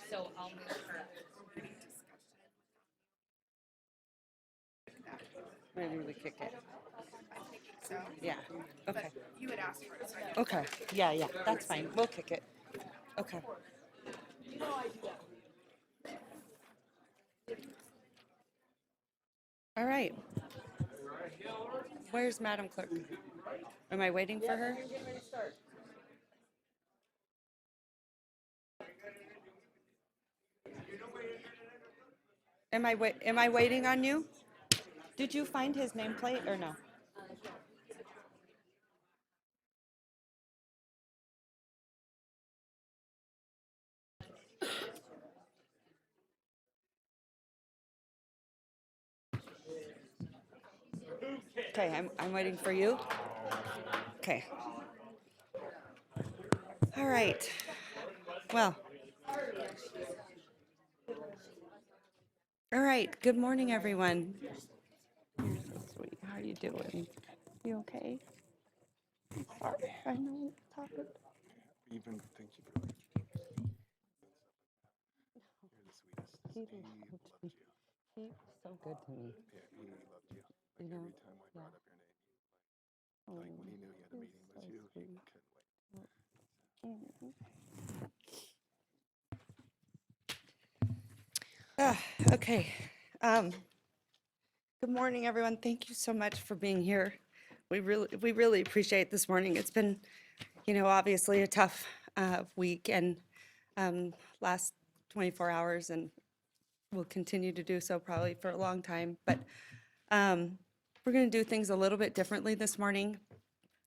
So I'll move her. Maybe we kick it. So, Yeah. Okay. you would ask for it. So Okay. Yeah, yeah. That's fine. We'll kick it. Okay. All right. Where's Madam Clerk? Am I waiting for her? Am I waiting on you? Did you find his nameplate or no? Okay, I'm waiting for you. Okay. All right. Well. All right. Good morning, everyone. You're so sweet. How are you doing? You okay? Sorry, I know it's happened. Even thank you for you're the sweetest. He He loved loved me. you. He was so good to me. Yeah, he loved you. You Like know, every time I yeah. brought up your name, like when he knew he had a He's meeting so with you, he sweet. couldn't wait. Okay. Good morning, everyone. Thank you so much for being here. We really appreciate this morning. It's been, obviously a tough week and last 24 hours, and will continue to do so probably for a long time. But we're going to do things a little bit differently this morning.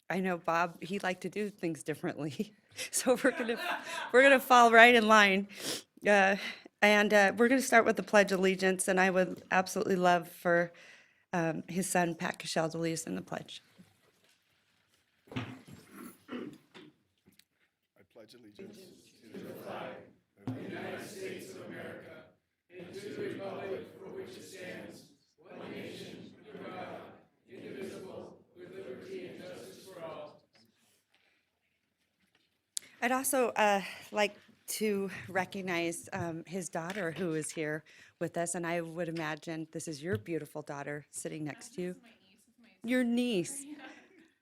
I know Bob, he liked to do things differently. So we're gonna fall right in line. And we're gonna start with the Pledge of Allegiance, and I would absolutely love for his son, Pat Cashel, to lead us in the pledge. I pledge allegiance to the flag of the United States of America and to the republic for which it stands, one nation, under God, indivisible, with liberty and justice for all. I'd also like to recognize his daughter who is here with us, and I would imagine this is your beautiful daughter sitting next to you. Your niece.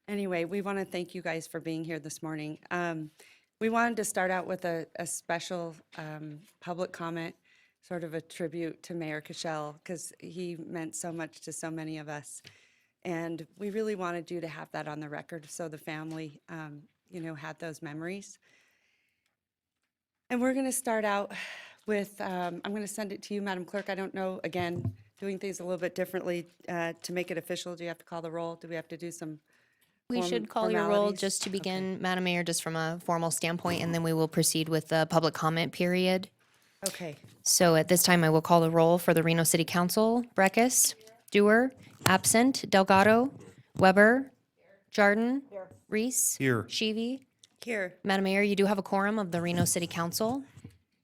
Anyway, we want to thank you guys for being here this morning. We wanted to start out with a special public comment, sort of a tribute to Mayor Cashel, because he meant so much to so many of us. And we really wanted you to have that on the record so the family, had those memories. And we're going to start out with, I'm going to send it to you, Madam Clerk. I don't know, again, doing things a little bit differently to make it official. Do you have to call the roll? Do we have to do some We should call your roll formalities? just to Okay. begin, Madam Mayor, just from a formal standpoint, and then we will proceed with the public comment period. Okay. So at this time, I will call the roll for the Reno City Council. Breckus, Dewar, absent. Delgado, Weber, Jarden, Reese. Here. Sheevy. Here. Madam Mayor, you do have a quorum of the Reno City Council.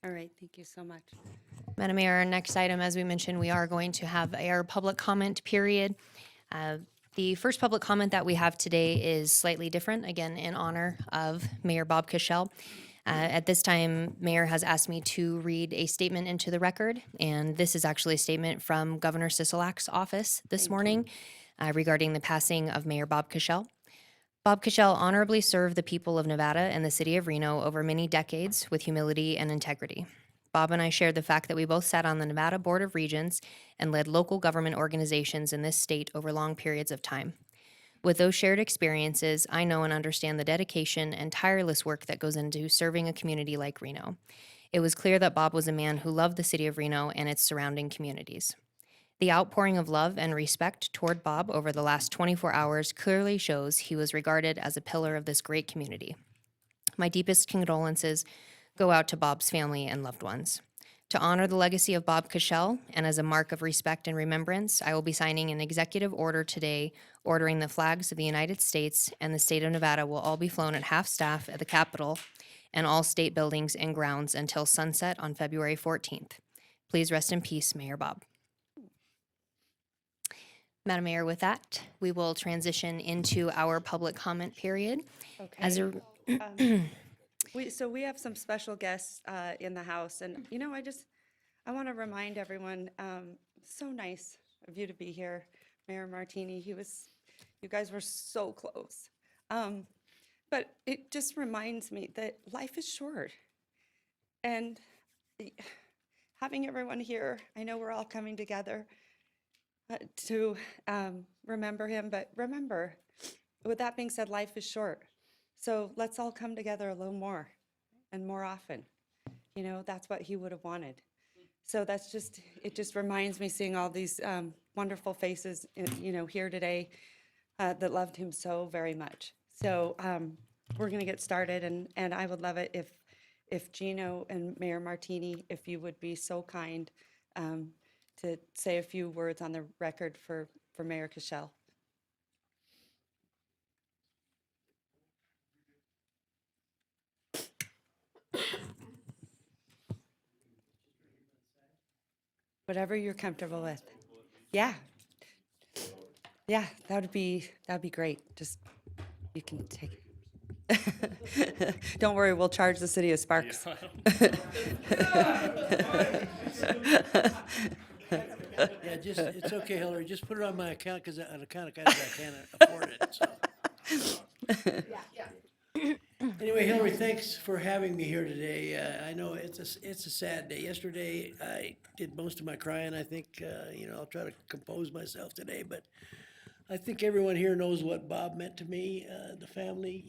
All right. Thank you so much. Madam Mayor, our next item, as we mentioned, we are going to have our public comment period. The first public comment that we have today is slightly different, again, in honor of Mayor Bob Cashel. At this time, Mayor has asked me to read a statement into the record, and this is actually a statement from Governor Sisolak's office this morning regarding the passing of Mayor Bob Cashel. Bob Cashel honorably served the people of Nevada and the city of Reno over many decades with humility and integrity. Bob and I shared the fact that we both sat on the Nevada Board of Regents and led local government organizations in this state over long periods of time. With those shared experiences, I know and understand the dedication and tireless work that goes into serving a community like Reno. It was clear that Bob was a man who loved the city of Reno and its surrounding communities. The outpouring of love and respect toward Bob over the last 24 hours clearly shows he was regarded as a pillar of this great community. My deepest condolences go out to Bob's family and loved ones. To honor the legacy of Bob Cashel, and as a mark of respect and remembrance, I will be signing an executive order today ordering the flags of the United States and the state of Nevada will all be flown at half-staff at the Capitol and all state buildings and grounds until sunset on February 14th. Please rest in peace, Mayor Bob. Madam Mayor, with that, we will transition into our public comment period. As a, We have some special guests in the house, and I want to remind everyone, so nice of you to be here, Mayor Martini. You guys were so close. But it just reminds me that life is short, and having everyone here, I know we're all coming together to remember him, but remember, with that being said, life is short. So let's all come together a little more and more often. That's what he would have wanted. So it just reminds me seeing all these wonderful faces, here today that loved him so very much. So we're going to get started, and I would love it if Gino and Mayor Martini, if you would be so kind to say a few words on the record for Mayor Cashel. Whatever you're comfortable with. Yeah. Yeah, that'd be great. Just, you can take it. Don't worry, we'll charge the city of Sparks. Yeah, it's okay, Hillary, just put it on my account, because on account of guys I can't afford it, so. Anyway, Hillary, thanks for having me here today. I know it's a sad day. Yesterday, I did most of my crying. I think, I'll try to compose myself today, but I think everyone here knows what Bob meant to me, the family,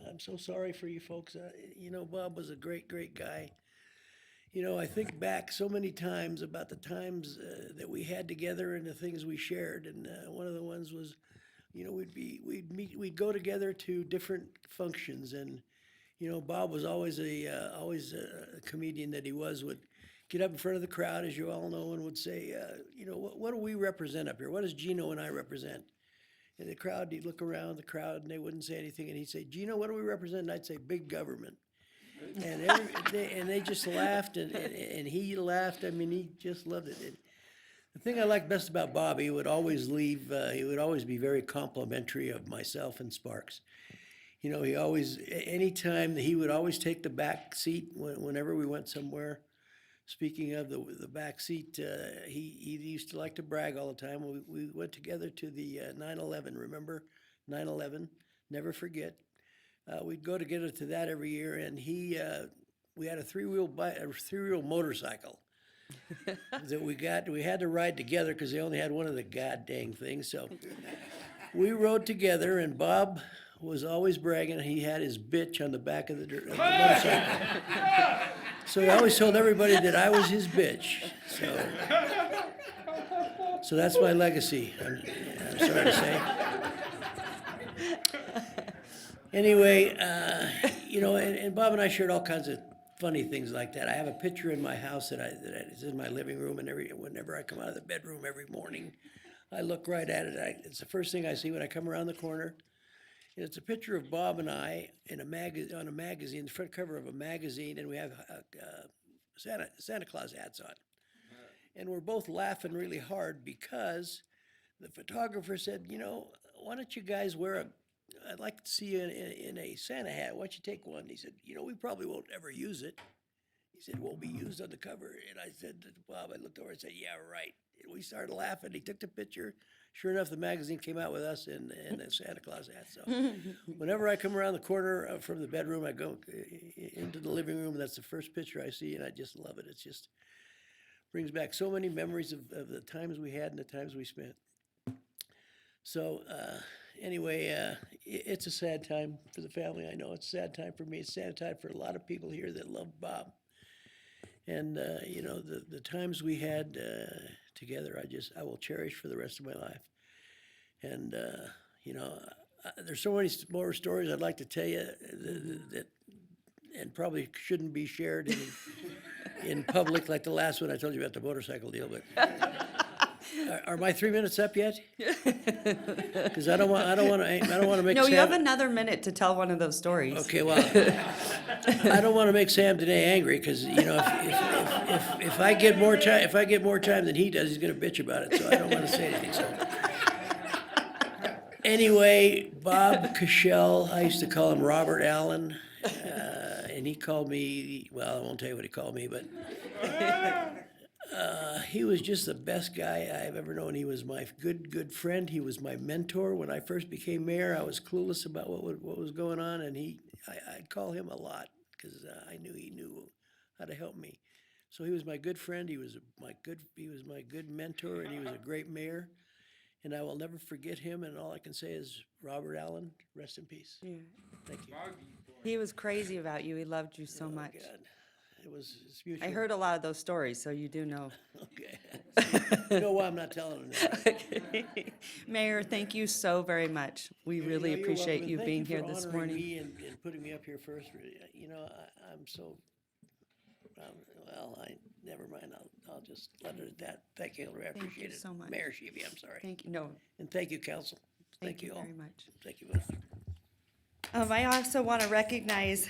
I'm so sorry for you folks. Bob was a great, great guy. I think back so many times about the times that we had together and the things we shared, and one of the ones was, we'd go together to different functions, and Bob was always a comedian that he would get up in front of the crowd, as you all know, and would say, what do we represent up here? What does Gino and I represent? And the crowd, he'd look around the crowd, and they wouldn't say anything, and he'd say, Gino, what do we represent? And I'd say, big government. And they just laughed, and he laughed. I mean, he just loved it. The thing I liked best about Bob, he would always be very complimentary of myself and Sparks. Anytime, he would always take the back seat whenever we went somewhere. Speaking of the back seat, he used to like to brag all the time. We went together to the 9/11, remember? 9/11, never forget. We'd go together to that every year, and we had a three-wheel motorcycle that we had to ride together because they only had one of the god dang things. So we rode together, and Bob was always bragging. He had his bitch on the back of the motorcycle. So he always told everybody that I was his bitch. So that's my legacy, I'm sorry to say. Anyway, and Bob and I shared all kinds of funny things like that. I have a picture in my house that is in my living room, and whenever I come out of the bedroom every morning, I look right at it. It's the first thing I see when I come around the corner. And it's a picture of Bob and I on a magazine, the front cover of a magazine, and we have Santa Claus hats on. And we're both laughing really hard because the photographer said, why don't you guys I'd like to see you in a Santa hat. Why don't you take one? He said, we probably won't ever use it. He said, it won't be used on the cover. And I said to Bob, I looked over and said, yeah, right. And we started laughing. He took the picture. Sure enough, the magazine came out with us in a Santa Claus hat. So whenever I come around the corner from the bedroom, I go into the living room, and that's the first picture I see, and I just love it. It just brings back so many memories of the times we had and the times we spent. So anyway, it's a sad time for the family. I know it's a sad time for me. It's a sad time for a lot of people here that love Bob. And, the times we had together, I will cherish for the rest of my life. And, there's so many more stories I'd like to tell you that and probably shouldn't be shared in public, like the last one I told you about the motorcycle deal. But Are my 3 minutes up yet? Because I don't want to make No, you have Sam. another minute to tell one of those stories. Okay, well, I don't want to make Sam today angry because if I get more time than he does, he's going to bitch about it. So I don't want to say anything. So anyway, Bob Cashel, I used to call him Robert Allen, and he called me. Well, I won't tell you what he called me, but. He was just the best guy I've ever known. He was my good friend. He was my mentor. When I first became mayor, I was clueless about what was going on, and I'd call him a lot because I knew he knew how to help me. So he was my good friend. He was my good mentor, and he was a great mayor. And I will never forget him. And all I can say is, Robert Allen, rest in peace. Yeah. Thank you. He was crazy about you. He loved you so much. God, it's mutual. I heard a lot of those stories, so you do know. Okay. You know why I'm not telling him that. Mayor, thank you so very much. We really You're appreciate welcome, you and being thank you here for this honoring morning. me and putting me up here first. Really, I'm so. Well, never mind. I'll just let it at that. Thank you, Hillary. I Thank you appreciate it. so much. Mayor Sheevy, I'm sorry. Thank you. No, And thank you, council. thank you all. very much. Thank you. I also want to recognize,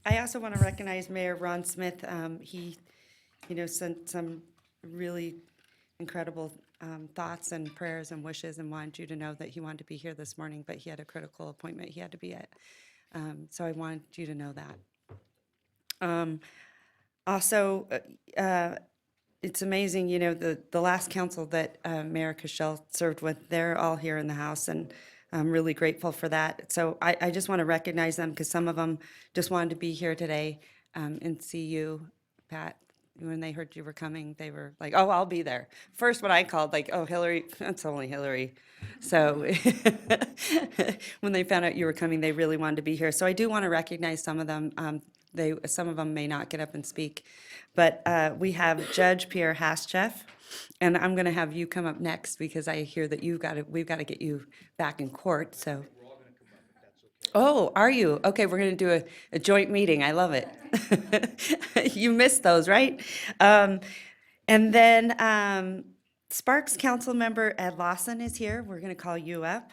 I also want to recognize Mayor Ron Smith. He, sent some really incredible thoughts and prayers and wishes and wanted you to know that he wanted to be here this morning, but he had a critical appointment he had to be at. So I wanted you to know that. Also, it's amazing, the last council that Mayor Cashel served with, they're all here in the House, and I'm really grateful for that. So I just want to recognize them because some of them just wanted to be here today and see you, Pat. When they heard you were coming, they were like, oh, I'll be there. First, when I called, like, oh, Hillary, that's only Hillary. So when they found out you were coming, they really wanted to be here. So I do want to recognize some of them. Some of them may not get up and speak. But we have Judge Pierre Hascheff, and I'm going to have you come up next because I hear that we've got to get you back in court, so. Oh, are you? Okay, we're going to do a joint meeting. I love it. You missed those, right? And then Sparks Council Member Ed Lawson is here. We're going to call you up.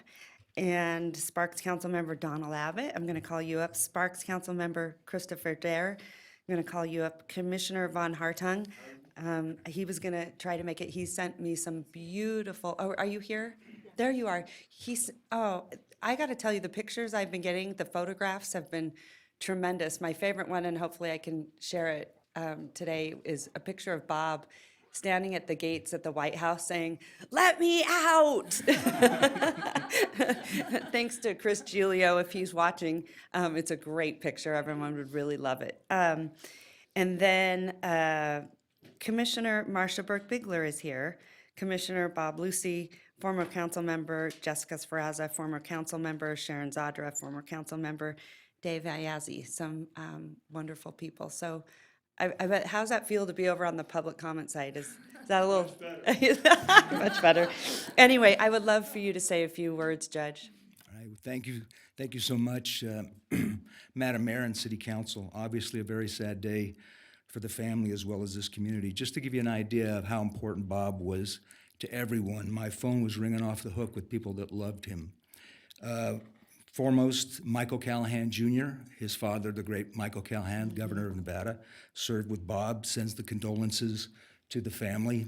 And Sparks Council Member Donald Abbott, I'm going to call you up. Sparks Council Member Christopher Dare, I'm going to call you up. Commissioner Von Hartung, he was going to try to make it. He sent me some beautiful, oh, are you here? There you are. I got to tell you, the pictures I've been getting, the photographs have been tremendous. My favorite one, and hopefully I can share it today, is a picture of Bob standing at the gates at the White House saying, "Let me out!" Thanks to Chris Giulio, if he's watching. It's a great picture. Everyone would really love it. And then Commissioner Marcia Burke-Bigler is here. Commissioner Bob Lucy, former council member Jessica Sferrazza, former council member Sharon Zadra, former council member Dave Ayazi, some wonderful people. So I bet, how's that feel to be over on the public comment side? Is that a little? Much better. Anyway, I would love for you to say a few words, Judge. All right, well, thank you so much, Madam Mayor and City Council. Obviously a very sad day for the family as well as this community. Just to give you an idea of how important Bob was to everyone, my phone was ringing off the hook with people that loved him. Foremost, Michael Callahan Jr., his father, the great Michael Callahan, governor of Nevada, served with Bob, sends the condolences to the family.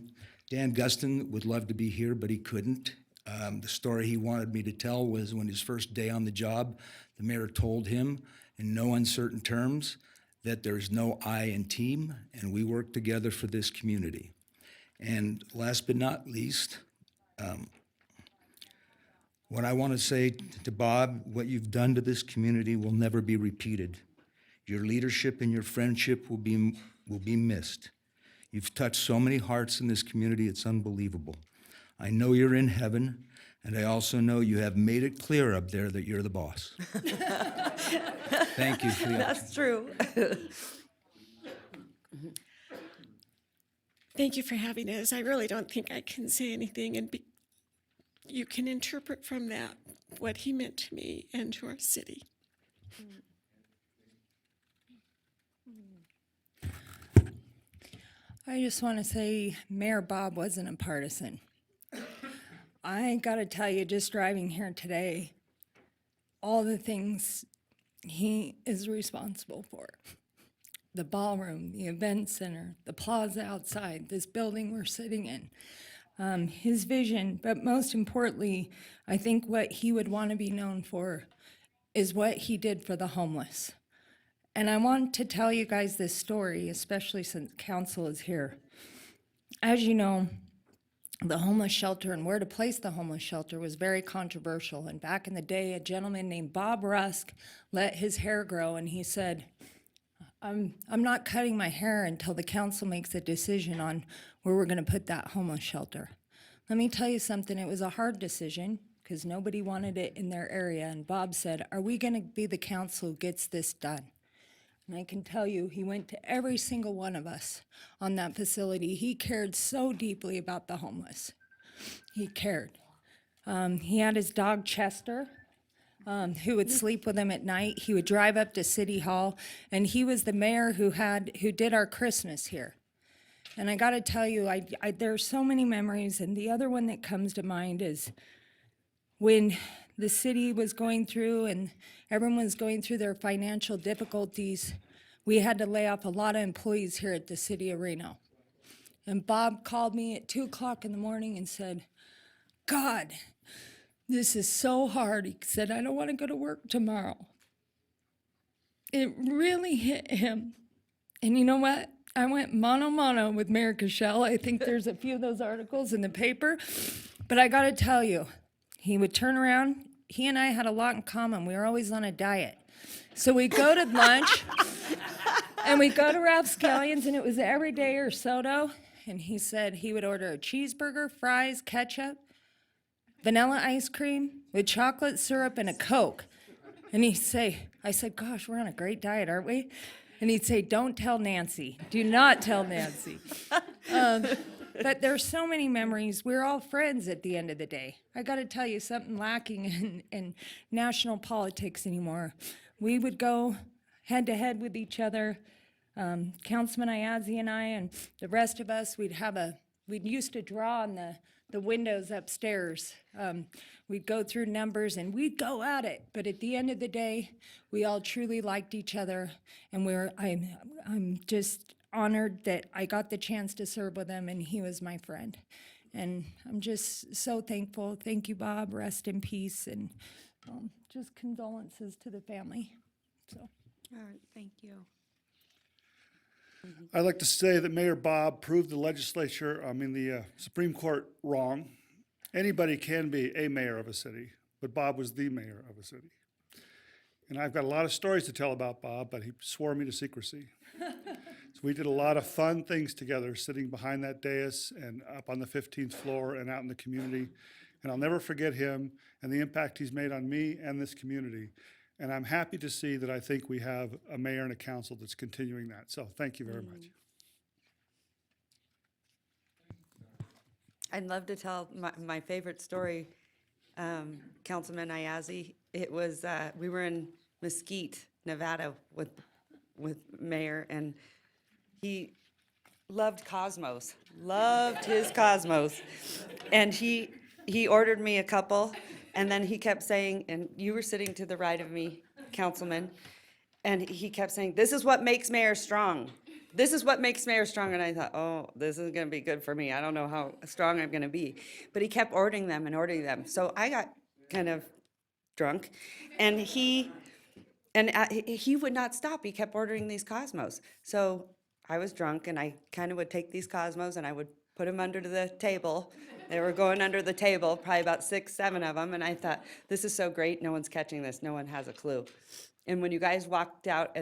Dan Guston would love to be here, but he couldn't. The story he wanted me to tell was when his first day on the job, the mayor told him in no uncertain terms that there's no I in team, and we work together for this community. And last but not least, what I want to say to Bob, what you've done to this community will never be repeated. Your leadership and your friendship will be missed. You've touched so many hearts in this community, it's unbelievable. I know you're in heaven, and I also know you have made it clear up there that you're the boss. Thank you for the That's true. Thank you for having us. I really don't think I can say anything, and you can interpret from that what he meant to me and to our city. I just want to say Mayor Bob wasn't a partisan. I got to tell you, just driving here today, all the things he is responsible for. The ballroom, the event center, the plaza outside, this building we're sitting in. His vision, but most importantly, I think what he would want to be known for is what he did for the homeless. And I want to tell you guys this story, especially since council is here. As you know, the homeless shelter and where to place the homeless shelter was very controversial. And back in the day, a gentleman named Bob Rusk let his hair grow, and he said, I'm not cutting my hair until the council makes a decision on where we're going to put that homeless shelter. Let me tell you something, it was a hard decision because nobody wanted it in their area. And Bob said, are we going to be the council who gets this done? And I can tell you, he went to every single one of us on that facility. He cared so deeply about the homeless. He cared. He had his dog Chester, who would sleep with him at night. He would drive up to City Hall, and he was the mayor who did our Christmas here. And I got to tell you, there are so many memories, and the other one that comes to mind is when the city was going through and everyone was going through their financial difficulties, we had to lay off a lot of employees here at the city of Reno. And Bob called me at 2 o'clock in the morning and said, God, this is so hard. He said, I don't want to go to work tomorrow. It really hit him. And you know what? I went mano with Mayor Cashel. I think there's a few of those articles in the paper. But I got to tell you, he would turn around. He and I had a lot in common. We were always on a diet. So we go to lunch, and we go to Rapscallions, and it was everyday or soda. And he said he would order a cheeseburger, fries, ketchup, vanilla ice cream with chocolate syrup, and a Coke. And he'd say, I said, gosh, we're on a great diet, aren't we? And he'd say, don't tell Nancy. Do not tell Nancy. But there's so many memories. We're all friends at the end of the day. I got to tell you something lacking in national politics anymore. We would go head to head with each other. Councilman Ayazi and I and the rest of us, we'd used to draw on the windows upstairs. We'd go through numbers and we'd go at it. But at the end of the day, we all truly liked each other. And I'm just honored that I got the chance to serve with him, and he was my friend. And I'm just so thankful. Thank you, Bob. Rest in peace. And just condolences to the family. So. All right, thank you. I'd like to say that Mayor Bob proved the the Supreme Court wrong. Anybody can be a mayor of a city, but Bob was the mayor of a city. And I've got a lot of stories to tell about Bob, but he swore me to secrecy. So we did a lot of fun things together, sitting behind that dais and up on the 15th floor and out in the community. And I'll never forget him and the impact he's made on me and this community. And I'm happy to see that I think we have a mayor and a council that's continuing that. So thank you very much. I'd love to tell my favorite story, Councilman Ayazi. It was, we were in Mesquite, Nevada with Mayor, and he loved Cosmos, loved his Cosmos. And he ordered me a couple, and then he kept saying, and you were sitting to the right of me, Councilman, and he kept saying, this is what makes Mayor strong. This is what makes Mayor strong. And I thought, oh, this is going to be good for me. I don't know how strong I'm going to be. But he kept ordering them and ordering them. So I got kind of drunk, and he would not stop. He kept ordering these Cosmos. So I was drunk, and I kind of would take these Cosmos and I would put them under the table. They were going under the table, probably about 6, 7 of them. And I thought, this is so great. No one's catching this. No one has a clue. And when you guys walked out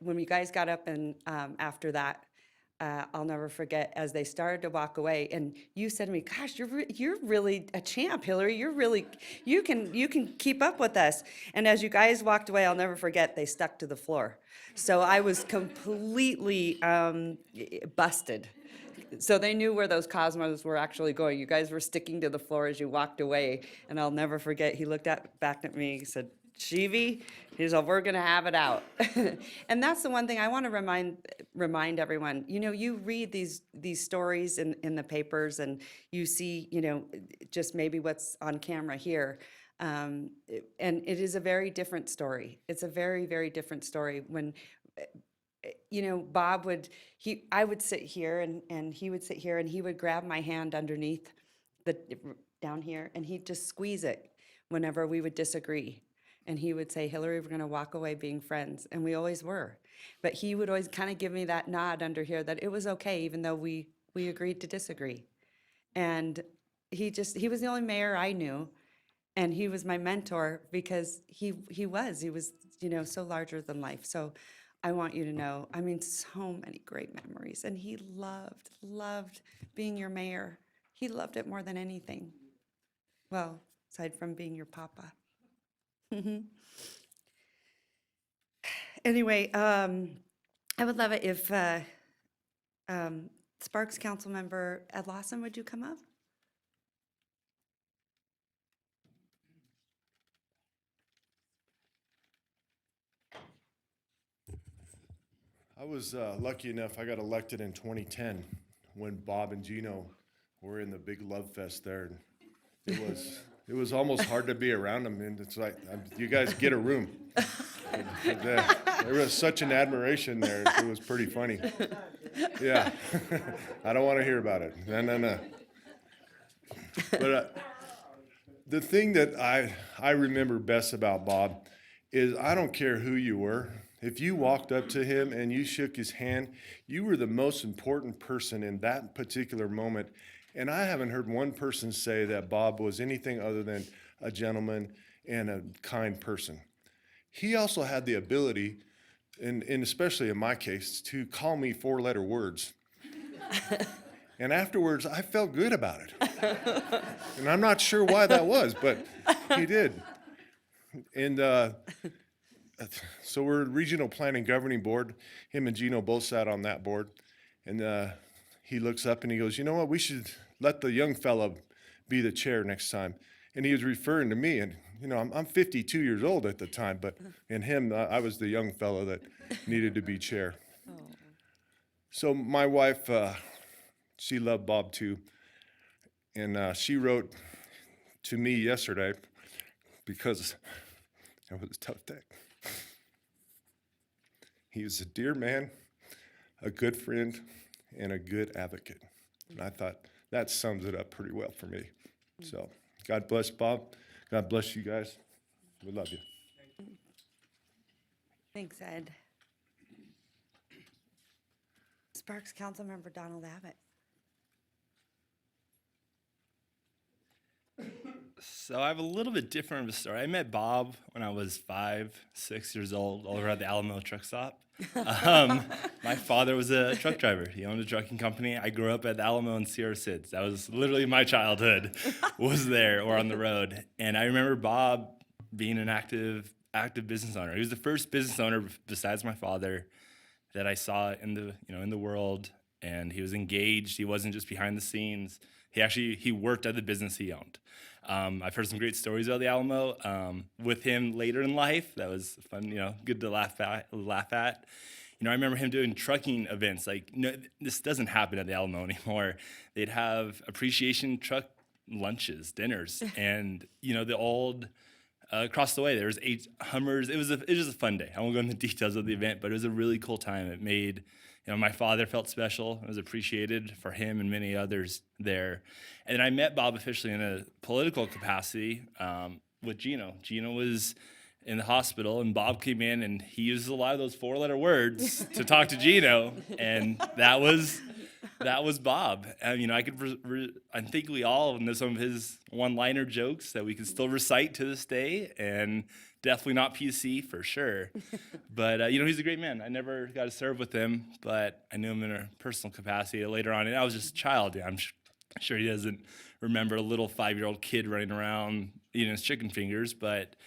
when you guys got up and after that, I'll never forget, as they started to walk away, and you said to me, gosh, you're really a champ, Hillary. You can keep up with us. And as you guys walked away, I'll never forget, they stuck to the floor. So I was completely busted. So they knew where those Cosmos were actually going. You guys were sticking to the floor as you walked away. And I'll never forget, he looked back at me, he said, Cheevy, he's like, we're gonna have it out. And that's the one thing I want to remind everyone. You know, you read these stories in the papers, and you see, you know, just maybe what's on camera here. And it is a very different story. It's a very, very different story when you know, I would sit here and he would sit here and he would grab my hand underneath down here, and he'd just squeeze it whenever we would disagree. And he would say, Hillary, we're gonna walk away being friends. And we always were. But he would always kind of give me that nod under here that it was okay, even though we agreed to disagree. And he was the only mayor I knew. And he was my mentor because he was, you know, so larger than life. So I want you to know, I mean, so many great memories. And he loved being your mayor. He loved it more than anything. Well, aside from being your papa. Anyway, I would love it if Sparks Council Member Ed Lawson, would you come up? I was lucky enough, I got elected in 2010 when Bob and Gino were in the big love fest there. And it was almost hard to be around them, and it's like, you guys get a room. There was such an admiration there, it was pretty funny. Yeah, I don't want to hear about it, no. But the thing that I remember best about Bob is I don't care who you were. If you walked up to him and you shook his hand, you were the most important person in that particular moment. And I haven't heard one person say that Bob was anything other than a gentleman and a kind person. He also had the ability, and especially in my case, to call me four-letter words. And afterwards, I felt good about it. And I'm not sure why that was, but he did. And so we're a regional planning governing board. Him and Gino both sat on that board. And he looks up and he goes, you know what, we should let the young fellow be the chair next time. And he was referring to me. And, you know, I'm 52 years old at the time, but in him, I was the young fellow that needed to be chair. So my wife, she loved Bob too. And she wrote to me yesterday because it was a tough day. He was a dear man, a good friend, and a good advocate. And I thought that sums it up pretty well for me. So God bless Bob. God bless you guys. We love you. Thanks, Ed. Sparks Councilmember Donald Abbott. So I have a little bit different of a story. I met Bob when I was 5, 6 years old, all over at the Alamo truck stop. My father was a truck driver. He owned a trucking company. I grew up at the Alamo and Sierra Sids. That was literally my childhood, was there or on the road. And I remember Bob being an active business owner. He was the first business owner besides my father that I saw in the world. And he was engaged. He wasn't just behind the scenes. He worked at the business he owned. I've heard some great stories about the Alamo with him later in life. That was fun, good to laugh at. I remember him doing trucking events. This doesn't happen at the Alamo anymore. They'd have appreciation truck lunches, dinners, and the old across the way there was 8 Hummers. It was just a fun day. I won't go into the details of the event, but it was a really cool time. It made my father felt special. It was appreciated for him and many others there. And then I met Bob officially in a political capacity with Gino. Gino was in the hospital, and Bob came in, and he used a lot of those 4-letter words to talk to Gino, and that was Bob. And, I think we all know some of his one-liner jokes that we can still recite to this day, and definitely not PC for sure. But, he's a great man. I never got to serve with him, but I knew him in a personal capacity later on. And I was just a child. I'm sure he doesn't remember a little 5-year-old kid running around eating his chicken fingers, but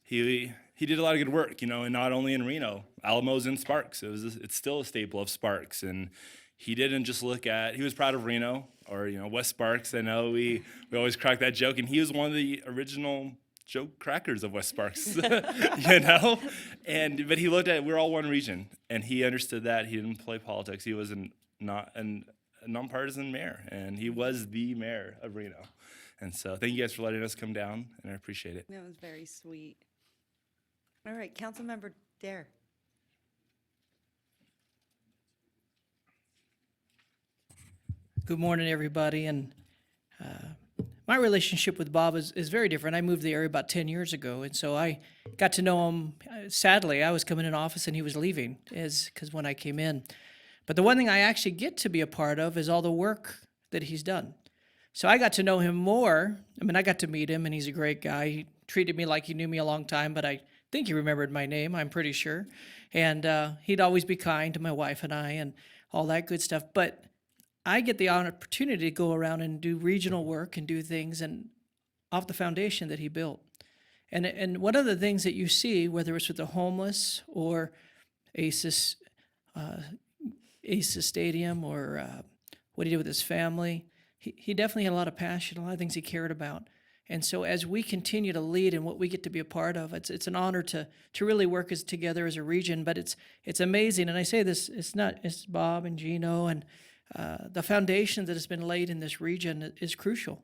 he did a lot of good work, and not only in Reno, Alamo's in Sparks. It's still a staple of Sparks. And he didn't just he was proud of Reno or, West Sparks. I know we always crack that joke. And he was one of the original Joe Crackers of West Sparks, you know? But he looked at, we're all one region, and he understood that. He didn't play politics. He was a nonpartisan mayor, and he was the mayor of Reno. And so thank you guys for letting us come down, and I appreciate it. That was very sweet. All right, Councilmember Dare. Good morning, everybody. And my relationship with Bob is very different. I moved to the area about 10 years ago, and so I got to know him. Sadly, I was coming in office and he was leaving, because when I came in. But the one thing I actually get to be a part of is all the work that he's done. So I got to know him more. I mean, I got to meet him, and he's a great guy. He treated me like he knew me a long time, but I think he remembered my name, I'm pretty sure. And he'd always be kind to my wife and I and all that good stuff. But I get the opportunity to go around and do regional work and do things and off the foundation that he built. And one of the things that you see, whether it's with the homeless or ACES Stadium or what he did with his family, he definitely had a lot of passion, a lot of things he cared about. And so as we continue to lead and what we get to be a part of, it's an honor to really work together as a region. But it's amazing, and I say this, it's Bob and Gino and the foundation that has been laid in this region is crucial.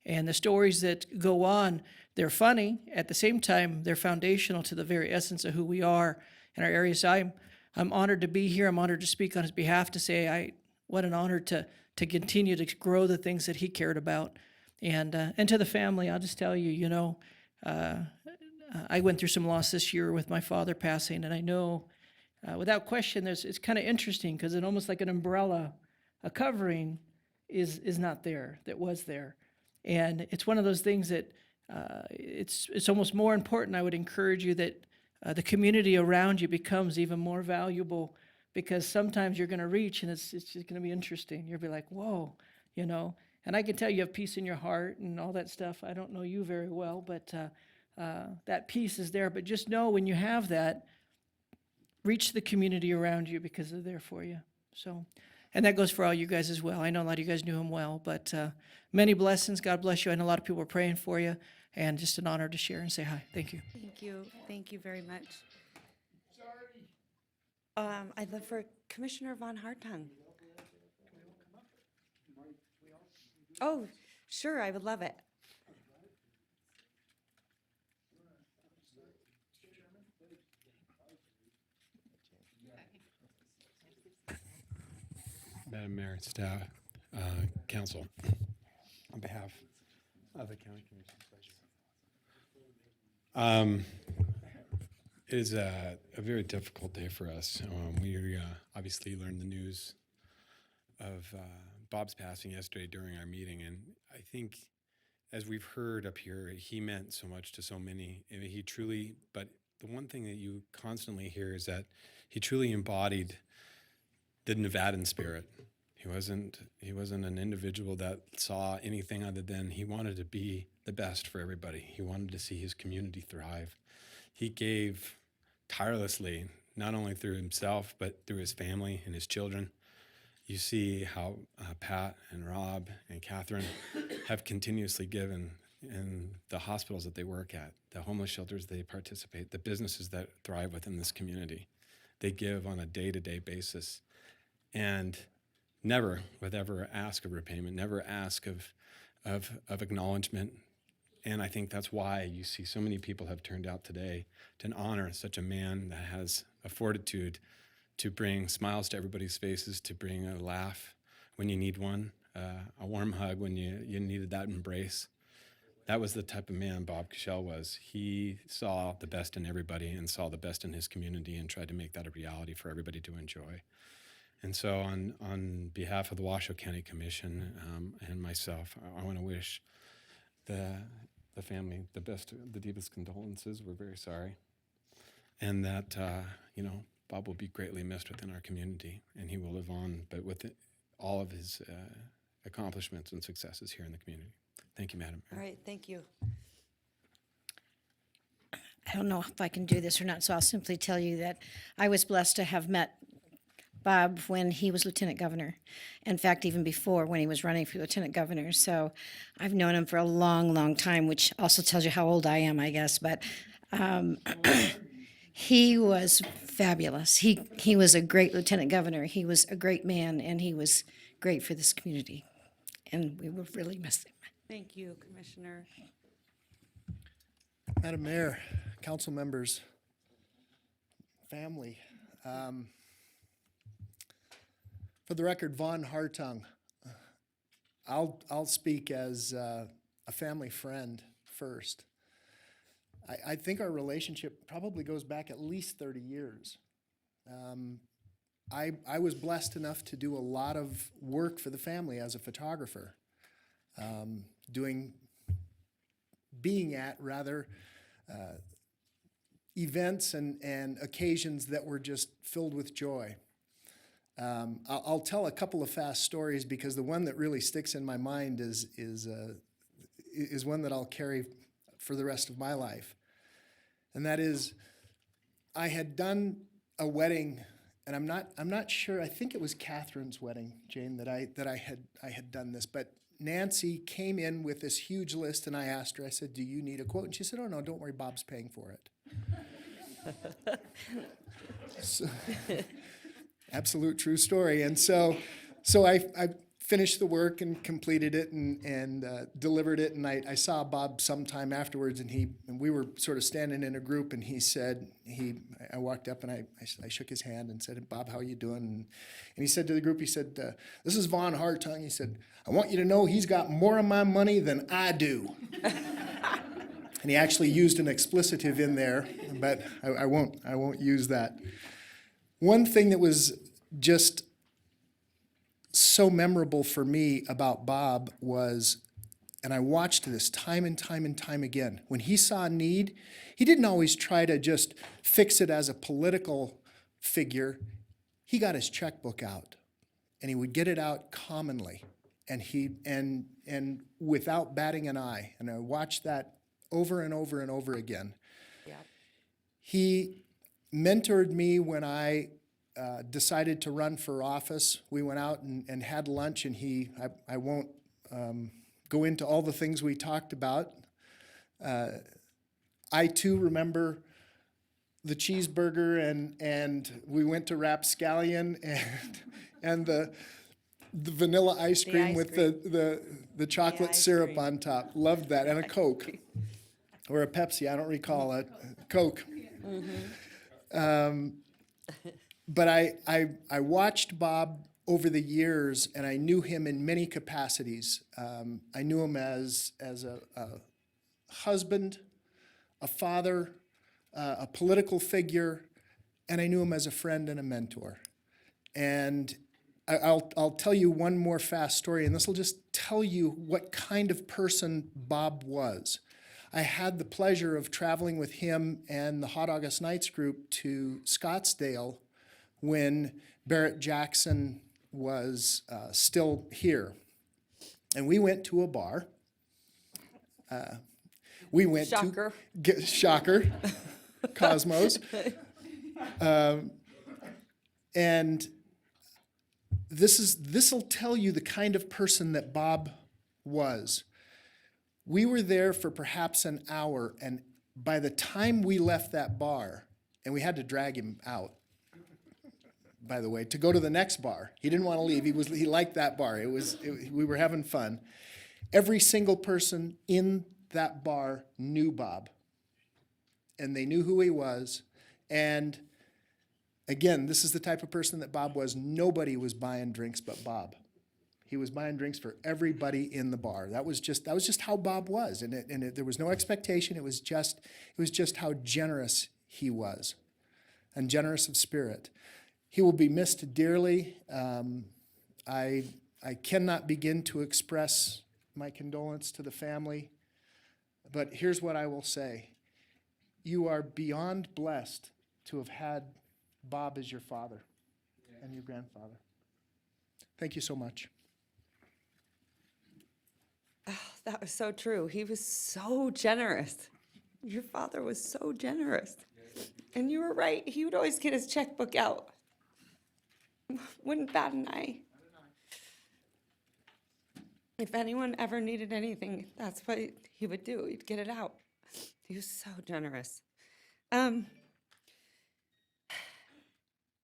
And the stories that go on, they're funny. At the same time, they're foundational to the very essence of who we are in our area. So I'm honored to be here. I'm honored to speak on his behalf, to say what an honor to continue to grow the things that he cared about. And to the family, I'll just tell you, I went through some loss this year with my father passing, and I know without question it's kind of interesting because it's almost like an umbrella. A covering is not there, that was there. And it's one of those things that it's almost more important. I would encourage you that the community around you becomes even more valuable, because sometimes you're going to reach and it's just going to be interesting. You'll be like, whoa, And I can tell you have peace in your heart and all that stuff. I don't know you very well, but that peace is there. But just know when you have that, reach the community around you because they're there for you. So. And that goes for all you guys as well. I know a lot of you guys knew him well, but many blessings. God bless you. I know a lot of people are praying for you, and just an honor to share and say hi. Thank you. Thank you. Thank you very much. I'd love for Commissioner Von Hartung. Oh, sure. I would love it. Madam Mayor and staff, council, on behalf of the county commission, it is a very difficult day for us. We obviously learned the news of Bob's passing yesterday during our meeting, and I think, as we've heard up here, he meant so much to so many. I mean, but the one thing that you constantly hear is that he truly embodied the Nevadan spirit. He wasn't an individual that saw anything other than he wanted to be the best for everybody. He wanted to see his community thrive. He gave tirelessly, not only through himself, but through his family and his children. You see how Pat and Rob and Catherine have continuously given in the hospitals that they work at, the homeless shelters they participate, the businesses that thrive within this community. They give on a day-to-day basis. And never would ever ask of repayment, never ask of acknowledgement. And I think that's why you see so many people have turned out today to honor such a man that has a fortitude to bring smiles to everybody's faces, to bring a laugh when you need one, a warm hug when you needed that embrace. That was the type of man Bob Cashel was. He saw the best in everybody and saw the best in his community and tried to make that a reality for everybody to enjoy. And so on behalf of the Washoe County Commission and myself, I want to wish the family the best, the deepest condolences. We're very sorry. And that, Bob will be greatly missed within our community, and he will live on, but with all of his accomplishments and successes here in the community. Thank you, Madam Mayor. All right. Thank you. I don't know if I can do this or not, so I'll simply tell you that I was blessed to have met Bob when he was lieutenant governor. In fact, even before when he was running for lieutenant governor. So I've known him for a long, long time, which also tells you how old I am, I guess. But he was fabulous. He was a great lieutenant governor. He was a great man, and he was great for this community. And we will really miss him. Thank you, Commissioner. Madam Mayor, council members, family. For the record, Vaughn Hartung. I'll speak as a family friend first. I think our relationship probably goes back at least 30 years. I was blessed enough to do a lot of work for the family as a photographer, being at events and occasions that were just filled with joy. I'll tell a couple of fast stories because the one that really sticks in my mind is one that I'll carry for the rest of my life. And that is, I had done a wedding, and I'm not sure. I think it was Catherine's wedding, Jane, that I had done this. But Nancy came in with this huge list, and I asked her. I said, "Do you need a quote?" And she said, "Oh no, don't worry. Bob's paying for it." So, absolute true story. And so I finished the work and completed it and delivered it. And I saw Bob sometime afterwards, and we were sort of standing in a group, and he said, I walked up and I shook his hand and said, "Bob, how are you doing?" And he said to the group, he said, "This is Vaughn Hartung." He said, "I want you to know he's got more of my money than I do." And he actually used an explicitive in there, but I won't use that. One thing that was just so memorable for me about Bob was, and I watched this time and time and time again, when he saw a need, he didn't always try to just fix it as a political figure. He got his checkbook out, and he would get it out commonly, and without batting an eye. And I watched that over and over and over again. Yeah. He mentored me when I decided to run for office. We went out and had lunch, and I won't go into all the things we talked about. I too remember the cheeseburger, and we went to Rapscallion, and the vanilla ice cream with the chocolate syrup on top. Loved that, and a Coke. Or a Pepsi, I don't recall, a Coke. But I watched Bob over the years, and I knew him in many capacities. I knew him as a husband, a father, a political figure, and I knew him as a friend and a mentor. And I'll tell you one more fast story, and this will just tell you what kind of person Bob was. I had the pleasure of traveling with him and the Hot August Nights group to Scottsdale when Barrett Jackson was still here. And we went to a bar. We went Shocker. Shocker, Cosmos. And this'll tell you the kind of person that Bob was. We were there for perhaps an hour, and by the time we left that bar, and we had to drag him out, by the way, to go to the next bar. He didn't want to leave. He liked that bar. We were having fun. Every single person in that bar knew Bob, and they knew who he was. And again, this is the type of person that Bob was. Nobody was buying drinks but Bob. He was buying drinks for everybody in the bar. That was just how Bob was, and there was no expectation. It was just how generous he was, and generous of spirit. He will be missed dearly. I cannot begin to express my condolence to the family, but here's what I will say: you are beyond blessed to have had Bob as your father and your grandfather. Thank you so much. That was so true. He was so generous. Your father was so generous. And you were right. He would always get his checkbook out. wouldn't bat an eye. If anyone ever needed anything, that's what he would do. He'd get it out. He was so generous.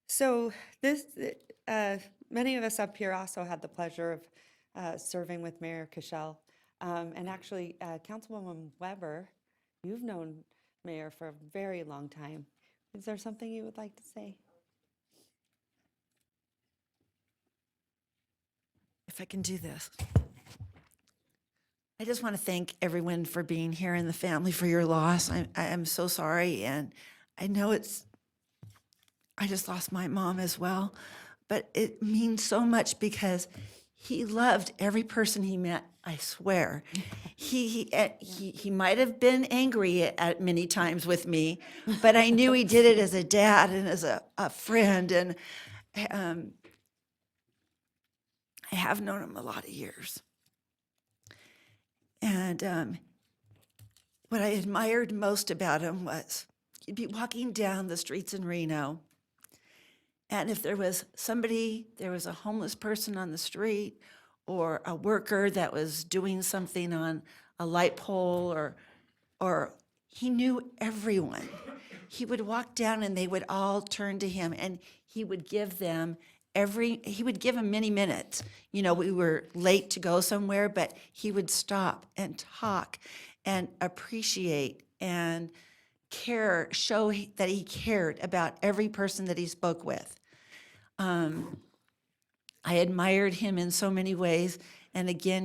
So this, many of us up here also had the pleasure of serving with Mayor Cashel. And actually, Councilwoman Weber, you've known Mayor for a very long time. Is there something you would like to say? If I can do this. I just want to thank everyone for being here and the family for your loss. I am so sorry, and I know I just lost my mom as well, but it means so much because he loved every person he met, I swear. He might have been angry at many times with me, but I knew he did it as a dad and as a friend, and I have known him a lot of years. And what I admired most about him was you'd be walking down the streets in Reno, and if there was a homeless person on the street or a worker that was doing something on a light pole, or he knew everyone. He would walk down and they would all turn to him, and he would give them many minutes. You know, we were late to go somewhere, but he would stop and talk and appreciate and care, show that he cared about every person that he spoke with. I admired him in so many ways. And again,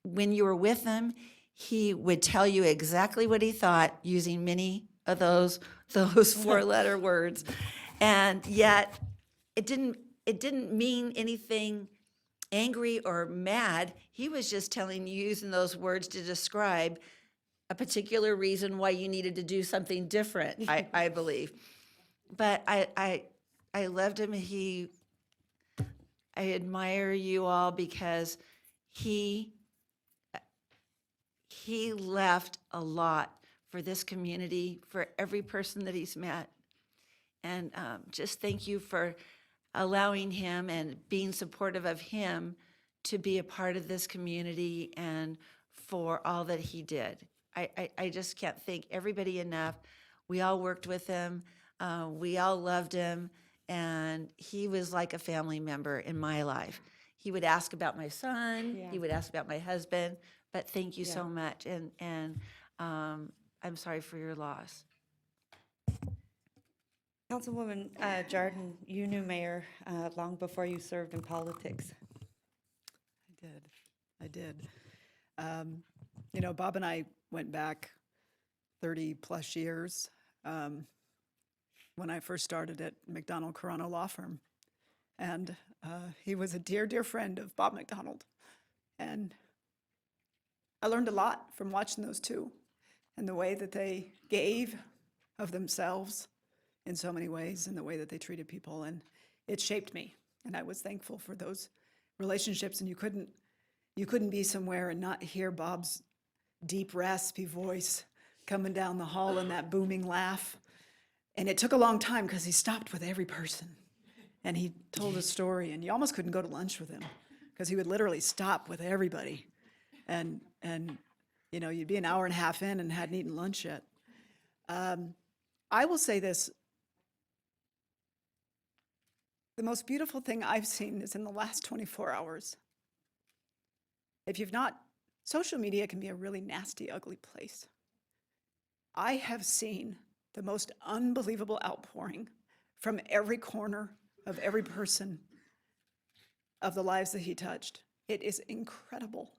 when you were with him, he would tell you exactly what he thought using many of those 4-letter words. And yet it didn't mean anything angry or mad. He was just telling you, using those words to describe a particular reason why you needed to do something different, I believe. But I loved him. I admire you all because he left a lot for this community, for every person that he's met. And just thank you for allowing him and being supportive of him to be a part of this community and for all that he did. I just can't thank everybody enough. We all worked with him. We all loved him. And he was like a family member in my life. He would ask about my son. Yeah. He would ask about my husband. But thank you Yeah. so much. And I'm sorry for your loss. Councilwoman Jordan, you knew Mayor long before you served in politics. I did. You know, Bob and I went back 30 plus years when I first started at McDonald Carano Law Firm. And he was a dear, dear friend of Bob McDonald. And I learned a lot from watching those two and the way that they gave of themselves in so many ways and the way that they treated people. And it shaped me. And I was thankful for those relationships. And you couldn't be somewhere and not hear Bob's deep, raspy voice coming down the hall and that booming laugh. And it took a long time because he stopped with every person. And he told a story, and you almost couldn't go to lunch with him because he would literally stop with everybody. And you know, you'd be an hour and a half in and hadn't eaten lunch yet. I will say this. The most beautiful thing I've seen is in the last 24 hours. If you've not, social media can be a really nasty, ugly place. I have seen the most unbelievable outpouring from every corner of every person of the lives that he touched. It is incredible,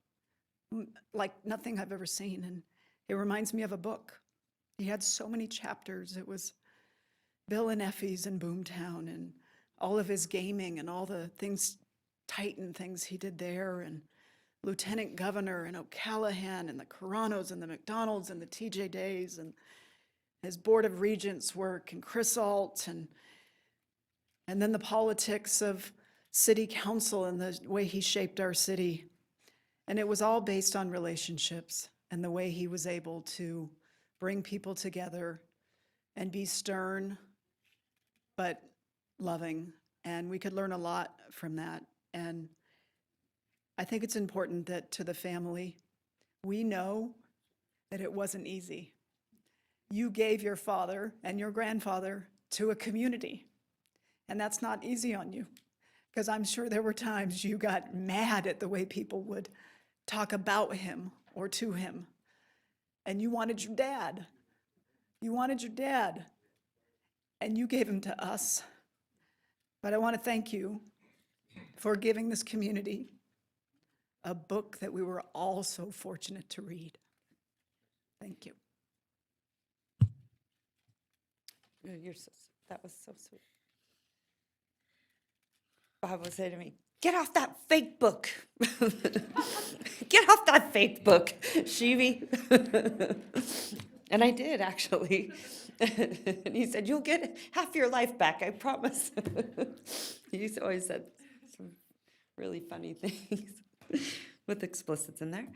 like nothing I've ever seen. And it reminds me of a book. He had so many chapters. It was Bill and Effie's in Boomtown and all of his gaming and all the things, Titan things he did there, and Lieutenant Governor and O'Callahan and the Caranos and the McDonalds and the TJ Days and his Board of Regents work and Chris Alt and then the politics of city council and the way he shaped our city. And it was all based on relationships and the way he was able to bring people together and be stern but loving And we could learn a lot from that. And I think it's important that to the family, we know that it wasn't easy. You gave your father and your grandfather to a community, and that's not easy on you, because I'm sure there were times you got mad at the way people would talk about him or to him, and you wanted your dad. You wanted your dad, and you gave him to us. But I want to thank you for giving this community a book that we were all so fortunate to read. Thank you. That was so sweet. Bob would say to me, "Get off that fake book. Get off that fake book, Shivi." And I did, actually. And he said, "You'll get half your life back, I promise." He's always said some really funny things with explicits in there.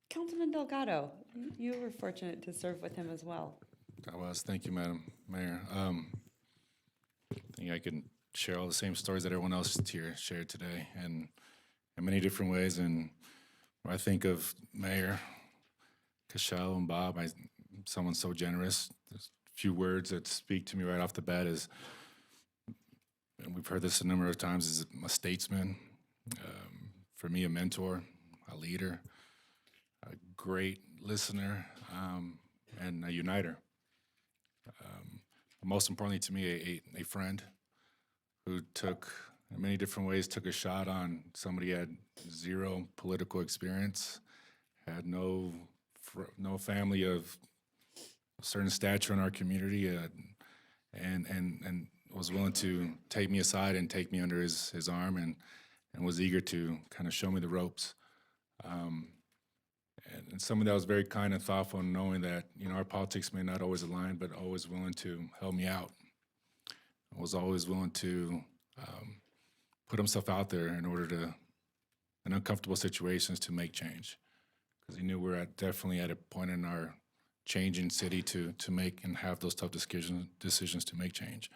Councilman Delgado, you were fortunate to serve with him as well. I was. Thank you, Madam Mayor. I think I can share all the same stories that everyone else here shared today, and in many different ways. And when I think of Mayor Cashel and Bob, someone so generous. There's a few words that speak to me right off the bat is, and we've heard this a number of times, is a statesman. For me, a mentor, a leader, a great listener, and a uniter. Most importantly to me, a friend who took, in many different ways, took a shot on somebody who had zero political experience, had no family of a certain stature in our community, and was willing to take me aside and take me under his arm, and was eager to kind of show me the ropes. And someone that was very kind and thoughtful, knowing that, our politics may not always align, but always willing to help me out. Was always willing to put himself out there in order to, in uncomfortable situations, to make change. Because he knew we're definitely at a point in our changing city to make and have those tough decisions to make change.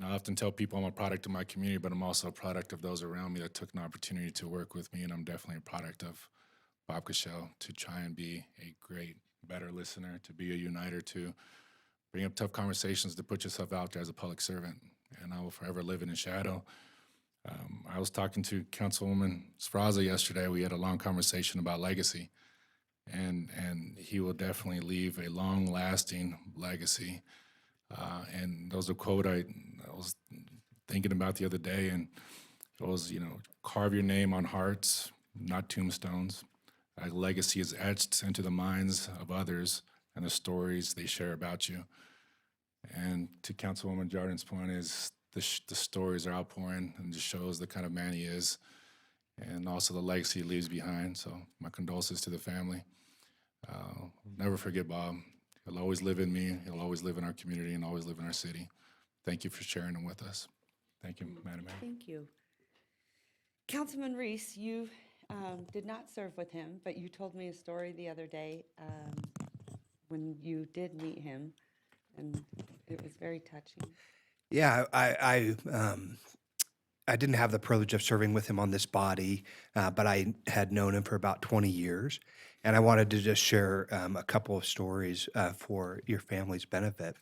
I often tell people I'm a product of my community, but I'm also a product of those around me that took an opportunity to work with me, and I'm definitely a product of Bob Cashel to try and be a great, better listener, to be a uniter, to bring up tough conversations, to put yourself out there as a public servant, and I will forever live in his shadow. I was talking to Councilwoman Sfraza yesterday. We had a long conversation about legacy, and he will definitely leave a long-lasting legacy. And that was a quote I was thinking about the other day, and it was, carve your name on hearts, not tombstones. A legacy is etched into the minds of others and the stories they share about you. And to Councilwoman Jardin's point is the stories are outpouring and just shows the kind of man he is, and also the legacy he leaves behind. So my condolences to the family. Never forget Bob. He'll always live in me. He'll always live in our community and always live in our city. Thank you for sharing him with us. Thank you, Madam Mayor. Thank you. Councilman Reese, you did not serve with him, but you told me a story the other day when you did meet him, and it was very touching. Yeah, I didn't have the privilege of serving with him on this body, but I had known him for about 20 years. And I wanted to just share a couple of stories for your family's benefit.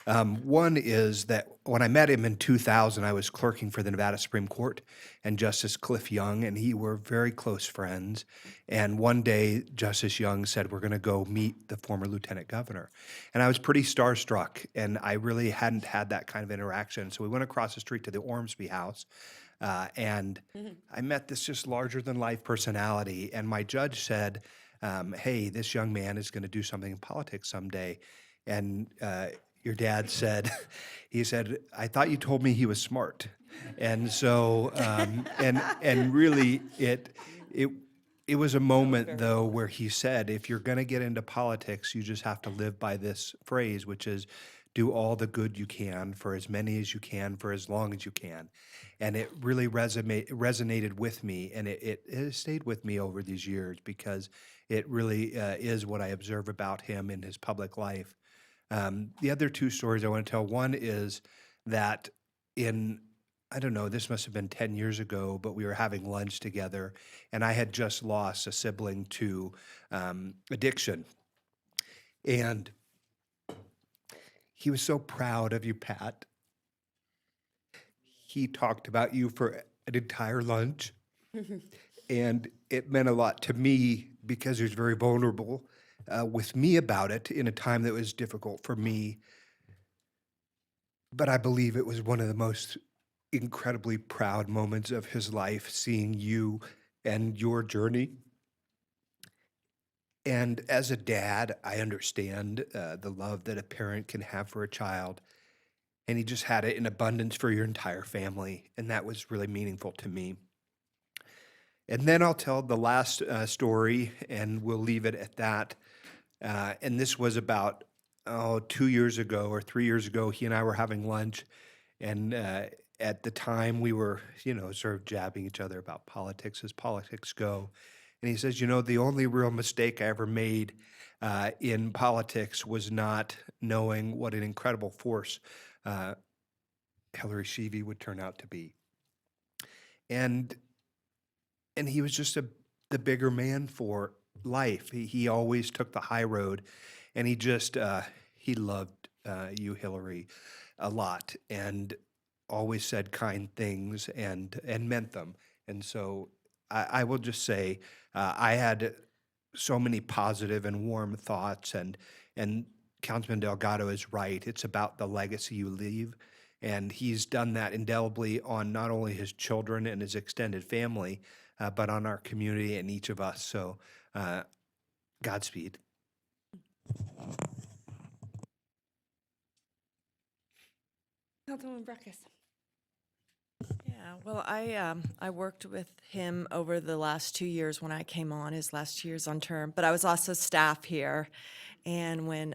One is that when I met him in 2000, I was clerking for the Nevada Supreme Court, and Justice Cliff Young and he were very close friends. And one day, Justice Young said, "We're going to go meet the former lieutenant governor." And I was pretty starstruck, and I really hadn't had that kind of interaction. So we went across the street to the Ormsby House, and I met this just larger-than-life personality. And my judge said, "Hey, this young man is going to do something in politics someday." And your dad said, he said, "I thought you told me he was smart." And so, and really, it was a moment, though, where he said, if you're going to get into politics, you just have to live by this phrase, which is, do all the good you can for as many as you can for as long as you can. And it really resonated with me, and it has stayed with me over these years, because it really is what I observe about him in his public life. The other two stories I want to tell, one is that I don't know, this must have been 10 years ago, but we were having lunch together, and I had just lost a sibling to addiction. And he was so proud of you, Pat. He talked about you for an entire lunch, and it meant a lot to me because he was very vulnerable with me about it in a time that was difficult for me. But I believe it was one of the most incredibly proud moments of his life, seeing you and your journey. And as a dad, I understand the love that a parent can have for a child. And he just had it in abundance for your entire family. And that was really meaningful to me. And then I'll tell the last story, and we'll leave it at that. And this was about 2 years ago or 3 years ago. He and I were having lunch, and at the time we were, sort of jabbing each other about politics as politics go. And he says, the only real mistake I ever made in politics was not knowing what an incredible force Hillary Sheevy would turn out to be. And he was just the bigger man for life. He always took the high road, and he loved you, Hillary, a lot, and always said kind things and meant them. And so I will just say I had so many positive and warm thoughts, and Councilman Delgado is right. It's about the legacy you leave. And he's done that indelibly on not only his children and his extended family, but on our community and each of us. So Godspeed. Councilwoman Breckus. Yeah, well, I worked with him over the last 2 years when I came on, his last 2 years on term, but I was also staff here. And when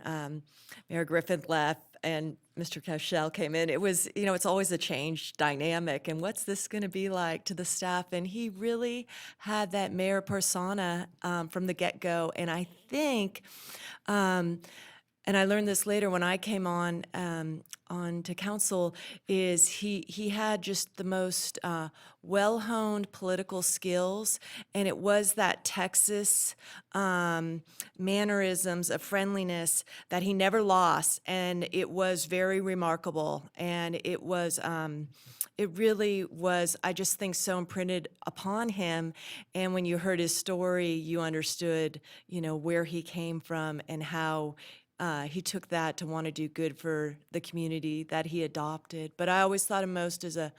Mayor Griffin left and Mr. Cashel came in, it was, it's always a change dynamic. And what's this going to be like to the staff? And he really had that mayor persona from the get-go. And I think, and I learned this later when I came on to council, is he had just the most well-honed political skills, and it was that Texas mannerisms of friendliness that he never lost, and it was very remarkable, and it was. It really was, I just think, so imprinted upon him. And when you heard his story, you understood, where he came from and how he took that to want to do good for the community that he adopted. But I always thought him most as a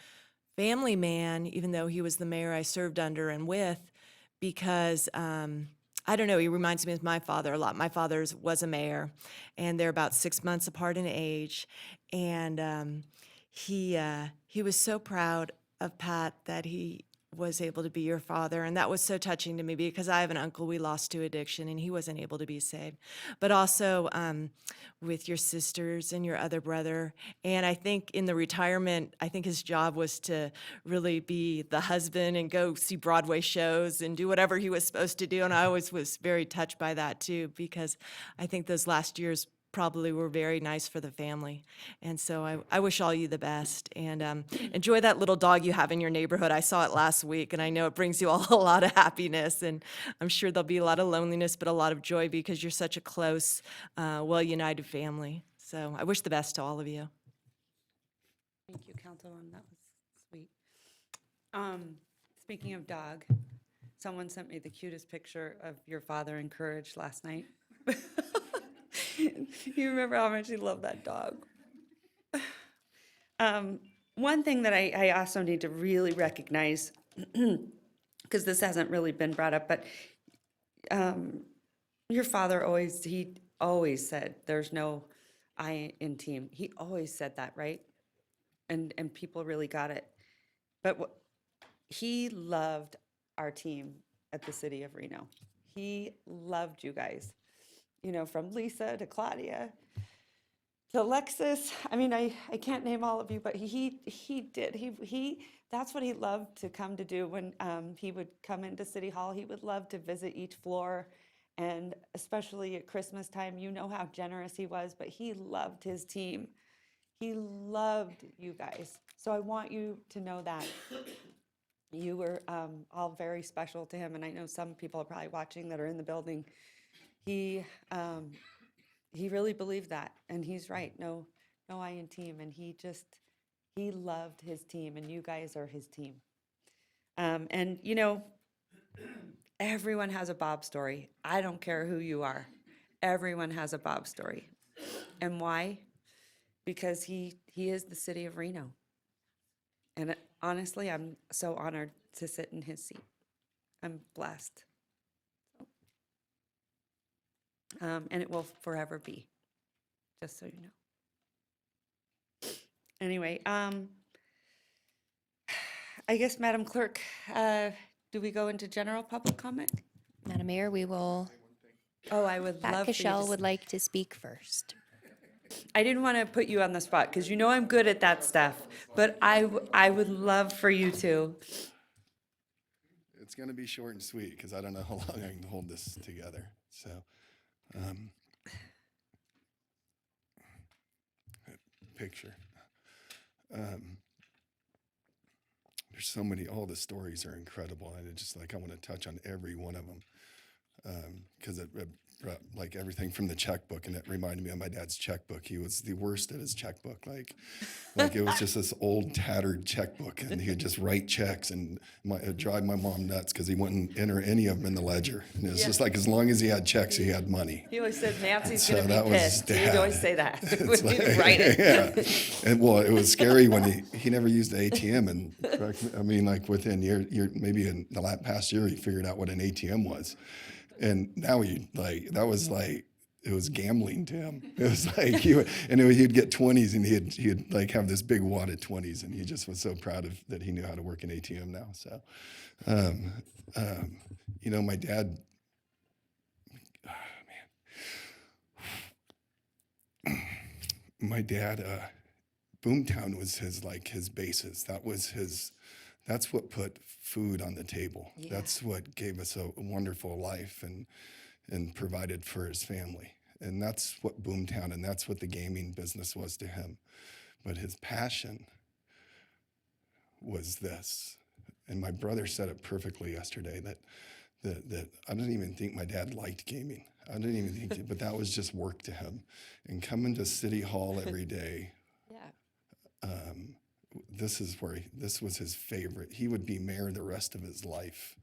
family man, even though he was the mayor I served under and with, because I don't know, he reminds me of my father a lot. My father was a mayor, and they're about 6 months apart in age. And he was so proud of Pat that he was able to be your father, and that was so touching to me because I have an uncle we lost to addiction, and he wasn't able to be saved. But also with your sisters and your other brother, and I think in the retirement, I think his job was to really be the husband and go see Broadway shows and do whatever he was supposed to do, and I always was very touched by that too, because I think those last years probably were very nice for the family. And so I wish all you the best, and enjoy that little dog you have in your neighborhood. I saw it last week, and I know it brings you all a lot of happiness, and I'm sure there'll be a lot of loneliness, but a lot of joy because you're such a close, well-united family. So I wish the best to all of you. Thank you, Councilwoman. That was sweet. Speaking of dog, someone sent me the cutest picture of your father in Courage last night. You remember how much he loved that dog. One thing that I also need to really recognize, because this hasn't really been brought up, but your father he always said, there's no I in team. He always said that, right? And people really got it. But he loved our team at the city of Reno. He loved you guys. From Lisa to Claudia to Alexis. I mean, I can't name all of you, but he did. He that's what he loved to come to do when he would come into City Hall. He would love to visit each floor And especially at Christmas time, you know how generous he was, but he loved his team. He loved you guys. So I want you to know that. You were all very special to him, and I know some people are probably watching that are in the building. He really believed that, and he's right. No I in team, and he loved his team, and you guys are his team. And you know, everyone has a Bob story. I don't care who you are. Everyone has a Bob story. And why? Because he is the city of Reno. And honestly, I'm so honored to sit in his seat. I'm blessed. And it will forever be, just so you know. Anyway, I guess, Madam Clerk, do we go into general public comment? Madam Mayor, we will, Oh, I would Pat love for you to Cashel would like to speak first. I didn't want to put you on the spot because you know I'm good at that stuff, but I would love for you to. It's going to be short and sweet because I don't know how long I can hold this together. So, picture. There's so many, all the stories are incredible. And it's just like, I want to touch on every one of them because it like everything from the checkbook, and it reminded me of my dad's checkbook. He was the worst at his checkbook. Like it was just this old tattered checkbook, and he would just write checks, and it'd drive my mom nuts because he wouldn't enter any of them in the ledger. And it was just like, as long as he had checks, he had money. He always said Nancy's So going to that be was pissed. He'd Dad. always say that It's when like- he'd write it. Yeah. And well, it was scary when he never used the ATM, and I mean, like within maybe in the past year, he figured out what an ATM was. And now that was like, it was gambling to him. It was like he'd get 20s, and he'd like have this big wad of 20s, and he just was so proud of that he knew how to work an ATM now. So, you know, my dad, my dad, Boomtown was his basis. That's what put food on the table. Yeah. That's what gave us a wonderful life and provided for his family. And that's what Boomtown, and that's what the gaming business was to him. But his passion was this. And my brother said it perfectly yesterday, that I don't even think my dad liked gaming. I didn't even think, but that was just work to him. And coming to City Hall every day, Yeah. this was his favorite. He would be mayor the rest of his life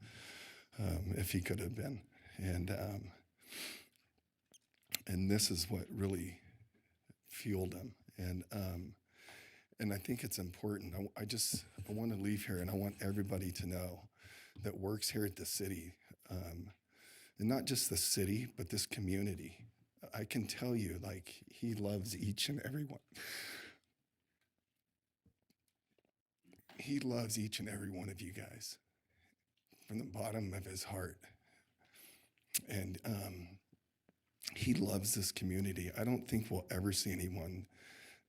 if he could have been. And this is what really fueled him. And I think it's important. I want to leave here, and I want everybody to know that works here at the city, and not just the city, but this community. I can tell you, like, he loves each and every one. He loves each and every one of you guys from the bottom of his heart. And he loves this community. I don't think we'll ever see anyone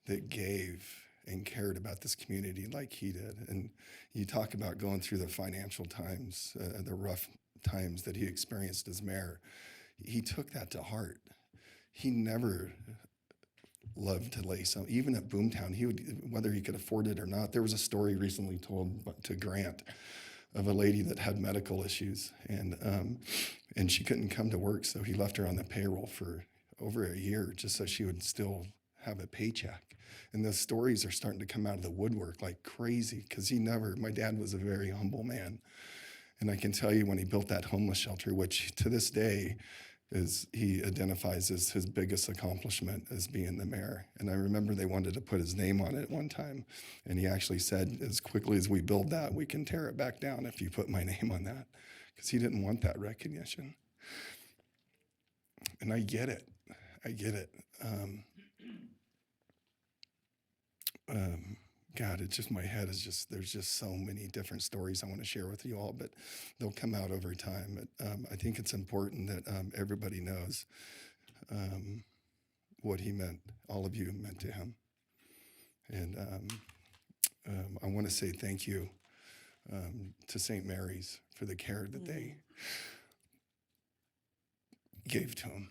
that gave and cared about this community like he did. And you talk about going through the financial times, the rough times that he experienced as mayor. He took that to heart. He never loved to lay some, even at Boomtown, he would, whether he could afford it or not. There was a story recently told to Grant of a lady that had medical issues, and she couldn't come to work, so he left her on the payroll for over a year just so she would still have a paycheck. And the stories are starting to come out of the woodwork like crazy, because my dad was a very humble man. And I can tell you, when he built that homeless shelter, which to this day he identifies as his biggest accomplishment as being the mayor. And I remember they wanted to put his name on it at one time. And he actually said, as quickly as we build that, we can tear it back down if you put my name on that. Because he didn't want that recognition. And I get it. God, it's just, my head is just, there's just so many different stories I want to share with you all, but they'll come out over time. But I think it's important that everybody knows what he meant, all of you meant to him. And I want to say thank you to St. Mary's for the care that gave to him.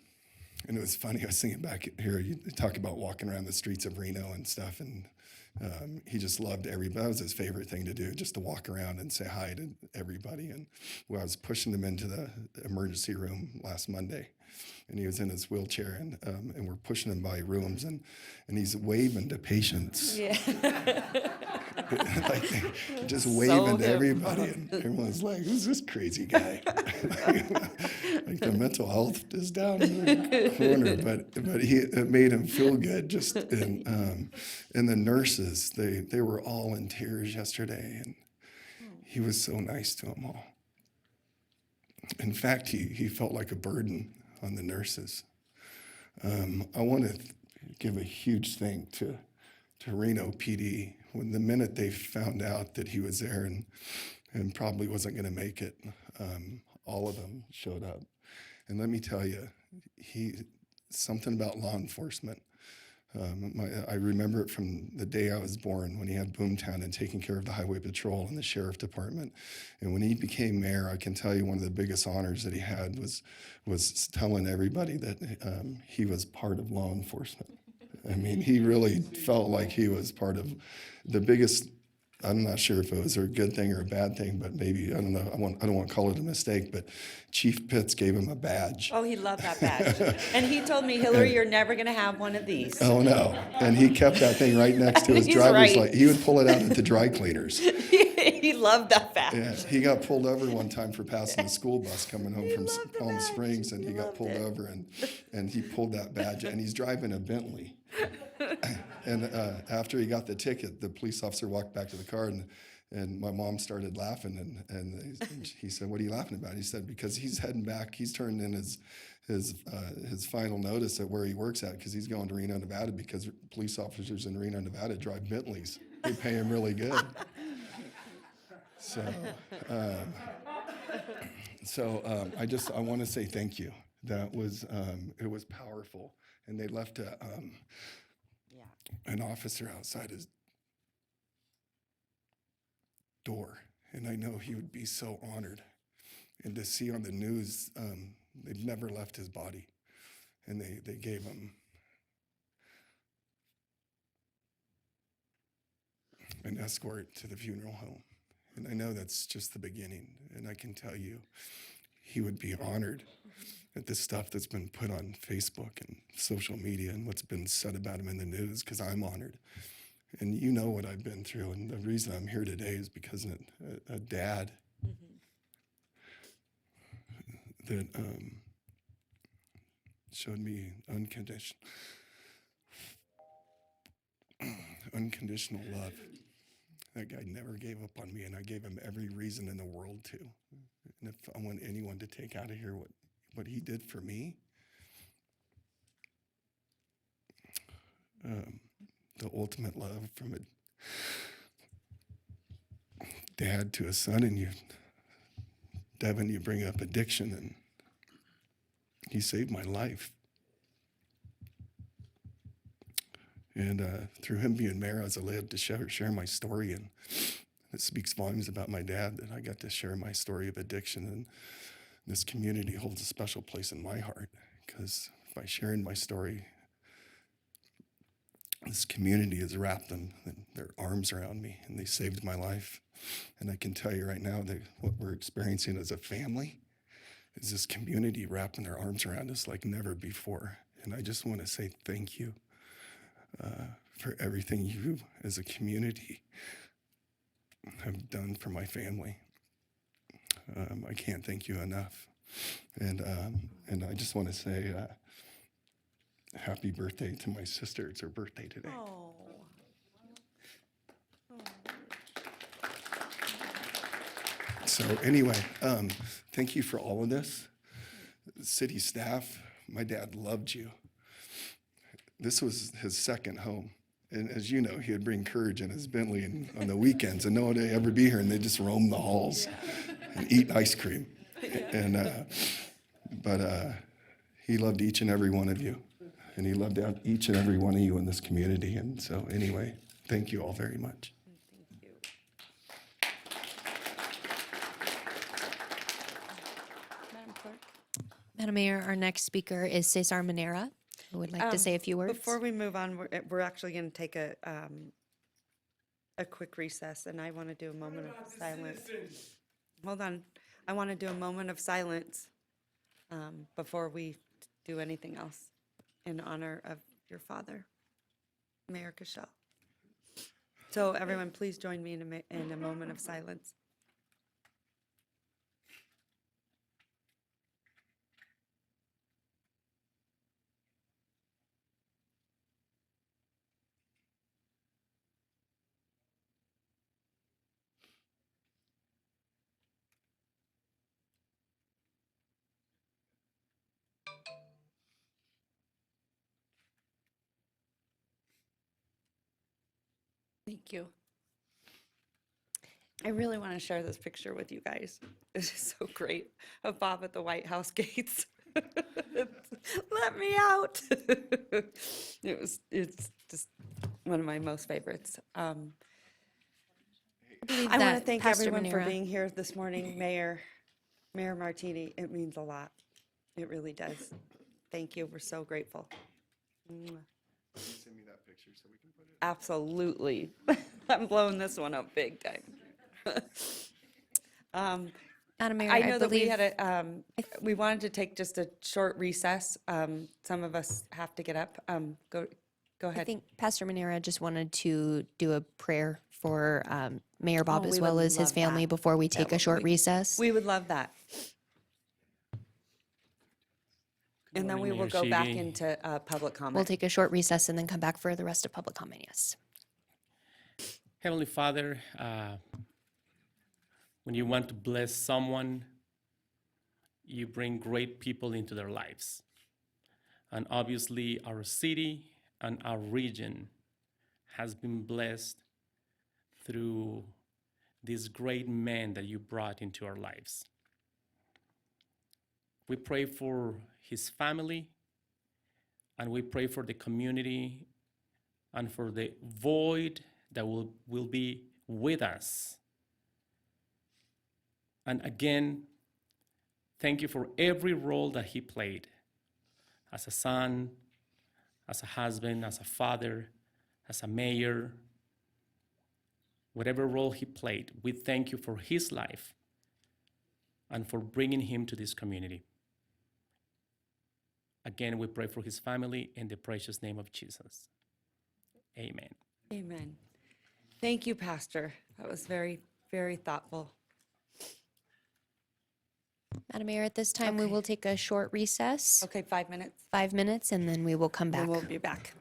And it was funny, I was thinking back here, you talk about walking around the streets of Reno and stuff, and he just loved everybody. That was his favorite thing to do, just to walk around and say hi to everybody. And I was pushing him into the emergency room last Monday, and he was in his wheelchair, and we're pushing him by rooms, and he's waving to patients. Yeah. Like, just waving to everybody, and everyone's like, "Who's this crazy guy?" Like the mental health is down in the corner, but it made him feel good. Just and the nurses, they were all in tears yesterday, and he was so nice to them all. In fact, he felt like a burden on the nurses. I want to give a huge thank to Reno PD. When the minute they found out that he was there and probably wasn't going to make it, all of them showed up. And let me tell you, something about law enforcement. I remember it from the day I was born, when he had Boomtown and taking care of the highway patrol and the sheriff department. And when he became mayor, I can tell you one of the biggest honors that he had was telling everybody that he was part of law enforcement. I mean, he really felt like he was part of the biggest. I'm not sure if it was a good thing or a bad thing, but maybe, I don't know, I don't want to call it a mistake, but Chief Pitts gave him a badge. Oh, he loved that badge. And he told me, Hillary, you're never going to have one of these. Oh, no. And he kept that thing right next to his He's driver's right. license. He would pull it out at the dry cleaners. He loved that badge. Yeah, he got pulled over one time for passing the school bus coming home from Palm Springs, and he got pulled over, and he pulled that badge, and he's driving a Bentley. And after he got the ticket, the police officer walked back to the car, and my mom started laughing, and he said, "What are you laughing about?" He said, "Because he's heading back. He's turned in his final notice at where he works at, because he's going to Reno, Nevada, because police officers in Reno, Nevada drive Bentleys. They pay him really good." So, I want to say thank you. That was it was powerful, and they left an officer outside his door, and I know he would be so honored. And to see on the news, they've never left his body, and they gave him an escort to the funeral home. And I know that's just the beginning, and I can tell you, he would be honored at the stuff that's been put on Facebook and social media and what's been said about him in the news, because I'm honored. And you know what I've been through, and the reason I'm here today is because a dad that showed me unconditional love. That guy never gave up on me, and I gave him every reason in the world to. And if I want anyone to take out of here what he did for me, the ultimate love from a dad to a son, and Devin, you bring up addiction, and he saved my life. And through him being mayor, I was allowed to share my story, and it speaks volumes about my dad that I got to share my story of addiction. And this community holds a special place in my heart, because by sharing my story, this community has wrapped their arms around me, and they saved my life. And I can tell you right now that what we're experiencing as a family is this community wrapping their arms around us like never before. And I just want to say thank you for everything you as a community have done for my family. I can't thank you enough. And I just want to say happy birthday to my sister. It's her birthday today. So anyway, thank you for all of this. City staff, my dad loved you. This was his second home. And as you know, he would bring Courage in his Bentley on the weekends, and no one would ever be here, and they'd just roam the halls and eat ice cream. But he loved each and every one of you, and he loved each and every one of you in this community. And so anyway, thank you all very much. Madam Clerk? Madam Mayor, our next speaker is Cesar Manera, who would like to say a few words. Before we move on, we're actually going to take a quick recess, and I want to do a moment of silence. Hold on. I want to do a moment of silence before we do anything else in honor of your father, Mayor Cashel. So everyone, please join me in a moment of silence. Thank you. I really want to share this picture with you guys. This is so great of Bob at the White House gates. Let me out. It's just one of my most favorites. I want to that thank Pastor everyone for Manera- being here this morning. Mayor Martini, it means a lot. It really does. Thank you. We're so grateful. Mwah. Send me that picture so we can put it. Absolutely. I'm blowing this one up big time. Madam Mayor, I know that we believe- had a, we wanted to take just a short recess. Some of us have to get up. Go I ahead. think Pastor Manera just wanted to do a prayer for Mayor Bob Oh, as we well would as his love family that. before we take a short recess. We would love that. And then we morning, will Mayor go back Sheedy. into public We'll comment. take a short recess and then come back for the rest of public comment, yes. Heavenly Father, when you want to bless someone, you bring great people into their lives. And obviously, our city and our region has been blessed through these great men that you brought into our lives. We pray for his family, and we pray for the community and for the void that will be with us. And again, thank you for every role that he played as a son, as a husband, as a father, as a mayor, whatever role he played. We thank you for his life and for bringing him to this community. Again, we pray for his family in the precious name of Jesus. Amen. Amen. Thank you, Pastor. That was very, very thoughtful. Madam Mayor, at this time, we Okay. will take a short recess, Okay, 5 minutes. 5 minutes, and then we will come back. Then we'll be back.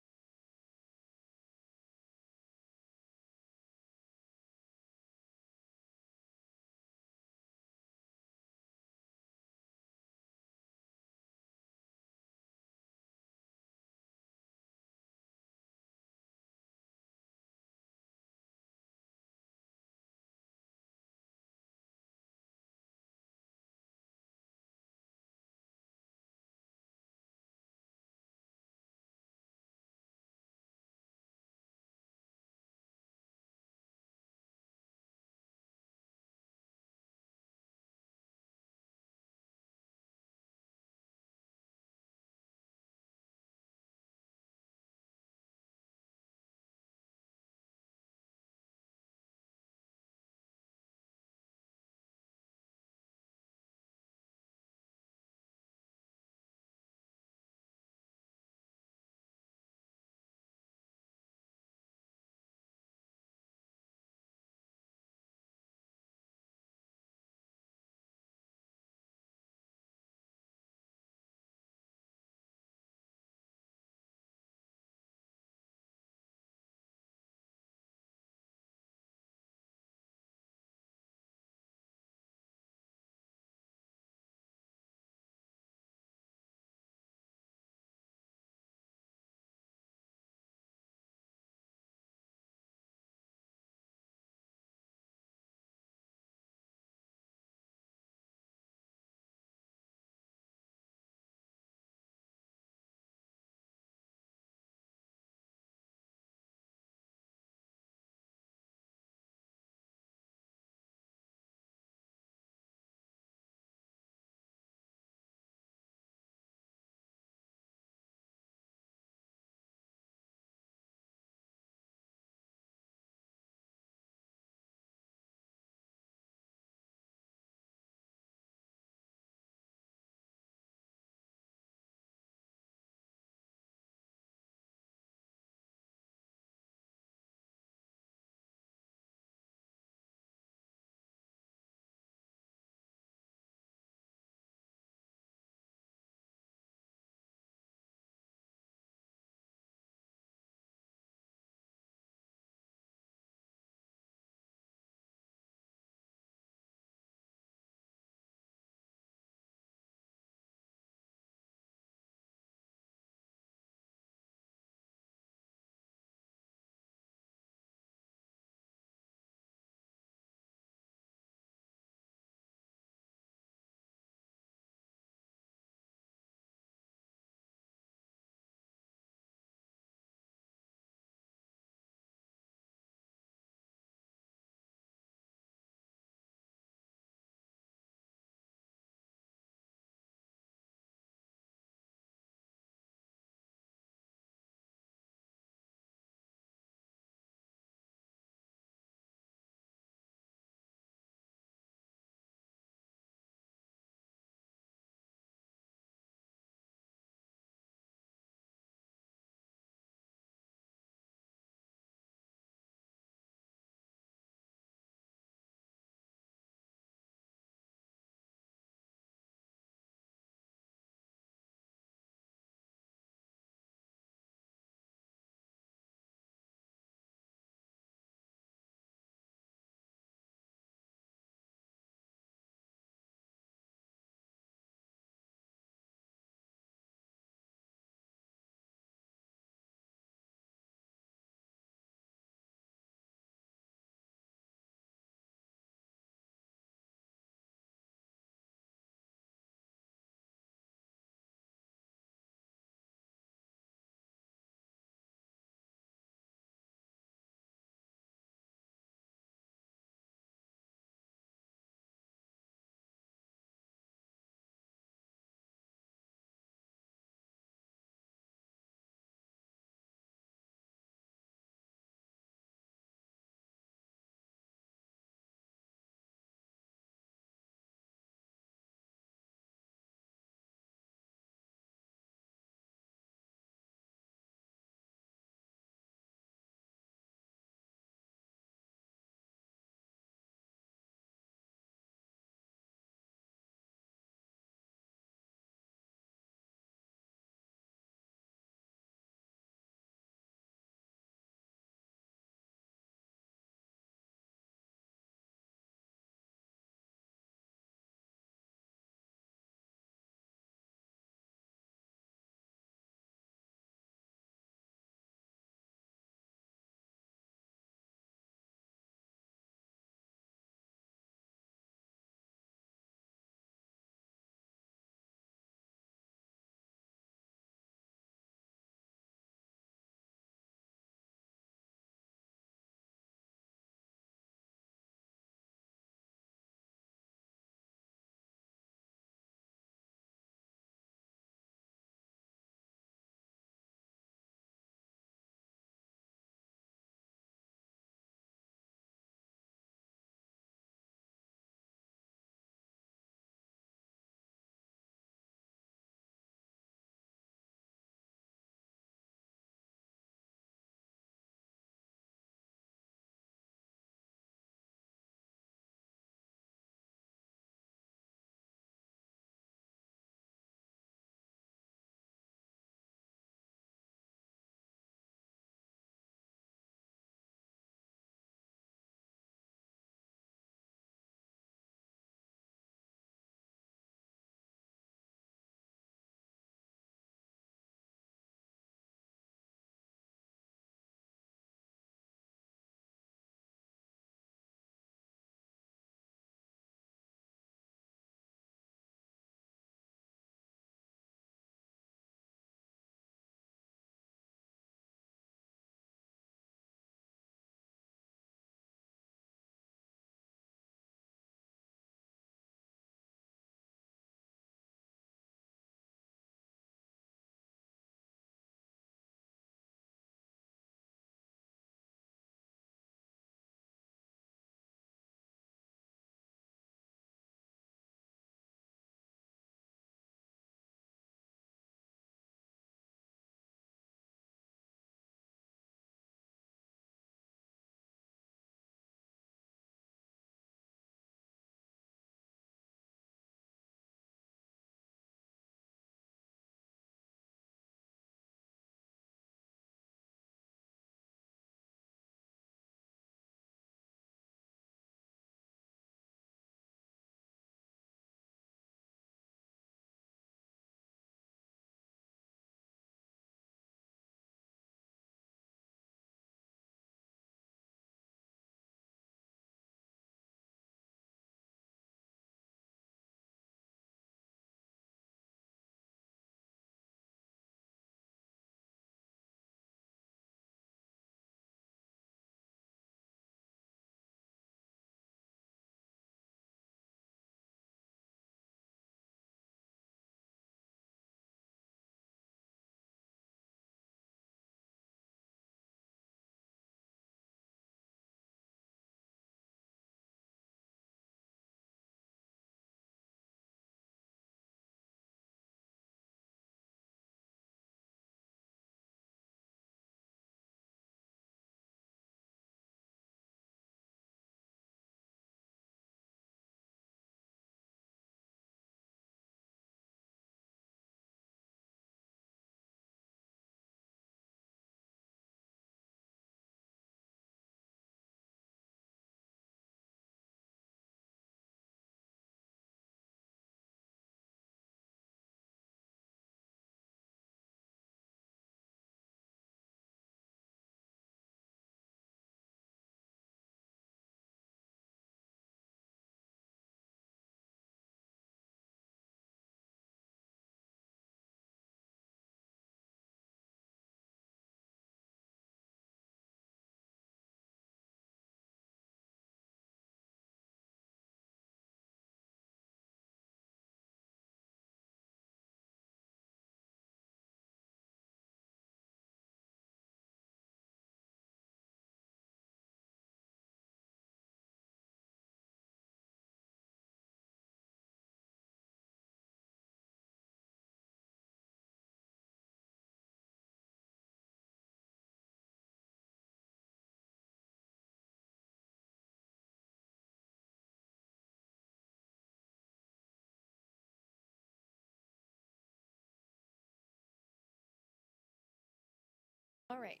All right.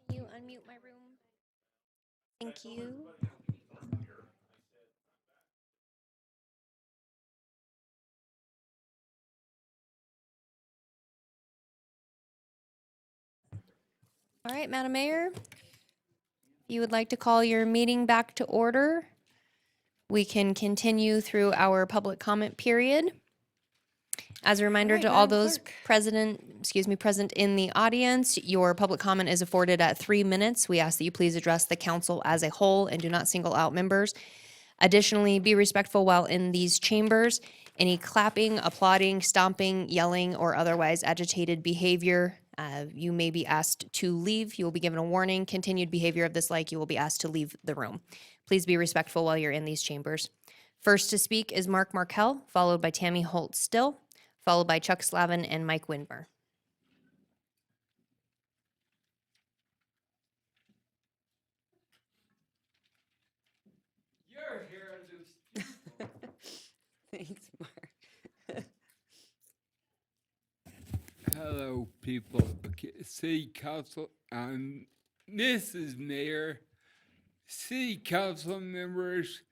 Can you unmute my room? Thank you. All right, Madam Mayor, if you would like to call your meeting back to order, we can continue through our public comment period. As a reminder right, to all Madam those Clerk. present in the audience, your public comment is afforded at 3 minutes. We ask that you please address the council as a whole and do not single out members. Additionally, be respectful while in these chambers. Any clapping, applauding, stomping, yelling, or otherwise agitated behavior, you may be asked to leave. You will be given a warning. Continued behavior of this like, you will be asked to leave the room. Please be respectful while you're in these chambers. First to speak is Mark Markell, followed by Tammy Holt Still, followed by Chuck Slavin and Mike Windmer. Thanks, Mark. Hello, people. Okay, City Council, Mrs. Mayor, City Council members,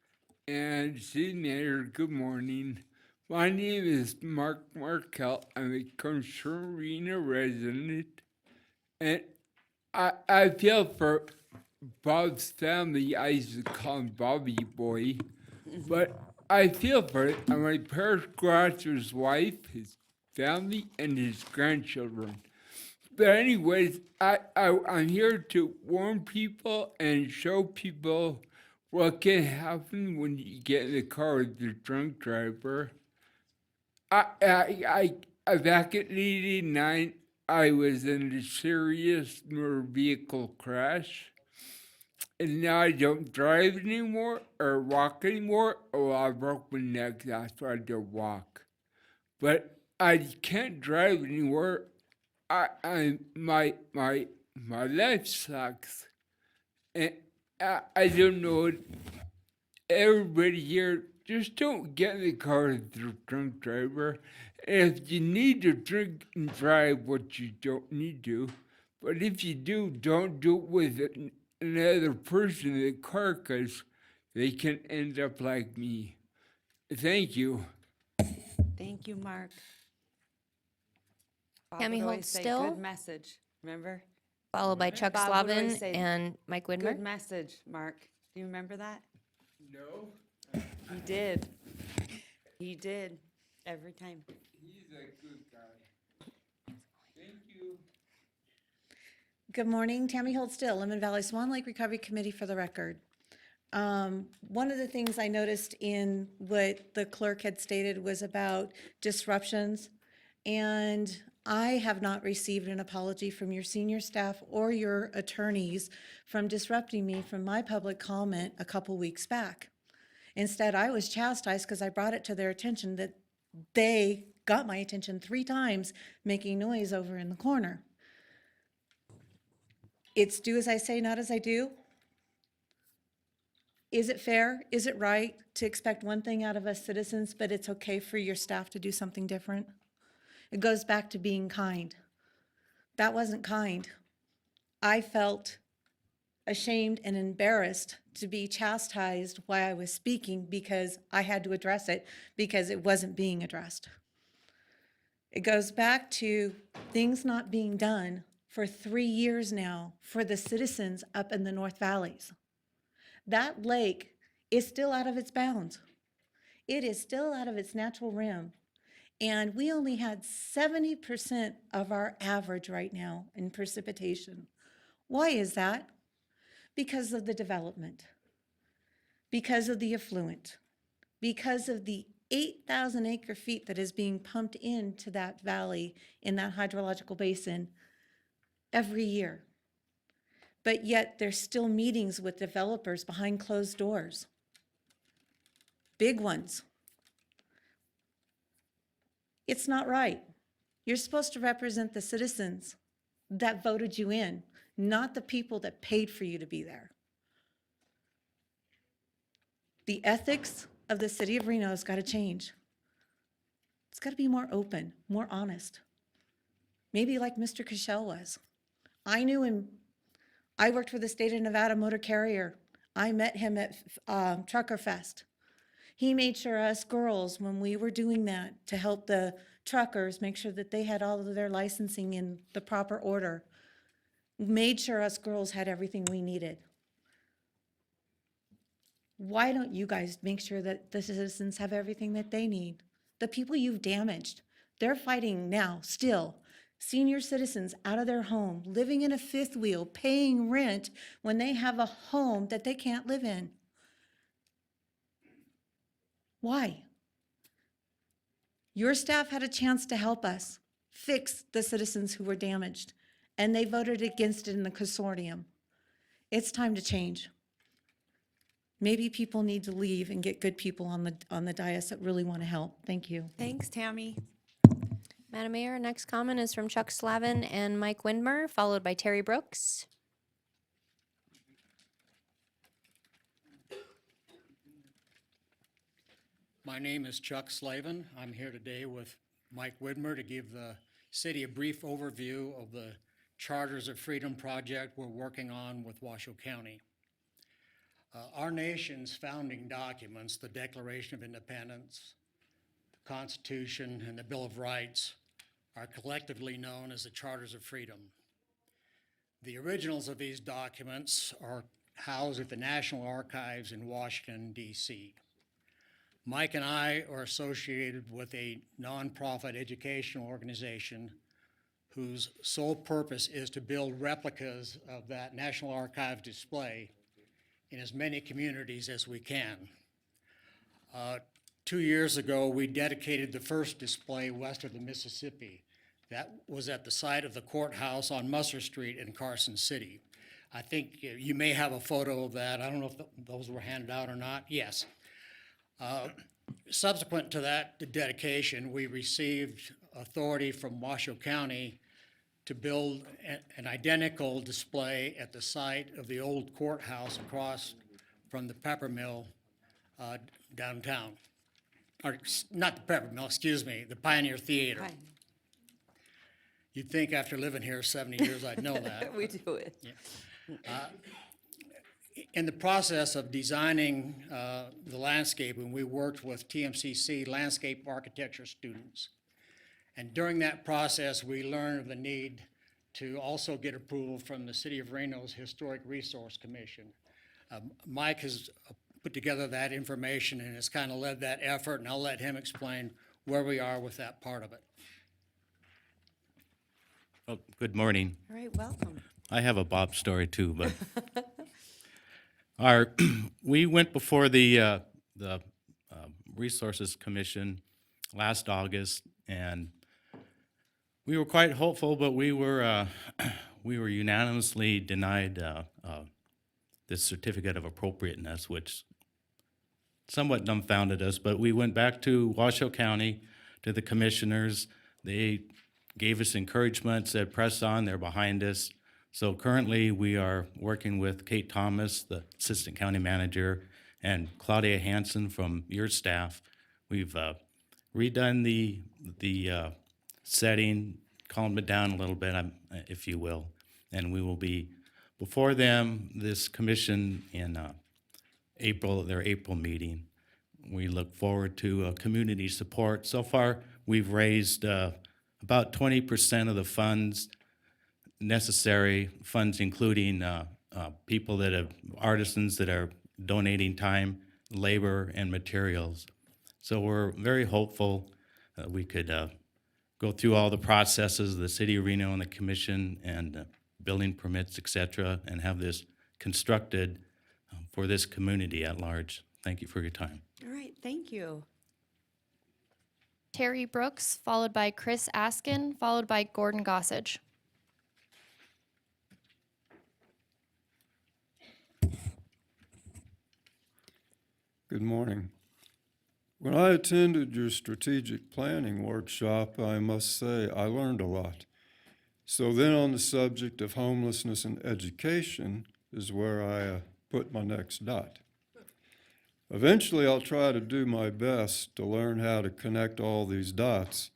and City Mayor, good morning. My name is Mark Markell. I'm a Commissioner Reno resident, and I feel for Bob's family. I used to call him Bobby Boy, but I feel for my parents, his wife, his family, and his grandchildren. But anyways, I'm here to warn people and show people what can happen when you get in the car with the drunk driver. Back in '89, I was in a serious motor vehicle crash, and now I don't drive anymore or walk anymore. Oh, I broke my neck. That's why I had to walk. But I can't drive anymore. My life sucks, and I don't know. Everybody here, just don't get in the car with a drunk driver. And if you need to drink and drive, what you don't need to. But if you do, don't do it with another person in the car, because they can end up like me. Thank you. Thank you, Mark. Bob Tammy would Holt always say, Still, good message. Remember? followed by Chuck Bob would always Slavin say, and Mike Windmer. good message, Mark. Do you remember that? No, He did. He did. Every time. he's a good guy. Thank you. Good morning, Tammy Holt Still, Lemon Valley Swan Lake Recovery Committee for the record. One of the things I noticed in what the clerk had stated was about disruptions. And I have not received an apology from your senior staff or your attorneys from disrupting me from my public comment a couple weeks back. Instead, I was chastised because I brought it to their attention that they got my attention 3 times making noise over in the corner. It's do as I say, not as I do. Is it fair? Is it right to expect one thing out of us citizens, but it's okay for your staff to do something different? It goes back to being kind. That wasn't kind. I felt ashamed and embarrassed to be chastised while I was speaking because I had to address it because it wasn't being addressed. It goes back to things not being done for 3 years now for the citizens up in the North Valleys. That lake is still out of its bounds. It is still out of its natural rim. And we only had 70% of our average right now in precipitation. Why is that? Because of the development, because of the effluent, because of the 8,000 acre feet that is being pumped into that valley in that hydrological basin every year. But yet there's still meetings with developers behind closed doors. Big ones. It's not right. You're supposed to represent the citizens that voted you in, not the people that paid for you to be there. The ethics of the city of Reno has got to change. It's got to be more open, more honest. Maybe like Mr. Cashel was. I knew him. I worked for the state of Nevada Motor Carrier. I met him at Trucker Fest. He made sure us girls, when we were doing that, to help the truckers make sure that they had all of their licensing in the proper order, made sure us girls had everything we needed. Why don't you guys make sure that the citizens have everything that they need? The people you've damaged, they're fighting now, still. Senior citizens out of their home, living in a fifth wheel, paying rent when they have a home that they can't live in. Why? Your staff had a chance to help us fix the citizens who were damaged, and they voted against it in the consortium. It's time to change. Maybe people need to leave and get good people on the dais that really want to help. Thank you. Thanks, Tammy. Madam Mayor, next comment is from Chuck Slavin and Mike Windmer, followed by Terry Brooks. My name is Chuck Slavin. I'm here today with Mike Widmer to give the city a brief overview of the Charters of Freedom project we're working on with Washoe County. Our nation's founding documents, the Declaration of Independence, the Constitution, and the Bill of Rights, are collectively known as the Charters of Freedom. The originals of these documents are housed at the National Archives in Washington, D.C. Mike and I are associated with a nonprofit educational organization whose sole purpose is to build replicas of that National Archive display in as many communities as we can. 2 years ago, we dedicated the first display west of the Mississippi. That was at the site of the courthouse on Musser Street in Carson City. I think you may have a photo of that. I don't know if those were handed out or not. Yes. Subsequent to that dedication, we received authority from Washoe County to build an identical display at the site of the old courthouse across from the pepper mill downtown. Or not the pepper mill, excuse me, the Pioneer Theater. Hi. You'd think after living here 70 years I'd know that. We do it. Yeah. In the process of designing the landscaping, we worked with TMCC landscape architecture students. And during that process, we learned of the need to also get approval from the City of Reno's Historic Resource Commission. Mike has put together that information and has kind of led that effort, and I'll let him explain where we are with that part of it. Well, good morning. All right, welcome. I have a Bob story too, but we went before the Resources Commission last August, and we were quite hopeful, but we were unanimously denied this certificate of appropriateness, which somewhat dumbfounded us. But we went back to Washoe County, to the commissioners. They gave us encouragement, said press on, they're behind us. So currently we are working with Kate Thomas, the assistant county manager, and Claudia Hansen from your staff. We've redone the setting, calmed it down a little bit, if you will, and we will be before them, this commission in April, their April meeting. We look forward to community support. So far, we've raised about 20% of the funds necessary, funds including people that have, artisans that are donating time, labor, and materials. So we're very hopeful that we could go through all the processes, the City of Reno and the Commission and building permits, et cetera, and have this constructed for this community at large. Thank you for your time. All right, thank you. Terry Brooks, followed by Chris Askin, followed by Gordon Gossage. Good morning. When I attended your strategic planning workshop, I must say I learned a lot. So then on the subject of homelessness and education is where I put my next dot. Eventually I'll try to do my best to learn how to connect all these dots,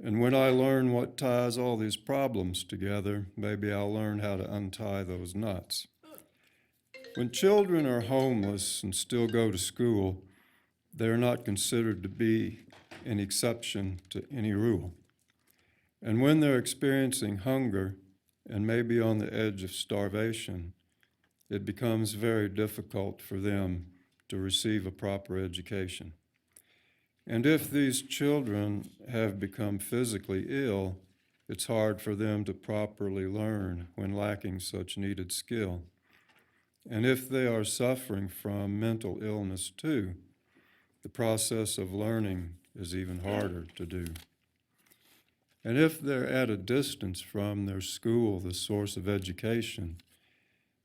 And when I learn what ties all these problems together, maybe I'll learn how to untie those knots. When children are homeless and still go to school, they are not considered to be an exception to any rule. And when they're experiencing hunger and maybe on the edge of starvation, it becomes very difficult for them to receive a proper education. And if these children have become physically ill, it's hard for them to properly learn when lacking such needed skill. And if they are suffering from mental illness too, the process of learning is even harder to do. And if they're at a distance from their school, the source of education,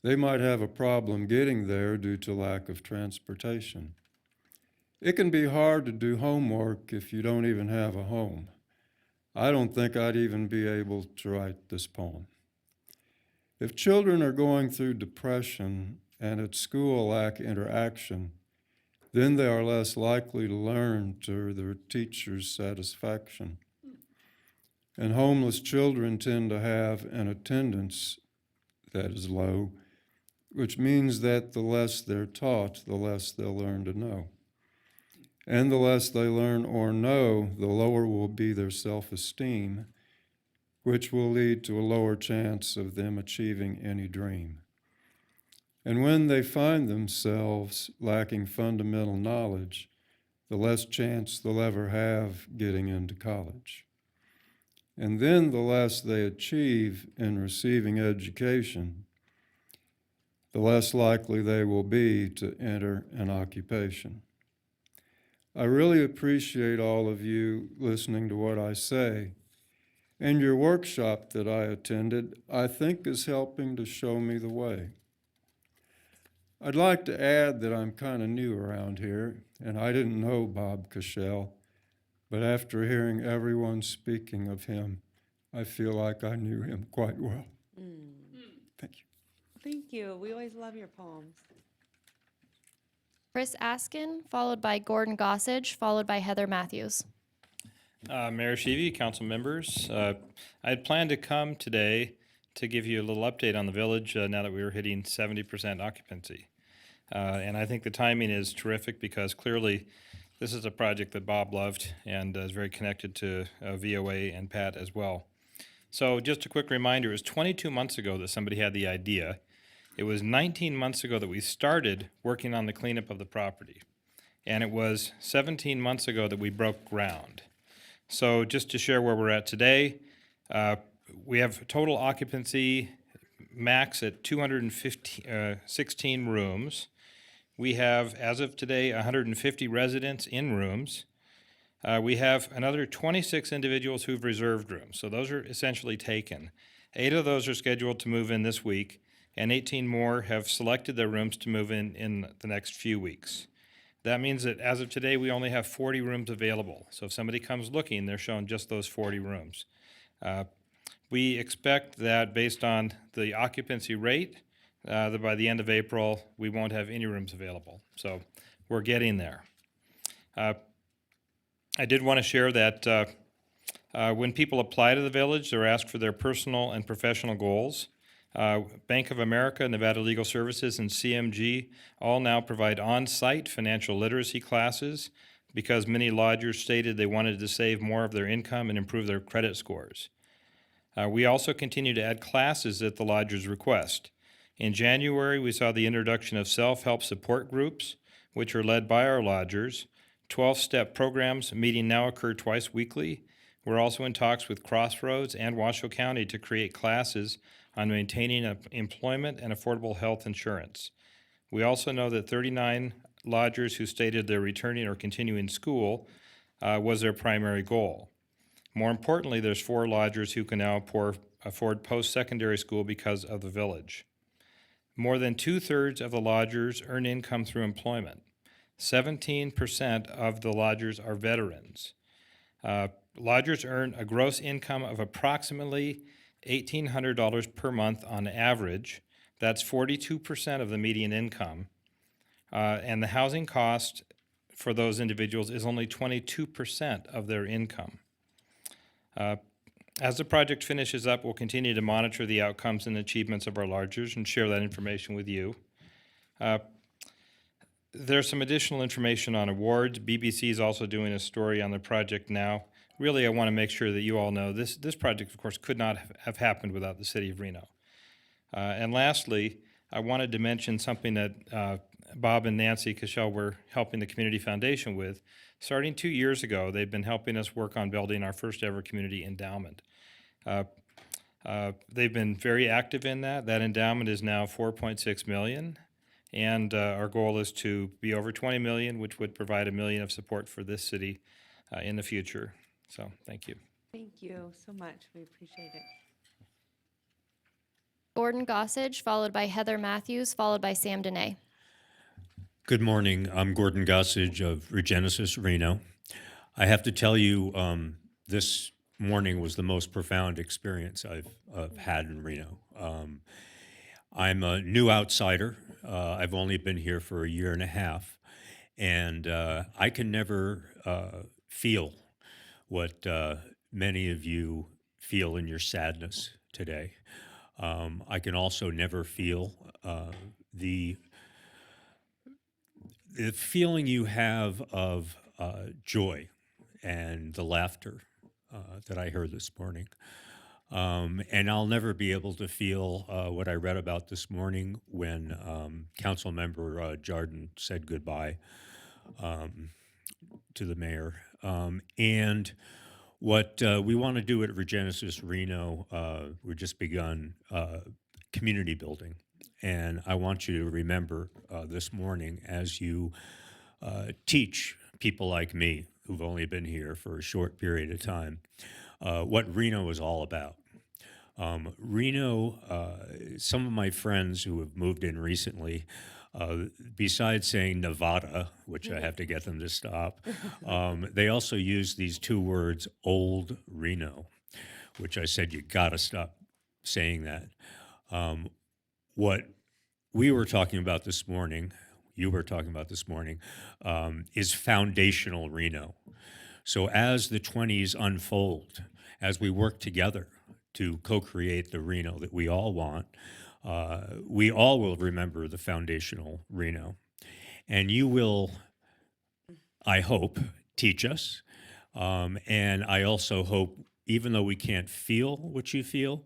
they might have a problem getting there due to lack of transportation. It can be hard to do homework if you don't even have a home. I don't think I'd even be able to write this poem. If children are going through depression and at school lack interaction, then they are less likely to learn to their teacher's satisfaction. And homeless children tend to have an attendance that is low, which means that the less they're taught, the less they'll learn to know. And the less they learn or know, the lower will be their self-esteem, which will lead to a lower chance of them achieving any dream. And when they find themselves lacking fundamental knowledge, the less chance they'll ever have getting into college. And then the less they achieve in receiving education, the less likely they will be to enter an occupation. I really appreciate all of you listening to what I say, and your workshop that I attended, I think, is helping to show me the way. I'd like to add that I'm kind of new around here, and I didn't know Bob Cashell, but after hearing everyone speaking of him, I feel like I knew him quite well. Thank you. Thank you. We always love your poems. Chris Askin, followed by Gordon Gossage, followed by Heather Matthews. Mayor Sheevy, council members, I had planned to come today to give you a little update on the village now that we were hitting 70% occupancy. And I think the timing is terrific because clearly this is a project that Bob loved and is very connected to VOA and Pat as well. So just a quick reminder, it was 22 months ago that somebody had the idea. It was 19 months ago that we started working on the cleanup of the property. And it was 17 months ago that we broke ground. So just to share where we're at today, we have total occupancy max at 216 rooms. We have, as of today, 150 residents in rooms. We have another 26 individuals who've reserved rooms, so those are essentially taken. 8 of those are scheduled to move in this week, and 18 more have selected their rooms to move in the next few weeks. That means that as of today, we only have 40 rooms available. So if somebody comes looking, they're shown just those 40 rooms. We expect that based on the occupancy rate, that by the end of April, we won't have any rooms available. So we're getting there. I did want to share that when people apply to the village, they're asked for their personal and professional goals. Bank of America, Nevada Legal Services, and CMG all now provide on-site financial literacy classes because many lodgers stated they wanted to save more of their income and improve their credit scores. We also continue to add classes at the lodgers' request. In January, we saw the introduction of self-help support groups, which are led by our lodgers. 12-step programs meeting now occur twice weekly. We're also in talks with Crossroads and Washoe County to create classes on maintaining employment and affordable health insurance. We also know that 39 lodgers who stated they're returning or continuing school was their primary goal. More importantly, there's 4 lodgers who can now afford post-secondary school because of the village. More than 2/3 of the lodgers earn income through employment. 17% of the lodgers are veterans. Lodgers earn a gross income of approximately $1,800 per month on average. That's 42% of the median income. And the housing cost for those individuals is only 22% of their income. As the project finishes up, we'll continue to monitor the outcomes and achievements of our largers and share that information with you. There's some additional information on awards. BBC is also doing a story on the project now. Really, I want to make sure that you all know this project, of course, could not have happened without the city of Reno. And lastly, I wanted to mention something that Bob and Nancy Cashel were helping the Community Foundation with. Starting 2 years ago, they've been helping us work on building our first ever community endowment. They've been very active in that. That endowment is now $4.6 million. And our goal is to be over 20 million, which would provide $1 million of support for this city in the future. So thank you. Thank you so much. We appreciate it. Gordon Gossage, followed by Heather Matthews, followed by Sam Dene. Good morning. I'm Gordon Gossage of Regenesis, Reno. I have to tell you, this morning was the most profound experience I've had in Reno. I'm a new outsider. I've only been here for a year and a half, and I can never feel what many of you feel in your sadness today. I can also never feel the feeling you have of joy and the laughter that I heard this morning. And I'll never be able to feel what I read about this morning when Council Member Jardin said goodbye to the mayor. And what we want to do at Regenesis Reno, we've just begun community building. And I want you to remember this morning as you teach people like me who've only been here for a short period of time what Reno is all about. Reno, some of my friends who have moved in recently, besides saying Nevada, which I have to get them to stop, they also use these two words, Old Reno, which I said, you gotta stop saying that. What we were talking about this morning, you were talking about this morning, is foundational Reno. So as the 20s unfold, as we work together to co-create the Reno that we all want, we all will remember the foundational Reno. And you will, I hope, teach us. And I also hope, even though we can't feel what you feel,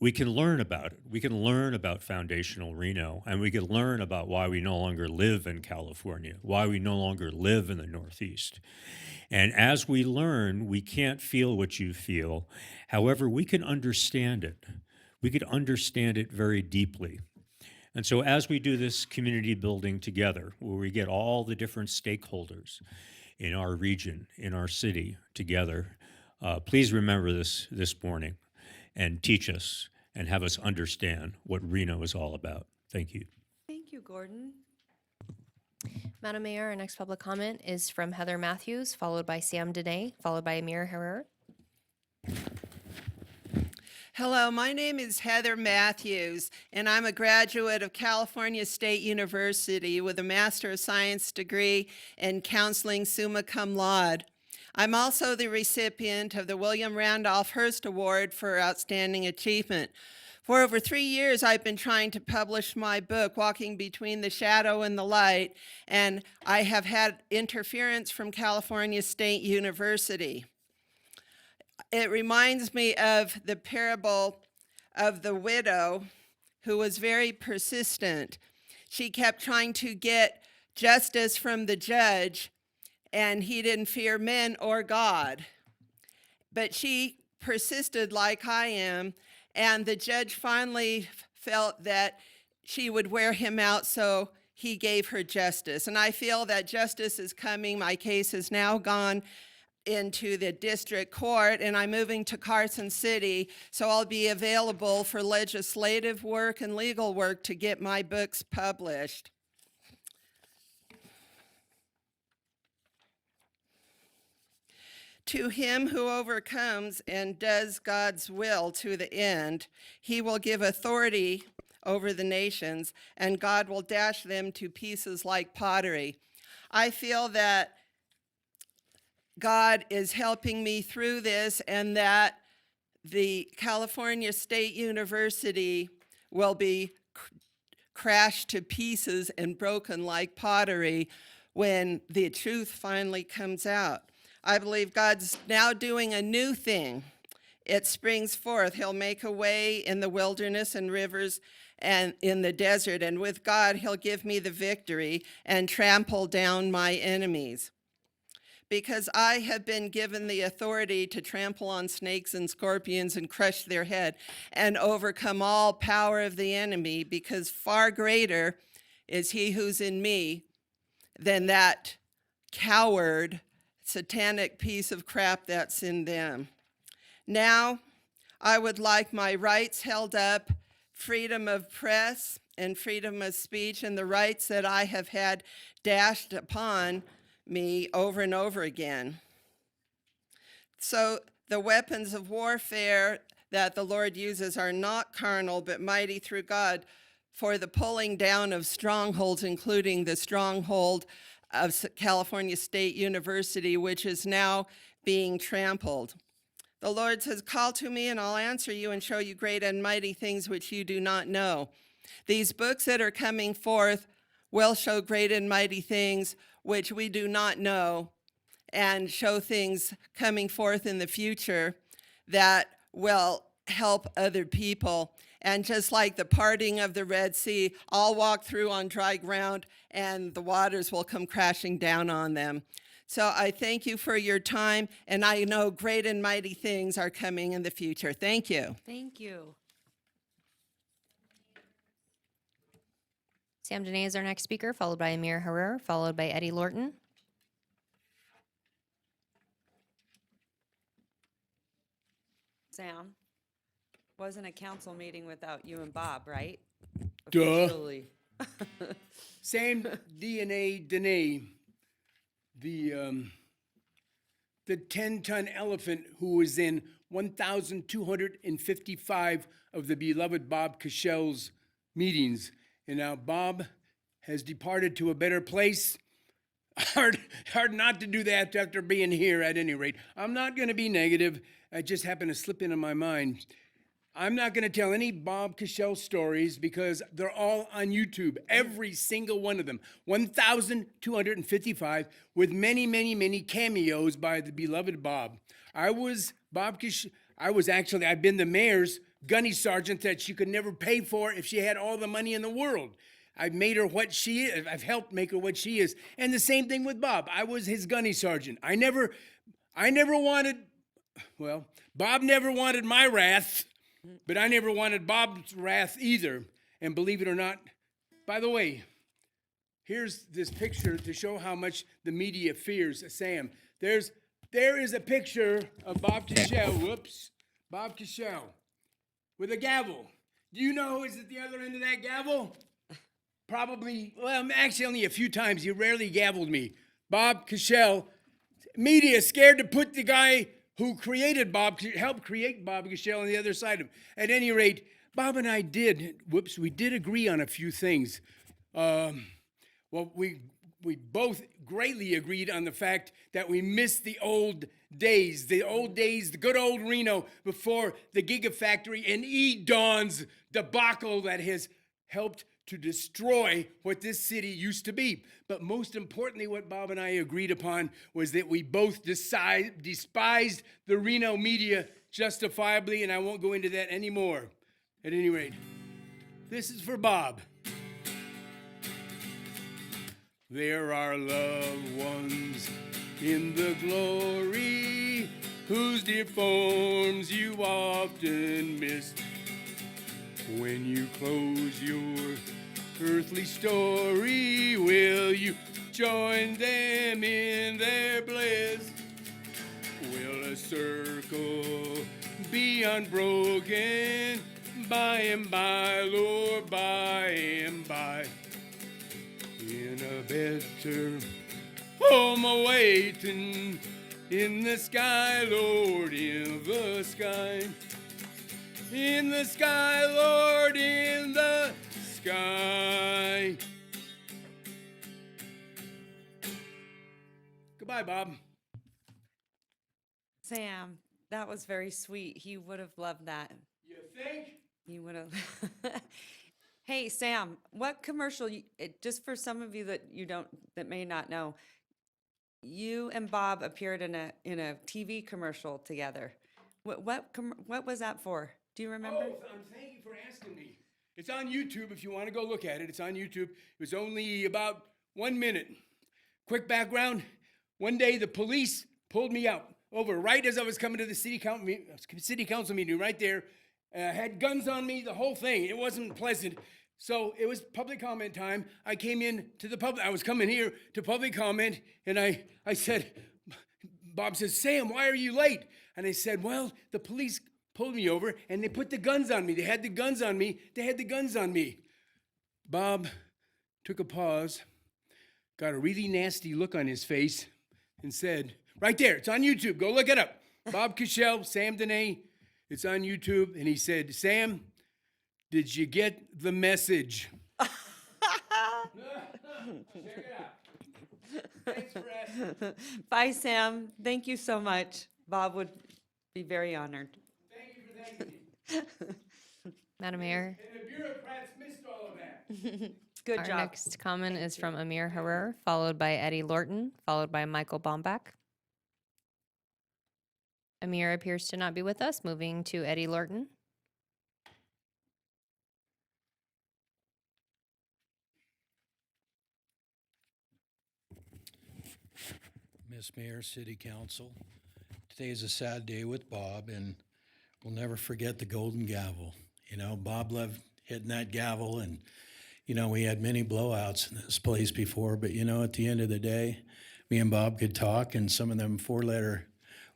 we can learn about it. We can learn about foundational Reno, and we can learn about why we no longer live in California, why we no longer live in the Northeast. And as we learn, we can't feel what you feel. However, we can understand it. We could understand it very deeply. And so as we do this community building together, where we get all the different stakeholders in our region, in our city together, please remember this morning and teach us and have us understand what Reno is all about. Thank you. Thank you, Gordon. Madam Mayor, our next public comment is from Heather Matthews, followed by Sam Dene, followed by Amir Herrera. Hello, my name is Heather Matthews, and I'm a graduate of California State University with a Master of Science degree in counseling summa cum laude. I'm also the recipient of the William Randolph Hearst Award for Outstanding Achievement. For over 3 years, I've been trying to publish my book, Walking Between the Shadow and the Light, and I have had interference from California State University. It reminds me of the parable of the widow who was very persistent. She kept trying to get justice from the judge, and he didn't fear men or God. But she persisted like I am, and the judge finally felt that she would wear him out, so he gave her justice. And I feel that justice is coming. My case has now gone into the district court, and I'm moving to Carson City, so I'll be available for legislative work and legal work to get my books published. To him who overcomes and does God's will to the end, he will give authority over the nations, and God will dash them to pieces like pottery. I feel that God is helping me through this, and that the California State University will be crashed to pieces and broken like pottery when the truth finally comes out. I believe God's now doing a new thing. It springs forth. He'll make a way in the wilderness and rivers and in the desert. And with God, he'll give me the victory and trample down my enemies. Because I have been given the authority to trample on snakes and scorpions and crush their head and overcome all power of the enemy, because far greater is he who's in me than that coward, satanic piece of crap that's in them. Now, I would like my rights held up, freedom of press and freedom of speech, and the rights that I have had dashed upon me over and over again. So the weapons of warfare that the Lord uses are not carnal, but mighty through God for the pulling down of strongholds, including the stronghold of California State University, which is now being trampled. The Lord says, call to me and I'll answer you and show you great and mighty things which you do not know. These books that are coming forth will show great and mighty things which we do not know, and show things coming forth in the future that will help other people. And just like the parting of the Red Sea, I'll walk through on dry ground and the waters will come crashing down on them. So I thank you for your time, and I know great and mighty things are coming in the future. Thank you. Thank you. Sam Dene is our next speaker, followed by Amir Harar, followed by Eddie Lorton. Sam, wasn't a council meeting without you and Bob, right? Duh. Officially. Sam Dene, the 10-ton elephant who was in 1,255 of the beloved Bob Cashell's meetings. And now Bob has departed to a better place. Hard not to do that after being here at any rate. I'm not going to be negative. It just happened to slip into my mind. I'm not going to tell any Bob Cashell stories because they're all on YouTube, every single one of them, 1,255, with many, many, many cameos by the beloved Bob. I've been the mayor's gunny sergeant that she could never pay for if she had all the money in the world. I've made her what she is. I've helped make her what she is. And the same thing with Bob. I was his gunny sergeant. I never wanted, well, Bob never wanted my wrath, but I never wanted Bob's wrath either. And believe it or not, by the way, here's this picture to show how much the media fears Sam. There is a picture of Bob Cashell, Bob Cashell, with a gavel. Do you know who is at the other end of that gavel? Probably, well, actually only a few times. He rarely gavelled me. Bob Cashell. Media scared to put the guy who helped create Bob Cashell on the other side of him. At any rate, Bob and I we did agree on a few things. We both greatly agreed on the fact that we missed the old days, the good old Reno before the Gigafactory and E-Dawn's debacle that has helped to destroy what this city used to be. But most importantly, what Bob and I agreed upon was that we both despised the Reno media justifiably, and I won't go into that anymore. At any rate, this is for Bob. There are loved ones in the glory whose dear forms you often miss. When you close your earthly story, will you join them in their bliss? Will a circle be unbroken by and by, Lord, by and by? In a better home awaiting in the sky, Lord, in the sky. In the sky, Lord, in the sky. Goodbye, Bob. Sam, that was very sweet. He would have loved that. You think? He would have. Hey, Sam, what commercial, just for some of you that that may not know, you and Bob appeared in a TV commercial together. What was that for? Do you remember? Oh, thank you for asking me. It's on YouTube if you want to go look at it. It's on YouTube. It was only about 1 minute. Quick background. One day the police pulled me out over right as I was coming to the city council meeting right there. Had guns on me, the whole thing. It wasn't pleasant. So it was public comment time. I came in to the public. I was coming here to public comment, and I said, Bob says, Sam, why are you late? And I said, well, the police pulled me over, and they put the guns on me. They had the guns on me. They had the guns on me. Bob took a pause, got a really nasty look on his face, and said, right there, it's on YouTube. Go look it up. Bob Cashel, Sam Dene. It's on YouTube. And he said, Sam, did you get the message? Check it out. Thanks for asking. Bye, Sam. Thank you so much. Bob would be very honored. Thank you for thanking me. Madam Mayor, And the bureaucrats missed all of that. Good our job. next comment is from Amir Harer, followed by Eddie Lorton, followed by Michael Bombach. Amir appears to not be with us. Moving to Eddie Lorton. Miss Mayor, City Council, today is a sad day with Bob, and we'll never forget the golden gavel. You know, Bob loved hitting that gavel, and, you know, we had many blowouts in this place before, but, you know, at the end of the day, me and Bob could talk, and some of them four-letter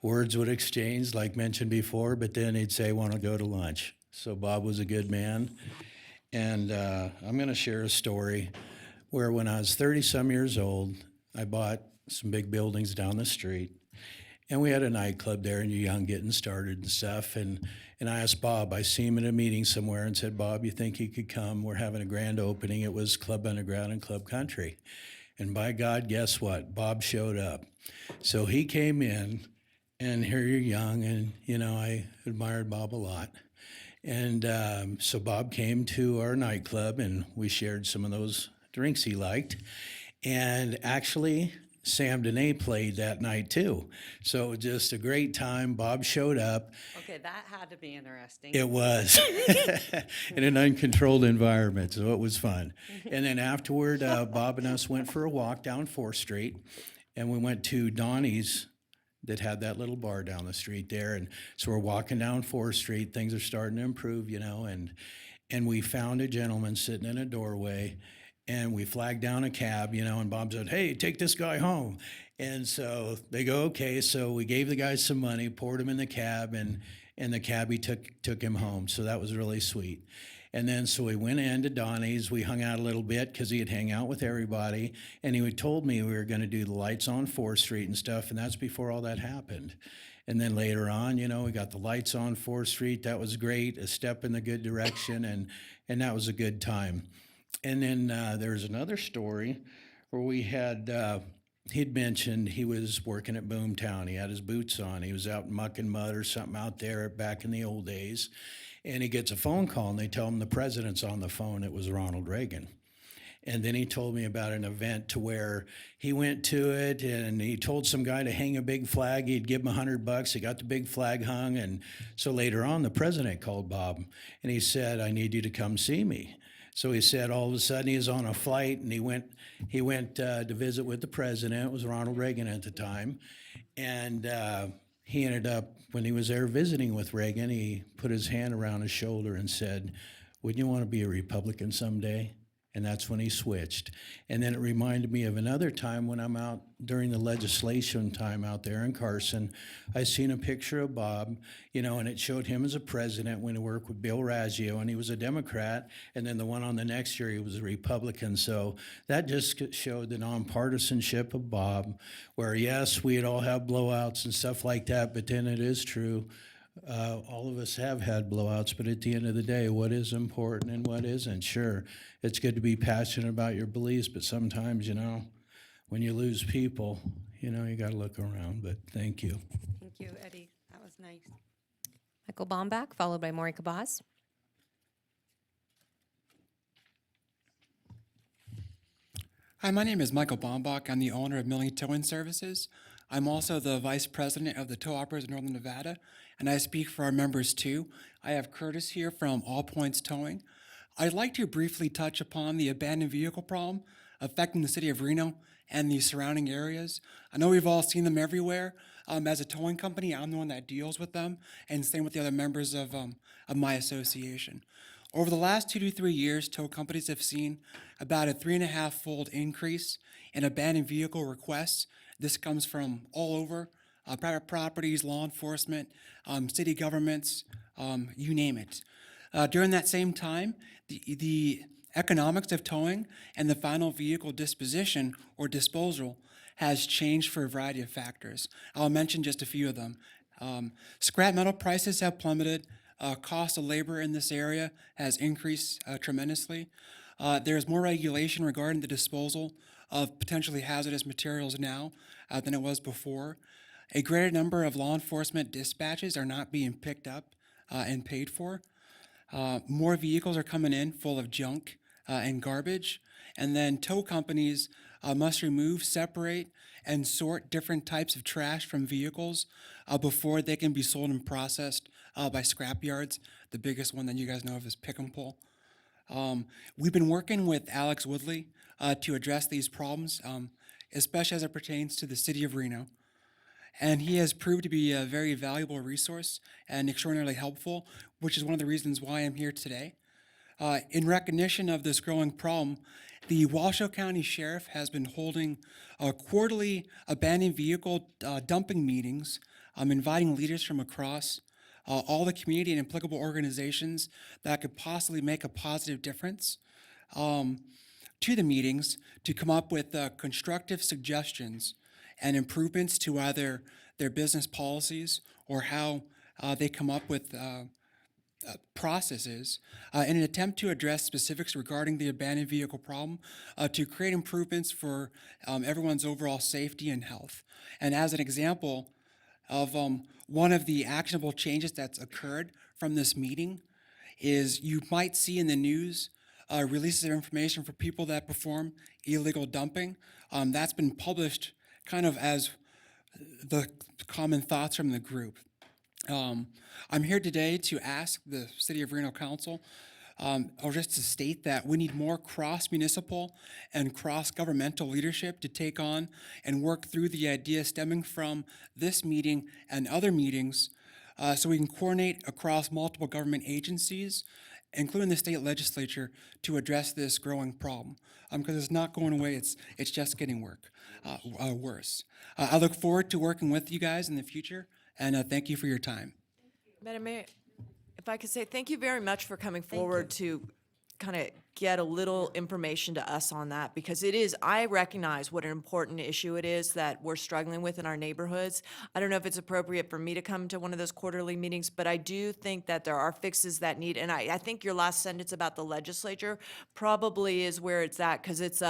words would exchange, like mentioned before, but then he'd say, want to go to lunch. So Bob was a good man. And I'm going to share a story where when I was 30-some years old, I bought some big buildings down the street. And we had a nightclub there, and you're young, getting started and stuff. And I asked Bob, I see him at a meeting somewhere, and said, Bob, you think you could come? We're having a grand opening. It was Club Underground and Club Country. And by God, guess what? Bob showed up. So he came in, and here you're young, and, you know, I admired Bob a lot. And so Bob came to our nightclub, and we shared some of those drinks he liked. And actually, Sam Dene played that night too. So just a great time. Bob showed up. Okay, that had to be interesting. It was in an uncontrolled environment, so it was fun. And then afterward, Bob and us went for a walk down 4th Street, and we went to Donnie's that had that little bar down the street there. And so we're walking down 4th Street. Things are starting to improve, you know, and we found a gentleman sitting in a doorway. And we flagged down a cab, you know, and Bob said, hey, take this guy home. And so they go, okay. So we gave the guy some money, poured him in the cab, and the cabbie took him home. So that was really sweet. And then so we went into Donnie's. We hung out a little bit because he'd hang out with everybody. And he had told me we were going to do the lights on 4th Street and stuff, and that's before all that happened. And then later on, you know, we got the lights on 4th Street. That was great, a step in the good direction, and that was a good time. And then there's another story where we had, he'd mentioned he was working at Boomtown. He had his boots on. He was out mucking mud or something out there back in the old days. And he gets a phone call, and they tell him the president's on the phone. It was Ronald Reagan. And then he told me about an event to where he went to it, and he told some guy to hang a big flag. He'd give him $100. He got the big flag hung. And so later on, the president called Bob, and he said, I need you to come see me. So he said all of a sudden he was on a flight, and he went to visit with the president. It was Ronald Reagan at the time. And he ended up, when he was there visiting with Reagan, he put his hand around his shoulder and said, wouldn't you want to be a Republican someday? And that's when he switched. And then it reminded me of another time when I'm out during the legislation time out there in Carson. I seen a picture of Bob, you know, and it showed him as a president when he worked with Bill Raggio, and he was a Democrat. And then the one on the next year, he was a Republican. So that just showed the nonpartisanship of Bob, where yes, we'd all have blowouts and stuff like that, but then it is true. All of us have had blowouts, but at the end of the day, what is important and what isn't? Sure, it's good to be passionate about your beliefs, but sometimes, you know, when you lose people, you know, you got to look around. But thank you. Thank you, Eddie. That was nice. Michael Bombach, followed by Maury Kabaz. Hi, my name is Michael Bombach. I'm the owner of Milling Towing Services. I'm also the vice president of the Tow Operators of Northern Nevada, and I speak for our members too. I have Curtis here from All Points Towing. I'd like to briefly touch upon the abandoned vehicle problem affecting the city of Reno and the surrounding areas. I know we've all seen them everywhere. As a towing company, I'm the one that deals with them, and same with the other members of my association. Over the last 2 to 3 years, tow companies have seen about a 3.5-fold increase in abandoned vehicle requests. This comes from all over, private properties, law enforcement, city governments, you name it. During that same time, the economics of towing and the final vehicle disposition or disposal has changed for a variety of factors. I'll mention just a few of them. Scrap metal prices have plummeted. Cost of labor in this area has increased tremendously. There's more regulation regarding the disposal of potentially hazardous materials now than it was before. A greater number of law enforcement dispatches are not being picked up and paid for. More vehicles are coming in full of junk and garbage. And then tow companies must remove, separate, and sort different types of trash from vehicles before they can be sold and processed by scrap yards. The biggest one that you guys know of is Pick and Pull. We've been working with Alex Woodley to address these problems, especially as it pertains to the city of Reno. And he has proved to be a very valuable resource and extraordinarily helpful, which is one of the reasons why I'm here today. In recognition of this growing problem, the Washoe County Sheriff has been holding quarterly abandoned vehicle dumping meetings, inviting leaders from across all the community and applicable organizations that could possibly make a positive difference to the meetings to come up with constructive suggestions and improvements to either their business policies or how they come up with processes in an attempt to address specifics regarding the abandoned vehicle problem to create improvements for everyone's overall safety and health. And as an example of one of the actionable changes that's occurred from this meeting is you might see in the news releases of information for people that perform illegal dumping. That's been published kind of as the common thoughts from the group. I'm here today to ask the City of Reno Council, or just to state that we need more cross-municipal and cross-governmental leadership to take on and work through the ideas stemming from this meeting and other meetings so we can coordinate across multiple government agencies, including the state legislature, to address this growing problem. Because it's not going away, it's just getting worse. I look forward to working with you guys in the future, and thank you for your time. Madam Mayor, if I could say thank you very much for coming forward to kind of get a little information to us on that, because it is, I recognize what an important issue it is that we're struggling with in our neighborhoods. I don't know if it's appropriate for me to come to one of those quarterly meetings, but I do think that there are fixes that need, and I think your last sentence about the legislature probably is where it's at, because it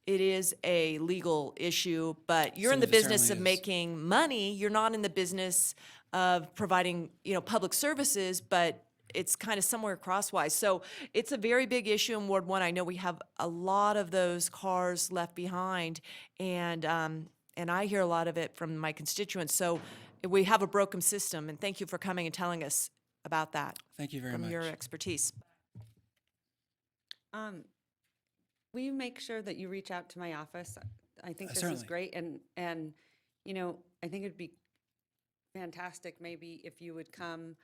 is a legal issue, but you're in the business of making money. You're not in the business of providing, public services, but it's kind of somewhere crosswise. So it's a very big issue in Ward 1. I know we have a lot of those cars left behind, and I hear a lot of it from my constituents. So we have a broken system, and thank you for coming and telling us about that. Thank you very much. From your expertise. Will you make sure that you reach out to my office? I think this is Certainly. great, and I think it'd be fantastic maybe if you would come.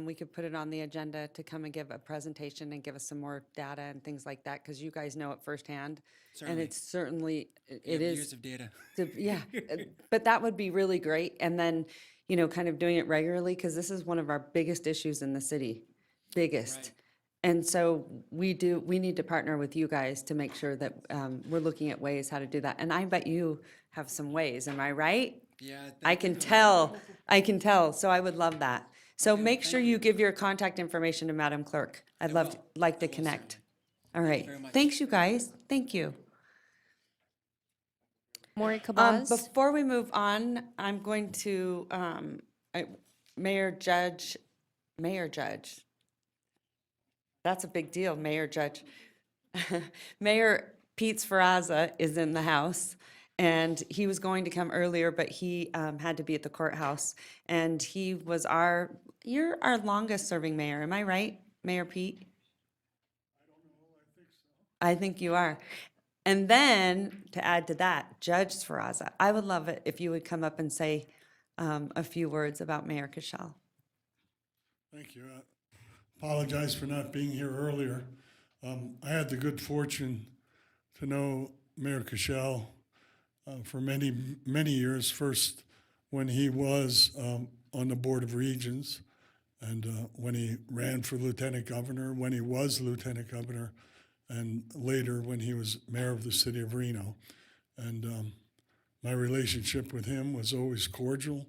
We could put it on the agenda to come and give a presentation and give us some more data and things like that, because you guys know it firsthand. Certainly. And it's certainly, We it have is. years of data. Yeah, but that would be really great. And then, kind of doing it regularly, because this is one of our biggest issues in the city, biggest. Right. And so we need to partner with you guys to make sure that we're looking at ways how to do that. And I bet you have some ways, am I right? Yeah. I can tell. So I would love that. So make sure you give your contact information to Madam Clerk. I'd like to connect. All right. very much. Thanks, you guys. Thank you. Maury Kabaz. Before we move on, I'm going to, Mayor Judge. That's a big deal, Mayor Judge. Mayor Pete Sferrazza is in the house, and he was going to come earlier, but he had to be at the courthouse. And he was you're our longest serving mayor, am I right, Mayor Pete? I think you are. And then, to add to that, Judge Sferrazza, I would love it if you would come up and say a few words about Mayor Cashel. Thank you. I apologize for not being here earlier. I had the good fortune to know Mayor Cashel for many, many years. First, when he was on the Board of Regents, and when he ran for lieutenant governor, when he was lieutenant governor, and later when he was mayor of the city of Reno. And my relationship with him was always cordial.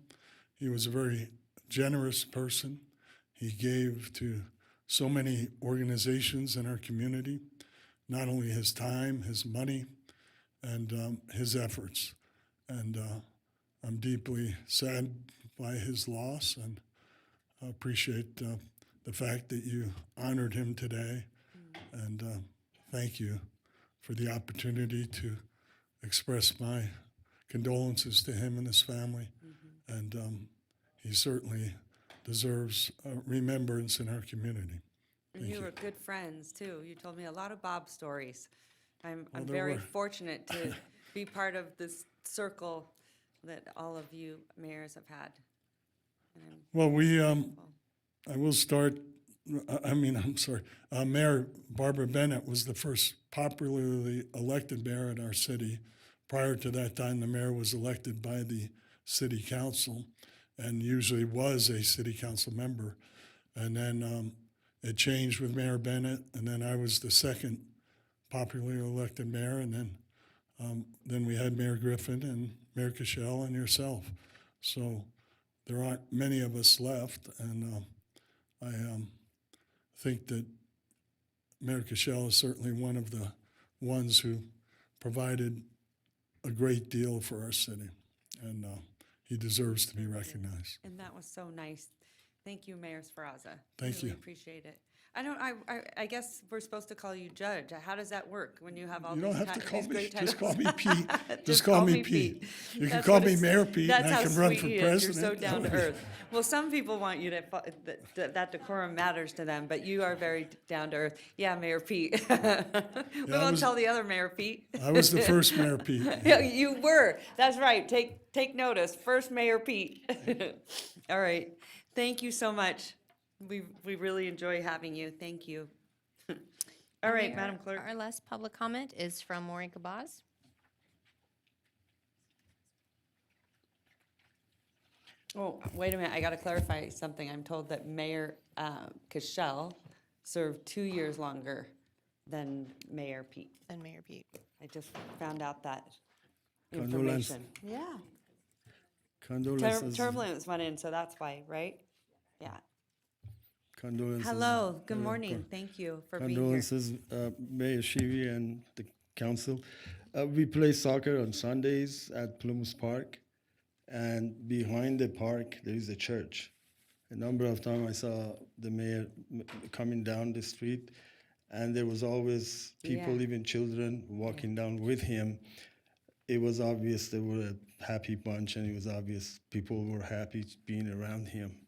He was a very generous person. He gave to so many organizations in our community, not only his time, his money, and his efforts. And I'm deeply sad by his loss, and I appreciate the fact that you honored him today. And thank you for the opportunity to express my condolences to him and his family. And he certainly deserves remembrance in our community. And you were good friends, too. You told me a lot of Bob stories. I'm there very were. fortunate to be part of this circle that all of you mayors have had. And I'm Well, I will start, I'm sorry, Mayor Barbara Bennett was the first popularly elected mayor in our city. Prior to that time, the mayor was elected by the city council and usually was a city council member. And then it changed with Mayor Bennett, and then I was the second popularly elected mayor, and then we had Mayor Griffin and Mayor Cashel and yourself. So there aren't many of us left, and I think that Mayor Cashel is certainly one of the ones who provided a great deal for our city, and he deserves to be recognized. And that was so nice. Thank you, Mayor Sferrazza. Thank Really you. appreciate it. I guess we're supposed to call you Judge. How does that work when you have all You these don't have to call these me, great just titles? call me Pete. Just call me Pete. You can That's call what me it's- Mayor Pete, and that's I how can run sweet for he is. president. You're so down to earth. Well, some people want you to, that decorum matters to them, but you are very down to earth. Yeah, Mayor Pete. We I won't was- tell the other Mayor Pete. I was the first Mayor Pete. Yeah, you were. That's right. Take notice. First Mayor Pete. All right. Thank you so much. We really enjoy having you. Thank you. All right, Mayor, Madam Clerk. Our last public comment is from Maury Kabaz. Oh, wait a minute. I got to clarify something. I'm told that Mayor Cashel served 2 years longer than Mayor Pete. And Mayor Pete. I just found out that Condolence. information. Yeah. Condolences. Turbulence went in, so that's why, right? Yeah. Condolences. Hello. Good morning. Thank you for being here. Condolences, Mayor Shivi and the council. We play soccer on Sundays at Plymouth Park, and behind the park there is a church. A number of times I saw the mayor coming down the street, and there was always people, Yeah. even children, walking down with him. It was obvious they were a happy bunch, and it was obvious people were happy being around him.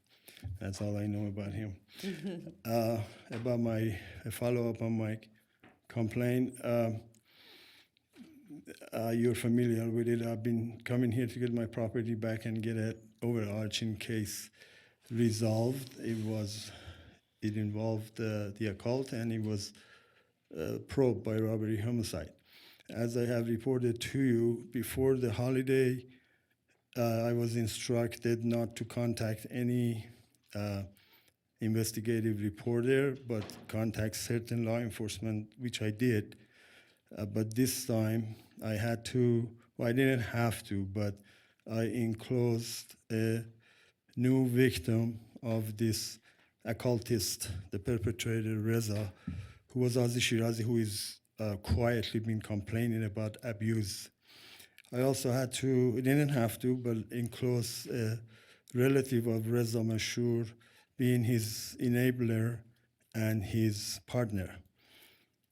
That's all I know about him. About my follow-up on my complaint, you're familiar with it. I've been coming here to get my property back and get an overarching case resolved. It involved the occult, and it was probed by robbery homicide. As I have reported to you, before the holiday, I was instructed not to contact any investigative reporter, but contact certain law enforcement, which I did. But this time I had to, well, I didn't have to, but I enclosed a new victim of this occultist, the perpetrator Reza, who was Aziz Shirazi, who is quietly been complaining about abuse. I also had to, didn't have to, but enclose a relative of Reza Mashur being his enabler and his partner.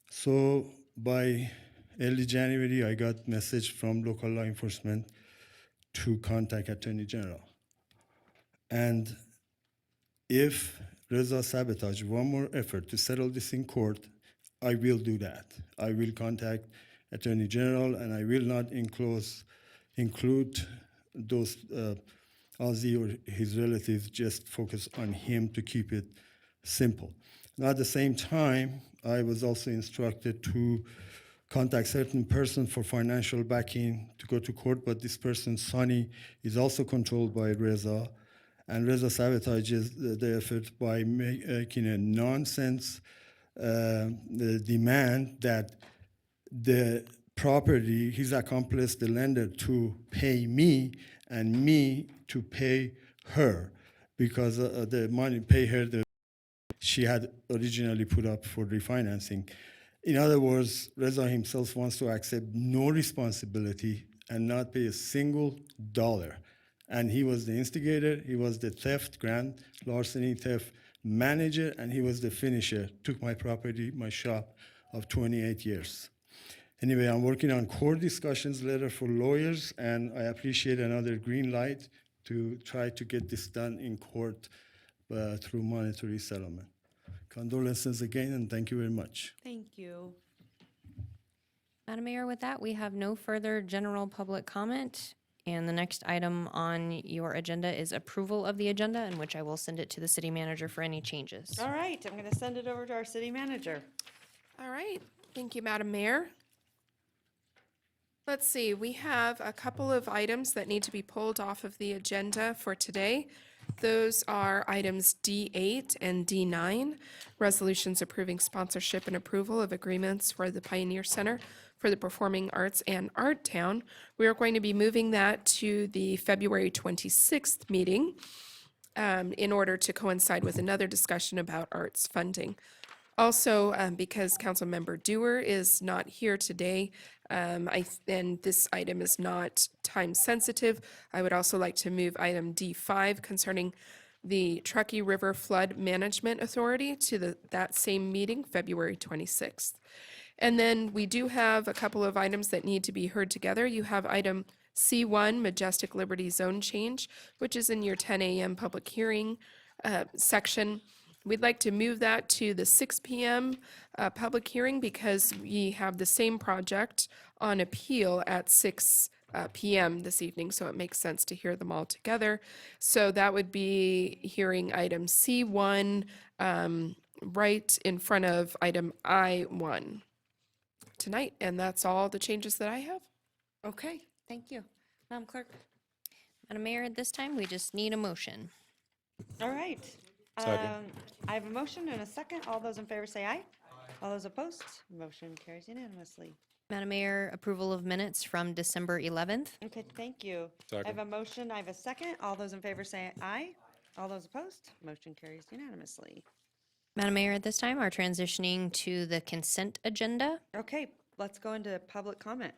So by early January, I got message from local law enforcement to contact Attorney General. And if Reza sabotage one more effort to settle this in court, I will do that. I will contact Attorney General, and I will not include those Ozzy or his relatives, just focus on him to keep it simple. Now, at the same time, I was also instructed to contact certain person for financial backing to go to court, but this person, Sonny, is also controlled by Reza, and Reza sabotages the effort by making a nonsense demand that the property, his accomplice, the lender, to pay me and me to pay her, because the money pay her she had originally put up for refinancing. In other words, Reza himself wants to accept no responsibility and not pay a single dollar. And he was the instigator, he was the theft, grand larceny theft manager, and he was the finisher. Took my property, my shop of 28 years. Anyway, I'm working on court discussions letter for lawyers, and I appreciate another green light to try to get this done in court through monetary settlement. Condolences again, and thank you very much. Thank you. Madam Mayor, with that, we have no further general public comment. And the next item on your agenda is approval of the agenda, in which I will send it to the city manager for any changes. All right, I'm going to send it over to our city manager. All right, thank you, Madam Mayor. Let's see, we have a couple of items that need to be pulled off of the agenda for today. Those are items D8 and D9, resolutions approving sponsorship and approval of agreements for the Pioneer Center for the Performing Arts and Art Town. We are going to be moving that to the February 26th meeting in order to coincide with another discussion about arts funding. Also, because Councilmember Dewar is not here today, and this item is not time sensitive, I would also like to move item D5 concerning the Truckee River Flood Management Authority to that same meeting, February 26th. And then we do have a couple of items that need to be heard together. You have item C1, Majestic Liberty Zone Change, which is in your 10 a.m. public hearing section. We'd like to move that to the 6 p.m. Public hearing because we have the same project on appeal at 6 p.m. this evening, so it makes sense to hear them all together. So that would be hearing item C1 right in front of item I1 tonight, and that's all the changes that I have. Okay, thank you. Madam Clerk. Madam Mayor, at this time, we just need a motion. All right. Second. I have a motion and a second. All those in favor say aye. All those opposed, motion carries unanimously. Madam Mayor, approval of minutes from December 11th. Okay, thank you. I Second. have a motion, I have a second. All those in favor say aye. All those opposed, motion carries unanimously. Madam Mayor, at this time, are transitioning to the consent agenda. Okay, let's go into public comment.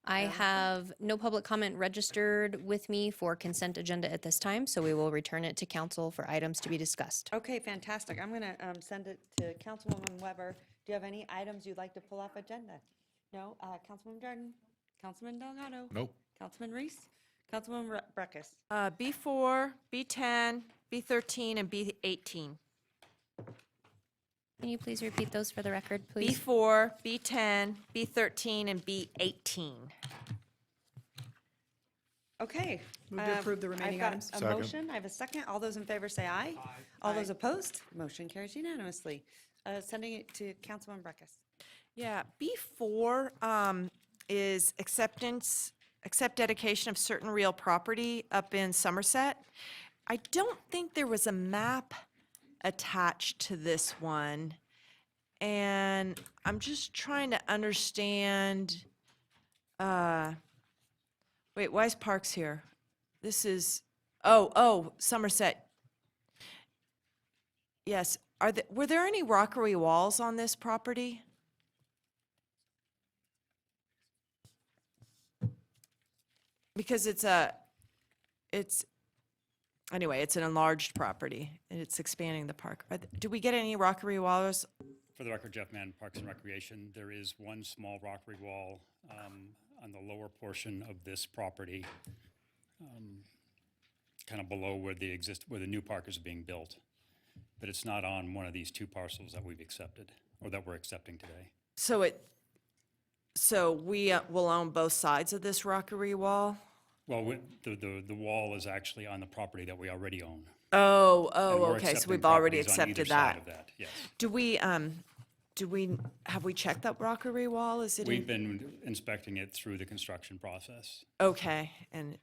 I have no public comment registered with me for consent agenda at this time, so we will return it to council for items to be discussed. Okay, fantastic. I'm going to send it to Councilwoman Weber. Do you have any items you'd like to pull off agenda? No? Councilwoman Jordan? Councilman Delgado? Nope. Councilman Reese? Councilwoman Breckus? B4, B10, B13, and B18. Can you please repeat those for the record, please? B4, B10, B13, and B18. Okay. Move to approve the remaining items. I've got a motion, I have a second. All those in favor say aye. All those opposed, motion carries unanimously. Sending it to Councilwoman Breckus. Yeah, B4 is accept dedication of certain real property up in Somerset. I don't think there was a map attached to this one, and I'm just trying to understand. Wait, why is Parks here? This is Somerset. Yes, were there any rockery walls on this property? Because anyway, it's an enlarged property, and it's expanding the park. Do we get any rockery walls? For the record, Jeff Mann, Parks and Recreation, there is one small rockery wall on the lower portion of this property, kind of below where the new park is being built. But it's not on one of these two parcels that we've accepted, or that we're accepting today. So we will own both sides of this rockery wall? Well, the wall is actually on the property that we already own. Oh, And we're okay, so accepting we've already properties on either accepted side that. of that, yes. Have we checked that rockery wall? Is it We've been inspecting it through the construction process. Okay, and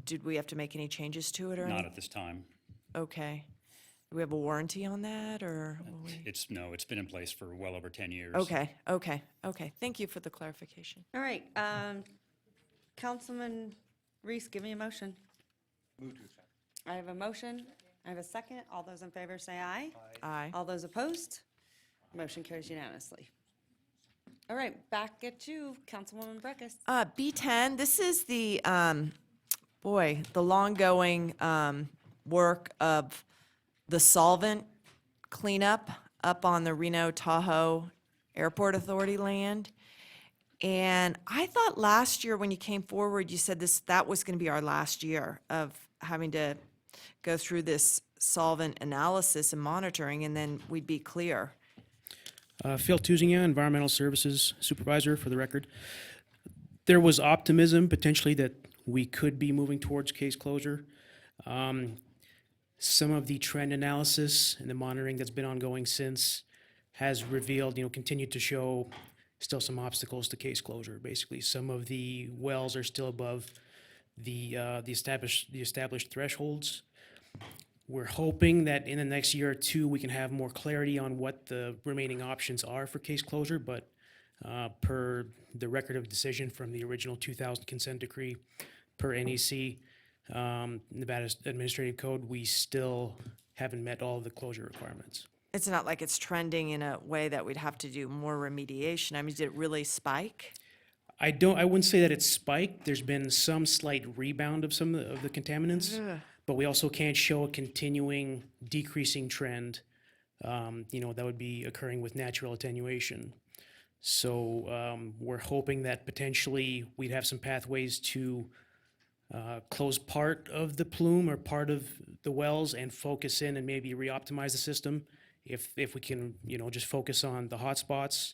did we have to make any changes to it or anything? Not at this time. Okay. Do we have a warranty on that, or? It's been in place for well over 10 years. Okay. Thank you for the clarification. All right, Councilman Reese, give me a motion. Move to accept. I have a motion. I have a second. All those in favor say aye. Aye. All those opposed? Motion carries unanimously. All right, back at you, Councilwoman Breckus. B10, this is the, the long-going work of the solvent cleanup up on the Reno Tahoe Airport Authority land. And I thought last year when you came forward, you said that was going to be our last year of having to go through this solvent analysis and monitoring, and then we'd be clear. Phil Tuzinga, Environmental Services Supervisor, for the record. There was optimism potentially that we could be moving towards case closure. Some of the trend analysis and the monitoring that's been ongoing since has revealed, continued to show still some obstacles to case closure. Basically, some of the wells are still above the established thresholds. We're hoping that in the next year or two, we can have more clarity on what the remaining options are for case closure, but per the record of decision from the original 2000 consent decree, per NEC, Nevada Administrative Code, we still haven't met all of the closure requirements. It's not like it's trending in a way that we'd have to do more remediation. I mean, did it really spike? I wouldn't say that it's spiked. There's been some slight rebound of some of the contaminants. Ugh. But we also can't show a continuing decreasing trend, that would be occurring with natural attenuation. So we're hoping that potentially we'd have some pathways to close part of the plume or part of the wells and focus in and maybe re-optimize the system if we can, just focus on the hot spots.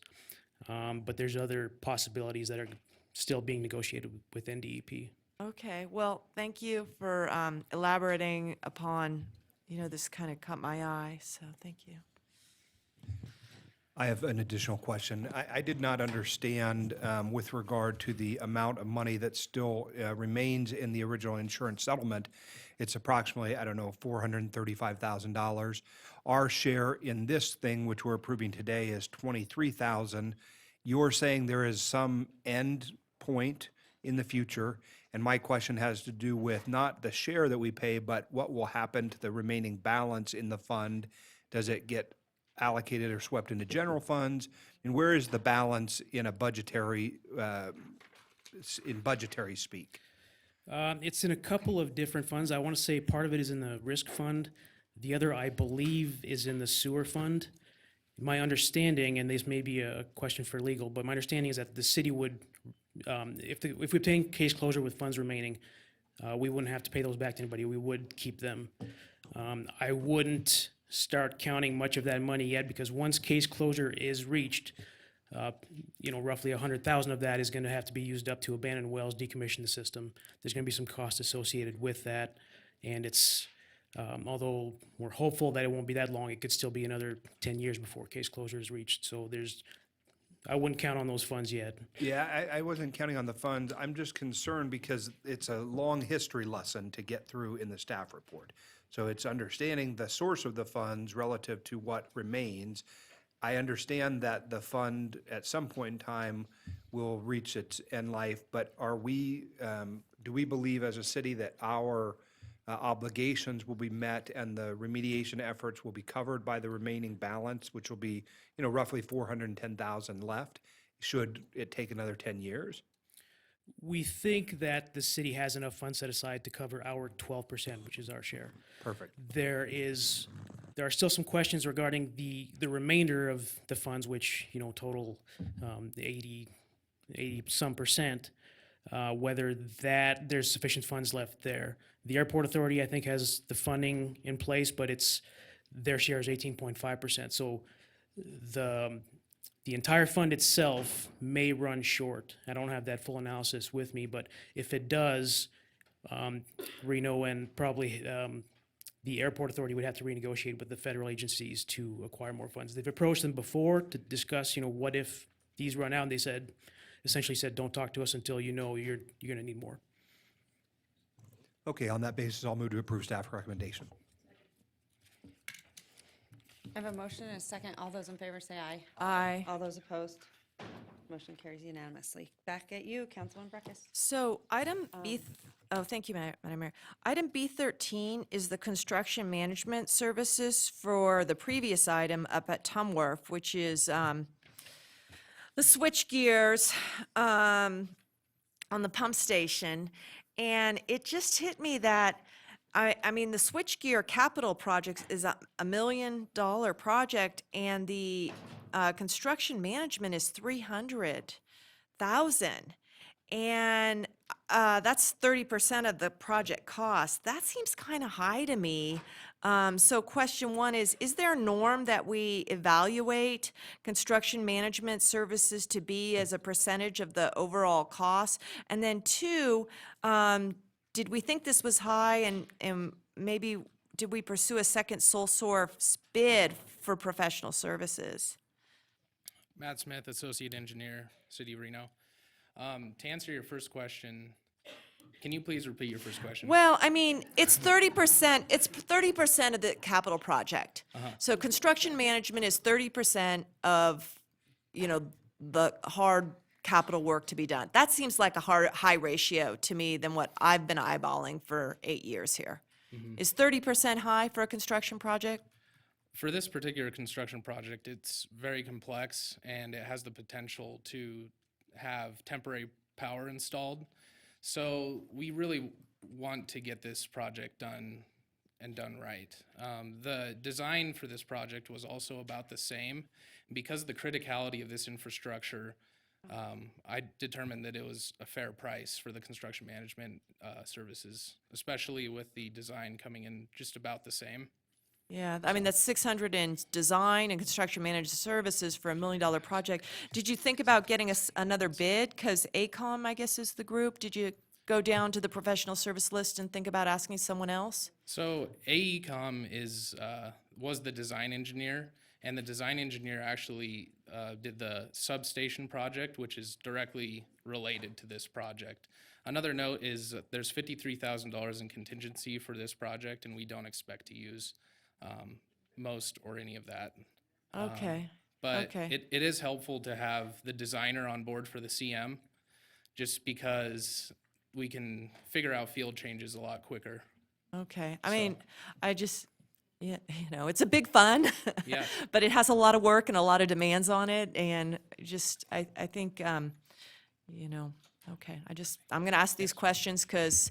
But there's other possibilities that are still being negotiated with NDEP. Okay, well, thank you for elaborating upon, this kind of caught my eye, so thank you. I have an additional question. I did not understand with regard to the amount of money that still remains in the original insurance settlement. It's approximately, $435,000. Our share in this thing, which we're approving today, is $23,000. You're saying there is some end point in the future, and my question has to do with not the share that we pay, but what will happen to the remaining balance in the fund? Does it get allocated or swept into general funds? And where is the balance in a budgetary speak? It's in a couple of different funds. I want to say part of it is in the risk fund. The other, I believe, is in the sewer fund. My understanding, and this may be a question for legal, but my understanding is that the city would, if we obtain case closure with funds remaining, we wouldn't have to pay those back to anybody. We would keep them. I wouldn't start counting much of that money yet, because once case closure is reached, roughly 100,000 of that is going to have to be used up to abandon wells, decommission the system. There's going to be some cost associated with that, and it's, although we're hopeful that it won't be that long, it could still be another 10 years before case closure is reached. So I wouldn't count on those funds yet. Yeah, I wasn't counting on the funds. I'm just concerned because it's a long history lesson to get through in the staff report. So it's understanding the source of the funds relative to what remains. I understand that the fund at some point in time will reach its end life, but do we believe as a city that our obligations will be met and the remediation efforts will be covered by the remaining balance, which will be, roughly 410,000 left, should it take another 10 years? We think that the city has enough funds set aside to cover our 12%, which is our share. Perfect. There are still some questions regarding the remainder of the funds, which, total 80 some percent, whether that there's sufficient funds left there. The airport authority, I think, has the funding in place, but their share is 18.5%. So the entire fund itself may run short. I don't have that full analysis with me, but if it does, Reno and probably the airport authority would have to renegotiate with the federal agencies to acquire more funds. They've approached them before to discuss, what if these run out, and they essentially said, don't talk to us until you're going to need more. Okay, on that basis, I'll move to approve staff recommendation. I have a motion and a second. All those in favor say aye. Aye. All those opposed? Motion carries unanimously. Back at you, Councilwoman Breckus. So item thank you, Madam Mayor. Item B13 is the construction management services for the previous item up at Tumworth, which is the switch gears on the pump station. And it just hit me that, I mean, the switchgear capital project is a $1 million project, and the construction management is $300,000, and that's 30% of the project cost. That seems kind of high to me. So question one is there a norm that we evaluate construction management services to be as a percentage of the overall cost? And then two, did we think this was high, and maybe did we pursue a second sole source bid for professional services? Matt Smith, Associate Engineer, City of Reno. To answer your first question, can you please repeat your first question? Well, I mean, it's 30%, it's 30% of the capital project. So construction management is 30% of, the hard capital work to be done. That seems like a high ratio to me than what I've been eyeballing for 8 years here. Is 30% high for a construction project? For this particular construction project, it's very complex, and it has the potential to have temporary power installed. So we really want to get this project done and done right. The design for this project was also about the same. Because of the criticality of this infrastructure, I determined that it was a fair price for the construction management services, especially with the design coming in just about the same. Yeah, I mean, that's 600 in design and construction managed services for $1 million project. Did you think about getting another bid? Because AECOM, I guess, is the group. Did you go down to the professional service list and think about asking someone else? So AECOM was the design engineer, and the design engineer actually did the substation project, which is directly related to this project. Another note is there's $53,000 in contingency for this project, and we don't expect to use most or any of that. Okay. But Okay. it is helpful to have the designer on board for the CM, just because we can figure out field changes a lot quicker. Okay. I mean, I just, it's a big fund, Yeah. but it has a lot of work and a lot of demands on it. And just, I think, okay. I'm going to ask these questions because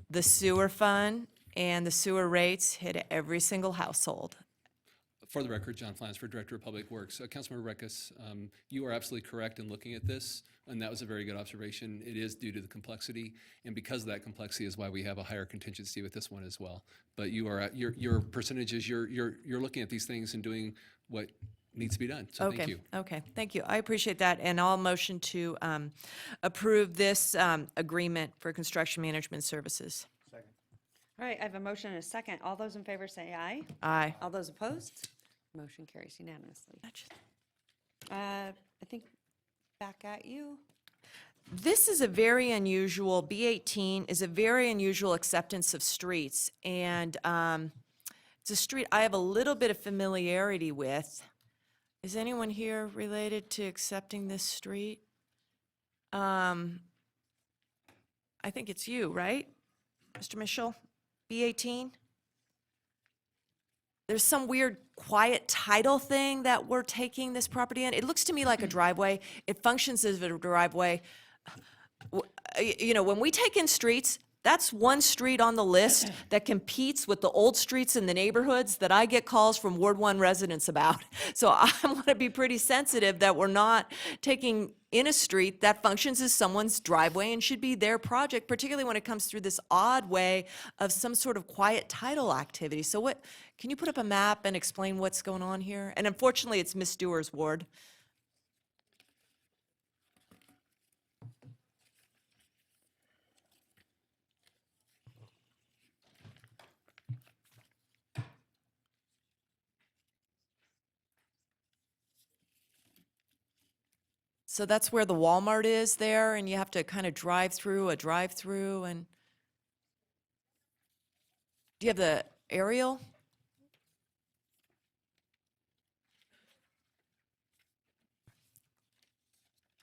the sewer fund and the sewer rates hit every single household. For the record, John Flansford, Director of Public Works. Councilmember Rekus, you are absolutely correct in looking at this, and that was a very good observation. It is due to the complexity, and because of that complexity is why we have a higher contingency with this one as well. But you are your percentages. You're looking at these things and doing what needs to be done. So Okay. thank you. Okay. Thank you. I appreciate that, and I'll motion to approve this agreement for construction management services. All right, I have a motion and a second. All those in favor say aye. Aye. All those opposed? Motion carries unanimously. I think back at you. This is a very unusual, B18 is a very unusual acceptance of streets, and it's a street I have a little bit of familiarity with. Is anyone here related to accepting this street? I think it's you, right, Mr. Mitchell? B18? There's some weird quiet title thing that we're taking this property in. It looks to me like a driveway. It functions as a driveway. you know, when we take in streets, that's one street on the list that competes with the old streets in the neighborhoods that I get calls from Ward 1 residents about. So I want to be pretty sensitive that we're not taking in a street that functions as someone's driveway and should be their project, particularly when it comes through this odd way of some sort of quiet title activity. So what, can you put up a map and explain what's going on here? And unfortunately, it's Miss Stewart's ward. So that's where the Walmart is there, and you have to kind of drive through a drive-through, and do you have the aerial?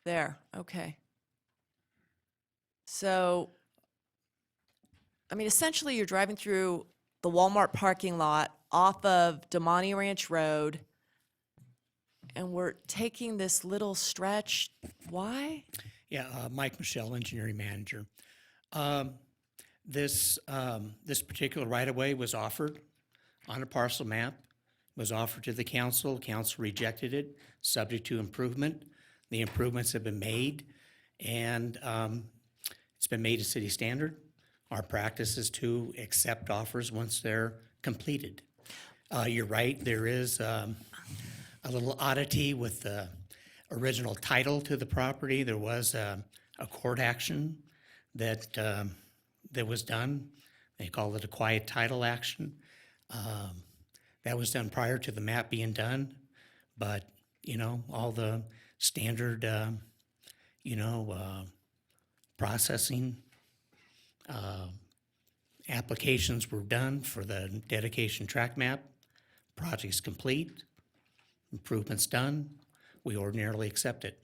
There, okay. So, I mean, essentially, you're driving through the Walmart parking lot off of Damani Ranch Road, and we're taking this little stretch. Why? Yeah, Mike Michelle, engineering manager. This particular right-of-way was offered on a parcel map, was offered to the council. Council rejected it, subject to improvement. The improvements have been made, and it's been made a city standard. Our practice is to accept offers once they're completed. You're right, there is a little oddity with the original title to the property. There was a court action that was done. They call it a quiet title action. That was done prior to the map being done, but you know, all the standard processing applications were done for the dedication track map. Project's complete, improvements done. We ordinarily accept it.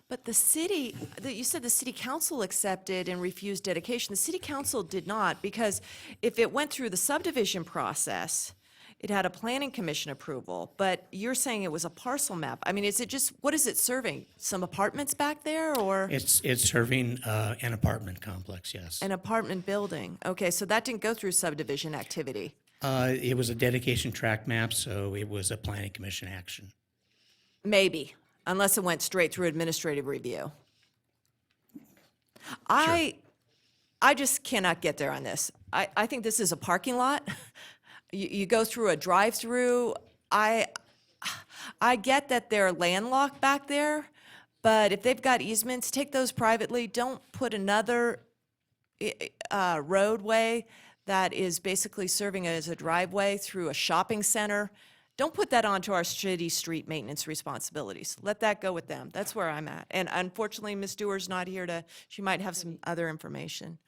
But the city, you said the city council accepted and refused dedication. The city council did not, because if it went through the subdivision process, it had a planning commission approval, but you're saying it was a parcel map. I mean, is it just, what is it serving? Some apartments back there, or? It's serving an apartment complex, yes. An apartment building. Okay, so that didn't go through subdivision activity. It was a dedication track map, so it was a planning commission action. Maybe, unless it went straight through administrative review. I just cannot get there on this. I think this is a parking lot. You go through a drive-through. I get that they're landlocked back there, but if they've got easements, take those privately. Don't put another roadway that is basically serving as a driveway through a shopping center. Don't put that onto our city street maintenance responsibilities. Let that go with them. That's where I'm at. And unfortunately, Ms. Stewart's not here to, she might have some other information.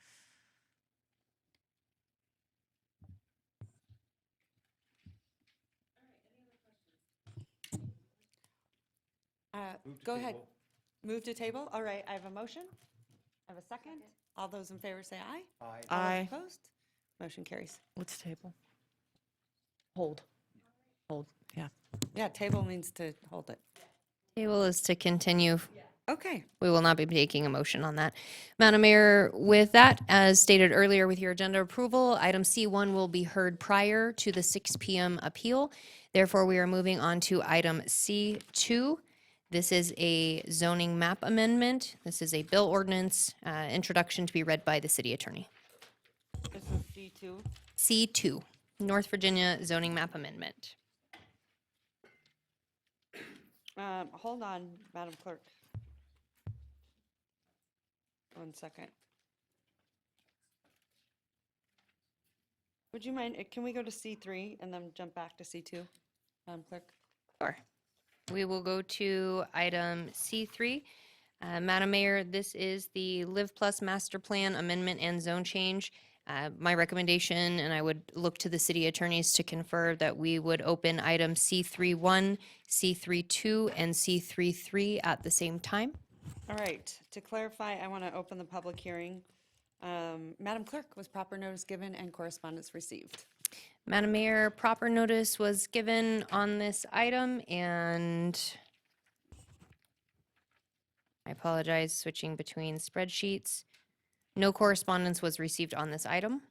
Go ahead. Move to table? All right, I have a motion. I have a second. All those in favor say aye. Aye. All Aye. those opposed? Motion carries. What's table? Hold. Hold, yeah. Yeah, table means to hold it. Table is to continue. Okay. We will not be taking a motion on that. Madam Mayor, with that, as stated earlier with your agenda approval, item C1 will be heard prior to the 6 p.m. appeal. Therefore, we are moving on to item C2. This is a zoning map amendment. This is a bill ordinance introduction to be read by the city attorney. This is C2. C2, North Virginia zoning map amendment. Hold on, Madam Clerk. 1 second. Would you mind, can we go to C3 and then jump back to C2, Madam Clerk? Sure. We will go to item C3. Madam Mayor, this is the Live Plus Master Plan Amendment and Zone Change. My recommendation, and I would look to the city attorneys to confer that we would open item C3-1, C3-2, and C3-3 at the same time. All right, to clarify, I want to open the public hearing. Madam Clerk, was proper notice given and correspondence received? Madam Mayor, proper notice was given on this item, and I apologize, switching between spreadsheets. No correspondence was received on this item.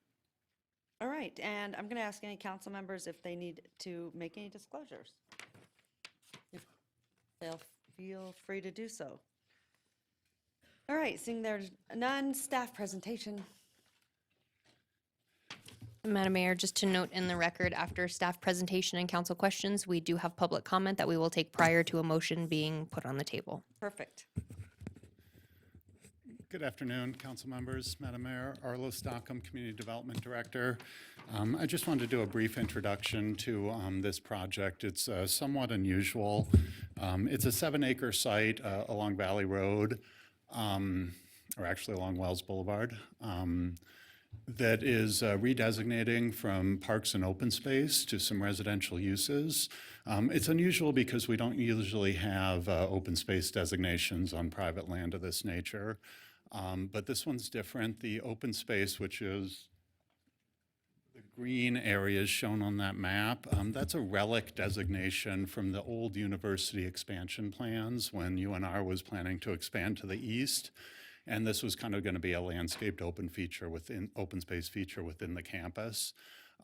All right, and I'm going to ask any council members if they need to make any disclosures. If they'll feel free to do so. All right, seeing there's none, staff presentation. Madam Mayor, just to note in the record, after staff presentation and council questions, we do have public comment that we will take prior to a motion being put on the table. Perfect. Good afternoon, council members, Madam Mayor. Arlo Stockham, Community Development Director. I just wanted to do a brief introduction to this project. It's somewhat unusual. It's a 7-acre site along Valley Road, or actually along Wells Boulevard, that is redesignating from parks and open space to some residential uses. It's unusual because we don't usually have open space designations on private land of this nature. But this one's different. The open space, which is the green areas shown on that map, that's a relic designation from the old university expansion plans when UNR was planning to expand to the east. And this was kind of going to be a landscaped open space feature within the campus.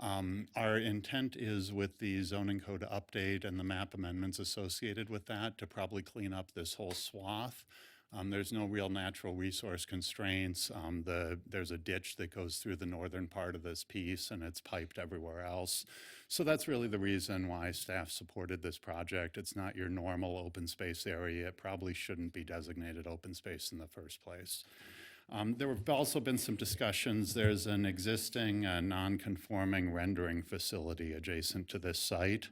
Our intent is with the zoning code update and the map amendments associated with that to probably clean up this whole swath. There's no real natural resource constraints. There's a ditch that goes through the northern part of this piece and it's piped everywhere else. So that's really the reason why staff supported this project. It's not your normal open space area. It probably shouldn't be designated open space in the first place. There have also been some discussions. There's an existing non-conforming rendering facility adjacent to this site.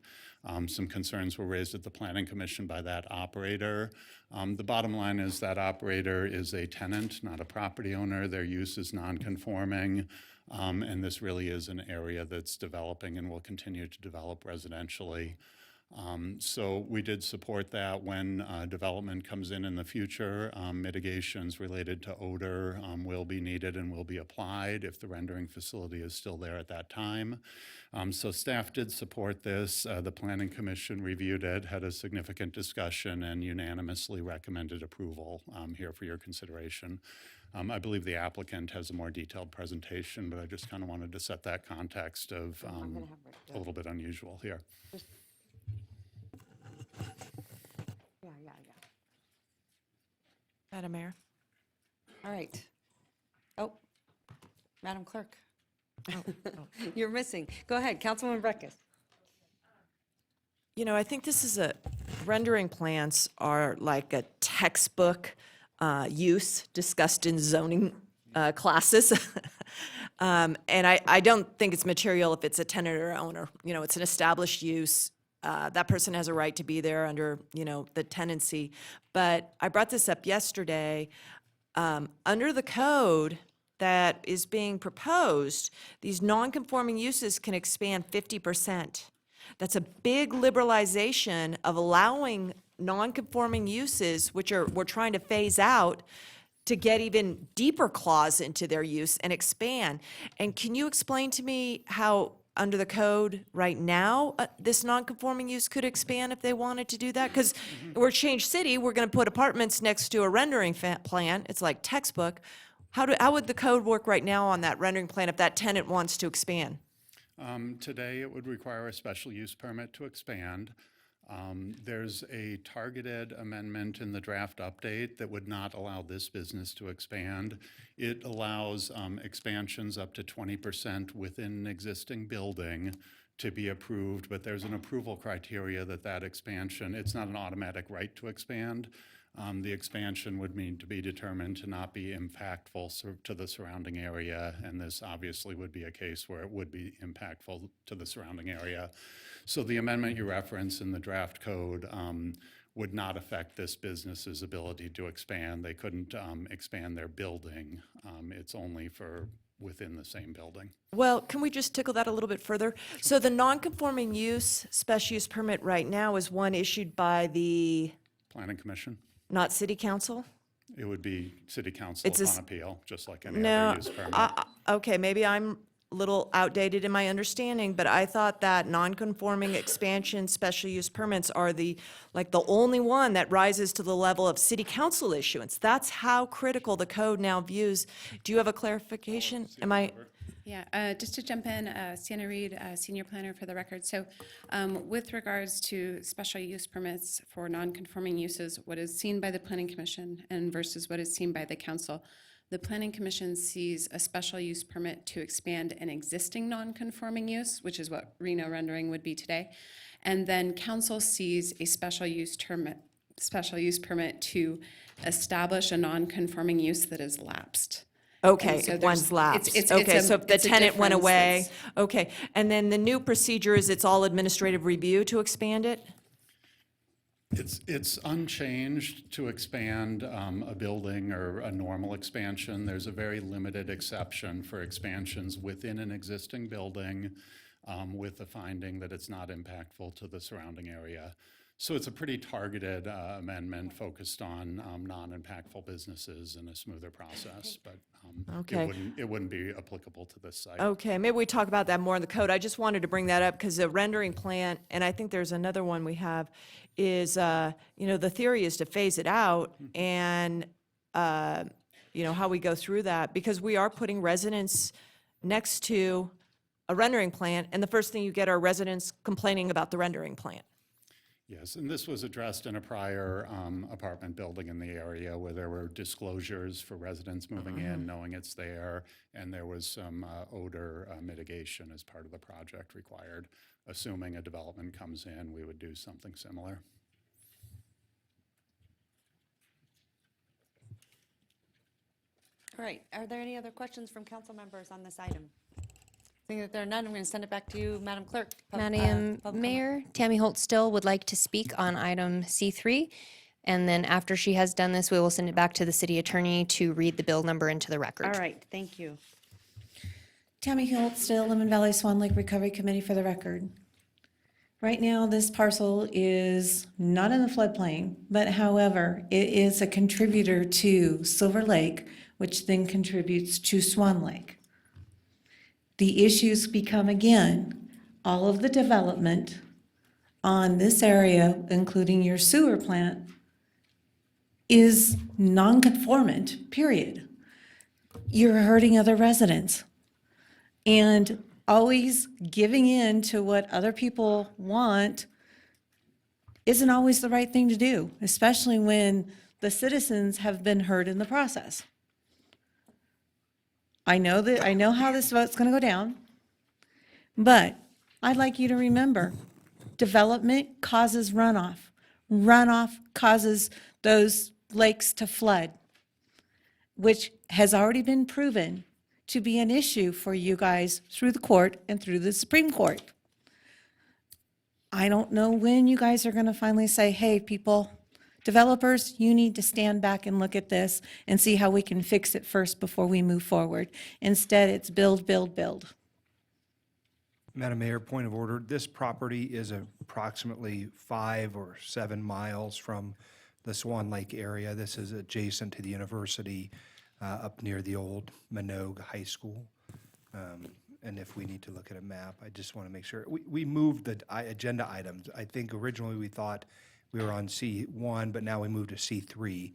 Some concerns were raised at the Planning Commission by that operator. The bottom line is that operator is a tenant, not a property owner. Their use is non-conforming, and this really is an area that's developing and will continue to develop residentially. So we did support that when development comes in the future. Mitigations related to odor will be needed and will be applied if the rendering facility is still there at that time. So staff did support this. The Planning Commission reviewed it, had a significant discussion, and unanimously recommended approval here for your consideration. I believe the applicant has a more detailed presentation, but I just kind of wanted to set that context of a little bit unusual here. Madam Mayor. All right. Oh, Madam Clerk. You're missing. Go ahead, Councilwoman Breckus. You know, I think this is rendering plans are like a textbook use discussed in zoning classes. And I don't think it's material if it's a tenant or owner. You know, it's an established use. That person has a right to be there under, the tenancy. But I brought this up yesterday. Under the code that is being proposed, these non-conforming uses can expand 50%. That's a big liberalization of allowing non-conforming uses, which we're trying to phase out, to get even deeper clause into their use and expand. And can you explain to me how, under the code right now, this non-conforming use could expand if they wanted to do that? Because we're Change City, we're going to put apartments next to a rendering plan. It's like textbook. How would the code work right now on that rendering plan if that tenant wants to expand? Today, it would require a special use permit to expand. There's a targeted amendment in the draft update that would not allow this business to expand. It allows expansions up to 20% within an existing building to be approved, but there's an approval criteria that expansion, it's not an automatic right to expand. The expansion would need to be determined to not be impactful to the surrounding area, and this obviously would be a case where it would be impactful to the surrounding area. So the amendment you reference in the draft code would not affect this business's ability to expand. They couldn't expand their building. It's only for within the same building. Well, can we just tickle that a little bit further? So the non-conforming use special use permit right now is one issued by the Planning Commission? Not City Council? It would be City Council upon appeal, just like any No, other use permit. okay, maybe I'm little outdated in my understanding, but I thought that non-conforming expansion special use permits are the only one that rises to the level of city council issuance. That's how critical the code now views. Do you have a clarification? Am I? Yeah, just to jump in, Sienna Reed, Senior Planner for the record. So with regards to special use permits for non-conforming uses, what is seen by the Planning Commission and versus what is seen by the council, the Planning Commission sees a special use permit to expand an existing non-conforming use, which is what Reno rendering would be today. And then council sees a special use permit to establish a non-conforming use that is lapsed. Okay, And so if there's- one's lapsed. it's Okay, a- so if the it's a tenant went difference away, that's- okay. And then the new procedure is it's all administrative review to expand it? It's unchanged to expand a building or a normal expansion. There's a very limited exception for expansions within an existing building with the finding that it's not impactful to the surrounding area. So it's a pretty targeted amendment focused on non-impactful businesses and a smoother process, but Okay. it wouldn't be applicable to this site. Okay, maybe we talk about that more in the code. I just wanted to bring that up because the rendering plan, and I think there's another one we have, is, the theory is to phase it out and, how we go through that, because we are putting residents next to a rendering plan, and the first thing you get are residents complaining about the rendering plan. Yes, and this was addressed in a prior apartment building in the area where there were disclosures for residents moving in, knowing it's there, and there was some odor mitigation as part of the project required. Assuming a development comes in, we would do something similar. All right, are there any other questions from council members on this item? Seeing that there are none, I'm going to send it back to you, Madam Clerk. Madam Mayor, Tammy Holt still would like to speak on item C3. And then after she has done this, we will send it back to the city attorney to read the bill number into the record. All right, thank you. Tammy Holt, still Lemon Valley Swan Lake Recovery Committee for the record. Right now, this parcel is not in the floodplain, but however, it is a contributor to Silver Lake, which then contributes to Swan Lake. The issues become again, all of the development on this area, including your sewer plant, is non-conformant, period. You're hurting other residents. And always giving in to what other people want isn't always the right thing to do, especially when the citizens have been hurt in the process. I know how this vote's going to go down, but I'd like you to remember, development causes runoff. Runoff causes those lakes to flood, which has already been proven to be an issue for you guys through the court and through the Supreme Court. I don't know when you guys are going to finally say, hey, people, developers, you need to stand back and look at this and see how we can fix it first before we move forward. Instead, it's build, build, build. Madam Mayor, point of order. This property is approximately 5 or 7 miles from the Swan Lake area. This is adjacent to the university up near the old Minogue High School. And if we need to look at a map, I just want to make sure. We moved the agenda items. I think originally we thought we were on C1, but now we moved to C3.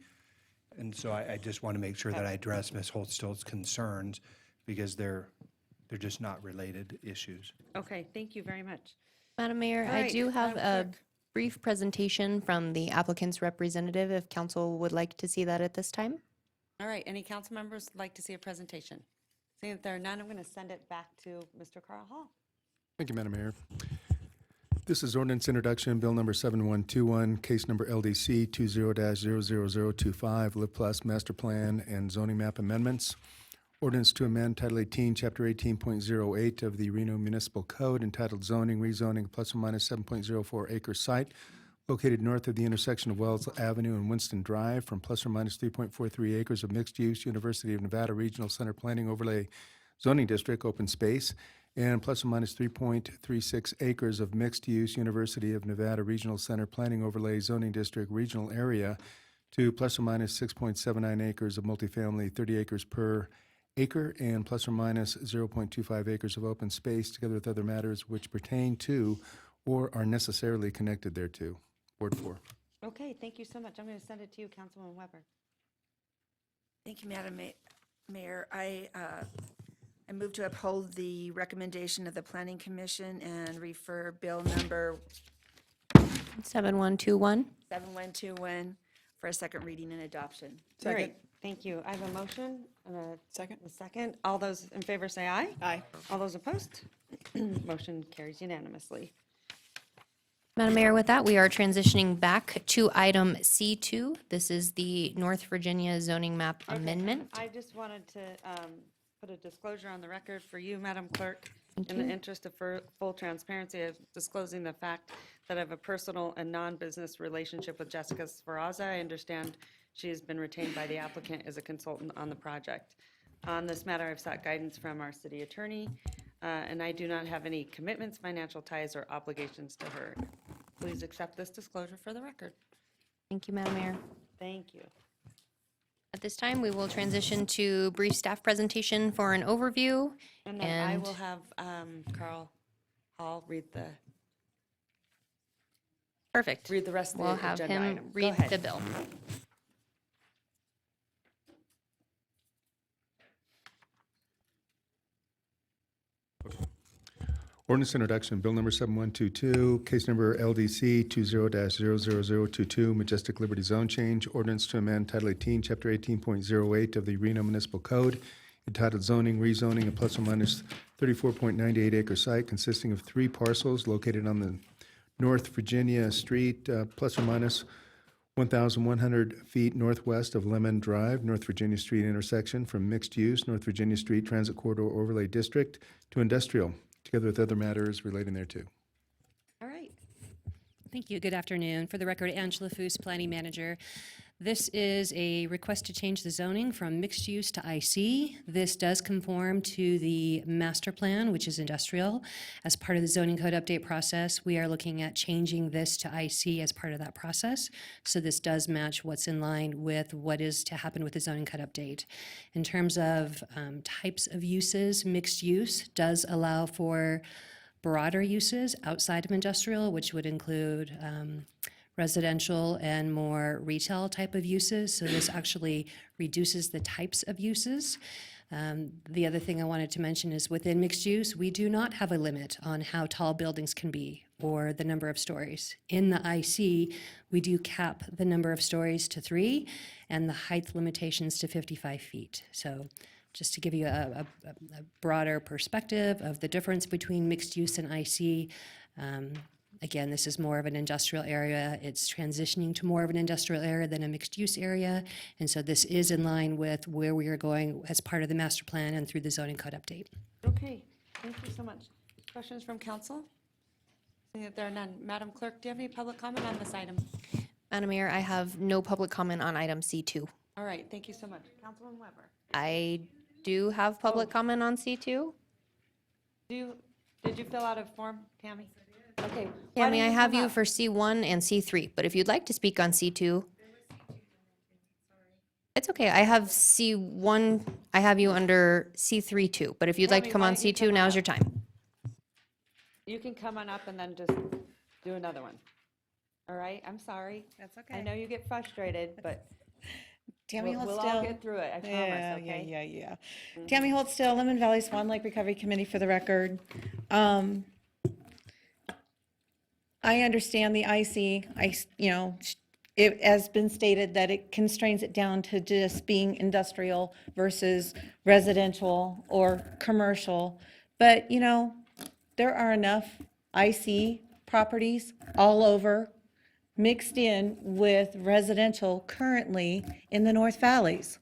And so I just want to make sure that I address Ms. Holtstill's concerns because they're just not related issues. Okay, thank you very much. Madam Mayor, All I right, do have Madam a brief presentation from the applicant's representative, if council would like to see that at this time. All right, any council members like to see a presentation? Seeing that there are none, I'm going to send it back to Mr. Carl Hall. Thank you, Madam Mayor. This is ordinance introduction, bill number 7121, case number LDC 20-00025, Live Plus Master Plan and Zoning Map Amendments. Ordinance to amend Title 18, Chapter 18.08 of the Reno Municipal Code entitled Zoning, Rezoning plus or minus 7.04 acre site located north of the intersection of Wells Avenue and Winston Drive from plus or minus 3.43 acres of mixed-use University of Nevada Regional Center Planning Overlay Zoning District open space and plus or minus 3.36 acres of mixed-use University of Nevada Regional Center Planning Overlay Zoning District regional area to plus or minus 6.79 acres of multifamily, 30 acres per acre and plus or minus 0.25 acres of open space, together with other matters which pertain to or are necessarily connected thereto. Ward 4. Okay, thank you so much. I'm going to send it to you, Councilwoman Weber. Thank you, Madam Mayor. I move to uphold the recommendation of the Planning Commission and refer bill number 7121. 7121 for a second reading and adoption. All right, thank you. I have a motion and a second. All those in favor say aye. Aye. All those opposed? Motion carries unanimously. Madam Mayor, with that, we are transitioning back to item C2. This is the North Virginia zoning map amendment. I just wanted to put a disclosure on the record for you, Madam Clerk. Thank In the you. interest of full transparency, of disclosing the fact that I have a personal and non-business relationship with Jessica Sferraza. I understand she has been retained by the applicant as a consultant on the project. On this matter, I've sought guidance from our city attorney, and I do not have any commitments, financial ties, or obligations to her. Please accept this disclosure for the record. Thank you, Madam Mayor. Thank you. At this time, we will transition to brief staff presentation for an overview. And then I will have Carl Hall read the Perfect. read the rest of the We'll have agenda him items. Go read ahead. the bill. Ordinance introduction, bill number 7122, case number LDC 20-00022, Majestic Liberty Zone Change, ordinance to amend Title 18, Chapter 18.08 of the Reno Municipal Code, entitled zoning, rezoning, a plus or minus 34.98 acre site consisting of 3 parcels located on the North Virginia Street, plus or minus 1,100 feet northwest of Lemon Drive, North Virginia Street intersection, from mixed use North Virginia Street Transit Corridor Overlay District to industrial, together with other matters relating thereto. All right. Thank you. Good afternoon. For the record, Angela Foos, Planning Manager. This is a request to change the zoning from mixed use to IC. This does conform to the master plan, which is industrial. As part of the zoning code update process, we are looking at changing this to IC as part of that process. So this does match what's in line with what is to happen with the zoning code update. In terms of types of uses, mixed use does allow for broader uses outside of industrial, which would include residential and more retail type of uses. So this actually reduces the types of uses. The other thing I wanted to mention is within mixed use, we do not have a limit on how tall buildings can be or the number of stories. In the IC, we do cap the number of stories to 3 and the height limitations to 55 feet. So just to give you a broader perspective of the difference between mixed use and IC, again, this is more of an industrial area. It's transitioning to more of an industrial area than a mixed-use area. And so this is in line with where we are going as part of the master plan and through the zoning code update. Okay, thank you so much. Questions from council? Seeing that there are none. Madam Clerk, do you have any public comment on this item? Madam Mayor, I have no public comment on item C2. All right, thank you so much. Councilwoman Weber. I do have public comment on C2. Did you fill out a form, Tammy? Okay. why Tammy, don't I have come you up? for C1 and C3, but if you'd like to speak on C2. It's okay, I have C1, I have you under C3 too, but if you'd like to Tammy, come why on don't you C2, come now's up? your time. You can come on up and then just do another one. All right, I'm sorry. That's I okay. know you get frustrated, but Tammy, we'll hold all still. get through it, I promise, Yeah, okay? yeah. Tammy, hold still. Lemon Valley Swan Lake Recovery Committee for the record. I understand the IC. It has been stated that it constrains it down to just being industrial versus residential or commercial. But, there are enough IC properties all over mixed in with residential currently in the North Valleys.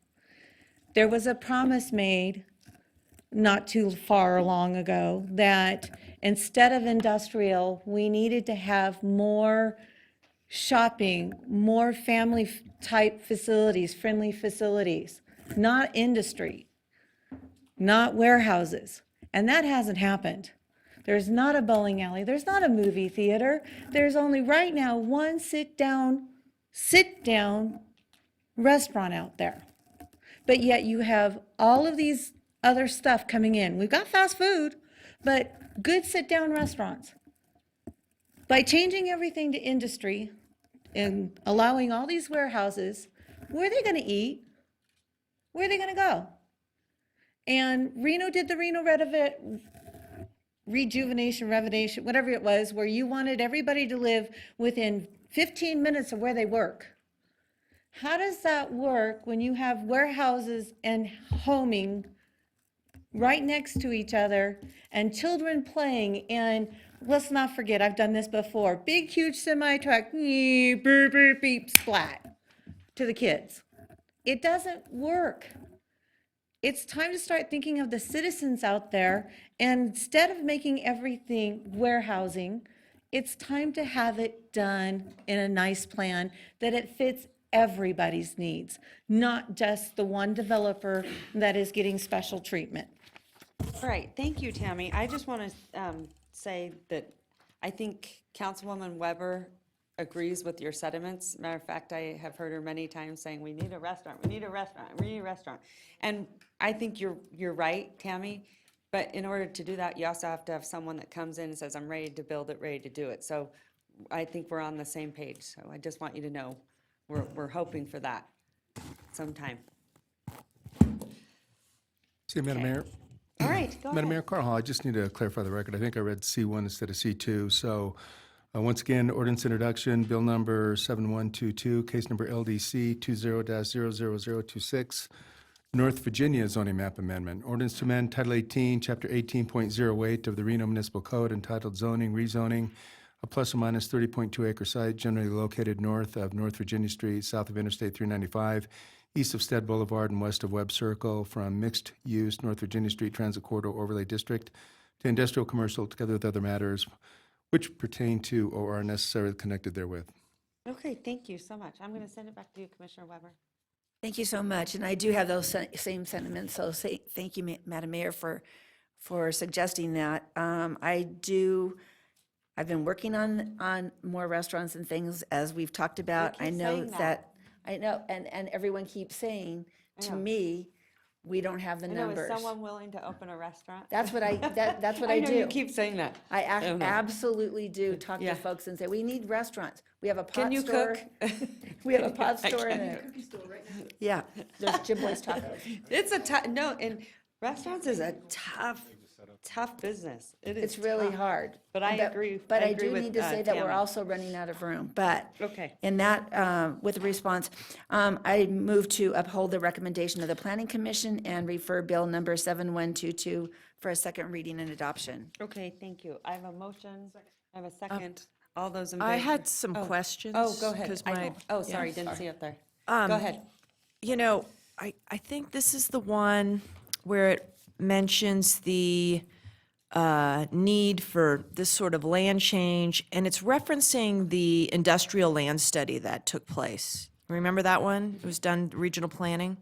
There was a promise made not too far long ago that instead of industrial, we needed to have more shopping, more family type facilities, friendly facilities, not industry, not warehouses. And that hasn't happened. There's not a bowling alley. There's not a movie theater. There's only right now one sit-down restaurant out there. But yet you have all of these other stuff coming in. We've got fast food, but good sit-down restaurants. By changing everything to industry and allowing all these warehouses, where are they going to eat? Where are they going to go? And Reno did the Reno rejuvenation, renovation, whatever it was, where you wanted everybody to live within 15 minutes of where they work. How does that work when you have warehouses and homing right next to each other and children playing? And let's not forget, I've done this before, big, huge semi-truck, beep, beep, beep, splat to the kids. It doesn't work. It's time to start thinking of the citizens out there, and instead of making everything warehousing, it's time to have it done in a nice plan that it fits everybody's needs, not just the one developer that is getting special treatment. All right, thank you, Tammy. I just want to say that I think Councilwoman Weber agrees with your sentiments. Matter of fact, I have heard her many times saying, we need a restaurant, we need a restaurant, we need a restaurant. And I think you're right, Tammy, but in order to do that, you also have to have someone that comes in and says, I'm ready to build it, ready to do it. So I think we're on the same page. So I just want you to know, we're hoping for that sometime. See, Madam Mayor. All right, go Madam ahead. Mayor Carl, I just need to clarify the record. I think I read C1 instead of C2. So once again, ordinance introduction, bill number 7122, case number LDC 20-00026, North Virginia zoning map amendment. Ordinance to amend Title 18, Chapter 18.08 of the Reno Municipal Code entitled Zoning, Rezoning, a plus or minus 30.2 acre site generally located north of North Virginia Street, south of Interstate 395, east of Stead Boulevard and west of Webb Circle, from mixed-use North Virginia Street Transit Corridor Overlay District to industrial commercial, together with other matters which pertain to or are necessarily connected therewith. Okay, thank you so much. I'm going to send it back to you, Commissioner Weber. Thank you so much, and I do have those same sentiments, so thank you, Madam Mayor, for suggesting that. I've been working on more restaurants and things, as we've talked about. I keep know saying that. I know, and everyone keeps saying to me, we don't have the I know, numbers. is someone willing to open a restaurant? That's what that's what I do. I know you keep saying that. I don't know. absolutely do talk Yeah. to folks and say, we need restaurants. We have a pot Can you store. cook? We have a pot I store and can. a cookie store right now. Yeah, there's Jim Boy's Tacos. It's a tough, no, and restaurants is a tough business. It is It's really tough. hard. But I agree. But I agree do with, need to say that we're Tammy. also running out of room. But Okay. in that, with the response, I move to uphold the recommendation of the Planning Commission and refer Bill number 7122 for a second reading and adoption. Okay, thank you. I have a motion. I have a second. All those in favor? I had some Oh. questions. Oh, go ahead. 'cause I my- don't- Oh, sorry, yeah, didn't see it there. Um, Go ahead. You know, I think this is the one where it mentions the need for this sort of land change, and it's referencing the industrial land study that took place. Remember that one? It was done regional planning.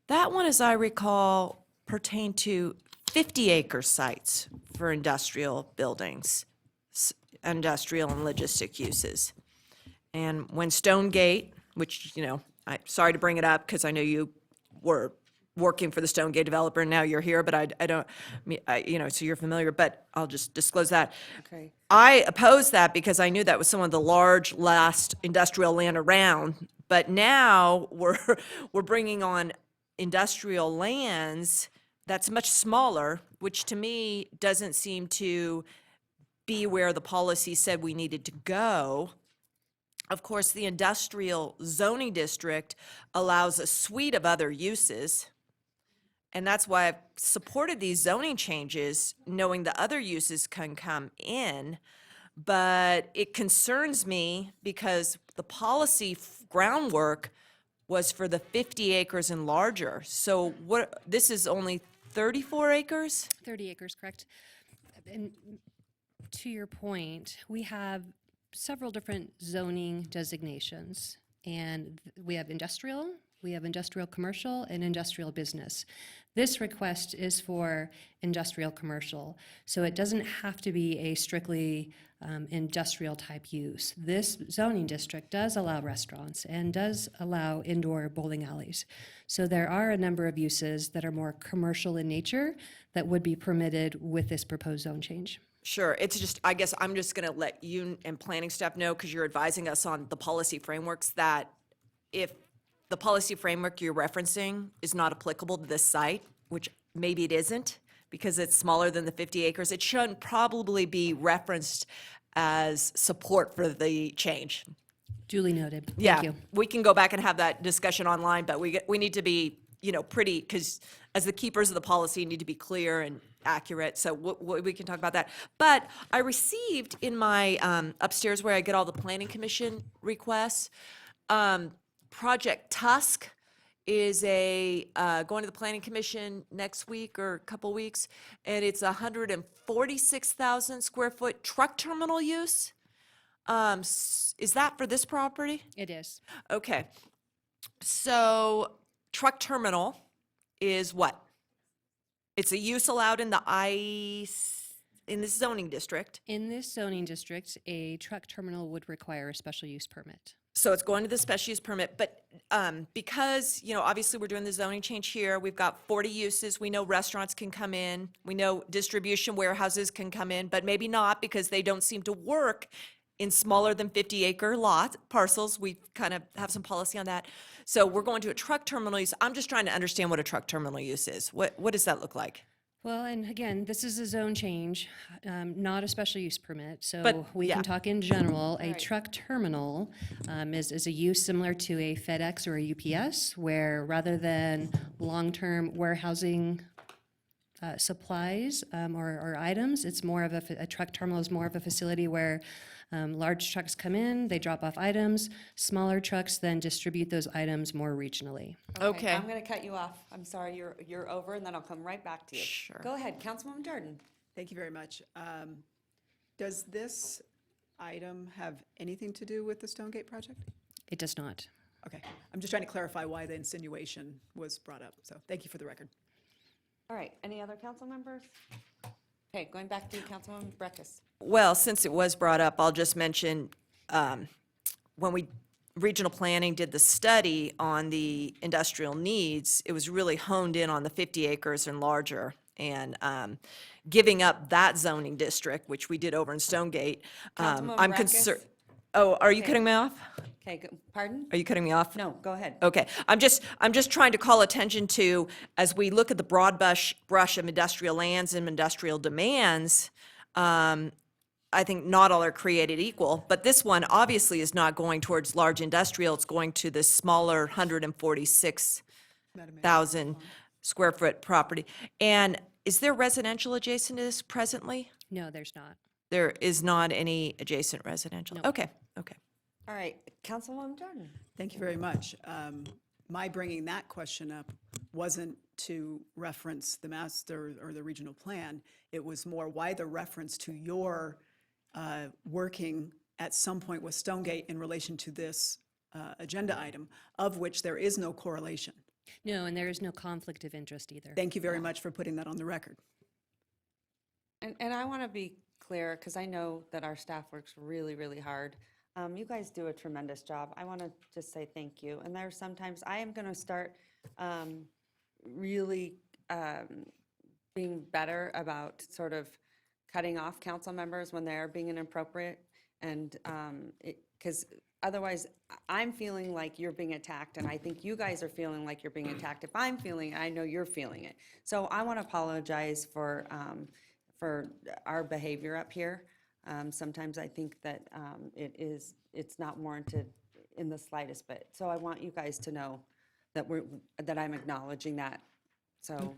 That one, as I recall, pertained to 50-acre sites for industrial buildings, industrial and logistic uses. And when Stonegate, which, you know, sorry to bring it up because I know you were working for the Stonegate developer and now you're here, but I don't, you know, so you're familiar, but I'll just disclose that. Okay. I opposed that because I knew that was some of the large last industrial land around. But now we're bringing on industrial lands that's much smaller, which to me doesn't seem to be where the policy said we needed to go. Of course, the industrial zoning district allows a suite of other uses. And that's why I've supported these zoning changes, knowing the other uses can come in. But it concerns me because the policy groundwork was for the 50 acres and larger. So this is only 34 acres? 30 acres, correct. And to your point, we have several different zoning designations. And we have industrial commercial, and industrial business. This request is for industrial commercial, so it doesn't have to be a strictly industrial type use. This zoning district does allow restaurants and does allow indoor bowling alleys. So there are a number of uses that are more commercial in nature that would be permitted with this proposed zone change. Sure, it's just, I guess I'm just gonna let you and planning staff know, because you're advising us on the policy frameworks, that if the policy framework you're referencing is not applicable to this site, which maybe it isn't, because it's smaller than the 50 acres, it shouldn't probably be referenced as support for the change. Duly noted. Thank Yeah, you. we can go back and have that discussion online, but we need to be, pretty, because as the keepers of the policy, need to be clear and accurate, so we can talk about that. But I received in my upstairs where I get all the planning commission requests, Project Tusk is going to the planning commission next week or a couple weeks, and it's 146,000 square foot truck terminal use. Is that for this property? It is. Okay. So truck terminal is what? It's a use allowed in the in this zoning district. In this zoning district, a truck terminal would require a special use permit. So it's going to the special use permit, but because, obviously we're doing the zoning change here, we've got 40 uses, we know restaurants can come in, we know distribution warehouses can come in, but maybe not because they don't seem to work in smaller than 50-acre lot parcels. We kind of have some policy on that. So we're going to a truck terminal use. I'm just trying to understand what a truck terminal use is. What does that look like? Well, and again, this is a zone change, not a special use permit, so But, we yeah. can talk in general. A truck terminal is a use similar to a FedEx or a UPS, where rather than long-term warehousing supplies or items, it's more of a truck terminal is more of a facility where large trucks come in, they drop off items, smaller trucks then distribute those items more regionally. Okay. I'm going to cut you off. I'm sorry, you're over, and then I'll come right back to you. Sure. Go ahead, Councilwoman Jordan. Thank you very much. Does this item have anything to do with the Stonegate project? It does not. Okay, I'm just trying to clarify why the insinuation was brought up, so thank you for the record. All right, any other council members? Okay, going back to Councilwoman Breckus. Well, since it was brought up, I'll just mention, when regional planning did the study on the industrial needs, it was really honed in on the 50 acres and larger. And giving up that zoning district, which we did over in Stonegate, Councilwoman I'm Breckus? concerned. Oh, are you Okay. cutting me off? Okay, pardon? Are you cutting me off? No, go ahead. Okay, I'm just trying to call attention to, as we look at the broad brush of industrial lands and industrial demands, I think not all are created equal, but this one obviously is not going towards large industrial, it's going to the smaller 146,000 square foot property. And is there residential adjacent to this presently? No, there's not. There is not any adjacent residential? No. Okay. All right, Councilwoman Jordan. Thank you very much. My bringing that question up wasn't to reference the master or the regional plan. It was more why the reference to your working at some point with Stonegate in relation to this agenda item, of which there is no correlation. No, and there is no conflict of interest either. Thank you very much for putting that on the record. And I want to be clear, because I know that our staff works really, really hard. You guys do a tremendous job. I want to just say thank you. And there's sometimes I am going to start really being better about sort of cutting off council members when they're being inappropriate. And because otherwise I'm feeling like you're being attacked, and I think you guys are feeling like you're being attacked. If I'm feeling it, I know you're feeling it. So I want to apologize for our behavior up here. Sometimes I think that it's not warranted in the slightest bit. So I want you guys to know that I'm acknowledging that. So,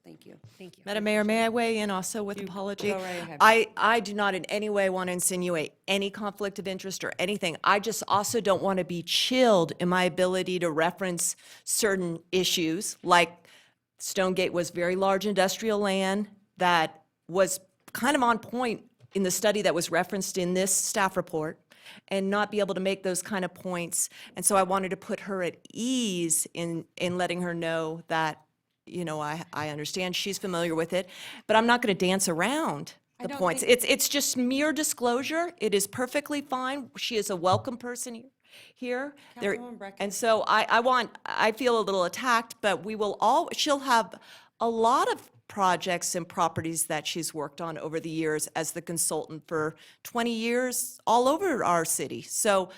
thank you. Thank you. Madam Mayor, may I weigh in also with apology? go right ahead. I do not in any way want to insinuate any conflict of interest or anything. I just also don't want to be chilled in my ability to reference certain issues, like Stonegate was very large industrial land that was kind of on point in the study that was referenced in this staff report, and not be able to make those kind of points. And so I wanted to put her at ease in letting her know that I understand she's familiar with it, but I'm not going to dance around the points. It's just mere disclosure. It is perfectly fine. She is a welcome person here. Councilwoman Breckis. And so I feel a little attacked, but she'll have a lot of projects and properties that she's worked on over the years as the consultant for 20 years all over our city. So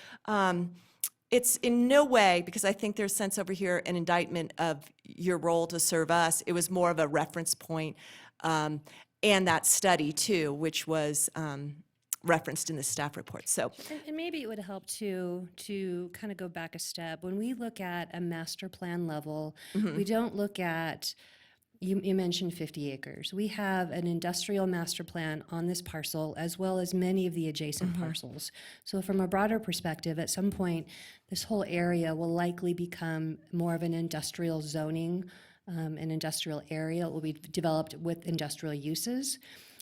it's in no way, because I think there's sense over here, an indictment of your role to serve us. It was more of a reference point, and that study too, which was referenced in the staff report. So And maybe it would help to kind of go back a step. When we look at a master plan level, we don't look at, you mentioned 50 acres. We have an industrial master plan on this parcel as well as many of the adjacent parcels. So from a broader perspective, at some point, this whole area will likely become more of an industrial zoning, an industrial area. It will be developed with industrial uses.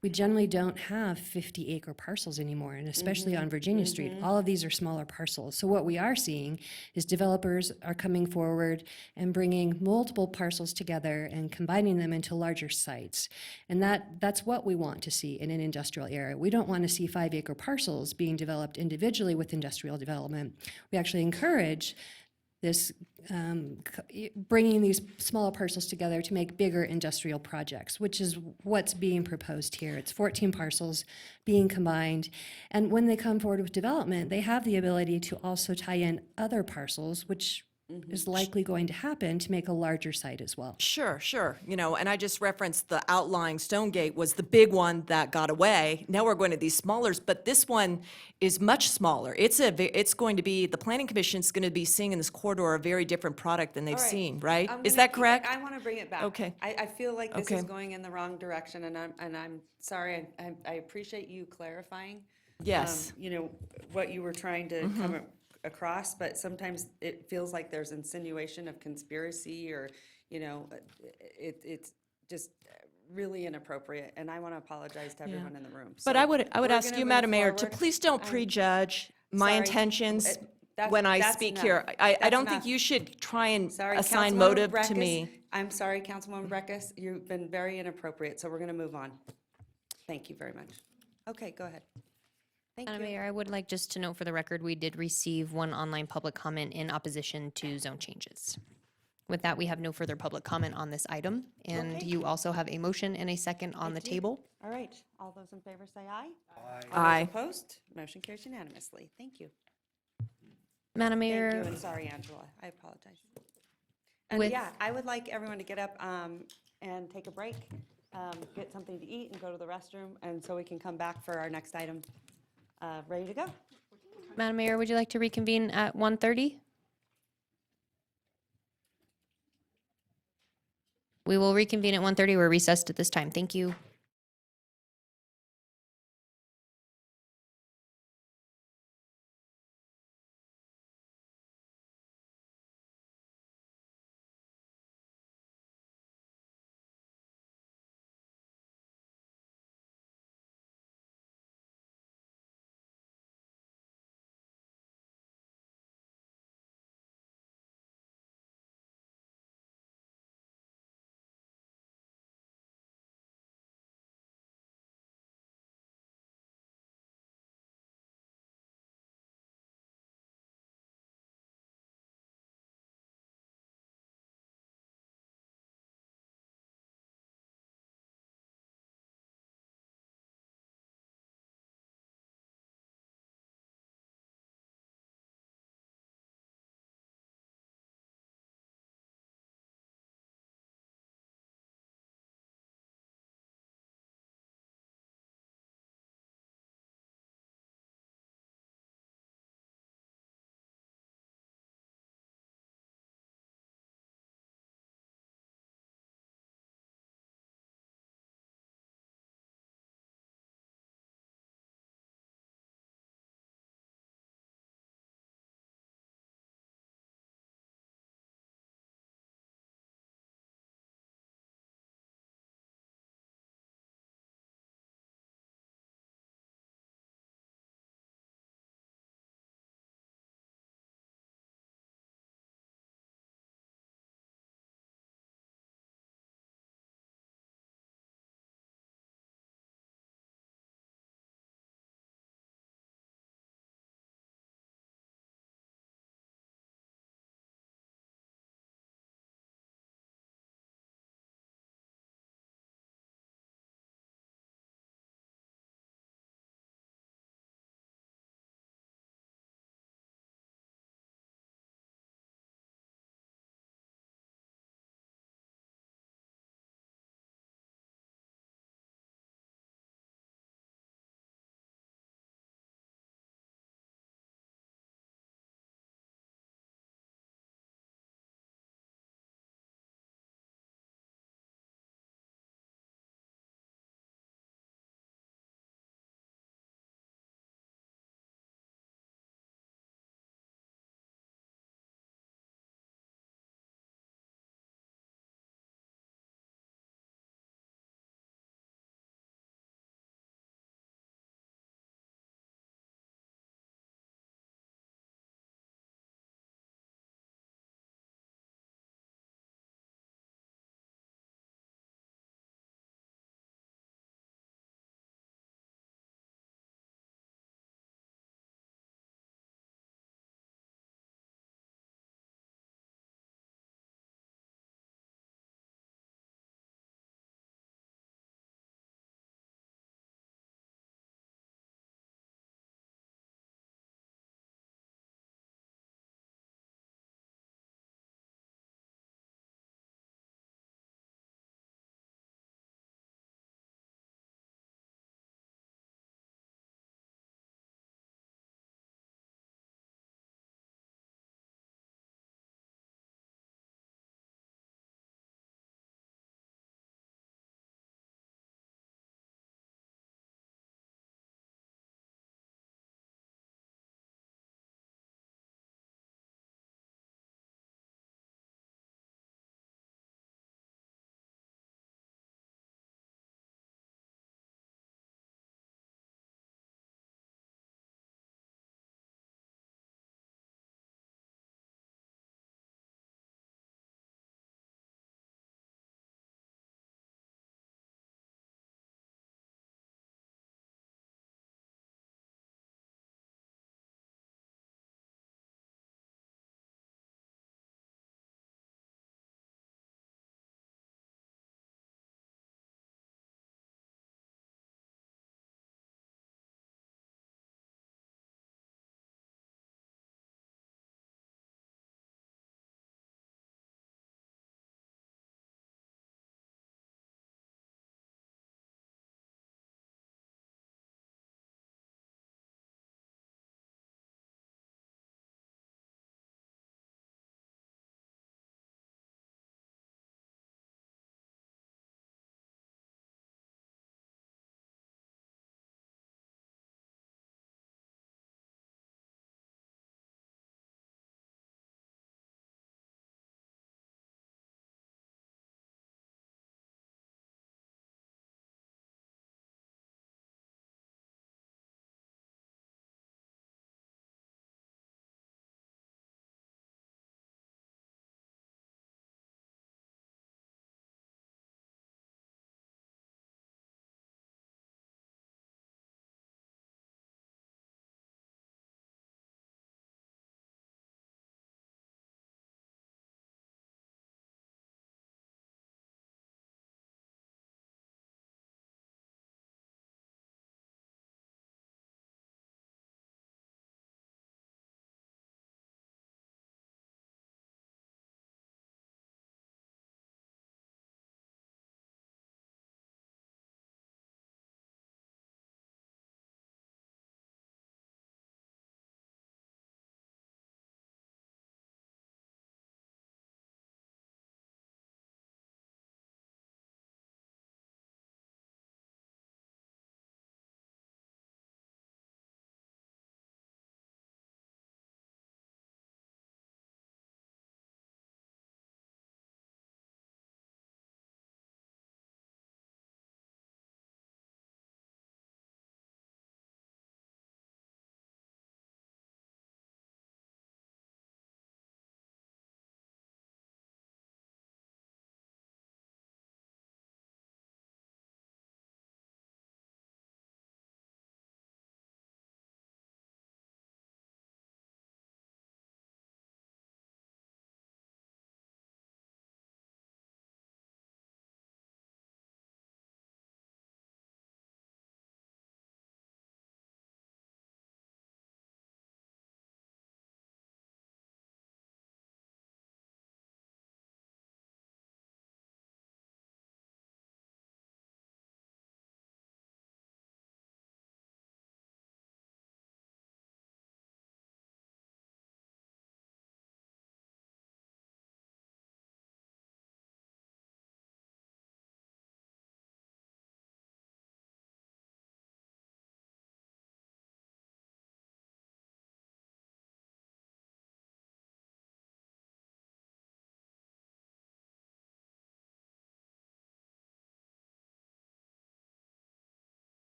We generally don't have 50-acre parcels anymore, and especially on Virginia Street. All of these are smaller parcels. So what we are seeing is developers are coming forward and bringing multiple parcels together and combining them into larger sites. And that's what we want to see in an industrial area. We don't want to see 5-acre parcels being developed individually with industrial development. We actually encourage this bringing these smaller parcels together to make bigger industrial projects, which is what's being proposed here. It's 14 parcels being combined. And when they come forward with development, they have the ability to also tie in other parcels, which is likely going to happen to make a larger site as well. Sure. And I just referenced the outlying Stonegate was the big one that got away. Now we're going to these smaller, but this one is much smaller. It's going to be, the Planning Commission's going to be seeing in this corridor a very different product than they've All right. seen, right? I'm Is gonna that correct? I want to bring it back. Okay. I feel like this Okay. is going in the wrong direction, and I'm sorry. I appreciate you clarifying. Yes. What you were trying to come across, but sometimes it feels like there's insinuation of conspiracy, or it's just really inappropriate, and I want to apologize to everyone in the room. But So I would we're ask gonna you, move Madam Mayor, to forward. please don't prejudge my sorry. intentions That's- when I that's speak enough. here. I That's don't enough. think you should try and Sorry, assign Councilwoman motive to Breckis. me. I'm sorry, Councilwoman Breckis, you've been very inappropriate, so we're going to move on. Thank you very much. Okay, go ahead. Thank Madam you. Mayor, I would like just to note for the record, we did receive one online public comment in opposition to zone changes. With that, we have no further public comment on this item, and Okay. you also have a motion and a second on the do. table. All right, all those in favor say aye. Aye. All those opposed, motion carries unanimously. Thank you. Madam Thank you, Mayor, and sorry, Angela, I apologize. And With- yeah, I would like everyone to get up and take a break, get something to eat and go to the restroom, and so we can come back for our next item. Ready to go? Madam Mayor, would you like to reconvene at 1:30? We will reconvene at 1:30. We're recessed at this time. Thank you.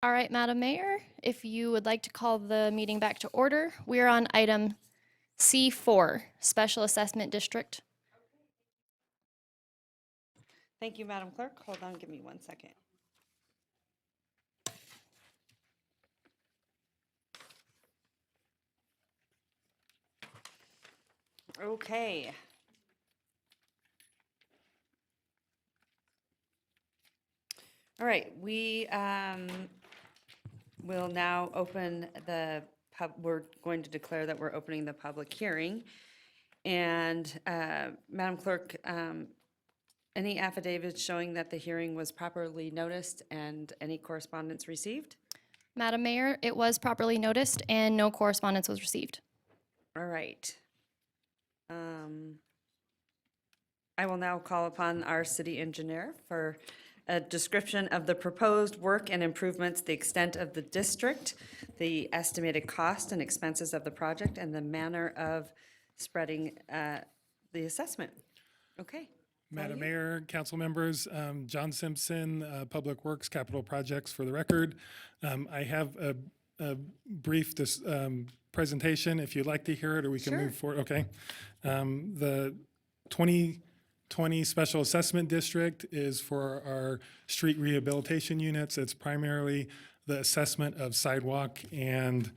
All right, Madam Mayor, if you would like to call the meeting back to order, we're on item C4, Special Assessment District. Thank you, Madam Clerk. Hold on, give me 1 second. Okay. All right, we will now open we're going to declare that we're opening the public hearing. And Madam Clerk, any affidavits showing that the hearing was properly noticed and any correspondence received? Madam Mayor, it was properly noticed and no correspondence was received. All right. I will now call upon our city engineer for a description of the proposed work and improvements, the extent of the district, the estimated cost and expenses of the project, and the manner of spreading the assessment. Okay. Madam Mayor, council members, John Simpson, Public Works Capital Projects for the record. I have a brief presentation if you'd like to hear it, or we can move forward. Okay. The 2020 Special Assessment District is for our street rehabilitation units. It's primarily the assessment of sidewalk and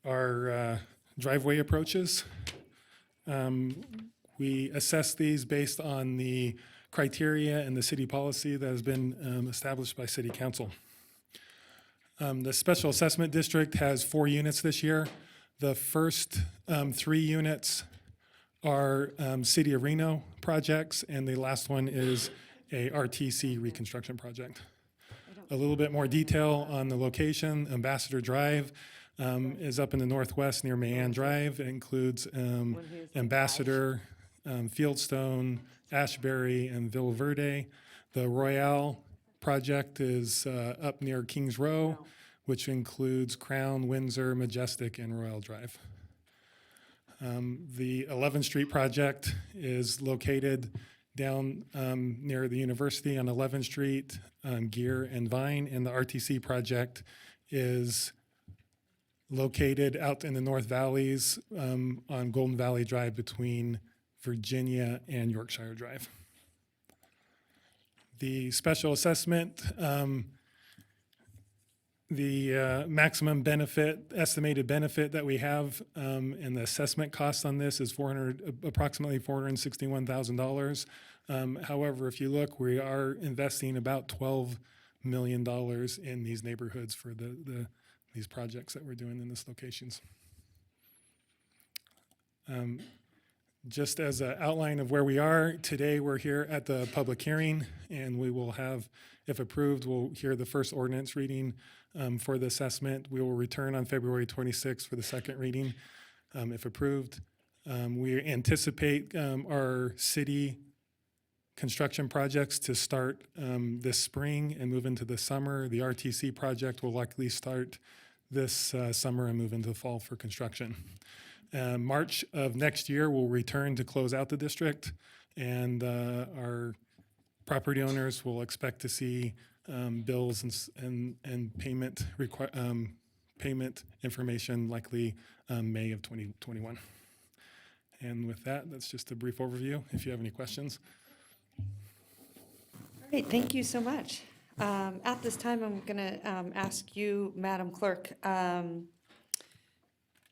our driveway approaches. We assess these based on the criteria and the city policy that has been established by City Council. The Special Assessment District has 4 units this year. The first 3 units are City of Reno projects, and the last one is a RTC reconstruction project. A little bit more detail on the location. Ambassador Drive is up in the northwest near Mayan Drive. It includes Ambassador, Fieldstone, Ashbury, and Villa Verde. The Royale project is up near Kings Row, which includes Crown, Windsor, Majestic, and Royal Drive. The 11th Street project is located down near the university on 11th Street, Gear and Vine, and the RTC project is located out in the North Valleys on Golden Valley Drive between Virginia and Yorkshire Drive. The special assessment, the maximum benefit, estimated benefit that we have, and the assessment cost on this is approximately $461,000. However, if you look, we are investing about $12 million in these neighborhoods for these projects that we're doing in these locations. Just as an outline of where we are, today we're here at the public hearing, and we will have, if approved, we'll hear the first ordinance reading for the assessment. We will return on February 26th for the second reading, if approved. We anticipate our city construction projects to start this spring and move into the summer. The RTC project will likely start this summer and move into the fall for construction. March of next year, we'll return to close out the district, and our property owners will expect to see bills and payment payment information likely May of 2021. And with that, that's just a brief overview. If you have any questions. All right, thank you so much. At this time, I'm going to ask you, Madam Clerk,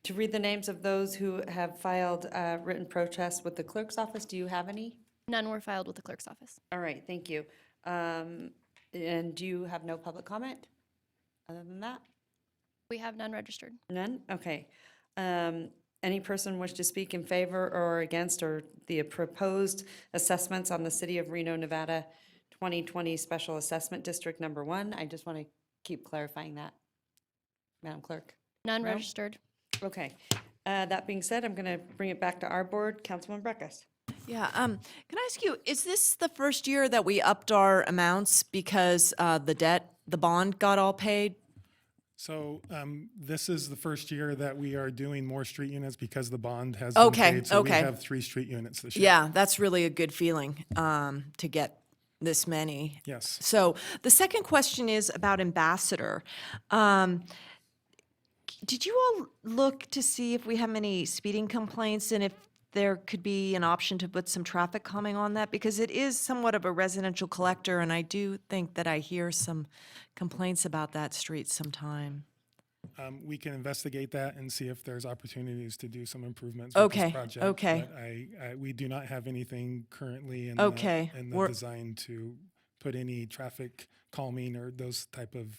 to read the names of those who have filed written protests with the clerk's office. Do you have any? None were filed with the clerk's office. All right, thank you. And do you have no public comment other than that? We have none registered. None? Okay. Any person wish to speak in favor or against or the proposed assessments on the City of Reno, Nevada 2020 Special Assessment District Number 1? I just want to keep clarifying that, Madam Clerk. None No? registered. Okay. That being said, I'm going to bring it back to our board. Councilman Breckus. Yeah, can I ask you, is this the first year that we upped our amounts because the bond got all paid? So this is the first year that we are doing more street units because the bond has been paid. So we have 3 street units this year. Yeah, that's really a good feeling to get this many. Yes. So the second question is about Ambassador. Did you all look to see if we have any speeding complaints and if there could be an option to put some traffic calming on that? Because it is somewhat of a residential collector, and I do think that I hear some complaints about that street sometime. We can investigate that and see if there's opportunities to do some improvements with this Okay, project. okay. But we do not have anything currently in Okay, the we're- design to put any traffic calming or those type of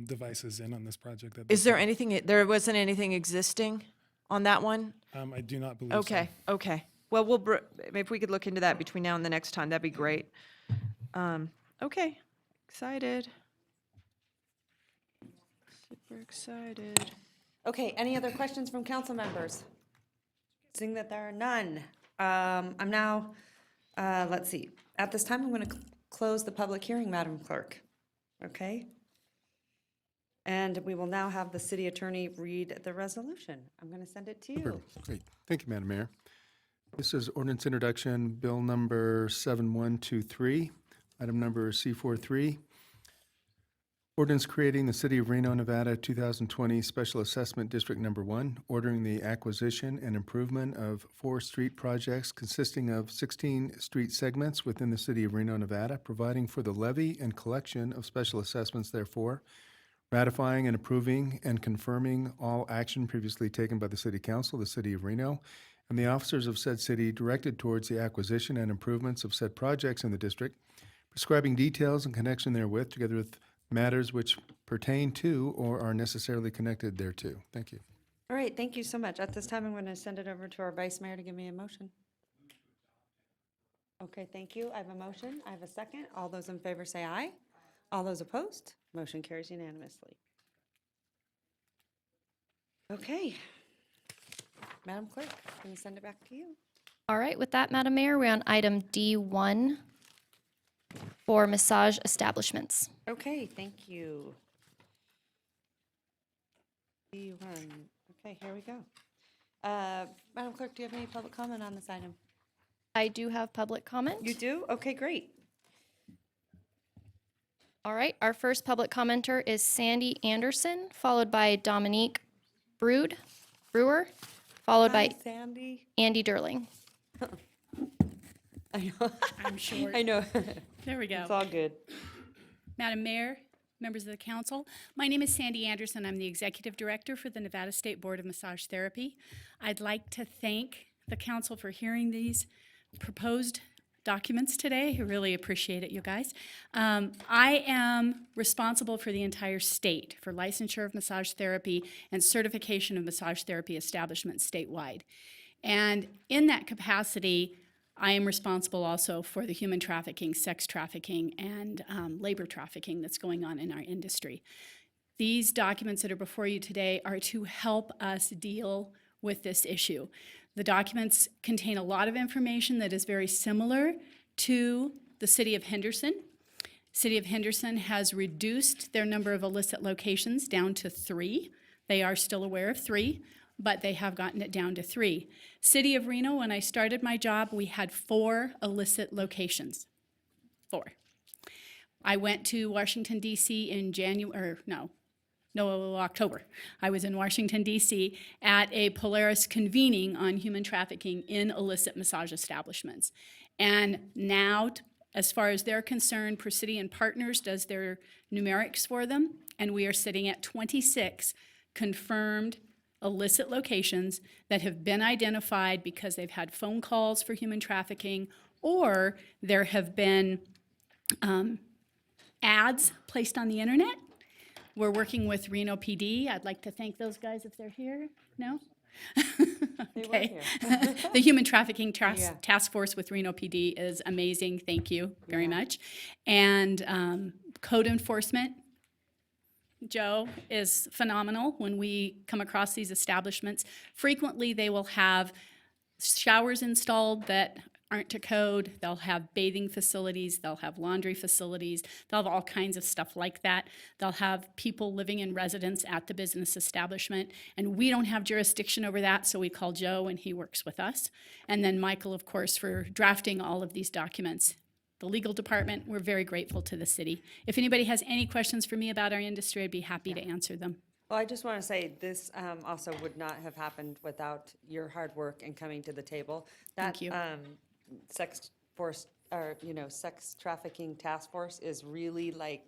devices in on this project. At this Is there time. anything, there wasn't anything existing on that one? I do not believe so. Okay, okay. Well, if we could look into that between now and the next time, that'd be great. Okay, excited. Super excited. Okay, any other questions from council members? Seeing that there are none, I'm now, let's see, at this time, I'm going to close the public hearing, Madam Clerk. Okay? And we will now have the city attorney read the resolution. I'm going to send it to you. Great. Thank you, Madam Mayor. This is ordinance introduction, bill number 7123, item number C43. Ordinance creating the City of Reno, Nevada 2020 Special Assessment District Number 1, ordering the acquisition and improvement of 4 street projects consisting of 16 street segments within the City of Reno, Nevada, providing for the levy and collection of special assessments therefore, ratifying and approving and confirming all action previously taken by the City Council, the City of Reno, and the officers of said city directed towards the acquisition and improvements of said projects in the district, prescribing details in connection therewith, together with matters which pertain to or are necessarily connected thereto. Thank you. All right, thank you so much. At this time, I'm going to send it over to our vice mayor to give me a motion. Okay, thank you. I have a motion. I have a second. All those in favor say aye. All those opposed? Motion carries unanimously. Okay. Madam Clerk, I'm going to send it back to you. All right, with that, Madam Mayor, we're on item D1 for massage establishments. Okay, thank you. D1. Okay, here we go. Madam Clerk, do you have any public comment on this item? I do have public comment. You do? Okay, great. All right, our first public commenter is Sandy Anderson, followed by Dominique Brewer, followed Hi, by Sandy. Andy Durling. I know. I'm short. I know. There we go. It's all good. Madam Mayor, members of the council, my name is Sandy Anderson. I'm the executive director for the Nevada State Board of Massage Therapy. I'd like to thank the council for hearing these proposed documents today. I really appreciate it, you guys. I am responsible for the entire state for licensure of massage therapy and certification of massage therapy establishments statewide. And in that capacity, I am responsible also for the human trafficking, sex trafficking, and labor trafficking that's going on in our industry. These documents that are before you today are to help us deal with this issue. The documents contain a lot of information that is very similar to the City of Henderson. City of Henderson has reduced their number of illicit locations down to 3. They are still aware of 3, but they have gotten it down to 3. City of Reno, when I started my job, we had 4 illicit locations. 4. I went to Washington, D.C. in October. I was in Washington, D.C. at a Polaris convening on human trafficking in illicit massage establishments. And now, as far as they're concerned, Presidian Partners does their numerics for them, and we are sitting at 26 confirmed illicit locations that have been identified because they've had phone calls for human trafficking, or there have been ads placed on the internet. We're working with Reno PD. I'd like to thank those guys if they're here. No? Okay. The Human Trafficking Task Force with Reno PD is amazing. Thank you very much. And code enforcement, Joe, is phenomenal when we come across these establishments. Frequently, they will have showers installed that aren't to code. They'll have bathing facilities. They'll have laundry facilities. They'll have all kinds of stuff like that. They'll have people living in residence at the business establishment, and we don't have jurisdiction over that, so we call Joe, and he works with us. And then Michael, of course, for drafting all of these documents. the legal department. We're very grateful to the city. If anybody has any questions for me about our industry, I'd be happy to answer them. Well, I just want to say, this also would not have happened without your hard work and coming to the table. Thank you. Sex force, or, sex trafficking task force is really like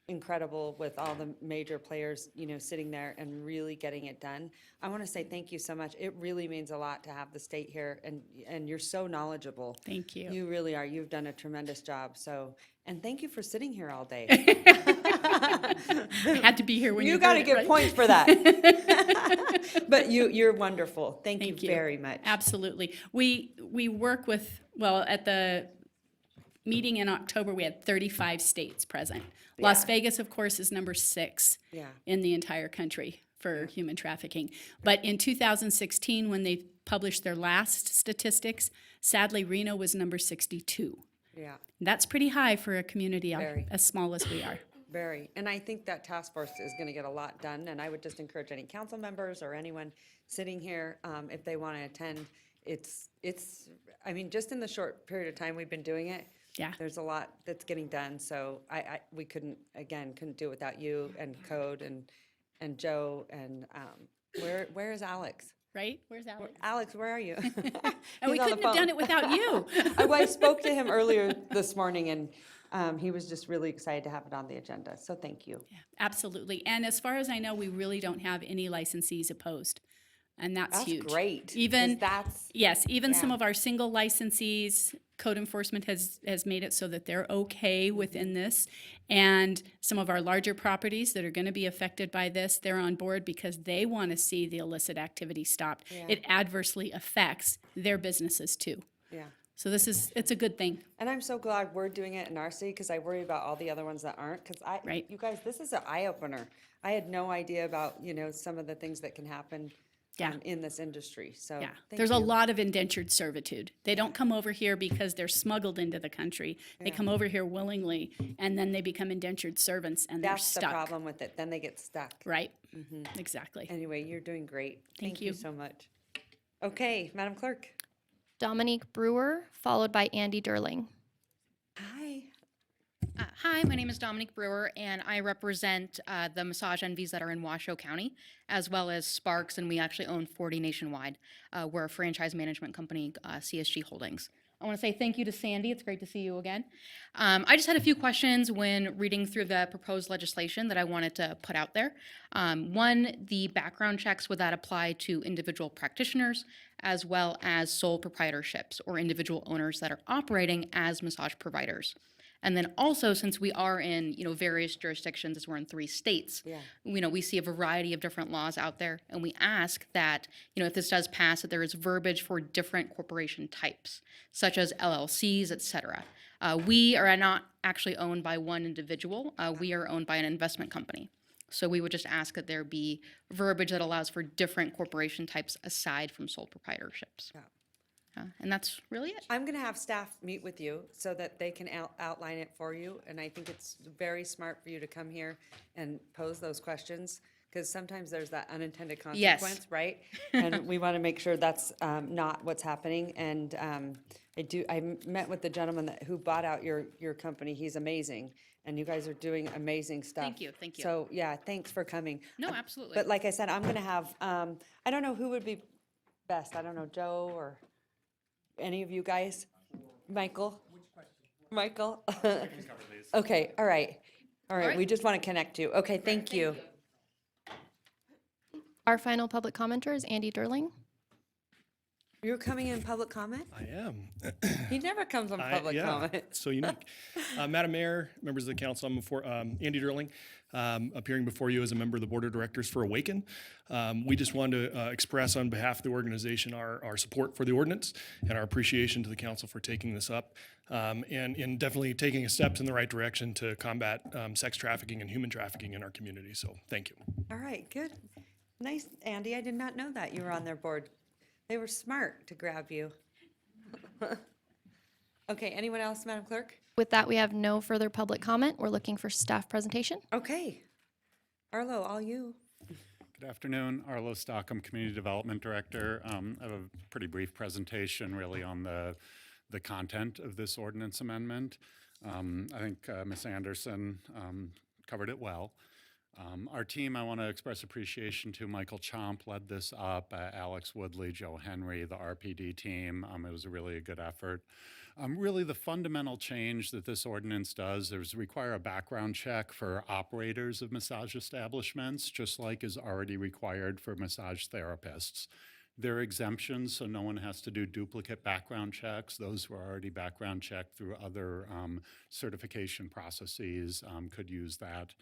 incredible, with all the major players, sitting there and really getting it done. I want to say thank you so much. It really means a lot to have the state here, and you're so knowledgeable. Thank you. You really are. You've done a tremendous job. So, and thank you for sitting here all day. I had to be here when you got to heard it, get right? points for that. But you're wonderful. Thank you very much. Absolutely. We work with, well, at the meeting in October, we had 35 states present. Las Yeah. Vegas, of course, is number 6 Yeah. in the entire country for human trafficking. But in 2016, when they published their last statistics, sadly, Reno was number 62. Yeah. That's pretty high for a community Very. as small as we are. Very. And I think that task force is going to get a lot done. And I would just encourage any council members or anyone sitting here, if they want to attend, it's, I mean, just in the short period of time we've been doing it, Yeah. there's a lot that's getting done. So we couldn't do it without you and Code and Joe and, where is Alex? Right? Where's Alex? Alex, where are you? And we He's on the couldn't have done phone. it without you. I spoke to him earlier this morning, and he was just really excited to have it on the agenda. So thank you. Absolutely. And as far as I know, we really don't have any licensees opposed. And that's That's huge. great, 'cause Even, that's- yes, even some yeah. of our single licensees, code enforcement has made it so that they're okay within this. And some of our larger properties that are going to be affected by this, they're on board because they want to see the illicit activity stopped. Yeah. It adversely affects their businesses too. Yeah. So it's a good thing. And I'm so glad we're doing it in our city, because I worry about all the other ones that aren't. Because Right. you guys, this is an eye opener. I had no idea about, some of the things that can happen Yeah. in this industry. So Yeah, thank there's a you. lot of indentured servitude. They don't come over here because they're smuggled into the country. They come over here willingly, and then they become indentured servants, and they're That's the stuck. problem with it. Then they get stuck. Right, Mhm. exactly. Anyway, you're doing great. Thank you you. so much. Okay, Madam Clerk. Dominique Brewer, followed by Andy Derling. Hi. Hi, my name is Dominique Brewer, and I represent the Massage Envies that are in Washoe County, as well as Sparks, and we actually own 40 nationwide. We're a franchise management company, CSG Holdings. I want to say thank you to Sandy. It's great to see you again. I just had a few questions when reading through the proposed legislation that I wanted to put out there. One, the background checks, would that apply to individual practitioners as well as sole proprietorships or individual owners that are operating as massage providers? And then also, since we are in, various jurisdictions, as we're in 3 states, Yeah. we see a variety of different laws out there, and we ask that, if this does pass, that there is verbiage for different corporation types, such as LLCs, et cetera. We are not actually owned by one individual. We are owned by an investment company. So we would just ask that there be verbiage that allows for different corporation types aside from sole proprietorships. Yeah. And that's really it. I'm going to have staff meet with you so that they can outline it for you. And I think it's very smart for you to come here and pose those questions, because sometimes there's that unintended Yes. consequence, right? And we want to make sure that's not what's happening. And I met with the gentleman who bought out your company. He's amazing. And you guys are doing amazing stuff. Thank you, thank you. So, yeah, thanks for coming. No, absolutely. But like I said, I'm going to have, I don't know who would be best. I don't know, Joe or any of you guys? Michael? Michael? Okay, all right. All right, we just want to connect you. Okay, thank you. Our final public commenter is Andy Derling. You're coming in public comment? I am. He never comes on public comment. So unique. Madam Mayor, members of the council, I'm Andy Derling, appearing before you as a member of the Board of Directors for Awaken. We just wanted to express on behalf of the organization our support for the ordinance and our appreciation to the council for taking this up and definitely taking steps in the right direction to combat sex trafficking and human trafficking in our community. So thank you. All right, good. Nice, Andy. I did not know that you were on their board. They were smart to grab you. Okay, anyone else, Madam Clerk? With that, we have no further public comment. We're looking for staff presentation. Okay. Arlo, all you. Good afternoon, Arlo Stockham, Community Development Director. I have a pretty brief presentation really on the the content of this ordinance amendment. I think Ms. Anderson covered it well. Our team, I want to express appreciation to Michael Chomp, led this up, Alex Woodley, Joe Henry, the RPD team. It was really a good effort. Really, the fundamental change that this ordinance does is require a background check for operators of massage establishments, just like is already required for massage therapists. There are exemptions, so no one has to do duplicate background checks. Those who are already background checked through other certification processes could use that.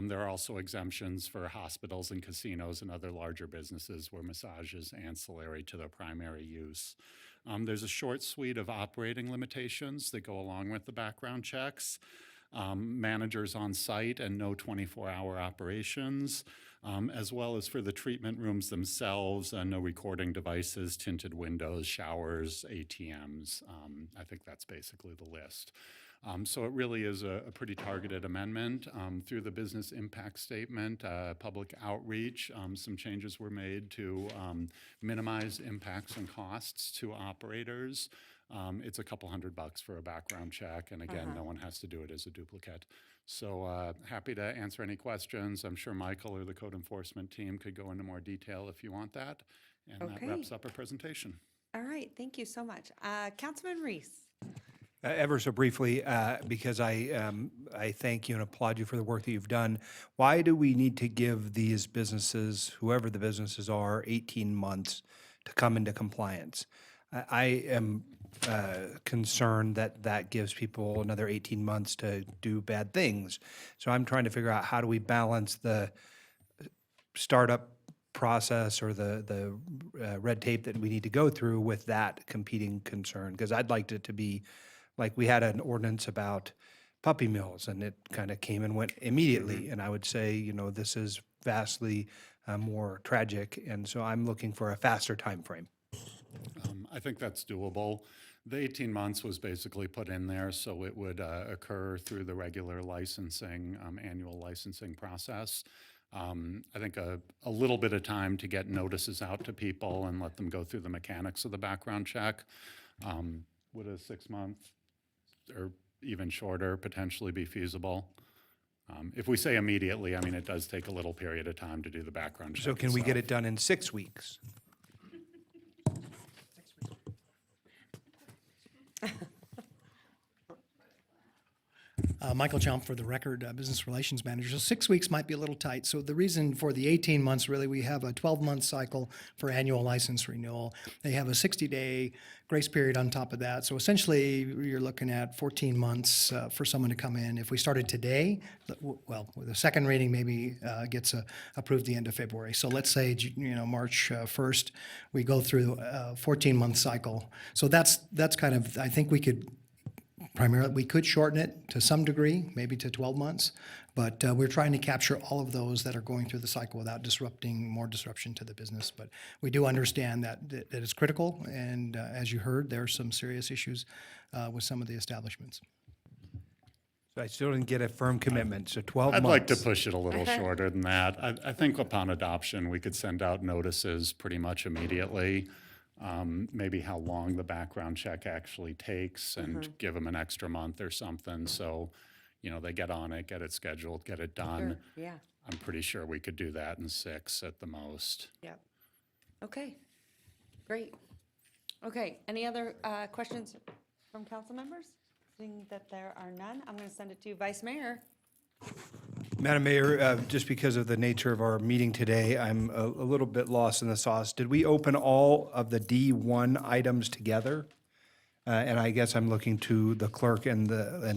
There are also exemptions for hospitals and casinos and other larger businesses where massage is ancillary to their primary use. There's a short suite of operating limitations that go along with the background checks. Managers on site and no 24-hour operations, as well as for the treatment rooms themselves, no recording devices, tinted windows, showers, ATMs. I think that's basically the list. So it really is a pretty targeted amendment. Through the business impact statement, public outreach, some changes were made to minimize impacts and costs to operators. It's a couple $100 for a background check, and again, no one has to do it as a duplicate. So happy to answer any questions. I'm sure Michael or the code enforcement team could go into more detail if you want that. And that wraps up our presentation. All right, thank you so much. Councilman Reese. Ever so briefly, because I thank you and applaud you for the work that you've done. Why do we need to give these businesses, whoever the businesses are, 18 months to come into compliance? I am concerned that that gives people another 18 months to do bad things. So I'm trying to figure out how do we balance the startup process or the red tape that we need to go through with that competing concern? Because I'd like it to be like we had an ordinance about puppy mills, and it kind of came and went immediately. And I would say, you know, this is vastly more tragic, and so I'm looking for a faster time frame. I think that's doable. The 18 months was basically put in there so it would occur through the regular licensing, annual licensing process. I think a little bit of time to get notices out to people and let them go through the mechanics of the background check. Would a 6 month or even shorter potentially be feasible? If we say immediately, I mean, it does take a little period of time to do the background check. So can we get it done in 6 weeks? Michael Chomp for the record, Business Relations Manager. So 6 weeks might be a little tight. So the reason for the 18 months, really, we have a 12-month cycle for annual license renewal. They have a 60-day grace period on top of that. So essentially, you're looking at 14 months for someone to come in. If we started today, well, the second reading maybe gets approved the end of February. So let's say, you know, March 1st, we go through a 14-month cycle. So that's kind of, I think we could primarily, we could shorten it to some degree, maybe to 12 months, but we're trying to capture all of those that are going through the cycle without more disruption to the business. But we do understand that it's critical, and as you heard, there are some serious issues with some of the establishments. So I still didn't get a firm commitment, so 12 months. I'd like to push it a little shorter than that. I think upon adoption, we could send out notices pretty much immediately. Maybe how long the background check actually takes and give them an extra month or something. So, you know, they get on it, get it scheduled, get it done. Sure, yeah. I'm pretty sure we could do that in 6 at the most. Yep. Okay, great. Okay, any other questions from council members? Seeing that there are none, I'm going to send it to Vice Mayor. Madam Mayor, just because of the nature of our meeting today, I'm a little bit lost in the sauce. Did we open all of the D1 items together? And I guess I'm looking to the clerk and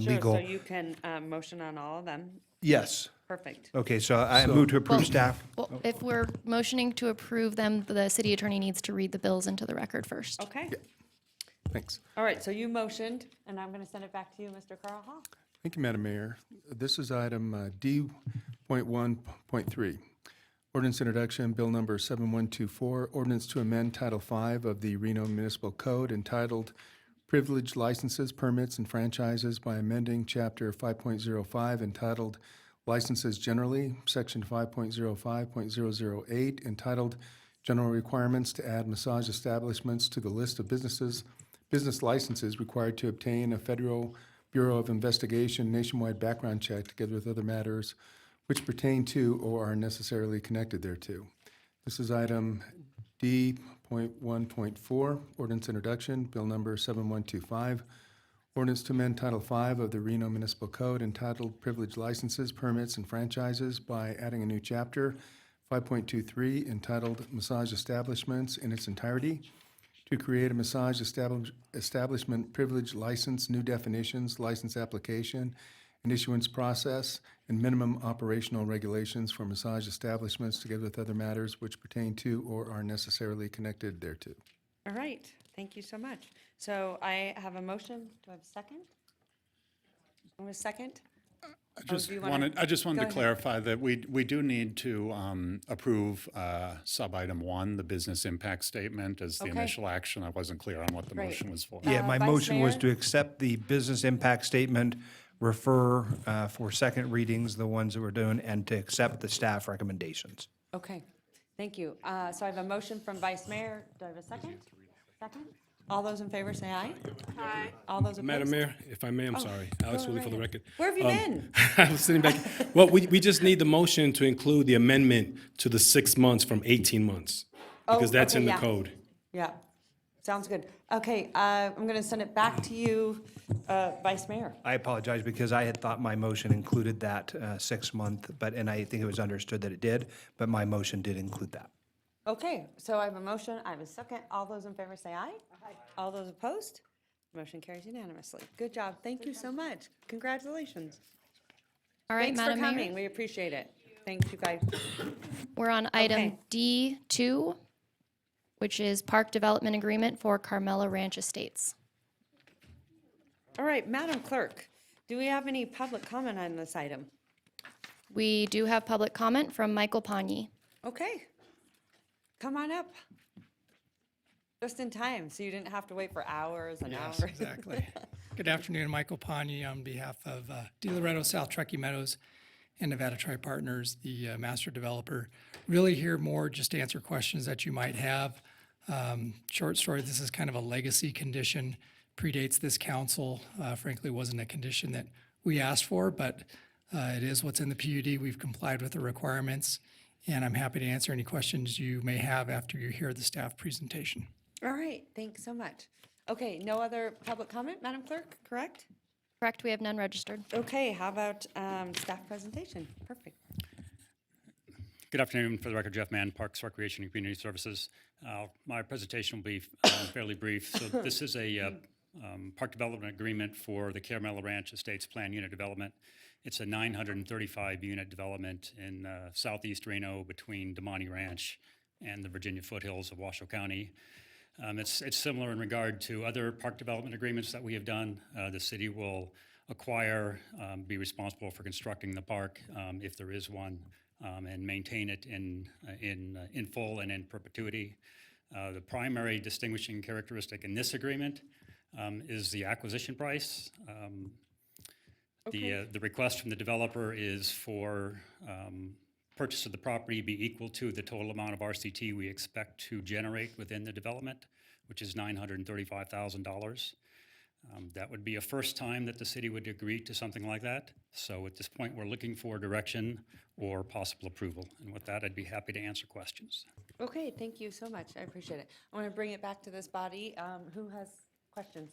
legal. Sure, so you can motion on all of them. Yes. Perfect. Okay, so I move to approve staff. Well, if we're motioning to approve them, the city attorney needs to read the bills into the record first. Okay. Thanks. All right, so you motioned, and I'm going to send it back to you, Mr. Carl Hall. Thank you, Madam Mayor. This is item D.1.3. Ordinance introduction, bill number 7124, ordinance to amend Title V of the Reno Municipal Code entitled Privileged Licenses, Permits, and Franchises by amending Chapter 5.05 entitled Licenses Generally, Section 5.05.008 entitled General Requirements to add massage establishments to the list of businesses business licenses required to obtain a Federal Bureau of Investigation nationwide background check together with other matters which pertain to or are necessarily connected thereto. This is item D.1.4, ordinance introduction, bill number 7125. Ordinance to amend Title V of the Reno Municipal Code entitled Privilege Licenses, Permits, and Franchises by adding a new chapter, 5.23, entitled Massage Establishments in its entirety, to create a massage establishment privilege license, new definitions, license application, and issuance process, and minimum operational regulations for massage establishments together with other matters which pertain to or are necessarily connected thereto. All right, thank you so much. So I have a motion. Do I have a second? Want a second? I do you wanna- just wanted go to ahead. clarify that we do need to approve sub-item 1, the business impact statement, as the Okay. initial action. I wasn't clear on what the Right. motion was for. Yeah, my Vice motion was Mayor? to accept the business impact statement, refer for second readings, the ones that we're doing, and to accept the staff recommendations. Okay, thank you. So I have a motion from Vice Mayor. Do I have a second? Second? All those in favor say aye. Aye. All those opposed? Madam Mayor, if I may, I'm Oh, sorry. Alex go Woolley for the right record. Where have you been? I was sitting back. Well, we just need the motion to include the amendment to the 6 months from 18 months. Because that's okay, in the yeah. code. Yeah, sounds good. Okay, I'm going to send it back to you, Vice Mayor. I apologize because I had thought my motion included that 6-month, and I think it was understood that it did, but my motion did include that. Okay, so I have a motion, I have a second. All those in favor say aye. Aye. All those opposed? Motion carries unanimously. Good job. Thank you so much. Congratulations. All right, Thanks for Madam Mayor. coming. We appreciate it. Thanks, you guys. We're on item Okay. D2, which is Park Development Agreement for Carmela Ranch Estates. All right, Madam Clerk, do we have any public comment on this item? We do have public comment from Michael Pagni. Okay. Come on up. Just in time, so you didn't have to wait for hours and Yes, hours. exactly. Good afternoon, Michael Pani on behalf of De Loretto, South Truckee Meadows, and Nevada Tri Partners, the master developer. Really here more just to answer questions that you might have. Short story, this is kind of a legacy condition, predates this council. Frankly, wasn't a condition that we asked for, but it is what's in the PUD. We've complied with the requirements, and I'm happy to answer any questions you may have after you hear the staff presentation. All right, thanks so much. Okay, no other public comment, Madam Clerk, correct? Correct, we have none registered. Okay, how about staff presentation? Perfect. Good afternoon. For the record, Jeff Mann, Parks, Recreation, and Community Services. My presentation will be fairly brief. So this is a park development agreement for the Carmela Ranch Estates Plan Unit Development. It's a 935-unit development in southeast Reno between Damani Ranch and the Virginia foothills of Washoe County. It's similar in regard to other park development agreements that we have done. The city will acquire, be responsible for constructing the park if there is one, and maintain it in full and in perpetuity. The primary distinguishing characteristic in this agreement is the acquisition price. The request from the developer is for purchase of the property be equal to the total amount of RCT we expect to generate within the development, which is $935,000. That would be a first time that the city would agree to something like that. So at this point, we're looking for direction or possible approval. And with that, I'd be happy to answer questions. Okay, thank you so much. I appreciate it. I want to bring it back to this body. Who has questions?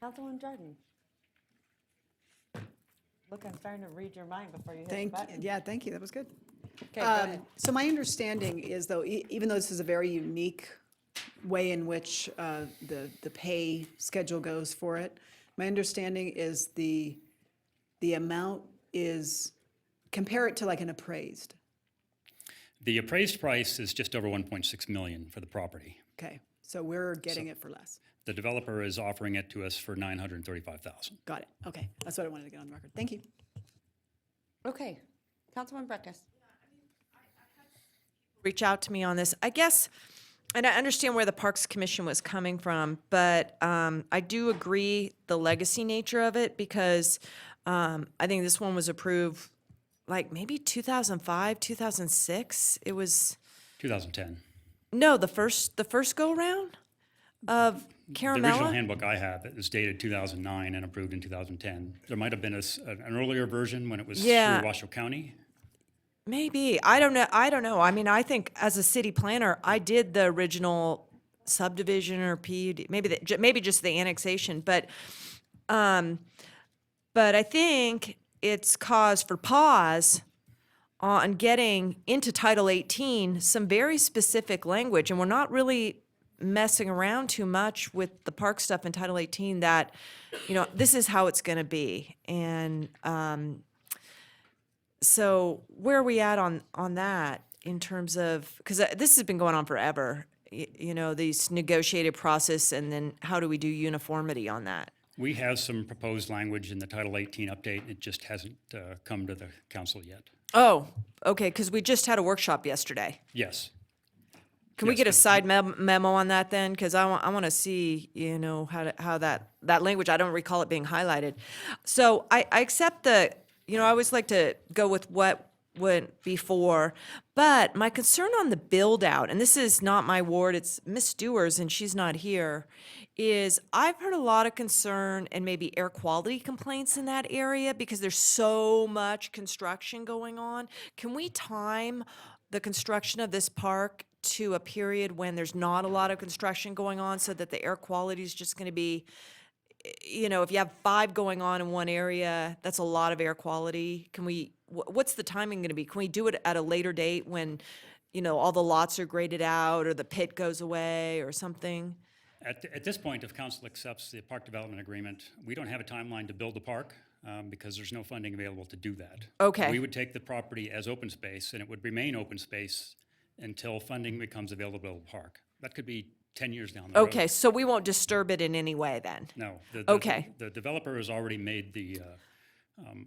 Councilwoman Jordan. Look, I'm starting to read your mind before you hit the button. Thank you, that was good. Okay, go ahead. So my understanding is, though, even though this is a very unique way in which the pay schedule goes for it, my understanding is the amount is, compare it to like an appraised. The appraised price is just over $1.6 million for the property. Okay, so we're getting it for less. The developer is offering it to us for $935,000. Got it, okay, that's what I wanted to get on record. Thank you. Okay, Councilwoman Breckus. Reach out to me on this. I guess, and I understand where the Parks Commission was coming from, but I do agree the legacy nature of it because I think this one was approved like maybe 2005, 2006. It was 2010. no the first go around of The original Caramella? handbook I have is dated 2009 and approved in 2010. There might have been an earlier version when it was Yeah. through Washoe County. Maybe. I don't know. I don't know. I mean, I think as a city planner, I did the original subdivision or PUD, maybe just the annexation, but I think it's cause for pause on getting into Title 18 some very specific language, and we're not really messing around too much with the park stuff in Title 18 that, this is how it's going to be. And so where are we at on that in terms of, because this has been going on forever, these negotiated process, and then how do we do uniformity on that? We have some proposed language in the Title 18 update. It just hasn't come to the council yet. Oh, okay, because we just had a workshop yesterday. Yes. Can we Yes, get a but- side memo on that then? Because I want to see, how that language, I don't recall it being highlighted. So I accept I always like to go with what went before, but my concern on the build out, and this is not my ward, it's Miss Stewart's and she's not here, is I've heard a lot of concern and maybe air quality complaints in that area because there's so much construction going on. Can we time the construction of this park to a period when there's not a lot of construction going on so that the air quality is just going to be, if you have 5 going on in one area, that's a lot of air quality. Can we, what's the timing going to be? Can we do it at a later date when, all the lots are graded out or the pit goes away or something? At this point, if council accepts the park development agreement, we don't have a timeline to build the park because there's no funding available to do that. Okay. We would take the property as open space, and it would remain open space until funding becomes available to build the park. That could be 10 years down the road. Okay, so we won't disturb it in any way then? No. Okay. The developer has already made the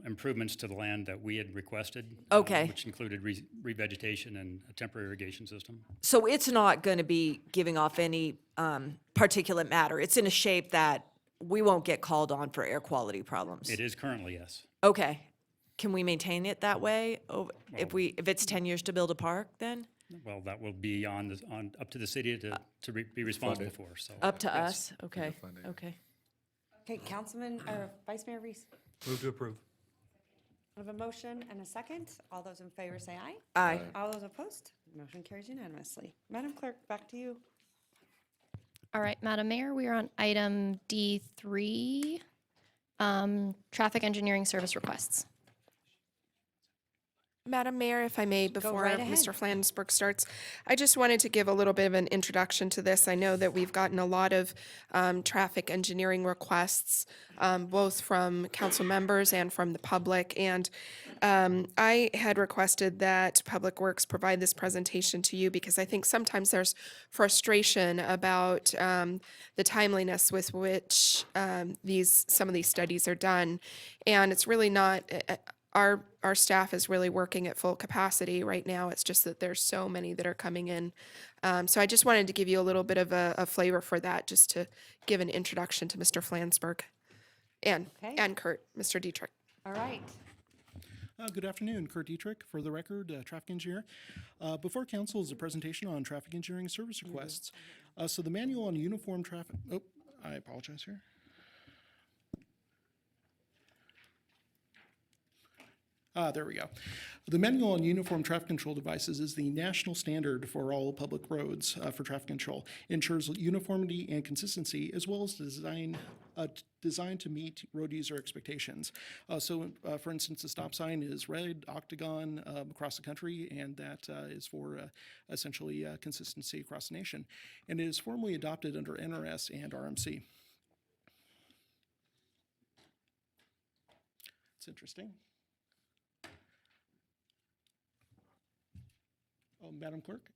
improvements to the land that we had requested. Okay. Which included revegetation and a temporary irrigation system. So it's not going to be giving off any particulate matter. It's in a shape that we won't get called on for air quality problems. It is currently, yes. Okay. Can we maintain it that way if it's 10 years to build a park then? Well, that will be up to the city to be responsible for, so. Up to yes. us? Okay, okay. Okay, Councilman, or Vice Mayor Reese. Move to approve. I have a motion and a second. All those in favor say aye. Aye. All those opposed? Motion carries unanimously. Madam Clerk, back to you. All right, Madam Mayor, we are on item D3, traffic engineering service requests. Madam Mayor, if I may, before right ahead. Mr. Flansburgh starts, I just wanted to give a little bit of an introduction to this. I know that we've gotten a lot of traffic engineering requests, both from council members and from the public. And I had requested that Public Works provide this presentation to you because I think sometimes there's frustration about the timeliness with which some of these studies are done. And it's really not... Our staff is really working at full capacity right now. It's just that there's so many that are coming in. So I just wanted to give you a little bit of a flavor for that, just to give an introduction to Mr. Flansburgh and Kurt, Mr. Dietrich. All right. Good afternoon, Kurt Dietrich, for the record, traffic engineer. Before council is a presentation on traffic engineering service requests. So the manual on uniform traffic, I apologize here. There we go. The Manual on Uniform Traffic Control Devices is the national standard for all public roads for traffic control. It ensures uniformity and consistency, as well as designed to meet road user expectations. For instance, the stop sign is red, octagon across the country, and that is for essentially consistency across the nation. And it is formally adopted under NRS and RMC. It's interesting. Madam Clerk?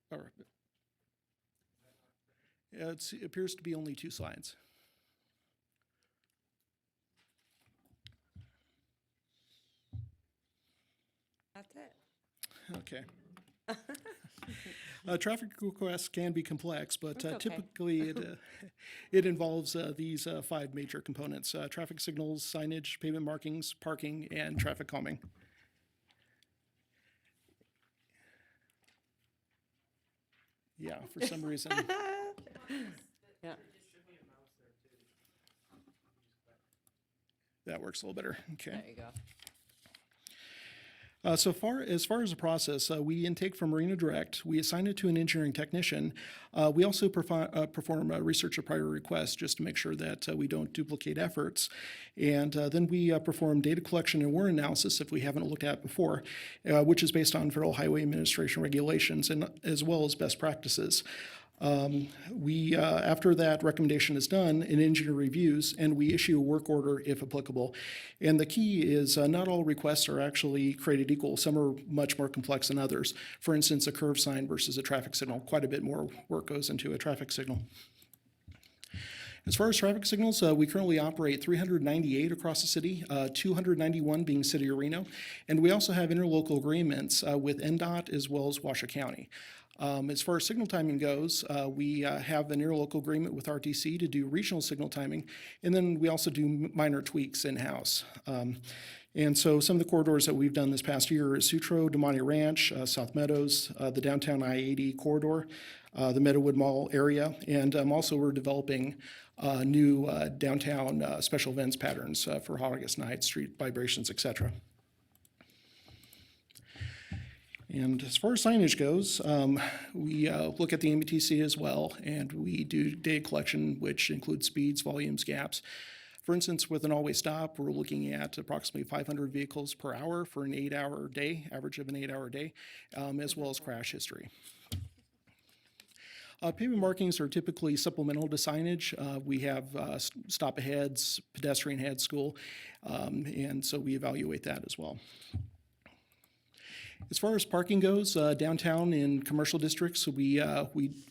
It appears to be only 2 slides. That's it. Okay. Traffic requests can be complex, but That's okay. typically it involves these 5 major components: traffic signals, signage, pavement markings, parking, and traffic calming. Yeah, for some reason. Yeah. That works a little better. Okay. There you go. So far as the process, we intake from Reno Direct. We assign it to an engineering technician. We also perform research of prior requests just to make sure that we don't duplicate efforts. And then we perform data collection and warrant analysis if we haven't looked at before, which is based on Federal Highway Administration regulations and as well as best practices. After that recommendation is done, an engineer reviews and we issue a work order if applicable. And the key is not all requests are actually created equal. Some are much more complex than others. For instance, a curve sign versus a traffic signal, quite a bit more work goes into a traffic signal. As far as traffic signals, we currently operate 398 across the city, 291 being City of Reno, and we also have interlocal agreements with NDOT as well as Washoe County. As far as signal timing goes, we have an interlocal agreement with RTC to do regional signal timing, and then we also do minor tweaks in-house. And so some of the corridors that we've done this past year is Sutro, Demonte Ranch, South Meadows, the downtown I-80 corridor, the Meadowood Mall area, and also we're developing new downtown special events patterns for August night, street vibrations, etc. And as far as signage goes, we look at the MBTC as well, and we do data collection, which includes speeds, volumes, gaps. For instance, with an always stop, we're looking at approximately 500 vehicles per hour for an 8-hour day, average of an 8-hour day, as well as crash history. Pavement markings are typically supplemental to signage. We have stop aheads, pedestrian head school, and so we evaluate that as well. As far as parking goes, downtown in commercial districts, we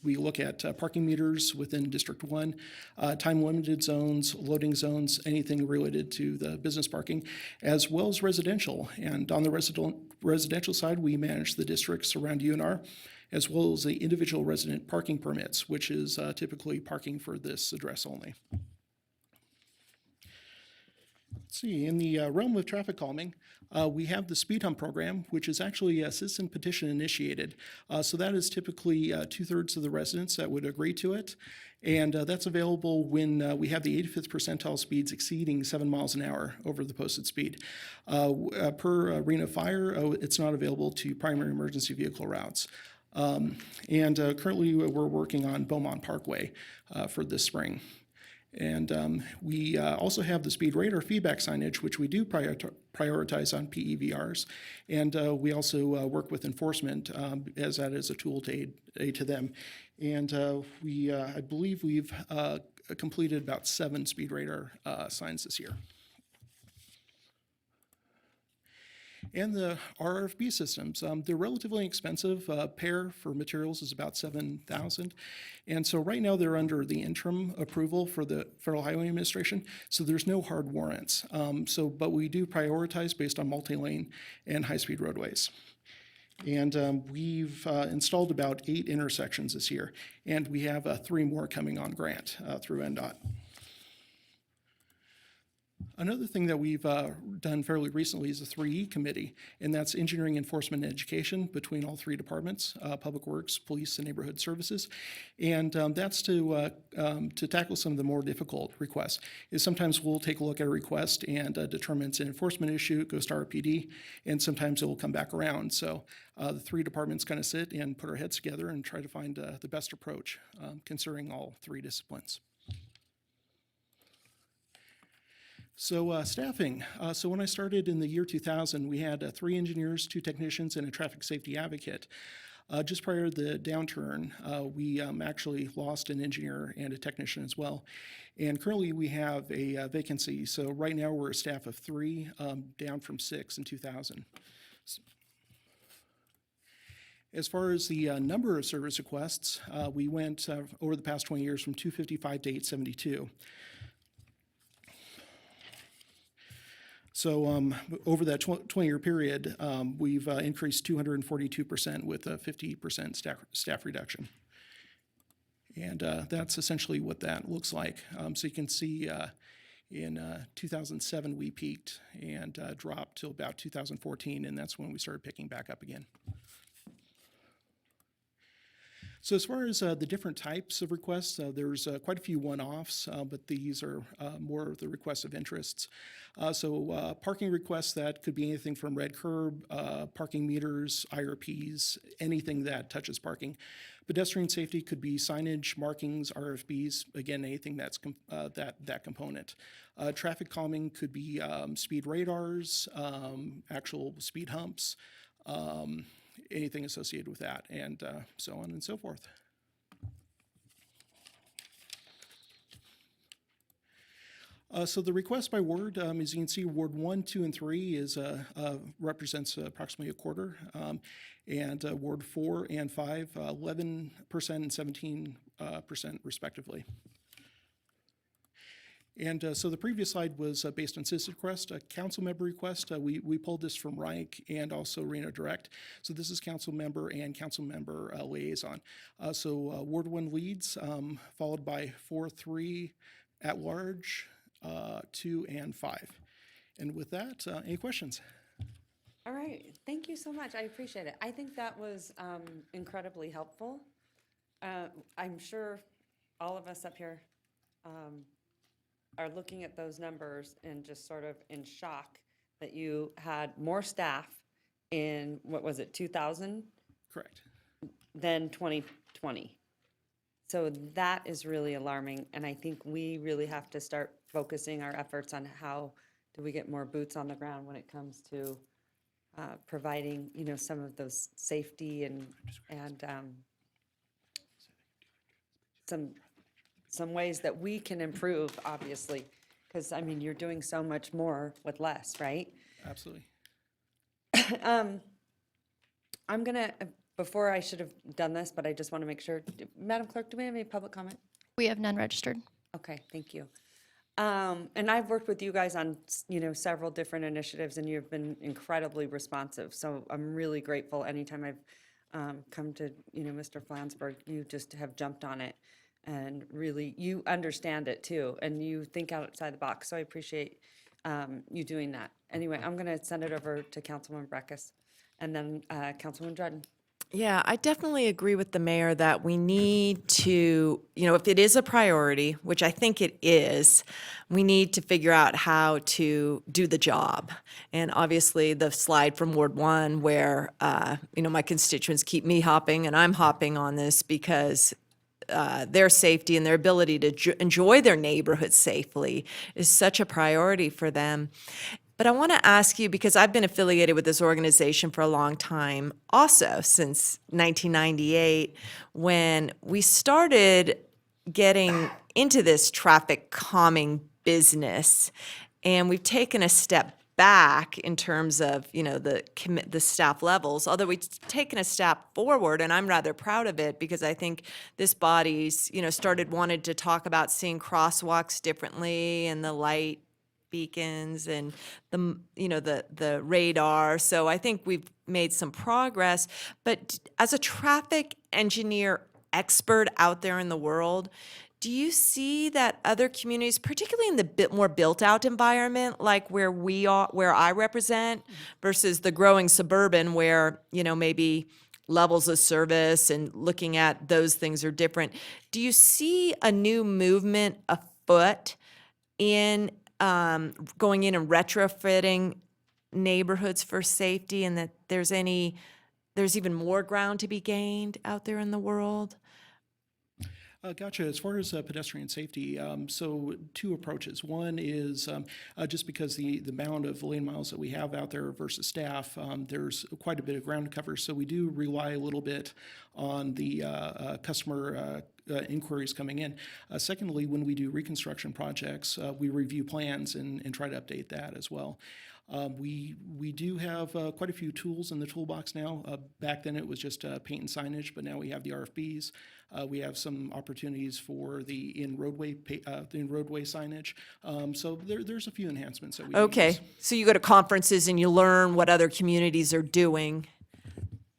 look at parking meters within District 1, time-limited zones, loading zones, anything related to the business parking, as well as residential. And on the residential side, we manage the districts around UNR, as well as the individual resident parking permits, which is typically parking for this address only. Let's see, in the realm of traffic calming, we have the speed hump program, which is actually a citizen petition initiated. So that is typically 2/3 of the residents that would agree to it. And that's available when we have the 85th percentile speeds exceeding 7 miles an hour over the posted speed. Per Reno Fire, it's not available to primary emergency vehicle routes. Currently we're working on Beaumont Parkway for this spring. And we also have the speed radar feedback signage, which we do prioritize on PEVRs. And we also work with enforcement as that is a tool to aid to them. And I believe we've completed about 7 speed radar signs this year. And the RFB systems, they're relatively expensive. Pair for materials is about $7,000. And so right now they're under the interim approval for the Federal Highway Administration, so there's no hard warrants. But we do prioritize based on multi-lane and high-speed roadways. And we've installed about 8 intersections this year, and we have 3 more coming on grant through NDOT. Another thing that we've done fairly recently is a 3E committee, and that's engineering, enforcement, and education between all 3 departments, Public Works, Police, and Neighborhood Services. And that's to tackle some of the more difficult requests. Is sometimes we'll take a look at a request and determine it's an enforcement issue, it goes to RPD, and sometimes it will come back around. So the 3 departments kind of sit and put our heads together and try to find the best approach, considering all 3 disciplines. So staffing. So when I started in the year 2000, we had 3 engineers, 2 technicians, and a traffic safety advocate. Just prior to the downturn, we actually lost an engineer and a technician as well. And currently we have a vacancy. So right now we're a staff of 3, down from 6 in 2000. As far as the number of service requests, we went over the past 20 years from 255 to 872. So over that 20-year period, we've increased 242% with a 50% staff reduction. And that's essentially what that looks like. So you can see in 2007 we peaked and dropped till about 2014, and that's when we started picking back up again. So as far as the different types of requests, there's quite a few one-offs, but these are more of the requests of interests. Parking requests that could be anything from red curb, parking meters, IRPs, anything that touches parking. Pedestrian safety could be signage, markings, RFBs, again, anything that's that component. Traffic calming could be speed radars, actual speed humps, anything associated with that, and so on and so forth. So the request by ward, as you can see, Ward 1, 2, and 3 represents approximately a quarter, and Ward 4 and 5, 11% and 17% respectively. And so the previous slide was based on citizen request, a council member request. We pulled this from Reich and also Reno Direct. So this is council member and council member liaison. Ward 1 leads, followed by 4, 3 at large, 2, and 5. And with that, any questions? All right, thank you so much. I appreciate it. I think that was incredibly helpful. I'm sure all of us up here are looking at those numbers and just sort of in shock that you had more staff in, what was it, 2000? Correct. Than 2020. So that is really alarming, and I think we really have to start focusing our efforts on how do we get more boots on the ground when it comes to providing, you know, some of those safety and some ways that we can improve, obviously, because, I mean, you're doing so much more with less, right? Absolutely. I'm gonna, before I should have done this, but I just want to make sure. Madam Clerk, do we have any public comment? We have none registered. Okay, thank you. And I've worked with you guys on, you know, several different initiatives, and you've been incredibly responsive. So I'm really grateful. Anytime I've come to, you know, Mr. Flansburgh, you just have jumped on it, and really, you understand it too, and you think outside the box. So I appreciate you doing that. Anyway, I'm going to send it over to Councilman Breckus, and then Councilman Dredden. Yeah, I definitely agree with the mayor that we need to, you know, if it is a priority, which I think it is, we need to figure out how to do the job. And obviously the slide from Ward 1 where, you know, my constituents keep me hopping and I'm hopping on this because their safety and their ability to enjoy their neighborhood safely is such a priority for them. But I want to ask you, because I've been affiliated with this organization for a long time, also since 1998, when we started getting into this traffic calming business, and we've taken a step back in terms of, you know, the staff levels, although we've taken a step forward, and I'm rather proud of it because I think this body's, you know, started wanted to talk about seeing crosswalks differently and the light beacons and the, you know, the radar. So I think we've made some progress. But as a traffic engineer expert out there in the world, do you see that other communities, particularly in the bit more built-out environment, like where we are, where I represent, versus the growing suburban, where, you know, maybe levels of service and looking at those things are different? Do you see a new movement afoot in going in and retrofitting neighborhoods for safety, and that there's even more ground to be gained out there in the world? Gotcha. As far as pedestrian safety, so two approaches. One is just because the amount of lane miles that we have out there versus staff, there's quite a bit of ground to cover. So we do rely a little bit on the customer inquiries coming in. Secondly, when we do reconstruction projects, we review plans and try to update that as well. We do have quite a few tools in the toolbox now. Back then it was just paint and signage, but now we have the RFBs. We have some opportunities for the in-roadway signage. So there's a few enhancements that we Okay, use. so you go to conferences and you learn what other communities are doing.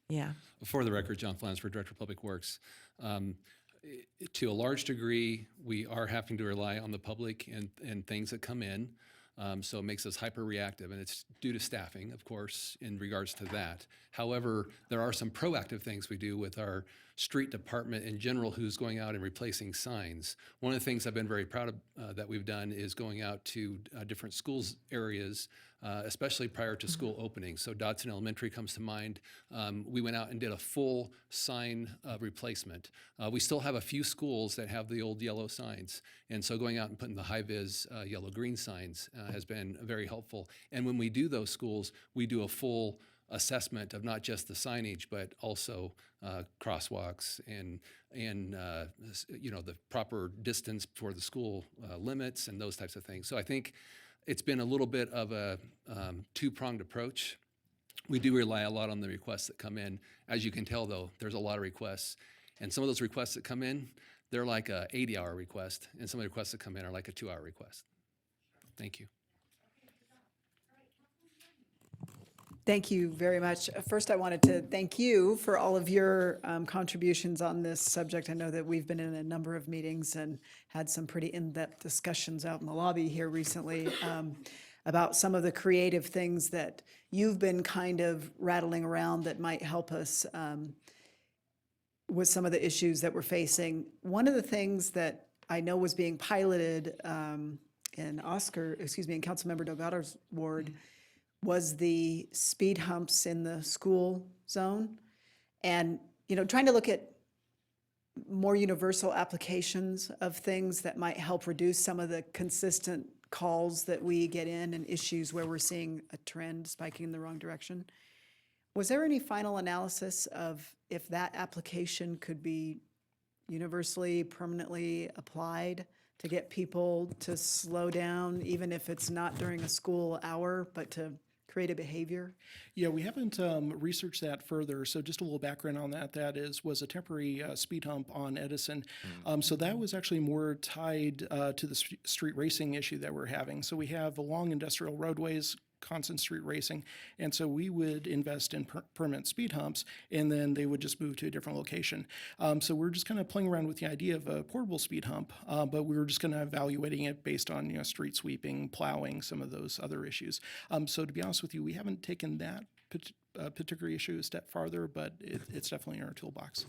Yeah. For the record, John Flansburgh, Director of Public Works. To a large degree, we are having to rely on the public and things that come in. So it makes us hyper-reactive, and it's due to staffing, of course, in regards to that. However, there are some proactive things we do with our street department in general who's going out and replacing signs. One of the things I've been very proud of that we've done is going out to different schools areas, especially prior to school opening. So Dodson Elementary comes to mind. We went out and did a full sign replacement. We still have a few schools that have the old yellow signs. And so going out and putting the high-vis yellow-green signs has been very helpful. And when we do those schools, we do a full assessment of not just the signage, but also crosswalks and the proper distance for the school limits and those types of things. So I think it's been a little bit of a two-pronged approach. We do rely a lot on the requests that come in. As you can tell, though, there's a lot of requests. And some of those requests that come in, they're like a 80-hour request, and some of the requests that come in are like a 2-hour request. Thank you. Thank you very much. First, I wanted to thank you for all of your contributions on this subject. I know that we've been in a number of meetings and had some pretty in-depth discussions out in the lobby here recently about some of the creative things that you've been kind of rattling around that might help us with some of the issues that we're facing. One of the things that I know was being piloted in Councilmember Delgado's ward was the speed humps in the school zone. And, trying to look at more universal applications of things that might help reduce some of the consistent calls that we get in and issues where we're seeing a trend spiking in the wrong direction. Was there any final analysis of if that application could be universally, permanently applied to get people to slow down, even if it's not during a school hour, but to create a behavior? Yeah, we haven't researched that further. So just a little background on that. That was a temporary speed hump on Edison. So that was actually more tied to the street racing issue that we're having. So we have along industrial roadways, constant street racing. And so we would invest in permanent speed humps, and then they would just move to a different location. So we're just kind of playing around with the idea of a portable speed hump, but we were just kind of evaluating it based on street sweeping, plowing, some of those other issues. So to be honest with you, we haven't taken that particular issue a step farther, but it's definitely in our toolbox.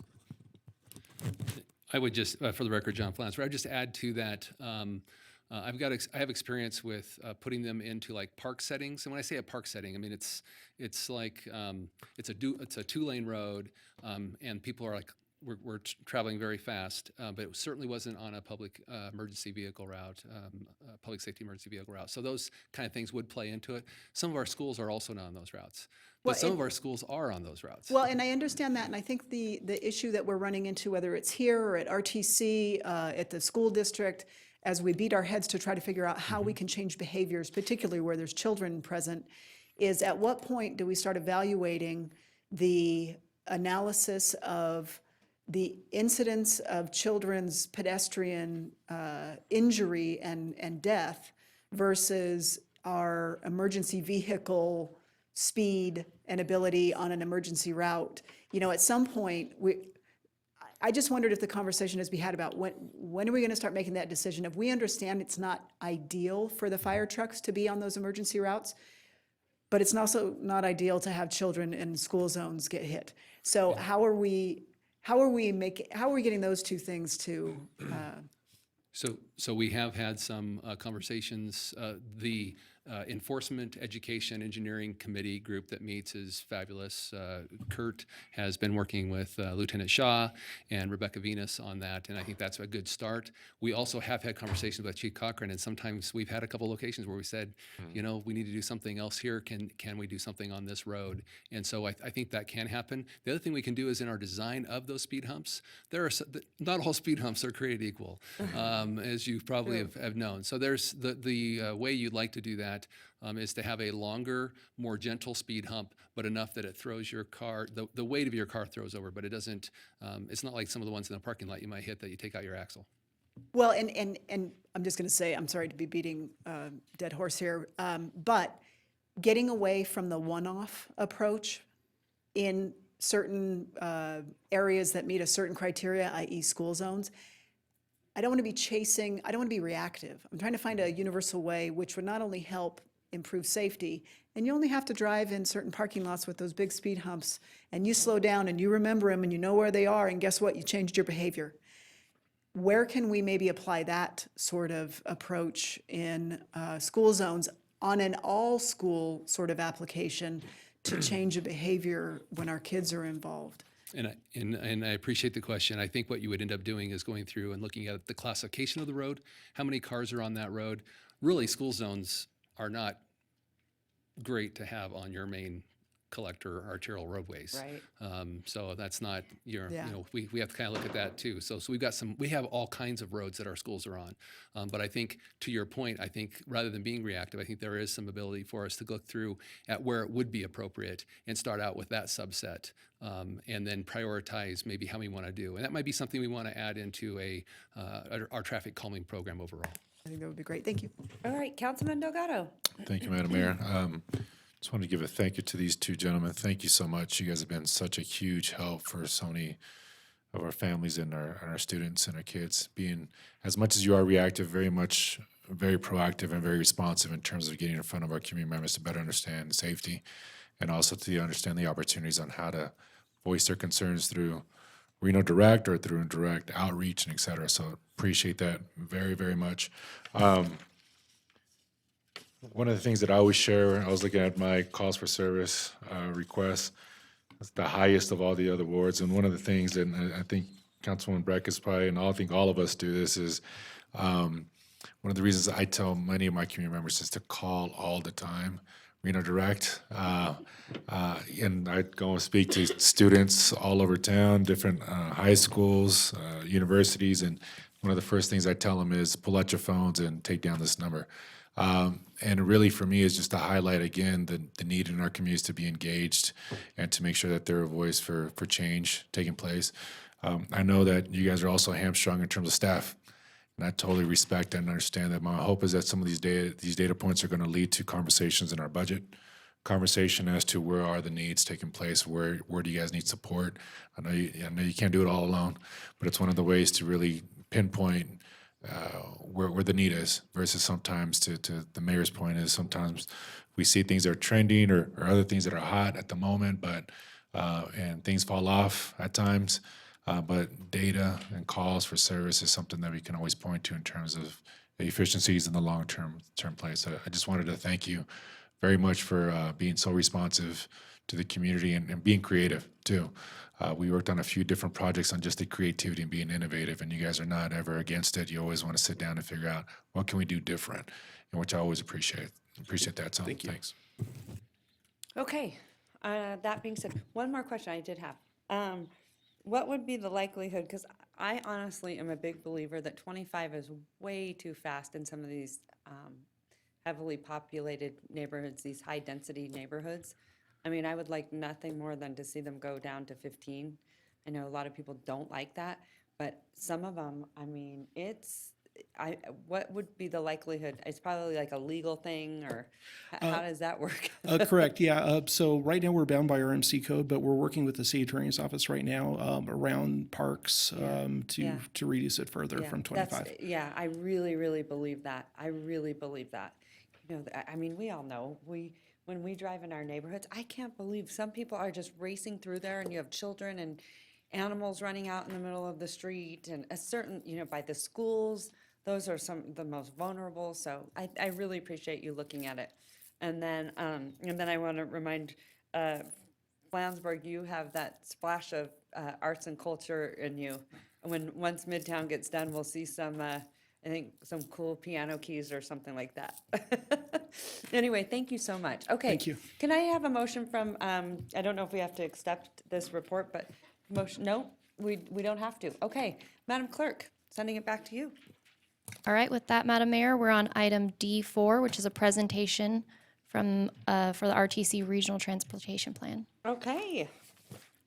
I would just, for the record, John Flansburgh, I would just add to that. I have experience with putting them into like park settings, and when I say a park setting, I mean it's like it's a 2-lane road, and people are like we're traveling very fast, but it certainly wasn't on a public emergency vehicle route, public safety emergency vehicle route. So those kind of things would play into it. Some of our schools are also not on those routes, but some of our schools are on those routes. Well, and I understand that, and I think the issue that we're running into, whether it's here or at RTC, at the school district, as we beat our heads to try to figure out how we can change behaviors, particularly where there's children present, is at what point do we start evaluating the analysis of the incidence of children's pedestrian injury and death versus our emergency vehicle speed and ability on an emergency route? At some point, I just wondered if the conversation has been had about when are we going to start making that decision? If we understand it's not ideal for the fire trucks to be on those emergency routes, but it's also not ideal to have children in school zones get hit. So how are we getting those two things to? So we have had some conversations. The Enforcement Education Engineering Committee group that meets is fabulous. Kurt has been working with Lieutenant Shaw and Rebecca Venus on that, and I think that's a good start. We also have had conversations with Chief Cochran, and sometimes we've had a couple locations where we said, we need to do something else here. Can we do something on this road? And so I think that can happen. The other thing we can do is in our design of those speed humps, not all speed humps are created equal, as you probably have known. So there's the way you'd like to do that is to have a longer, more gentle speed hump, but enough that it throws your car, the weight of your car throws over, but it doesn't, it's not like some of the ones in the parking lot you might hit that you take out your axle. Well, and I'm just going to say, I'm sorry to be beating a dead horse here, but getting away from the one-off approach in certain areas that meet a certain criteria, i.e. school zones, I don't want to be reactive. I'm trying to find a universal way which would not only help improve safety, and you only have to drive in certain parking lots with those big speed humps, and you slow down and you remember them and you know where they are, and guess what? You changed your behavior. Where can we maybe apply that sort of approach in school zones on an all-school sort of application to change a behavior when our kids are involved? And I appreciate the question. I think what you would end up doing is going through and looking at the classification of the road, how many cars are on that road. Really, school zones are not great to have on your main collector arterial roadways. Right. So that's not your, Yeah. you know, we have to kind of look at that too. So we have all kinds of roads that our schools are on. But I think to your point, I think rather than being reactive, I think there is some ability for us to look through at where it would be appropriate and start out with that subset. And then prioritize maybe how we want to do. And that might be something we want to add into our traffic calming program overall. I think that would be great. Thank you. All right, Councilman Delgado. Thank you, Madam Mayor. Just want to give a thank you to these two gentlemen. Thank you so much. You guys have been such a huge help for so many of our families and our students and our kids. Being, as much as you are reactive, very proactive and very responsive in terms of getting in front of our community members to better understand safety and also to understand the opportunities on how to voice their concerns through Reno Direct or through indirect outreach and et cetera. So appreciate that very, very much. One of the things that I always share, I was looking at my calls for service requests, it's the highest of all the other wards. And one of the things, and I think Councilwoman Breck is probably, and I think all of us do this, is one of the reasons I tell many of my community members is to call all the time, Reno Direct. And I go and speak to students all over town, different high schools, universities, and one of the first things I tell them is pull out your phones and take down this number. And really, for me, is just to highlight again the need in our communities to be engaged and to make sure that they're a voice for change taking place. I know that you guys are also hamstrung in terms of staff, and I totally respect and understand that. My hope is that some of these data points are going to lead to conversations in our budget, conversation as to where are the needs taking place, where do you guys need support. I know you can't do it all alone, but it's one of the ways to really pinpoint where the need is, versus sometimes to the mayor's point is sometimes we see things that are trending or other things that are hot at the moment, but and things fall off at times. But data and calls for service is something that we can always point to in terms of efficiencies in the long-term place. I just wanted to thank you very much for being so responsive to the community and being creative too. We worked on a few different projects on just the creativity and being innovative, and you guys are not ever against it. You always want to sit down and figure out what can we do different, and which I always appreciate. Appreciate that. So Thank you. Thanks. Okay, that being said, one more question I did have. What would be the likelihood, because I honestly am a big believer that 25 is way too fast in some of these heavily populated neighborhoods, these high-density neighborhoods. I mean, I would like nothing more than to see them go down to 15. I know a lot of people don't like that, but some of them, I mean, what would be the likelihood? It's probably like a legal thing, or how does that work? Correct, yeah. So right now we're bound by our MC code, but we're working with the city attorney's office right now around parks to reduce it further from 25. Yeah, I really, really believe that. I really believe that. You know, I mean, we all know, when we drive in our neighborhoods, I can't believe some people are just racing through there, and you have children and animals running out in the middle of the street, and a certain, by the schools, those are some of the most vulnerable. So I really appreciate you looking at it. And then I want to remind Flansburgh, you have that splash of arts and culture in you. Once Midtown gets done, we'll see some, I think, some cool piano keys or something like that. Anyway, thank you so much. Okay. Thank you. Can I have a motion from, I don't know if we have to accept this report, but motion, no, we don't have to. Okay. Madam Clerk, sending it back to you. All right, with that, Madam Mayor, we're on item D4, which is a presentation from for the RTC Regional Transportation Plan. Okay.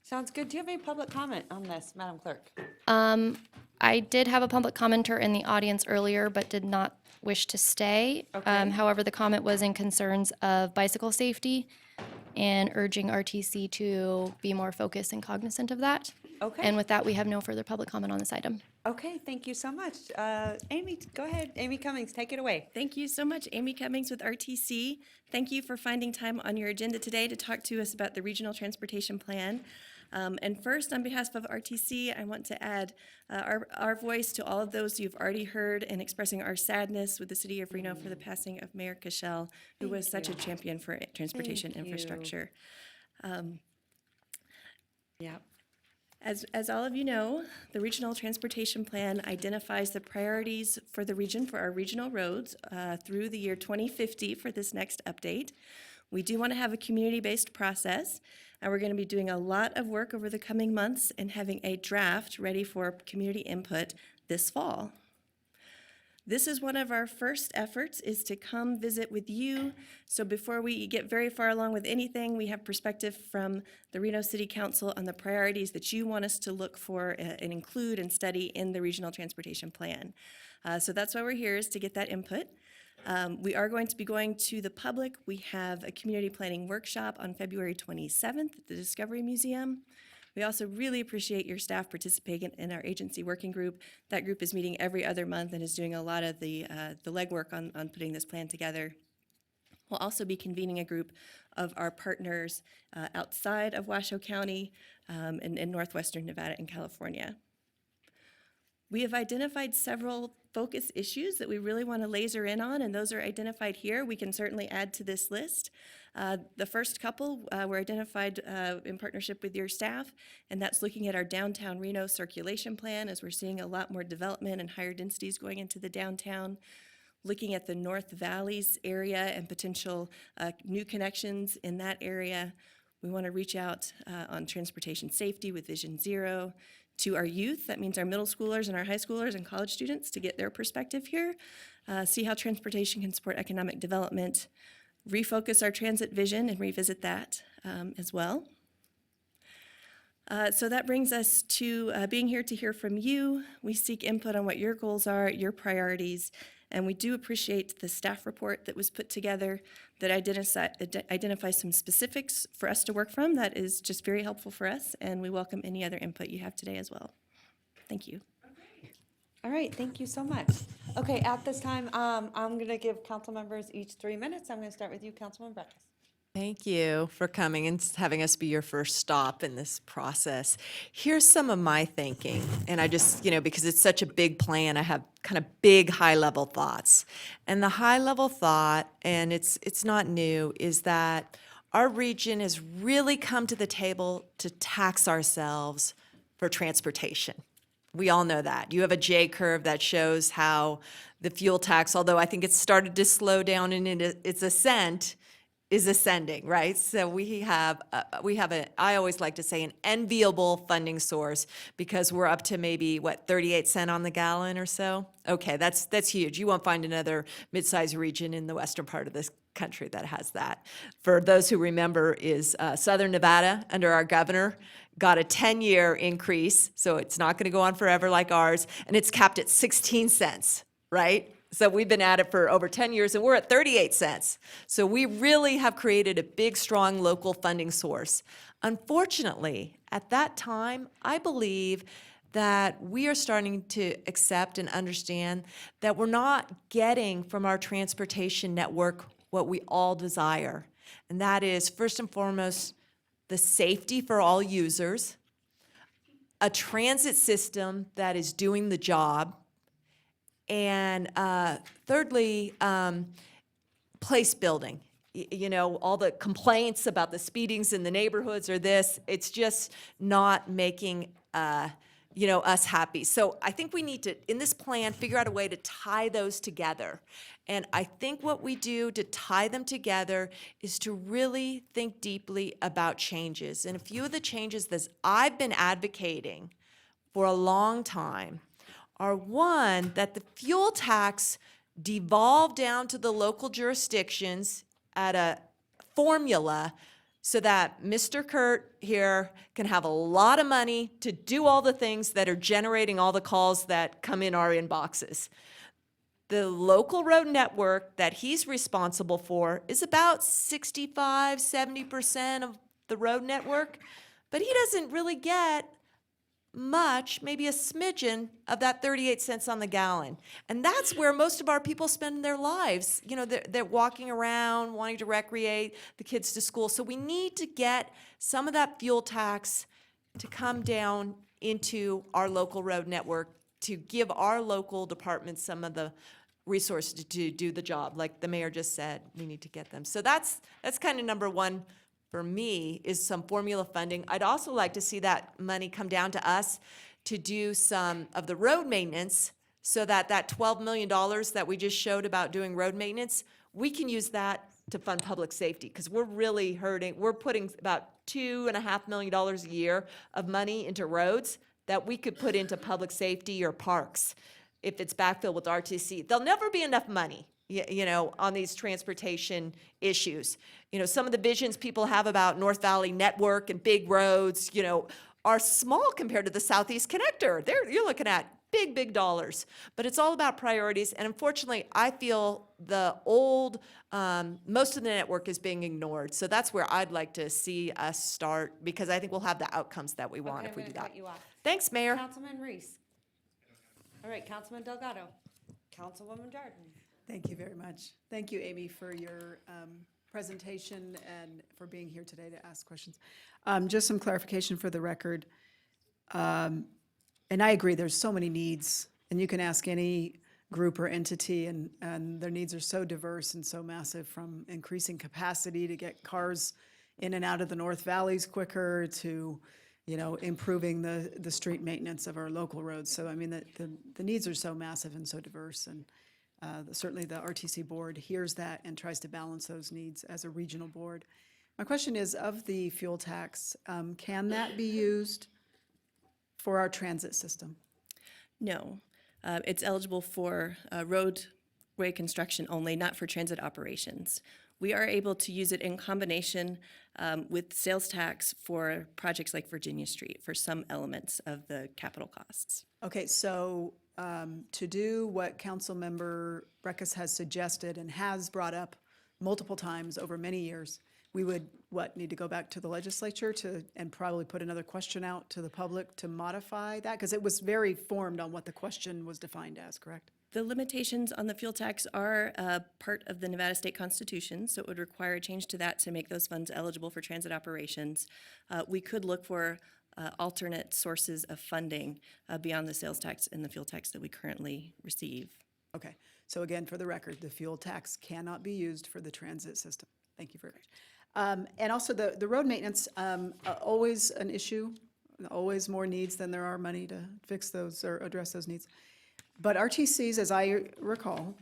Sounds good. Do you have any public comment on this, Madam Clerk? I did have a public commenter in the audience earlier, but did not wish to stay. Okay. However, the comment was in concerns of bicycle safety and urging RTC to be more focused and cognizant of that. Okay. And with that, we have no further public comment on this item. Okay, thank you so much. Amy, go ahead. Amy Cummings, take it away. Thank you so much, Amy Cummings with RTC. Thank you for finding time on your agenda today to talk to us about the Regional Transportation Plan. And first, on behalf of RTC, I want to add our voice to all of those you've already heard and expressing our sadness with the City of Reno for the passing of Mayor Cashel, who was such a champion for transportation Thank you. infrastructure. Yeah. As all of you know, the Regional Transportation Plan identifies the priorities for the region for our regional roads through the year 2050 for this next update. We do want to have a community-based process, and we're going to be doing a lot of work over the coming months and having a draft ready for community input this fall. This is one of our first efforts, is to come visit with you. So before we get very far along with anything, we have perspective from the Reno City Council on the priorities that you want us to look for and include and study in the Regional Transportation Plan. So that's why we're here, is to get that input. We are going to be going to the public. We have a community planning workshop on February 27th at the Discovery Museum. We also really appreciate your staff participating in our agency working group. That group is meeting every other month and is doing a lot of the legwork on putting this plan together. We'll also be convening a group of our partners outside of Washoe County in northwestern Nevada and California. We have identified several focus issues that we really want to laser in on, and those are identified here. We can certainly add to this list. The first couple were identified in partnership with your staff, and that's looking at our downtown Reno circulation plan, as we're seeing a lot more development and higher densities going into the downtown. Looking at the North Valleys area and potential new connections in that area. We want to reach out on transportation safety with Vision Zero. To our youth, that means our middle schoolers and our high schoolers and college students, to get their perspective here, see how transportation can support economic development, refocus our transit vision and revisit that as well. So that brings us to being here to hear from you. We seek input on what your goals are, your priorities, and we do appreciate the staff report that was put together that identifies some specifics for us to work from. That is just very helpful for us, and we welcome any other input you have today as well. Thank you. All right, thank you so much. Okay, at this time, I'm going to give council members each 3 minutes. I'm going to start with you, Councilman Breckus. Thank you for coming and having us be your first stop in this process. Here's some of my thinking, and I just, because it's such a big plan, I have kind of big high-level thoughts. And the high-level thought, and it's not new, is that our region has really come to the table to tax ourselves for transportation. We all know that. You have a J curve that shows how the fuel tax, although I think it's started to slow down in its ascent, is ascending, right? So we have I always like to say, an enviable funding source, because we're up to maybe, 38 cents on the gallon or so? Okay, that's huge. You won't find another mid-sized region in the western part of this country that has that. For those who remember, is Southern Nevada, under our governor, got a 10-year increase, so it's not gonna go on forever like ours, and it's capped at 16 cents, right? So we've been at it for over 10 years, and we're at 38 cents. So we really have created a big, strong local funding source. Unfortunately, at that time, I believe that we are starting to accept and understand that we're not getting from our transportation network what we all desire. And that is, first and foremost, the safety for all users, a transit system that is doing the job, and thirdly, place building. All the complaints about the speedings in the neighborhoods or this, it's just not making, us happy. So I think we need to, in this plan, figure out a way to tie those together. And I think what we do to tie them together is to really think deeply about changes. And a few of the changes that I've been advocating for a long time are, one, that the fuel tax devolve down to the local jurisdictions at a formula so that Mr. Kurt here can have a lot of money to do all the things that are generating all the calls that come in our inboxes. The local road network that he's responsible for is about 65, 70% of the road network, but he doesn't really get much, maybe a smidgen of that 38 cents on the gallon. And that's where most of our people spend their lives. You know, they're walking around, wanting to recreate, the kids to school. So we need to get some of that fuel tax to come down into our local road network to give our local departments some of the resources to do the job. Like the mayor just said, we need to get them. So that's kind of number one for me, is some formula funding. I'd also like to see that money come down to us to do some of the road maintenance, so that that $12 million that we just showed about doing road maintenance, we can use that to fund public safety, because we're really hurting. We're putting about $2.5 million a year of money into roads that we could put into public safety or parks if it's backfilled with RTC. There'll never be enough money, you know, on these transportation issues. You know, some of the visions people have about North Valley Network and big roads, you know, are small compared to the Southeast Connector. You're looking at big, big dollars. But it's all about priorities. And unfortunately, I feel the old, most of the network is being ignored. So that's where I'd like to see us start, because I think we'll have the outcomes that we want if we do that. Thanks, Mayor. Councilman Reese. All right, Councilman Delgado. Councilwoman Jordan. Thank you very much. Thank you, Amy, for your presentation and for being here today to ask questions. Just some clarification for the record. And I agree, there's so many needs, and you can ask any group or entity, and their needs are so diverse and so massive, from increasing capacity to get cars in and out of the North Valleys quicker to, you know, improving the street maintenance of our local roads. So, I mean, the needs are so massive and so diverse, and certainly the RTC board hears that and tries to balance those needs as a regional board. My question is, of the fuel tax, can that be used for our transit system? No. It's eligible for roadway construction only, not for transit operations. We are able to use it in combination with sales tax for projects like Virginia Street for some elements of the capital costs. Okay, so to do what Councilmember Breckus has suggested and has brought up multiple times over many years, we would, need to go back to the legislature and probably put another question out to the public to modify that? Because it was very formed on what the question was defined as, correct? The limitations on the fuel tax are part of the Nevada State Constitution, so it would require a change to that to make those funds eligible for transit operations. We could look for alternate sources of funding beyond the sales tax and the fuel tax that we currently receive. Okay, so again, for the record, the fuel tax cannot be used for the transit system. Thank you very much. And also the road maintenance, always an issue, always more needs than there are money to fix those or address those needs. But RTC's, as I recall,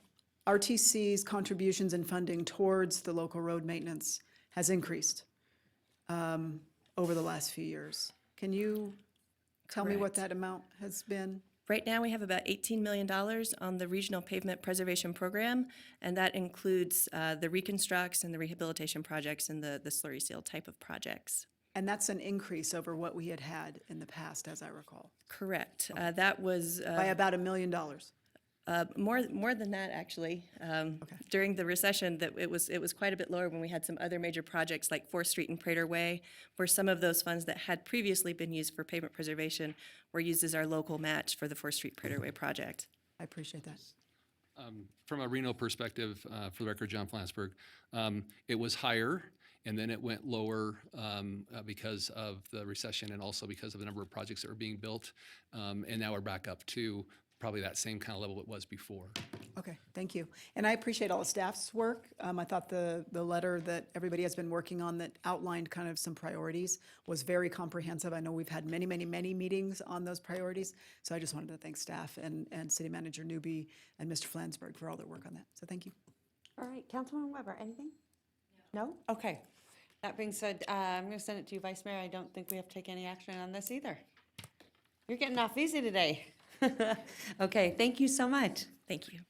RTC's contributions and funding towards the local road maintenance has increased over the last few years. Can you tell me what that amount has been? Right now, we have about $18 million on the Regional Pavement Preservation Program, and that includes the reconstructs and the rehabilitation projects and the slurry seal type of projects. And that's an increase over what we had in the past, as I recall. Correct. That was by about $1 million. More than that, actually. During the recession, that it was quite a bit lower when we had some other major projects like 4th Street and Prater Way, where some of those funds that had previously been used for pavement preservation were used as our local match for the 4th Street Prater Way project. I appreciate that. From a Reno perspective, for the record, John Flansburgh, it was higher, and then it went lower because of the recession and also because of the number of projects that were being built. And now we're back up to probably that same kind of level it was before. Okay, thank you. And I appreciate all the staff's work. I thought the letter that everybody has been working on that outlined kind of some priorities was very comprehensive. I know we've had many, many, many meetings on those priorities. So I just wanted to thank staff and City Manager Newby and Mr. Flansburgh for all their work on that. So thank you. All right, Councilwoman Weber, anything? No? Okay. That being said, I'm going to send it to you, Vice Mayor. I don't think we have to take any action on this either. You're getting off easy today. Okay, thank you so much. Thank you.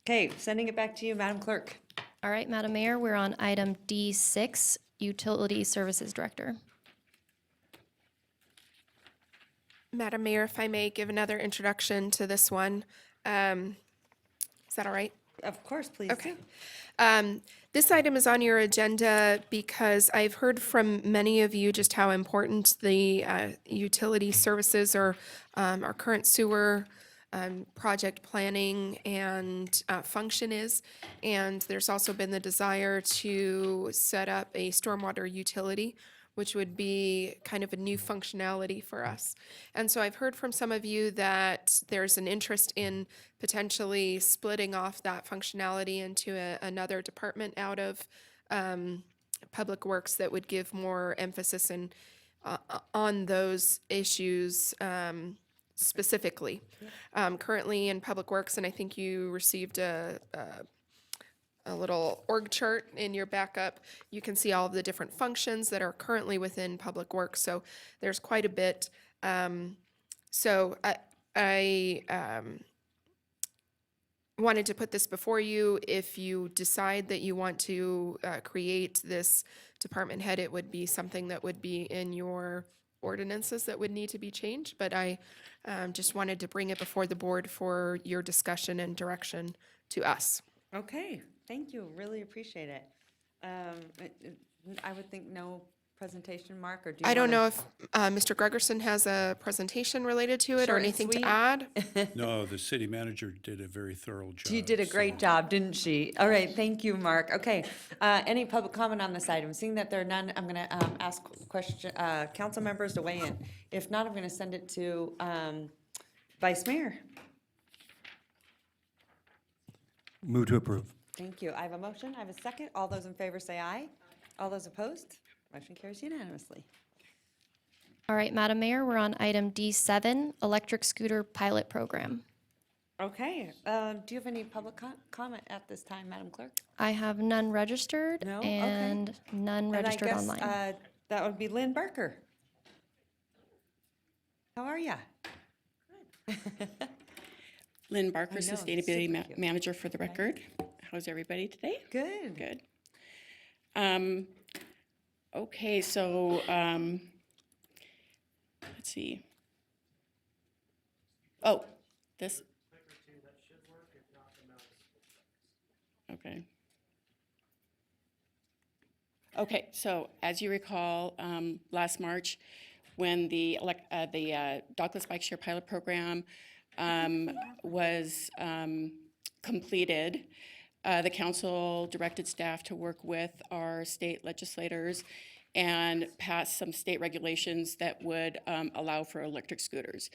Okay, sending it back to you, Madam Clerk. All right, Madam Mayor, we're on item D6, Utility Services Director. Madam Mayor, if I may give another introduction to this one. Is that all right? Of course, please. Okay. This item is on your agenda because I've heard from many of you just how important the utility services or our current sewer project planning and function is. And there's also been the desire to set up a stormwater utility, which would be kind of a new functionality for us. And so I've heard from some of you that there's an interest in potentially splitting off that functionality into another department out of Public Works that would give more emphasis on those issues specifically. Currently in Public Works, and I think you received a little org chart in your backup. You can see all of the different functions that are currently within Public Works, so there's quite a bit. So I wanted to put this before you. If you decide that you want to create this department head, it would be something that would be in your ordinances that would need to be changed, but I just wanted to bring it before the board for your discussion and direction to us. Okay, thank you, really appreciate it. I would think no presentation, Mark, or do you I don't wanna- know if Mr. Gregerson has a presentation related to it or Short and anything to sweet? add. No, the city manager did a very thorough job. She did a great job, didn't she? All right, thank you, Mark. Okay, any public comment on this item? Seeing that there are none, I'm gonna ask council members to weigh in. If not, I'm gonna send it to Vice Mayor. Move to approve. Thank you. I have a motion, I have a second. All those in favor say aye. All those opposed? Motion carries unanimously. All right, Madam Mayor, we're on item D7, electric scooter pilot program. Okay, do you have any public comment at this time, Madam Clerk? I have none registered No? Okay. and none And I registered guess, online. that would be Lynn Barker. How are ya? Lynn Barker, I know, Sustainability super cute. Manager for the record. How's everybody today? Good. Good. Okay, so let's see. Oh, this. Okay. Okay, so as you recall, last March, when the Douglas Bike Share Pilot Program was completed, the council directed staff to work with our state legislators and pass some state regulations that would allow for electric scooters.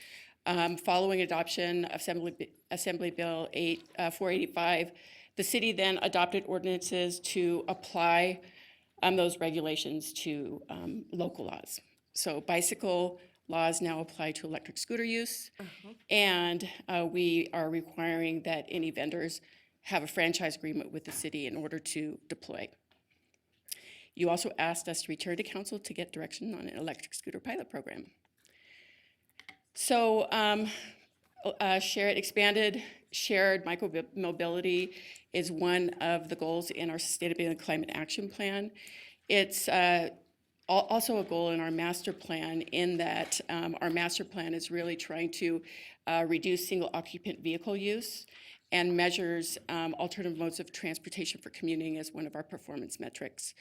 Following adoption of Assembly Bill 485, the city then adopted ordinances to apply those regulations to local laws. So bicycle laws now apply to electric scooter use, and we are requiring that any vendors have a franchise agreement with the city in order to deploy. You also asked us to return to council to get direction on an electric scooter pilot program. So expanded shared micro-mobility is one of the goals in our Sustainability and Climate Action Plan. It's also a goal in our master plan, in that our master plan is really trying to reduce single occupant vehicle use and measures alternative modes of transportation for commuting as one of our performance metrics.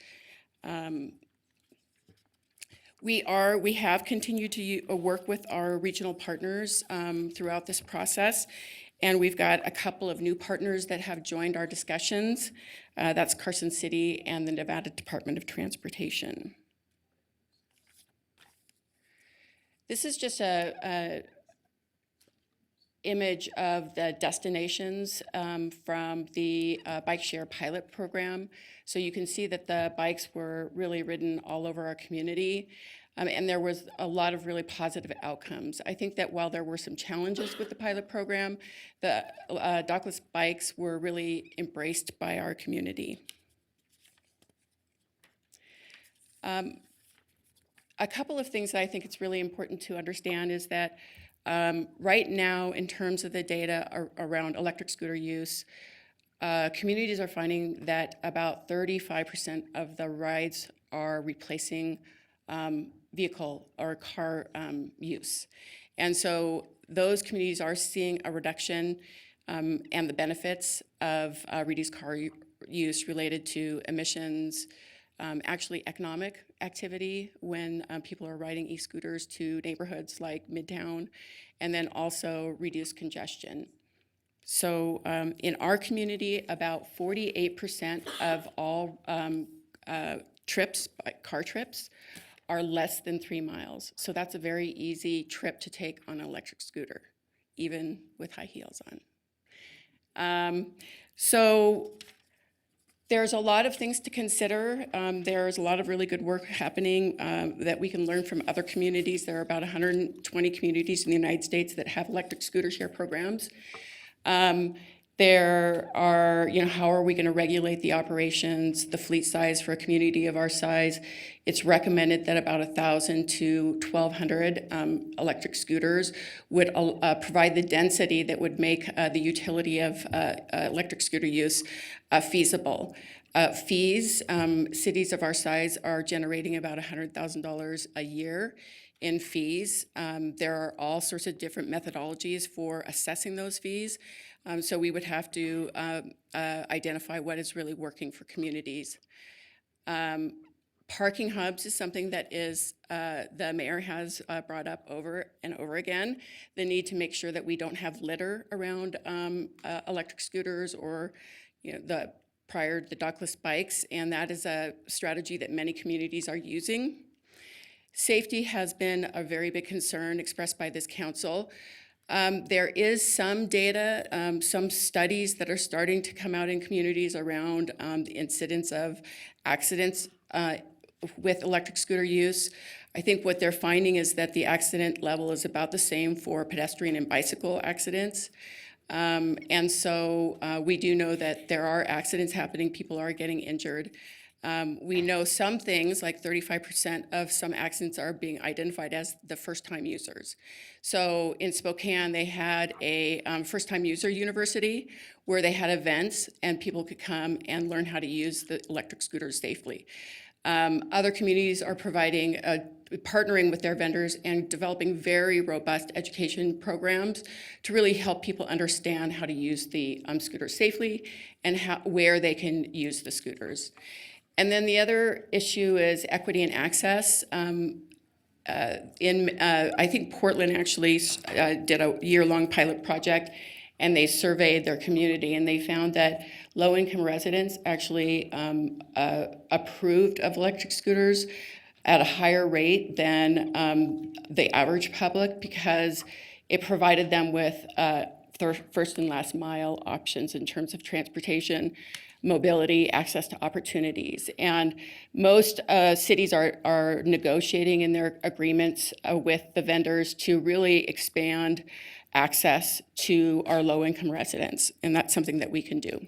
We have continued to work with our regional partners throughout this process, and we've got a couple of new partners that have joined our discussions. That's Carson City and the Nevada Department of Transportation. This is just a image of the destinations from the bike share pilot program. So you can see that the bikes were really ridden all over our community, and there was a lot of really positive outcomes. I think that while there were some challenges with the pilot program, the Douglas bikes were really embraced by our community. A couple of things that I think it's really important to understand is that right now, in terms of the data around electric scooter use, communities are finding that about 35% of the rides are replacing vehicle or car use. And so those communities are seeing a reduction and the benefits of reduced car use related to emissions, actually economic activity when people are riding e-scooters to neighborhoods like Midtown, and then also reduced congestion. So in our community, about 48% of all trips, car trips, are less than 3 miles. So that's a very easy trip to take on an electric scooter, even with high heels on. So there's a lot of things to consider. There's a lot of really good work happening that we can learn from other communities. There are about 120 communities in the United States that have electric scooter share programs. There are, how are we going to regulate the operations, the fleet size for a community of our size? It's recommended that about 1,000 to 1,200 electric scooters would provide the density that would make the utility of electric scooter use feasible. Fees, cities of our size are generating about $100,000 a year in fees. There are all sorts of different methodologies for assessing those fees. So we would have to identify what is really working for communities. Parking hubs is something that the mayor has brought up over and over again. The need to make sure that we don't have litter around electric scooters or the dockless bikes, and that is a strategy that many communities are using. Safety has been a very big concern expressed by this council. There is some data, some studies that are starting to come out in communities around the incidence of accidents with electric scooter use. I think what they're finding is that the accident level is about the same for pedestrian and bicycle accidents. And so we do know that there are accidents happening, people are getting injured. We know some things, like 35% of some accidents are being identified as the first-time users. So in Spokane, they had a first-time user university where they had events and people could come and learn how to use the electric scooters safely. Other communities are partnering with their vendors and developing very robust education programs to really help people understand how to use the scooters safely and where they can use the scooters. And then the other issue is equity and access. I think Portland actually did a year-long pilot project, and they surveyed their community, and they found that low-income residents actually approved of electric scooters at a higher rate than the average public because it provided them with first and last mile options in terms of transportation, mobility, access to opportunities. And most cities are negotiating in their agreements with the vendors to really expand access to our low-income residents, and that's something that we can do.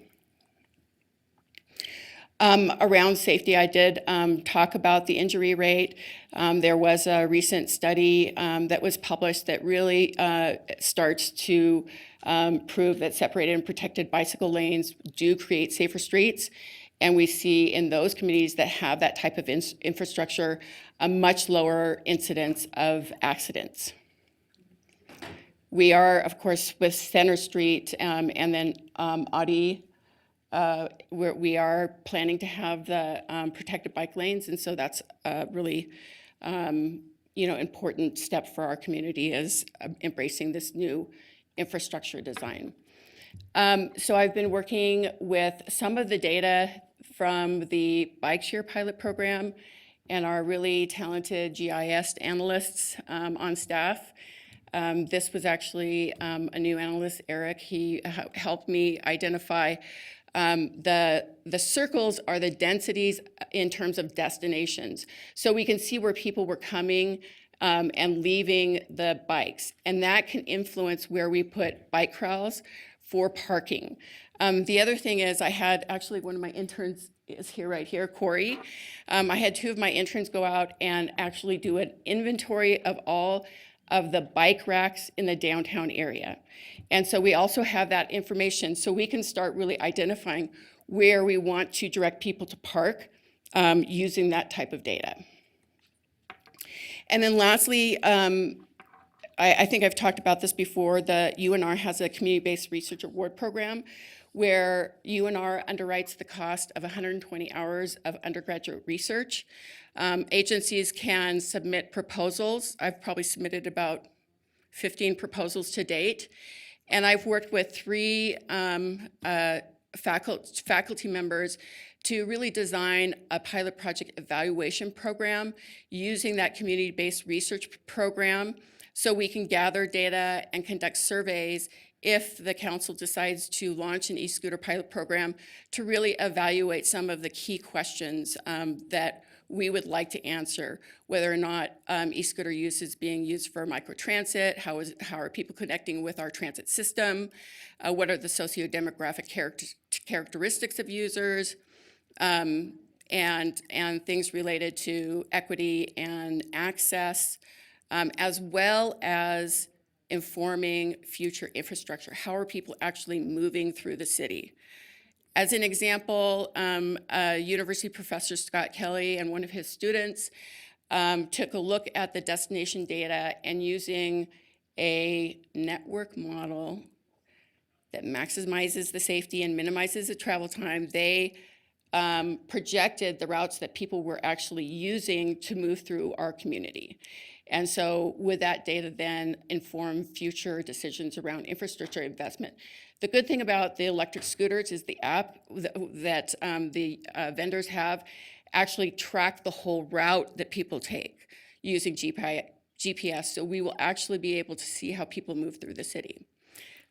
Around safety, I did talk about the injury rate. There was a recent study that was published that really starts to prove that separated and protected bicycle lanes do create safer streets. And we see in those communities that have that type of infrastructure a much lower incidence of accidents. We are, of course, with Center Street and then Audi, we are planning to have the protected bike lanes, and so that's a really important step for our community is embracing this new infrastructure design. So I've been working with some of the data from the bike share pilot program and our really talented GIS analysts on staff. This was actually a new analyst, Eric. He helped me identify the circles are the densities in terms of destinations. So we can see where people were coming and leaving the bikes. And that can influence where we put bike corrals for parking. The other thing is I had actually one of my interns is here, right here, Corey. I had two of my interns go out and actually do an inventory of all of the bike racks in the downtown area. And so we also have that information so we can start really identifying where we want to direct people to park using that type of data. And then lastly, I think I've talked about this before, the UNR has a community-based research award program where UNR underwrites the cost of 120 hours of undergraduate research. Agencies can submit proposals. I've probably submitted about 15 proposals to date. And I've worked with 3 faculty members to really design a pilot project evaluation program using that community-based research program so we can gather data and conduct surveys if the council decides to launch an e-scooter pilot program to really evaluate some of the key questions that we would like to answer, whether or not e-scooter use is being used for microtransit, how are people connecting with our transit system, what are the socio-demographic characteristics of users, and things related to equity and access, as well as informing future infrastructure. How are people actually moving through the city? As an example, University professor Scott Kelly and one of his students took a look at the destination data and using a network model that maximizes the safety and minimizes the travel time, they projected the routes that people were actually using to move through our community. And so with that data then inform future decisions around infrastructure investment. The good thing about the electric scooters is the app that the vendors have actually track the whole route that people take using GPS. So we will actually be able to see how people move through the city.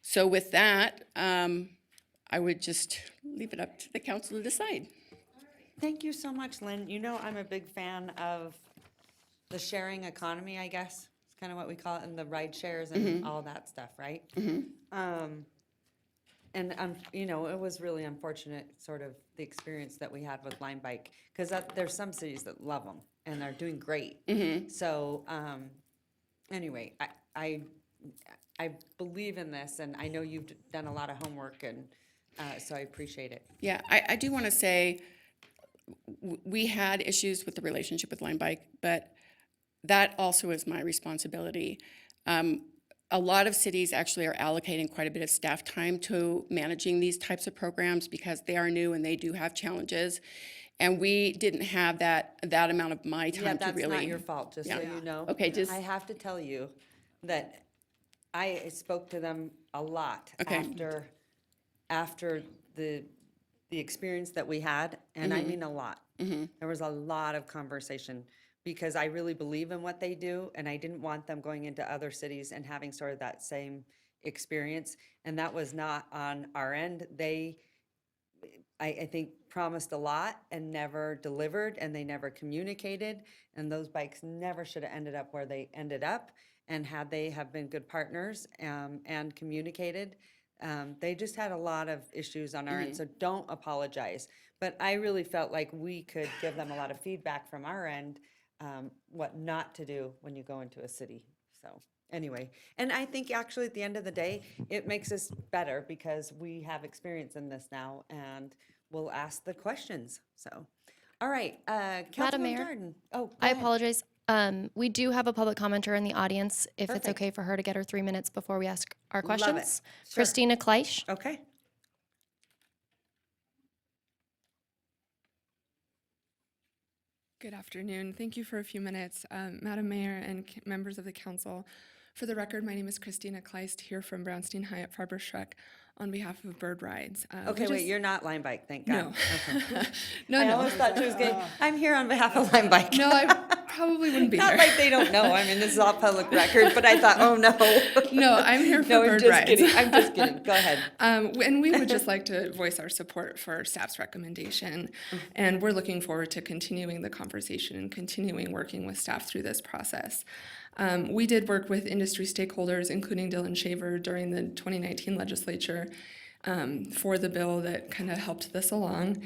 So with that, I would just leave it up to the council to decide. Thank you so much, Lynn. You know I'm a big fan of the sharing economy, I guess. It's kind of what we call it, and the ride shares and all that stuff, right? And, you know, it was really unfortunate, sort of, the experience that we had with Lime Bike, because there's some cities that love them, and they're doing great. So, anyway, I believe in this, and I know you've done a lot of homework, and so I appreciate it. Yeah, I do want to say, we had issues with the relationship with Lime Bike, but that also is my responsibility. A lot of cities actually are allocating quite a bit of staff time to managing these types of programs because they are new and they do have challenges. And we didn't have that amount of my time to really. Yeah, that's not your fault, just so you know. Okay, just. I have to tell you that I spoke to them a lot after the experience that we had, and I mean a lot. There was a lot of conversation because I really believe in what they do, and I didn't want them going into other cities and having sort of that same experience, and that was not on our end. They, I think, promised a lot and never delivered, and they never communicated, and those bikes never should have ended up where they ended up, and had they have been good partners and communicated, they just had a lot of issues on our end, so don't apologize. But I really felt like we could give them a lot of feedback from our end, what not to do when you go into a city. So anyway, and I think actually at the end of the day, it makes us better because we have experience in this now and we'll ask the questions. So, all right, Madam Mayor, Jordan. Oh, go I ahead. apologize. We do have a public commenter in the audience, if it's Perfect. okay for her to get her 3 minutes before we ask our Love it. questions. Sure. Christina Kleisch. Okay. Good afternoon. Thank you for a few minutes, Madam Mayor and members of the council. For the record, my name is Christina Kleist, here from Brownstein Hyatt Farber Schreck on behalf of Bird Rides. Okay, wait, you're not Lime Bike, thank God. No. Okay. No, I no. almost thought she was getting, I'm here on behalf of Lime Bike. No, I probably wouldn't be Not here. like they don't know, I mean, this is all public record, but I thought, oh, no. No, I'm here for No, I'm Bird just Rides. kidding, I'm just kidding, go ahead. And we would just like to voice our support for staff's recommendation. And we're looking forward to continuing the conversation and continuing working with staff through this process. We did work with industry stakeholders, including Dylan Shaver, during the 2019 legislature for the bill that kind of helped this along.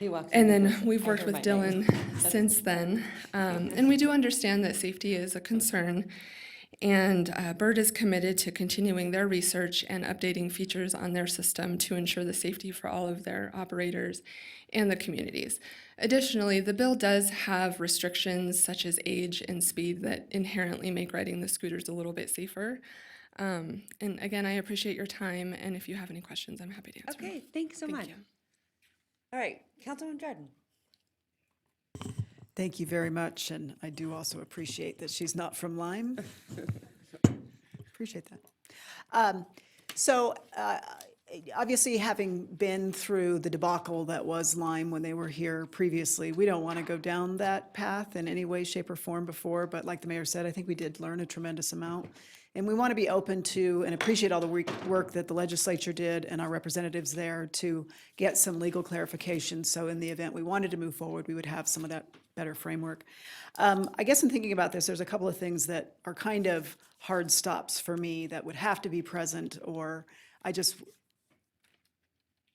And then we've worked with Dylan since then. And we do understand that safety is a concern. And Bird is committed to continuing their research and updating features on their system to ensure the safety for all of their operators and the communities. Additionally, the bill does have restrictions such as age and speed that inherently make riding the scooters a little bit safer. And again, I appreciate your time, and if you have any questions, I'm happy to answer them. Okay, thanks so much. you. All right, Councilwoman Jordan. Thank you very much, and I do also appreciate that she's not from Lyme. Appreciate that. Obviously, having been through the debacle that was Lyme when they were here previously, we don't want to go down that path in any way, shape, or form before, but like the mayor said, I think we did learn a tremendous amount. And we want to be open to and appreciate all the work that the legislature did and our representatives there to get some legal clarification. So in the event we wanted to move forward, we would have some of that better framework. I guess in thinking about this, there's a couple of things that are kind of hard stops for me that would have to be present, or in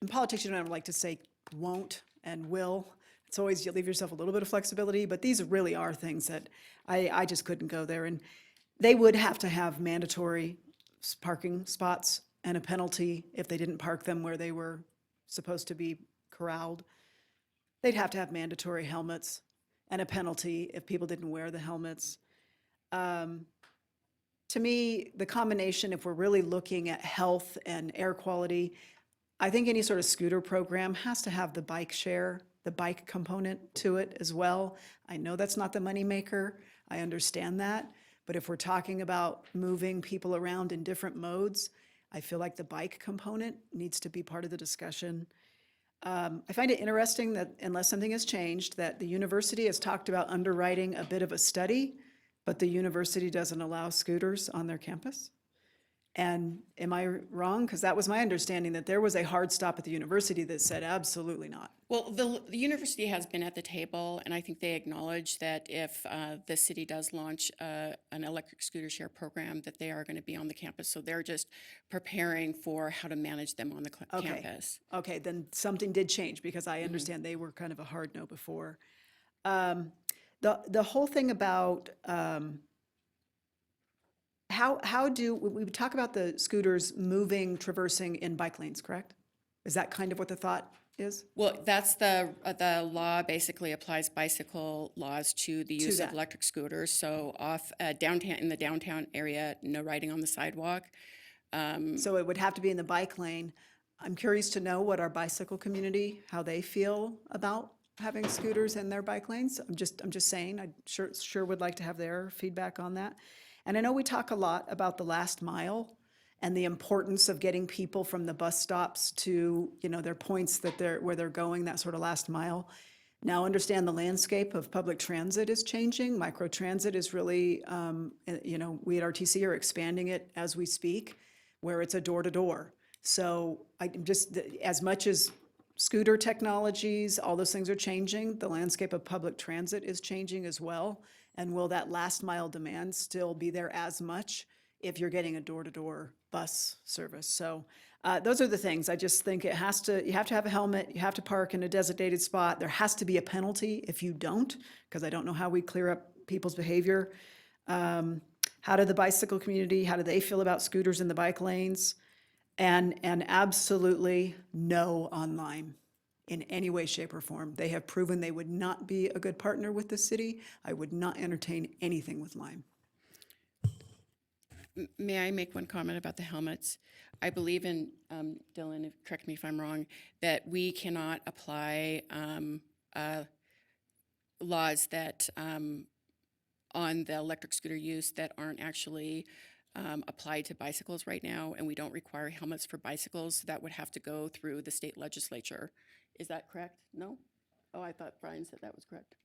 politics, you don't like to say won't and will. It's always, you leave yourself a little bit of flexibility, but these really are things that I just couldn't go there. And they would have to have mandatory parking spots and a penalty if they didn't park them where they were supposed to be corralled. They'd have to have mandatory helmets and a penalty if people didn't wear the helmets. To me, the combination, if we're really looking at health and air quality, I think any sort of scooter program has to have the bike share, the bike component to it as well. I know that's not the moneymaker. I understand that. But if we're talking about moving people around in different modes, I feel like the bike component needs to be part of the discussion. I find it interesting that unless something has changed, that the university has talked about underwriting a bit of a study, but the university doesn't allow scooters on their campus. And am I wrong? Because that was my understanding, that there was a hard stop at the university that said absolutely not. Well, the university has been at the table, and I think they acknowledge that if the city does launch an electric scooter share program, that they are going to be on the campus. So they're just preparing for how to manage them on the campus. Okay, then something did change, because I understand they were kind of a hard no before. The whole thing about how do we talk about the scooters moving, traversing in bike lanes, correct? Is that kind of what the thought is? Well, that's the law basically applies bicycle laws to the use of that. electric scooters. So off downtown, in the downtown area, no riding on the sidewalk. So it would have to be in the bike lane. I'm curious to know what our bicycle community, how they feel about having scooters in their bike lanes. I'm just saying, I sure would like to have their feedback on that. And I know we talk a lot about the last mile and the importance of getting people from the bus stops to, their points where they're going, that sort of last mile. Now understand the landscape of public transit is changing. Microtransit is really, we at RTC are expanding it as we speak, where it's a door-to-door. So as much as scooter technologies, all those things are changing, the landscape of public transit is changing as well. And will that last mile demand still be there as much if you're getting a door-to-door bus service? So those are the things. I just think you have to have a helmet, you have to park in a designated spot. There has to be a penalty if you don't, because I don't know how we clear up people's behavior. How do the bicycle community, how do they feel about scooters in the bike lanes? And absolutely no on Lyme in any way, shape, or form. They have proven they would not be a good partner with the city. I would not entertain anything with Lyme. May I make one comment about the helmets? I believe in, Dylan, correct me if I'm wrong, that we cannot apply laws that on the electric scooter use that aren't actually applied to bicycles right now, and we don't require helmets for bicycles. That would have to go through the state legislature. Is that correct? No? Oh, I thought Brian said that was correct.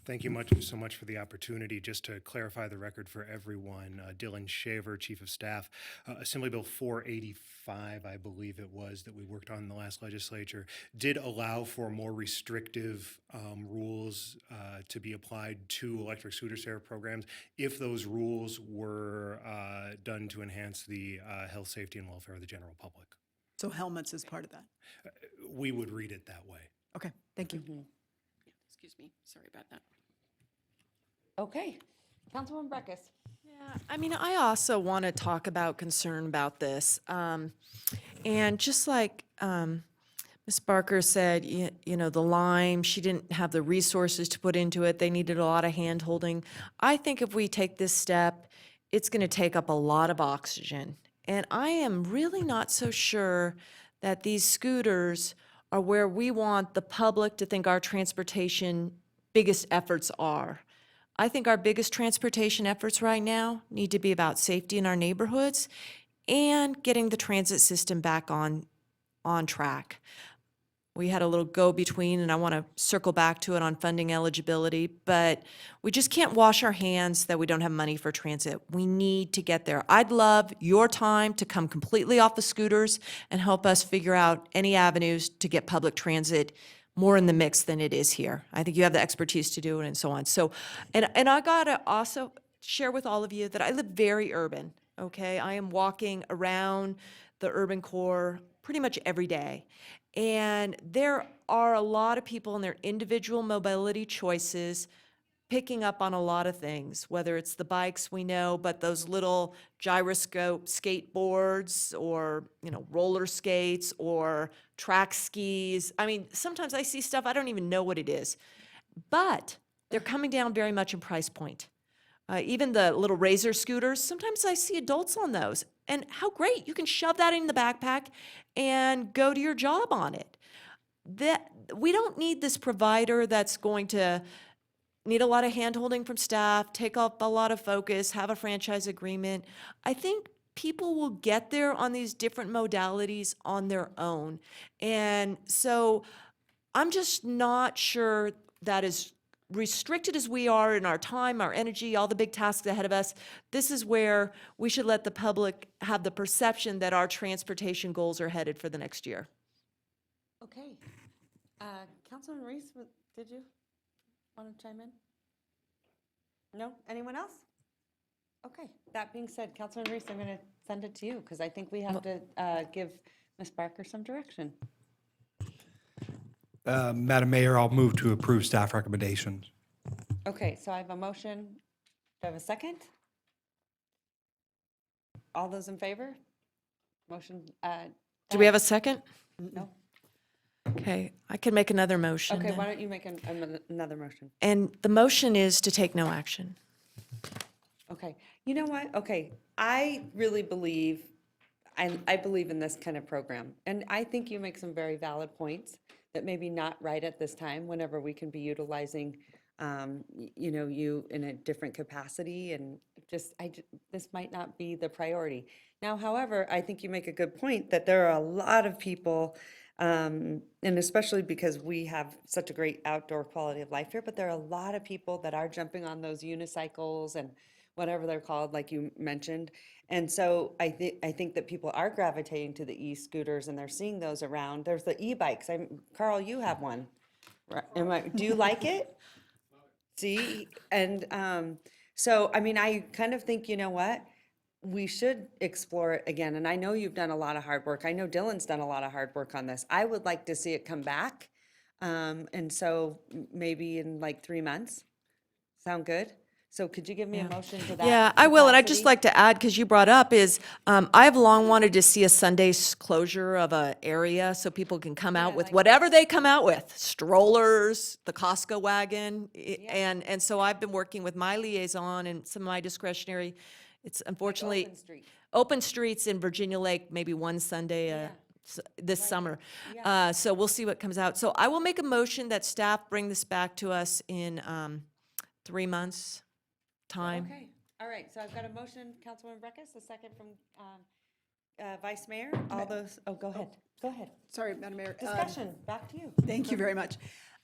Thank you so much for the opportunity. Just to clarify the record for everyone, Dylan Shaver, Chief of Staff, Assembly Bill 485, I believe it was, that we worked on in the last legislature, did allow for more restrictive rules to be applied to electric scooter share programs if those rules were done to enhance the health, safety, and welfare of the general public. So helmets is part of that. We would read it that way. Okay, thank you. Excuse me, sorry about that. Okay. Councilwoman Breckus. Yeah, I mean, I also want to talk about concern about this. And just like Ms. Barker said, you know, the Lyme, she didn't have the resources to put into it. They needed a lot of hand-holding. I think if we take this step, it's going to take up a lot of oxygen. And I am really not so sure that these scooters are where we want the public to think our transportation biggest efforts are. I think our biggest transportation efforts right now need to be about safety in our neighborhoods and getting the transit system back on track. We had a little go-between, and I want to circle back to it on funding eligibility, but we just can't wash our hands that we don't have money for transit. We need to get there. I'd love your time to come completely off the scooters and help us figure out any avenues to get public transit more in the mix than it is here. I think you have the expertise to do it and so on. So, and I gotta also share with all of you that I live very urban, okay? I am walking around the urban core pretty much every day. And there are a lot of people in their individual mobility choices picking up on a lot of things, whether it's the bikes we know, but those little gyroscope skateboards or, you know, roller skates or track skis. I mean, sometimes I see stuff, I don't even know what it is. But they're coming down very much in price point. Even the little Razor scooters, sometimes I see adults on those. And how great, you can shove that in the backpack and go to your job on it. We don't need this provider that's going to need a lot of hand-holding from staff, take up a lot of focus, have a franchise agreement. I think people will get there on these different modalities on their own. And so I'm just not sure that as restricted as we are in our time, our energy, all the big tasks ahead of us, this is where we should let the public have the perception that our transportation goals are headed for the next year. Okay. Councilman Reese, did you want to chime in? No? Anyone else? Okay. That being said, Councilman Reese, I'm going to send it to you because I think we have to give Ms. Barker some direction. Madam Mayor, I'll move to approve staff recommendations. Okay, so I have a motion. Do I have a second? All those in favor? Motion. Do we have a second? No. Okay, I can make another motion. Okay, then. why don't you make another motion? And the motion is to take no action. Okay, you know what? Okay, I really believe, I believe in this kind of program. And I think you make some very valid points that maybe not right at this time, whenever we can be utilizing, you know, you in a different capacity and this might not be the priority. Now, however, I think you make a good point that there are a lot of people, and especially because we have such a great outdoor quality of life here, but there are a lot of people that are jumping on those unicycles and whatever they're called, like you mentioned. And so I think that people are gravitating to the e-scooters and they're seeing those around. There's the e-bikes. Carl, you have one. Right? Do you like it? See? And so, I mean, I kind of think, you know what? We should explore it again. And I know you've done a lot of hard work. I know Dylan's done a lot of hard work on this. I would like to see it come back. And so maybe in like 3 months. Sound good? So could you give me a motion to that? Yeah, I will, and I'd just capacity? like to add, because you brought up, is I've long wanted to see a Sunday closure of an area so people can come out with whatever they come out with, strollers, the Costco wagon, and so I've been working with my liaison and some of my discretionary. It's unfortunately Open street. open streets in Virginia Lake, maybe one Sunday this summer. So we'll see what comes out. So I will make a motion that staff bring this back to us in 3 months' time. Okay, all right, so I've got a motion, Councilwoman Breckus, a second from Vice Mayor. All those, go ahead. Sorry, Madam Mayor. Discussion, back to you. Thank you very much.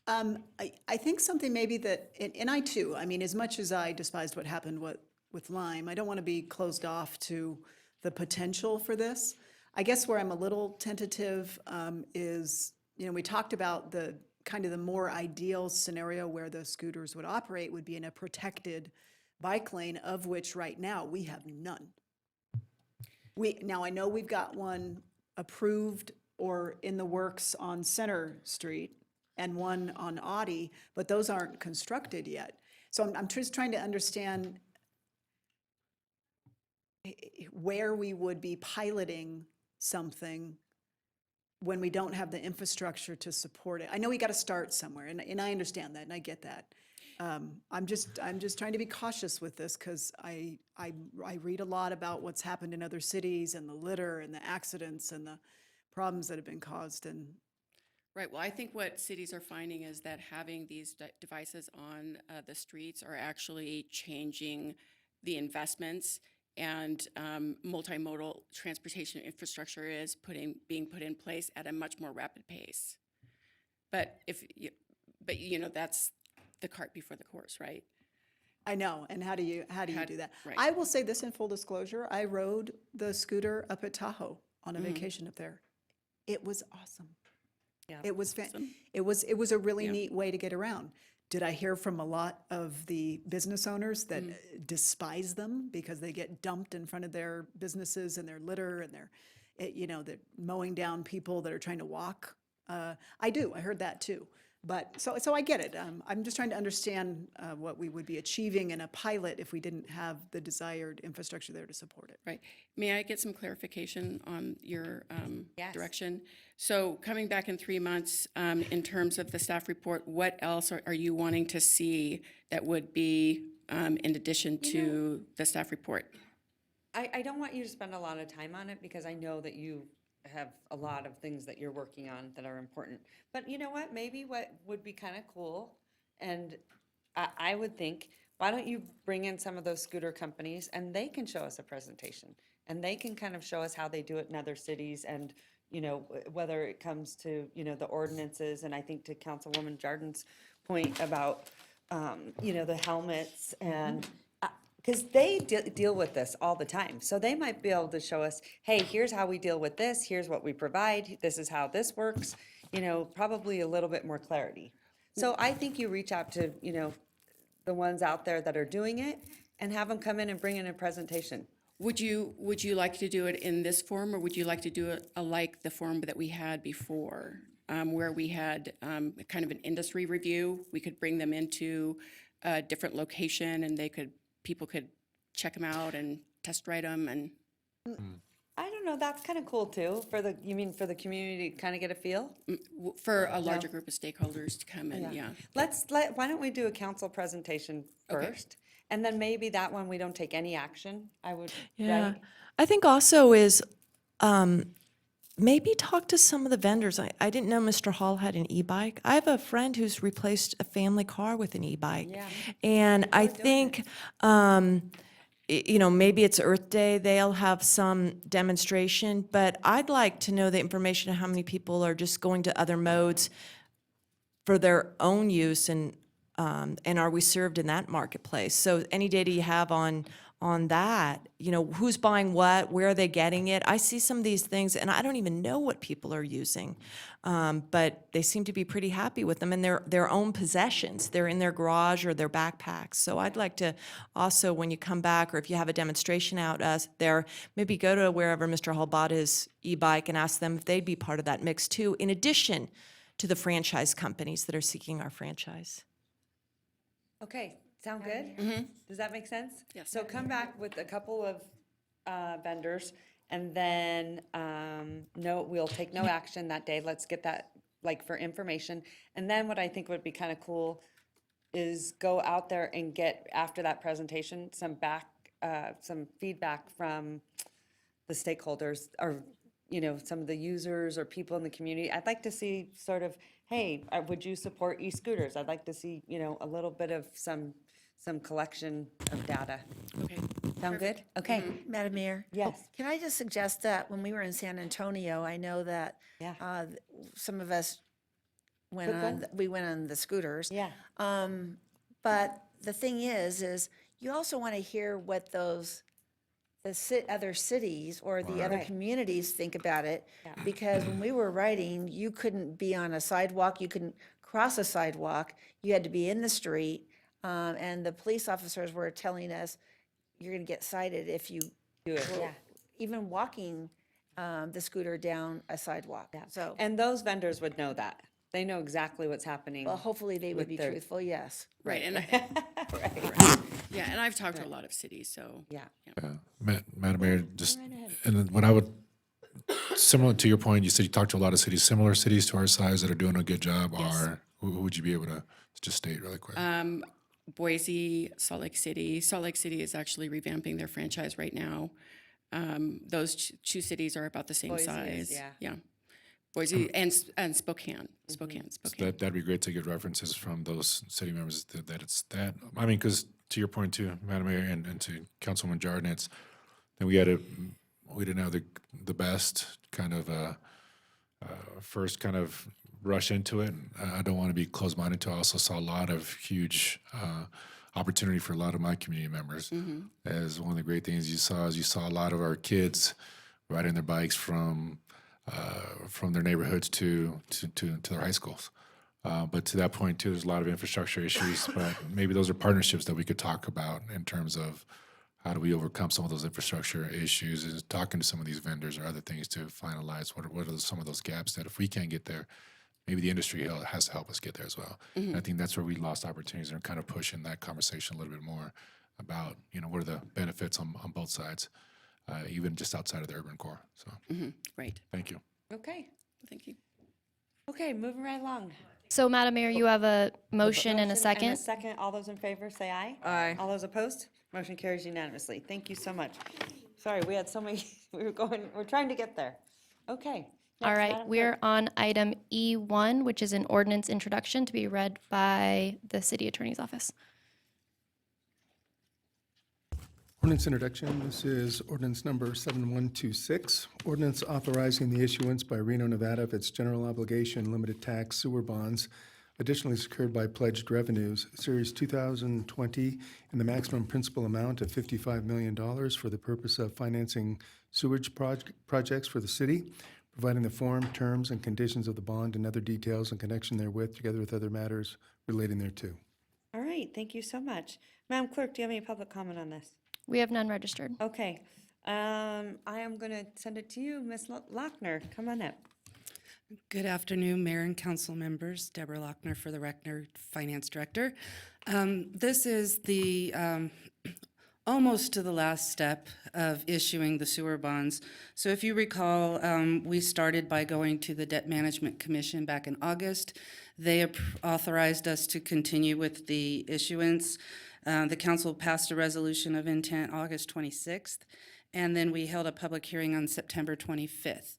I think something maybe that, and I too, I mean, as much as I despised what happened with Lyme, I don't want to be closed off to the potential for this. I guess where I'm a little tentative is, you know, we talked about the kind of the more ideal scenario where the scooters would operate would be in a protected bike lane, of which right now we have none. Now I know we've got one approved or in the works on Center Street and one on Audie, but those aren't constructed yet. So I'm just trying to understand where we would be piloting something when we don't have the infrastructure to support it. I know we got to start somewhere, and I understand that, and I get that. I'm just trying to be cautious with this because I read a lot about what's happened in other cities and the litter and the accidents and the problems that have been caused. And Right, well, I think what cities are finding is that having these devices on the streets are actually changing the investments, and multimodal transportation infrastructure is being put in place at a much more rapid pace. But that's the cart before the horse, right? I know, and how do you do that? right. I will say this in full disclosure, I rode the scooter up at Tahoe on a vacation up there. It was awesome. Yeah. It was Awesome. it was a really neat way to get around. Did I hear from a lot of the business owners that despise them because they get dumped in front of their businesses and their litter and they're mowing down people that are trying to walk? I do. I heard that too. But so I get it. I'm just trying to understand what we would be achieving in a pilot if we didn't have the desired infrastructure there to support it. Right. May I get some clarification on your Yes. direction? So coming back in 3 months, in terms of the staff report, what else are you wanting to see that would be in addition to the staff report? I don't want you to spend a lot of time on it because I know that you have a lot of things that you're working on that are important. But you know what? Maybe what would be kind of cool, and I would think, why don't you bring in some of those scooter companies and they can show us a presentation and they can kind of show us how they do it in other cities and, whether it comes to, the ordinances. And I think to Councilwoman Jordan's point about, the helmets and because they deal with this all the time. So they might be able to show us, hey, here's how we deal with this, here's what we provide, this is how this works, probably a little bit more clarity. So I think you reach out to, the ones out there that are doing it and have them come in and bring in a presentation. Would you like to do it in this form, or would you like to do it like the form that we had before, where we had kind of an industry review? We could bring them into a different location and people could check them out and test ride them and. I don't know, that's kind of cool too, for the community to kind of get a feel? For a larger group of stakeholders to come in, yeah. Why don't we do a council presentation first? And then maybe that one, we don't take any action, Yeah. right? I think also is maybe talk to some of the vendors. I didn't know Mr. Hall had an e-bike. I have a friend who's replaced a family car with an e-bike. Yeah. And I think, maybe it's Earth Day, they'll have some demonstration, but I'd like to know the information of how many people are just going to other modes for their own use and are we served in that marketplace? So any data you have on that, who's buying what, where are they getting it? I see some of these things and I don't even know what people are using, but they seem to be pretty happy with them and their own possessions. They're in their garage or their backpacks. So I'd like to also, when you come back or if you have a demonstration out there, maybe go to wherever Mr. Hall bought his e-bike and ask them if they'd be part of that mix too, in addition to the franchise companies that are seeking our franchise. Okay, sound good? Does that make sense? Yes. So come back with a couple of vendors, and then, we'll take no action that day. Let's get that, for information. And then what I think would be kind of cool is go out there and get, after that presentation, some feedback from the stakeholders, or, some of the users or people in the community. I'd like to see sort of, hey, would you support e-scooters? I'd like to see, a little bit of some collection of data. Okay. Sound good? Okay. Madam Mayor? Yes. Can I just suggest that when we were in San Antonio, I know that some of us went on the scooters. Yeah. But the thing is you also want to hear what other cities or the other communities think about it. Because when we were riding, you couldn't be on a sidewalk, you couldn't cross a sidewalk, you had to be in the street. And the police officers were telling us, you're going to get cited if you do it. were Yeah. even walking the scooter down a sidewalk. So And those vendors would know that. They know exactly what's happening. Well, hopefully they would with be their- truthful, yes. Right, and Right. yeah, and I've talked to a lot of cities, so. Yeah. Madam Mayor, just, and then what I would, similar to your point, you said you talked to a lot of cities, similar cities to our size that are doing a good job are, who would you be able to just state really quick? Boise, Salt Lake City. Salt Lake City is actually revamping their franchise right now. Those two cities are about the same Boise is, size. yeah. Boise and Spokane. Spokane. So that'd be great to get references from those city members that it's that. I mean, because to your point too, Madam Mayor, and to Councilwoman Jordan, it's that we didn't have the best kind of first kind of rush into it. I don't want to be closed-minded to. I also saw a lot of huge opportunity for a lot of my community members. As one of the great things you saw is you saw a lot of our kids riding their bikes from their neighborhoods to their high schools. But to that point too, there's a lot of infrastructure issues, but maybe those are partnerships that we could talk about in terms of how do we overcome some of those infrastructure issues, is talking to some of these vendors or other things to finalize what are some of those gaps that if we can't get there, maybe the industry has to help us get there as well. And I think that's where we lost opportunities and kind of pushing that conversation a little bit more about, what are the benefits on both sides, even just outside of the urban core. So, Right. thank you. Okay. Thank you. Okay, moving right along. So, Madam Mayor, you have a motion and a And second. a second. All those in favor, say aye. Aye. All those opposed? Motion carries unanimously. Thank you so much. Sorry, we had so many, we're trying to get there. Okay. All next, right, Madam we're Clerk. on item E1, which is an ordinance introduction to be read by the city attorney's office. Ordinance introduction, this is ordinance number 7126, ordinance authorizing the issuance by Reno, Nevada of its general obligation limited tax sewer bonds additionally secured by pledged revenues, Series 2020, in the maximum principal amount of $55 million for the purpose of financing sewage projects for the city, providing the form, terms, and conditions of the bond and other details in connection therewith, together with other matters relating thereto. All right, thank you so much. Madam Clerk, do you have any public comment on this? We have none registered. Okay. I am going to send it to you, Ms. Lochner. Come on up. Good afternoon, Mayor and Council members. Deborah Lochner for the Reckner Finance Director. This is the almost to the last step of issuing the sewer bonds. So if you recall, we started by going to the Debt Management Commission back in August. They authorized us to continue with the issuance. The council passed a resolution of intent August 26th, and then we held a public hearing on September 25th.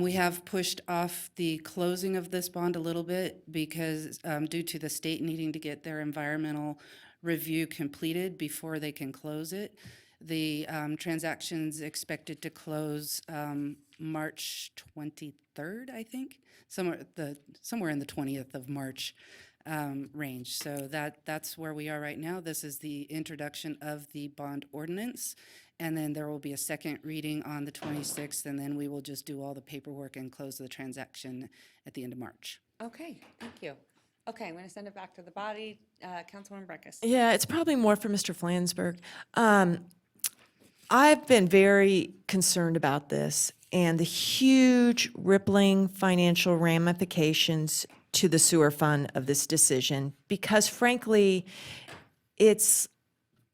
We have pushed off the closing of this bond a little bit because due to the state needing to get their environmental review completed before they can close it. The transaction's expected to close March 23rd, I think, somewhere in the 20th of March range. So that's where we are right now. This is the introduction of the bond ordinance. And then there will be a second reading on the 26th, and then we will just do all the paperwork and close the transaction at the end of March. Okay, thank you. Okay, I'm going to send it back to the body. Councilwoman Breckus. Yeah, it's probably more for Mr. Flansburgh. I've been very concerned about this and the huge rippling financial ramifications to the sewer fund of this decision, because frankly, it's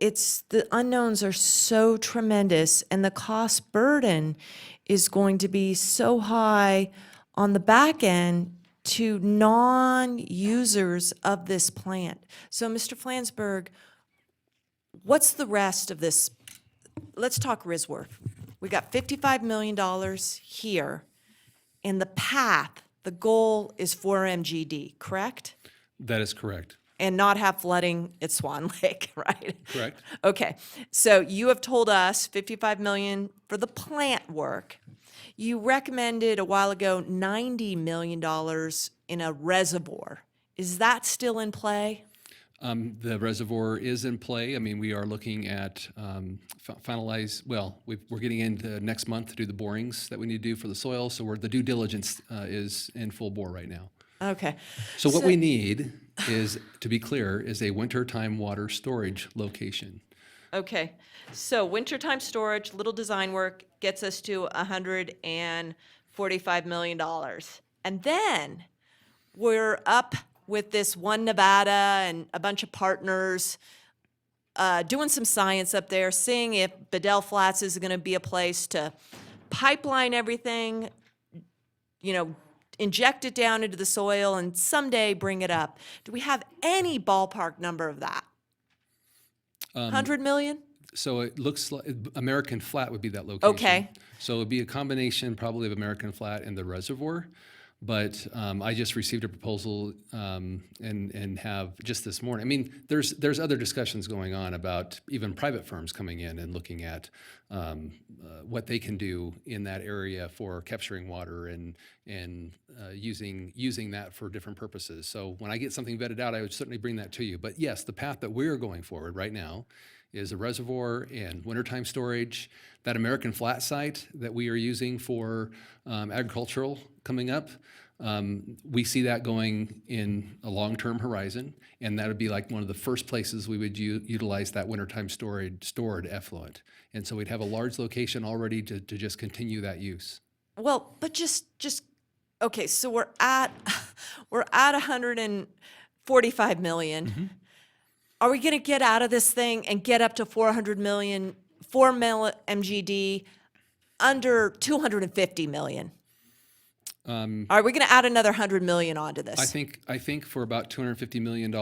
the unknowns are so tremendous and the cost burden is going to be so high on the back end to non-users of this plant. So Mr. Flansburgh, what's the rest of this? Let's talk Risworth. We got $55 million here, and the path, the goal is for MGD, correct? That is correct. And not have flooding at Swan Lake, right? Correct. Okay, so you have told us $55 million for the plant work. You recommended a while ago $90 million in a reservoir. Is that still in play? The reservoir is in play. I mean, we are looking at we're getting into next month to do the borings that we need to do for the soil. So the due diligence is in full bore right now. Okay. So what we need is, to be clear, is a wintertime water storage location. Okay, so wintertime storage, little design work gets us to $145 million. And then we're up with this One Nevada and a bunch of partners doing some science up there, seeing if Bedell Flats is going to be a place to pipeline everything, inject it down into the soil and someday bring it up. Do we have any ballpark number of that? 100 million? So it looks like American Flat would be that location. Okay. So it would be a combination probably of American Flat and the reservoir. But I just received a proposal and have just this morning. I mean, there's other discussions going on about even private firms coming in and looking at what they can do in that area for capturing water and using that for different purposes. So when I get something vetted out, I would certainly bring that to you. But yes, the path that we're going forward right now is a reservoir and wintertime storage. That American Flat site that we are using for agricultural coming up, we see that going in a long-term horizon, and that would be like one of the first places we would utilize that wintertime stored effluent. And so we'd have a large location already to just continue that use. Well, but just okay, so we're at 145 million. Mm-hmm. Are we going to get out of this thing and get up to 400 million, 4 mil MGD under 250 million? Are we going to add another 100 million onto this? I think for about $250 million,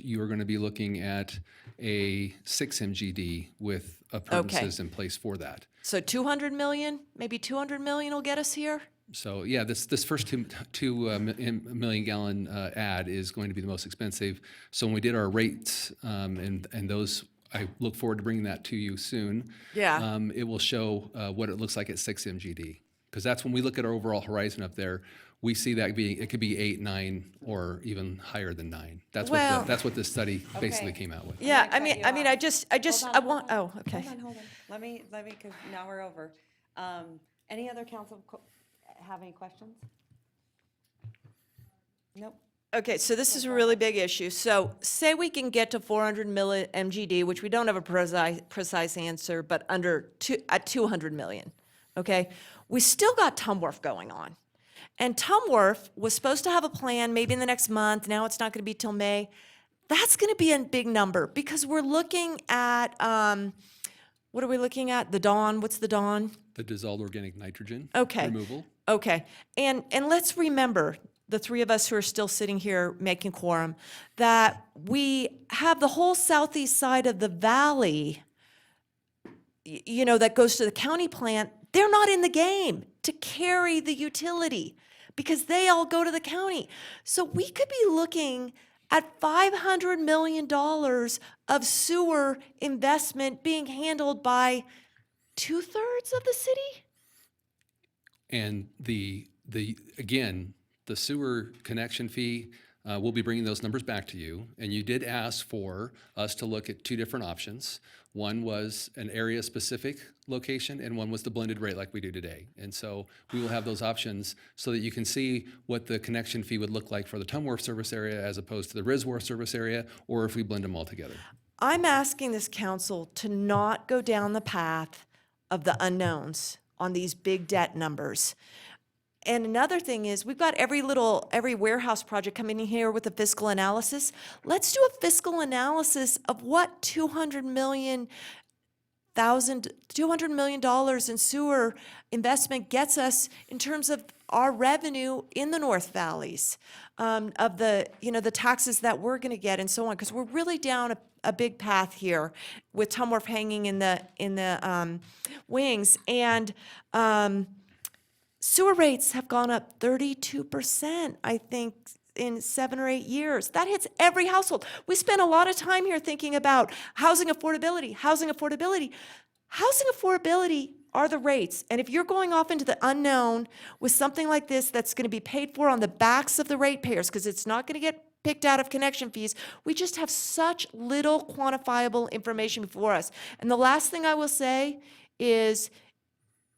you are going to be looking at a 6 MGD with appurtenances in place for that. So 200 million, maybe 200 million will get us here? So yeah, this first 2 million gallon ad is going to be the most expensive. So when we did our rates and those, I look forward to bringing that to you soon. Yeah. It will show what it looks like at 6 MGD, because that's when we look at our overall horizon up there. We see that it could be 8, 9, or even higher than 9. That's what this study basically came out with. Yeah, I mean, I want. Oh, okay. Hold on. Let me, because now we're over. Any other council have any questions? Nope. Okay, so this is a really big issue. So say we can get to 400 MGD, which we don't have a precise answer, but at 200 million, okay? We still got Tumwharf going on. And Tumwharf was supposed to have a plan maybe in the next month. Now it's not going to be till May. That's going to be a big number because we're looking at, what are we looking at? The Dawn, what's the Dawn? The dissolved organic nitrogen removal. Okay, and let's remember, the three of us who are still sitting here making quorum, that we have the whole southeast side of the valley, that goes to the county plant. They're not in the game to carry the utility because they all go to the county. So we could be looking at $500 million of sewer investment being handled by 2/3 of the city? And again, the sewer connection fee, we'll be bringing those numbers back to you. And you did ask for us to look at 2 different options. One was an area-specific location, and one was the blended rate like we do today. And so we will have those options so that you can see what the connection fee would look like for the Tumwharf service area as opposed to the Reservoir service area, or if we blend them all together. I'm asking this council to not go down the path of the unknowns on these big debt numbers. And another thing is, we've got every warehouse project coming in here with a fiscal analysis. Let's do a fiscal analysis of what $200 million in sewer investment gets us in terms of our revenue in the North Valleys, of the taxes that we're going to get and so on, because we're really down a big path here with Tumwharf hanging in the wings. And sewer rates have gone up 32%, I think, in 7 or 8 years. That hits every household. We spend a lot of time here thinking about housing affordability. Housing affordability are the rates. And if you're going off into the unknown with something like this that's going to be paid for on the backs of the ratepayers, because it's not going to get picked out of connection fees, we just have such little quantifiable information before us. And the last thing I will say is,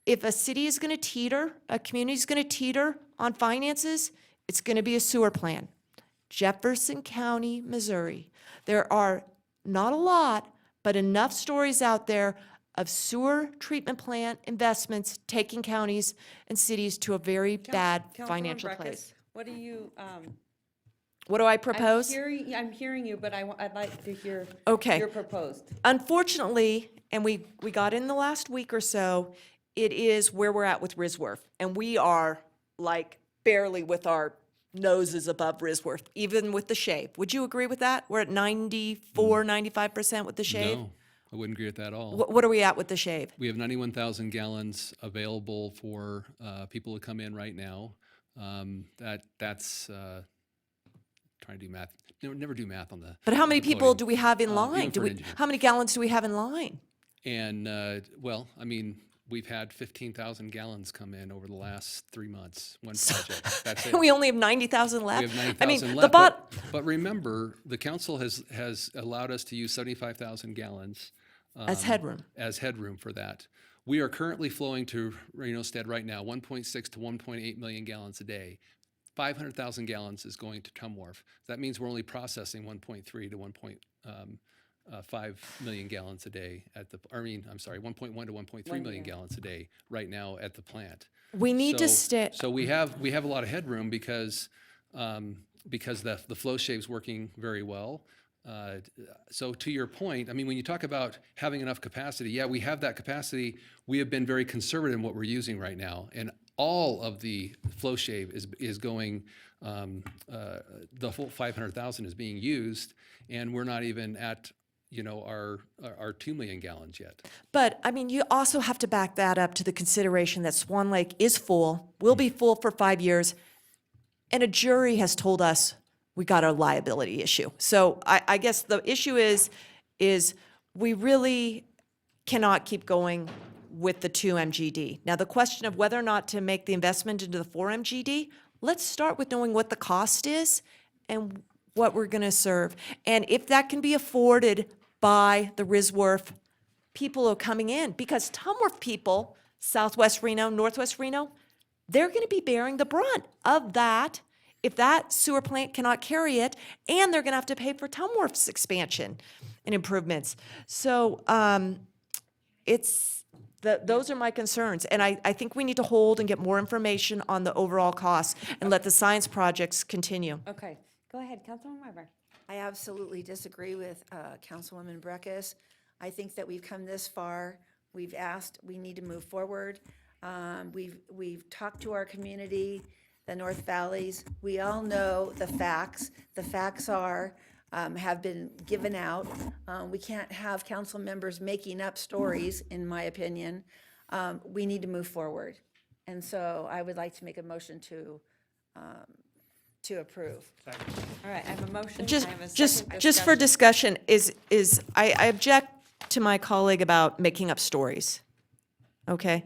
if a city is going to teeter, a community is going to teeter on finances, it's going to be a sewer plan. Jefferson County, Missouri. There are not a lot, but enough stories out there of sewer treatment plant investments taking counties and cities to a very bad Councilwoman financial Breckus, place. What do you, What do I propose? I'm hearing you, but I'd like to hear Okay. your proposed. Unfortunately, and we got in the last week or so, it is where we're at with Risworth. And we are like barely with our noses above Risworth, even with the shave. Would you agree with that? We're at 94, 95% with the shave? No, I wouldn't agree with that at all. What are we at with the shave? We have 91,000 gallons available for people to come in right now. That's trying to do math. Never do math on the. But how many people floating. do we have in Even line? for an engineer. How many gallons do we have in line? And well, I mean, we've had 15,000 gallons come in over the last 3 months. One project. That's it. We only have 90,000 left. We have 90,000 I mean, left. But remember, the council has allowed us to use 75,000 gallons as headroom. As headroom for that. We are currently flowing to Reno Stead right now 1.6 to 1.8 million gallons a day. 500,000 gallons is going to Tumwharf. That means we're only processing 1.3 to 1.5 million gallons a day at the. I mean, I'm sorry, 1.1 to 1.3 million gallons a day right now at the plant. We need to stay. So we have a lot of headroom because the flow shave's working very well. So to your point, I mean, when you talk about having enough capacity, yeah, we have that capacity. We have been very conservative in what we're using right now, and all of the flow shave is going. The full 500,000 is being used, and we're not even at our 2 million gallons yet. But I mean, you also have to back that up to the consideration that Swan Lake is full, will be full for 5 years, and a jury has told us we got a liability issue. So I guess the issue is we really cannot keep going with the 2 MGD. Now, the question of whether or not to make the investment into the 4 MGD, let's start with knowing what the cost is and what we're going to serve. And if that can be afforded by the Risworth people who are coming in, because Tumworth people, Southwest Reno, Northwest Reno, they're going to be bearing the brunt of that if that sewer plant cannot carry it, and they're going to have to pay for Tumworth's expansion and improvements. So those are my concerns, and I think we need to hold and get more information on the overall costs and let the science projects continue. Okay, go ahead, Councilwoman Weber. I absolutely disagree with Councilwoman Breckus. I think that we've come this far. We've asked, we need to move forward. We've talked to our community, the North Valleys. We all know the facts. The facts have been given out. We can't have council members making up stories, in my opinion. We need to move forward. And so I would like to make a motion to approve. All right, I have a motion. Just I have a second for discussion, I object to my colleague about making up stories. Okay?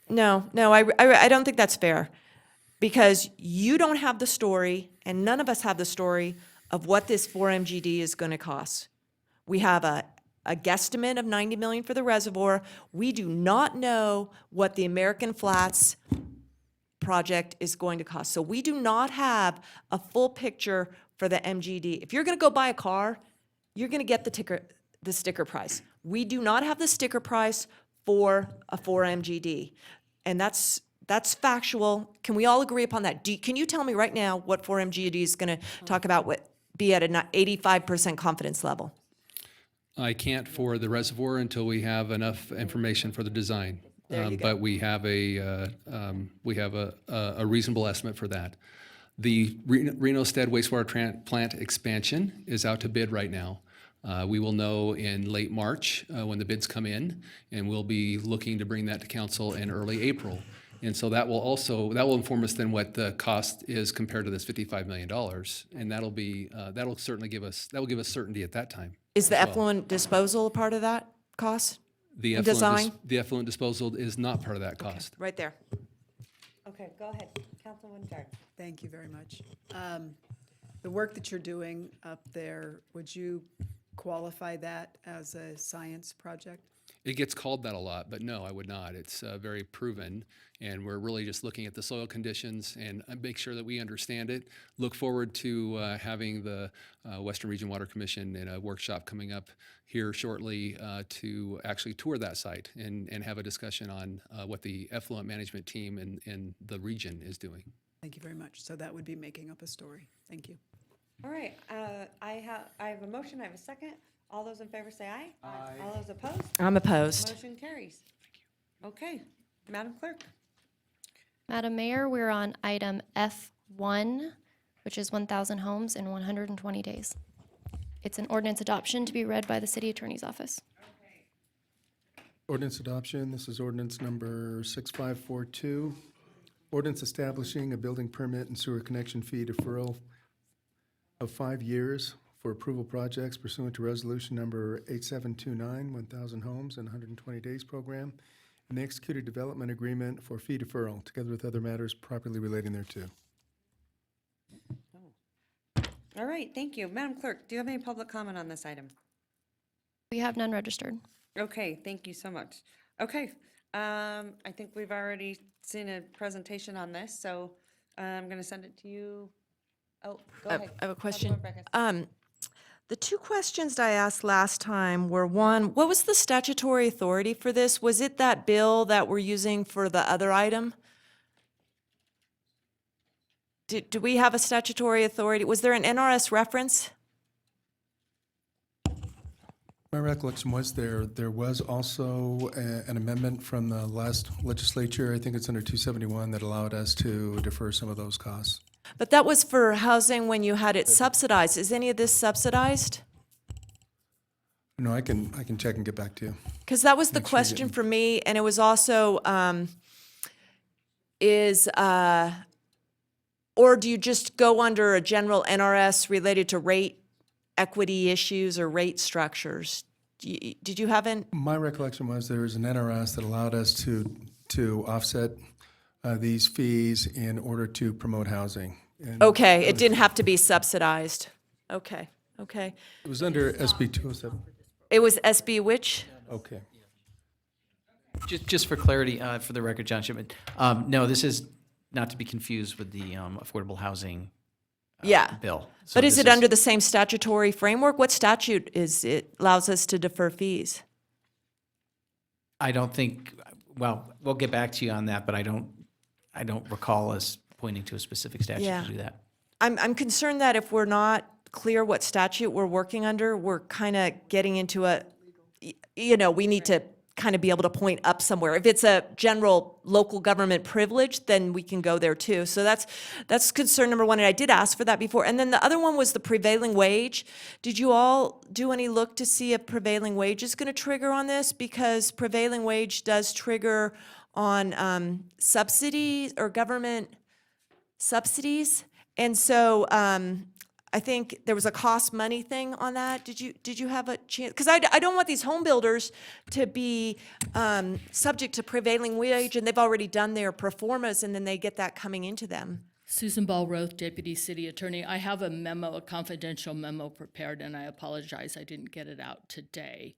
No, I don't think that's fair, because you don't have the story, and none of us have the story of what this 4 MGD is going to cost. We have a guesstimate of 90 million for the reservoir. We do not know what the American Flats project is going to cost. So we do not have a full picture for the MGD. If you're going to go buy a car, you're going to get the sticker price. We do not have the sticker price for a 4 MGD. And that's factual. Can we all agree upon that? Can you tell me right now what 4 MGD is going to talk about, be at an 85% confidence level? I can't for the reservoir until we have enough information for the design. But we have a reasonable estimate for that. The Reno Stead wastewater plant expansion is out to bid right now. We will know in late March when the bids come in, and we'll be looking to bring that to council in early April. And so that will inform us then what the cost is compared to this $55 million, and that'll certainly give us certainty at that time. Is the effluent disposal a part of that cost? The design? the effluent disposal is not part of that cost. Right there. Okay, go ahead, Councilwoman Dart. Thank you very much. The work that you're doing up there, would you qualify that as a science project? It gets called that a lot, but no, I would not. It's very proven, and we're really just looking at the soil conditions and make sure that we understand it. Look forward to having the Western Region Water Commission in a workshop coming up here shortly to actually tour that site and have a discussion on what the effluent management team in the region is doing. Thank you very much. So that would be making up a story. Thank you. All right, I have a motion, I have a second. All those in favor say aye. Aye. All those opposed? I'm opposed. Motion carries. Okay, Madam Clerk. Madam Mayor, we're on item F1, which is 1,000 homes in 120 days. It's an ordinance adoption to be read by the City Attorney's Office. Ordinance adoption, this is ordinance number 6542. Ordinance establishing a building permit and sewer connection fee deferral of 5 years for approval projects pursuant to resolution number 8729, 1,000 homes in 120 days program, and the executed development agreement for fee deferral, together with other matters properly relating thereto. All right, thank you. Madam Clerk, do you have any public comment on this item? We have none registered. Okay, thank you so much. Okay, I think we've already seen a presentation on this, so I'm going to send it to you. Oh, go ahead. I have a question. Councilwoman Breckus. The two questions that I asked last time were, one, what was the statutory authority for this? Was it that bill that we're using for the other item? Do we have a statutory authority? Was there an NRS reference? My recollection was there was also an amendment from the last legislature, I think it's under 271, that allowed us to defer some of those costs. But that was for housing when you had it subsidized. Is any of this subsidized? No, I can check and get back to you. Because that was the Make sure you question get- for me, and it was also, or do you just go under a general NRS related to rate equity issues or rate structures? Did you have an? My recollection was there was an NRS that allowed us to offset these fees in order to promote housing. And Okay, it didn't have to be subsidized. Okay, okay. It was under SB 207. It was SB which? Okay. Just for clarity, for the record, John Shipman, no, this is not to be confused with the affordable housing Yeah. bill. So But is this it under the same statutory framework? What statute is it allows us to defer fees? I don't think, well, we'll get back to you on that, but I don't recall us pointing to a specific statute Yeah. to do that. I'm concerned that if we're not clear what statute we're working under, we're kind of getting into we need to kind of be able to point up somewhere. If it's a general local government privilege, then we can go there too. So that's concern number one, and I did ask for that before. And then the other one was the prevailing wage. Did you all do any look to see if prevailing wage is going to trigger on this? Because prevailing wage does trigger on subsidies or government subsidies. And so I think there was a cost money thing on that. Did you have a chance? Because I don't want these home builders to be subject to prevailing wage, and they've already done their pro formas, and then they get that coming into them. Susan Ballroth, Deputy City Attorney. I have a memo, a confidential memo prepared, and I apologize I didn't get it out today.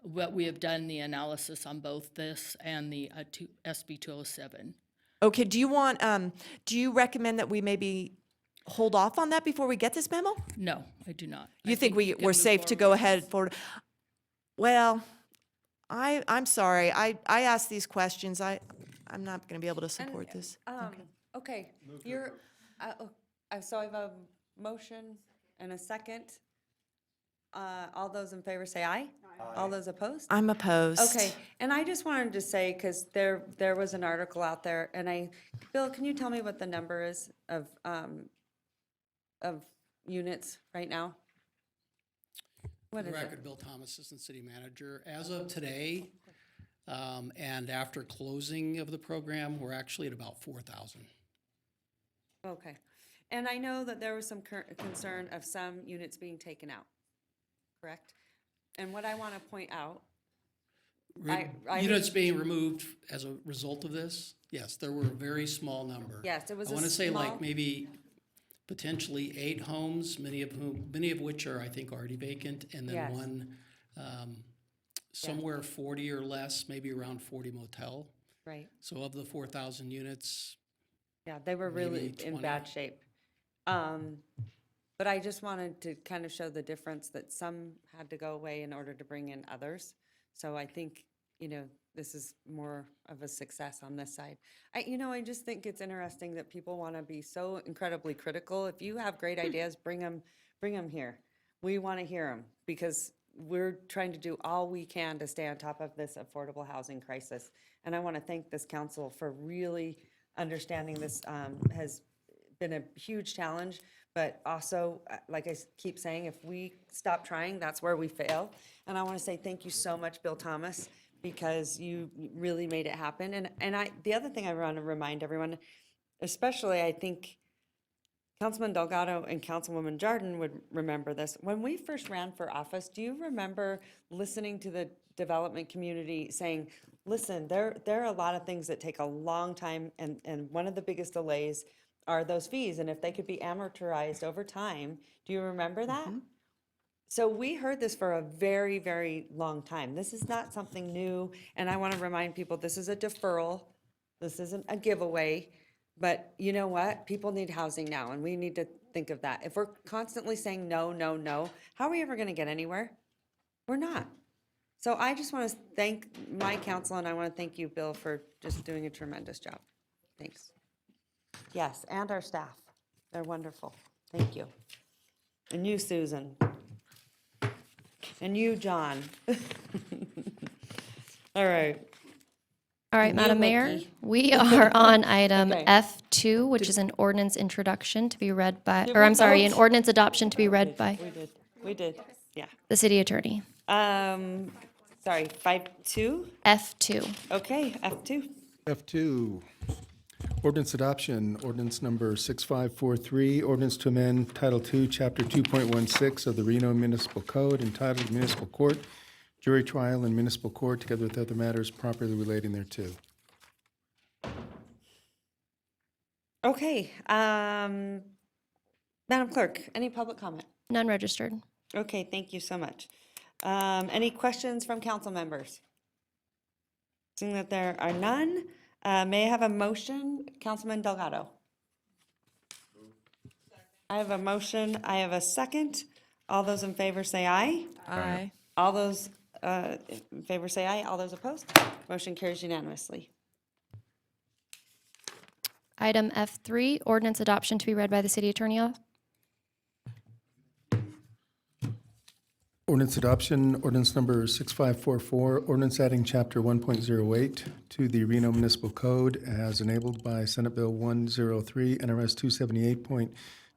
But we have done the analysis on both this and the SB 207. Okay, do you recommend that we maybe hold off on that before we get this memo? No, I do not. You think we're safe to go ahead forward? Well, I'm sorry. I asked these questions. I'm not going to be able to support this. Okay, so I have a motion and a second. All those in favor say aye. All those opposed? I'm opposed. Okay, and I just wanted to say, because there was an article out there, and Bill, can you tell me what the number is of units right now? What For is the it? record, Bill Thomas, Assistant City Manager. As of today, and after closing of the program, we're actually at about 4,000. Okay, and I know that there was some concern of some units being taken out, correct? And what I want to point out, Units being removed as a result of this, yes, there were a very small number. Yes, it was I a want to say small- like maybe potentially 8 homes, many of which are, I think, already vacant, and then Yes. one, somewhere 40 or less, maybe around 40 motel. right, So of the 4,000 units, yeah, they were really maybe in 20. bad shape. But I just wanted to kind of show the difference that some had to go away in order to bring in others. So I think, this is more of a success on this side. I just think it's interesting that people want to be so incredibly critical. If you have great ideas, bring them here. We want to hear them because we're trying to do all we can to stay on top of this affordable housing crisis. And I want to thank this council for really understanding this has been a huge challenge, but also, like I keep saying, if we stop trying, that's where we fail. And I want to say thank you so much, Bill Thomas, because you really made it happen. And the other thing I want to remind everyone, especially I think Councilman Delgado and Councilwoman Jordan would remember this. When we first ran for office, do you remember listening to the development community saying, listen, there are a lot of things that take a long time, and one of the biggest delays are those fees, and if they could be amortized over time. Do you remember that? So we heard this for a very, very long time. This is not something new, and I want to remind people, this is a deferral. This isn't a giveaway. But you know what? People need housing now, and we need to think of that. If we're constantly saying no, no, no, how are we ever going to get anywhere? We're not. So I just want to thank my council, and I want to thank you, Bill, for just doing a tremendous job. Thanks. Yes, and our staff. They're wonderful. Thank you. And you, Susan. And you, John. All right. All right, And Madam you, Mayor, Mickey. we are on item Okay. F2, which is an ordinance introduction to be read by, Did or we I'm sorry, an vote? ordinance adoption to be read by We did, yeah. the city attorney. Sorry, 5-2? F2. Okay, F2. F2, ordinance adoption, ordinance number 6543, ordinance to amend Title II, Chapter 2.16 of the Reno Municipal Code entitled Municipal Court, Jury Trial and Municipal Court, together with other matters properly relating thereto. Okay, Madam Clerk, any public comment? None registered. Okay, thank you so much. Any questions from council members? Seeing that there are none, may I have a motion? Councilman Delgado. I have a motion, I have a second. All those in favor say aye. Aye. All those in favor say aye. All those opposed? Motion carries unanimously. Item F3, ordinance adoption to be read by the city attorney. Ordinance adoption, ordinance number 6544, ordinance adding Chapter 1.08 to the Reno Municipal Code as enabled by Senate Bill 103, NRS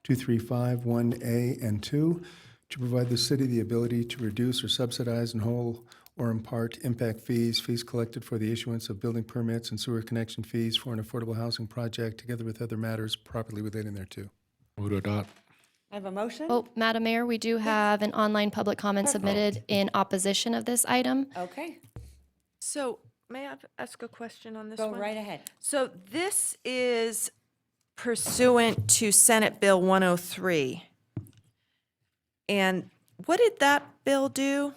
278.235(1)A and 2, to provide the city the ability to reduce or subsidize in whole or in part impact fees, fees collected for the issuance of building permits and sewer connection fees for an affordable housing project, together with other matters properly relating thereto. Move to adopt. I have a motion? Oh, Madam Mayor, we do have an online public comment submitted in opposition of this item. Okay, So may I ask a question on this go one? right ahead. So this is pursuant to Senate Bill 103. And what did that bill do?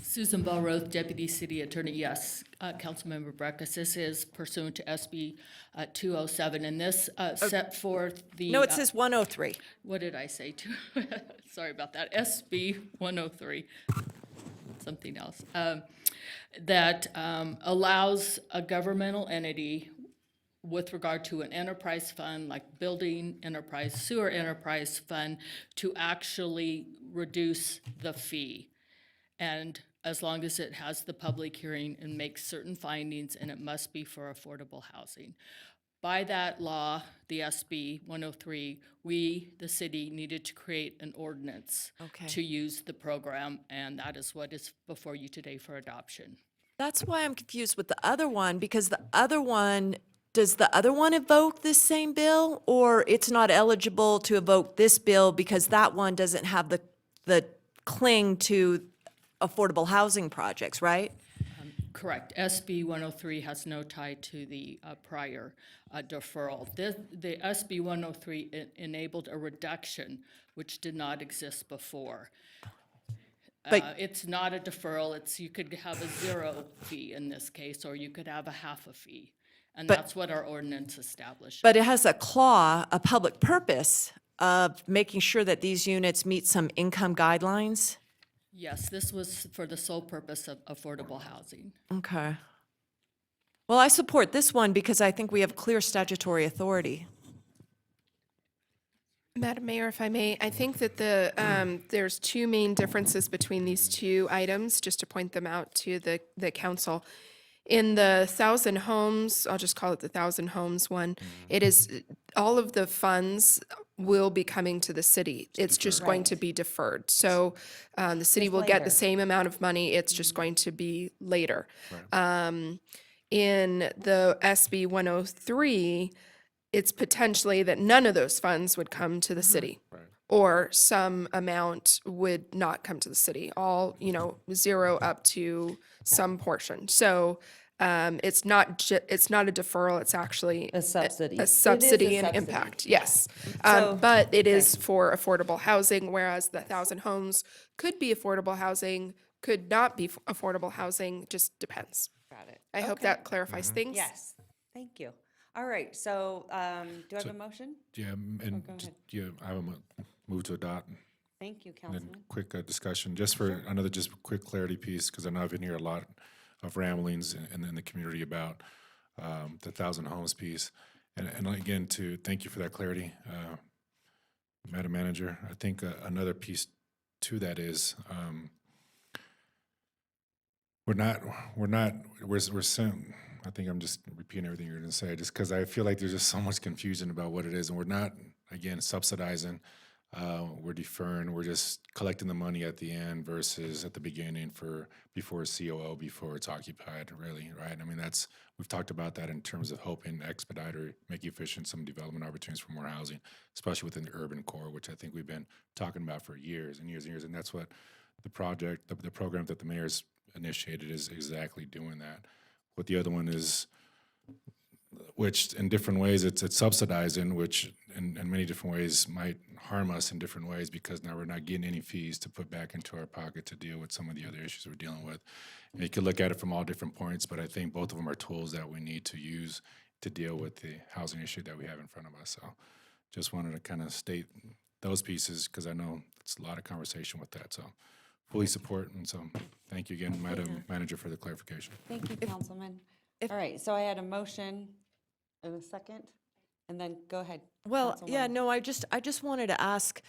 Susan Bellroth, Deputy City Attorney. Yes, Councilmember Breckus, this is pursuant to SB 207, and this set forth the... No, it says 103. What did I say? Sorry about that. SB 103, something else. That allows a governmental entity with regard to an enterprise fund, like building enterprise, sewer enterprise fund, to actually reduce the fee. And as long as it has the public hearing and makes certain findings, and it must be for affordable housing. By that law, the SB 103, we, the city, needed to create an ordinance to use the program, and that is what is before you today for adoption. That's why I'm confused with the other one, because the other one, does the other one evoke this same bill? Or it's not eligible to evoke this bill because that one doesn't have the cling to affordable housing projects, right? Correct. SB 103 has no tie to the prior deferral. The SB 103 enabled a reduction, which did not exist before. It's not a deferral. You could have a zero fee in this case, or you could have a half a fee. And that's what our ordinance established. But it has a public purpose of making sure that these units meet some income guidelines. Yes, this was for the sole purpose of affordable housing. Okay. Well, I support this one because I think we have clear statutory authority. Madam Mayor, if I may, I think that there's two main differences between these two items, just to point them out to the council. In the 1,000 homes, I'll just call it the 1,000 homes one, it is, all of the funds will be coming to the city. It's just going to be deferred. So the city Just will get the later. same amount of money, it's just going to be later. In the SB 103, it's potentially that none of those funds would come to the city. Or some amount would not come to the city, all, zero up to some portion. So it's not it's not a deferral, it's actually A subsidy. It a is a subsidy and subsidy. impact, yes. So- But it is for affordable housing, whereas the 1,000 homes could be affordable housing, could not be affordable housing, just depends. Got it. I hope Okay. that clarifies things. Yes, thank you. All right, so do I have a motion? Yeah, go ahead. yeah, I have a move to adopt. Thank you, And then Councilman. quick discussion, just for another just quick clarity piece, because I know I've been here a lot of ramblings in the community about the 1,000 homes piece. And again, to thank you for that clarity, Madam Manager. I think another piece to that is we're sent. I think I'm just repeating everything you're going to say, just because I feel like there's just so much confusion about what it is, and we're not, again, subsidizing. We're deferring. We're just collecting the money at the end versus at the beginning before it's COO, before it's occupied. Really, right? I mean, we've talked about that in terms of hoping to expedite or make efficient some development opportunities for more housing, especially within the urban core, which I think we've been talking about for years and years and years, and that's what the project, the program that the mayor's initiated is exactly doing that. What the other one is, which in different ways it's subsidizing, which in many different ways might harm us in different ways because now we're not getting any fees to put back into our pocket to deal with some of the other issues we're dealing with. And you could look at it from all different points, but I think both of them are tools that we need to use to deal with the housing issue that we have in front of us. So just wanted to kind of state those pieces because I know it's a lot of conversation with that. So fully support, and so thank you again, Madam Manager, for the clarification. Thank you, Councilman. All right, so I had a motion and a second, and then go ahead. Well, yeah, Councilwoman. no, I just wanted to ask,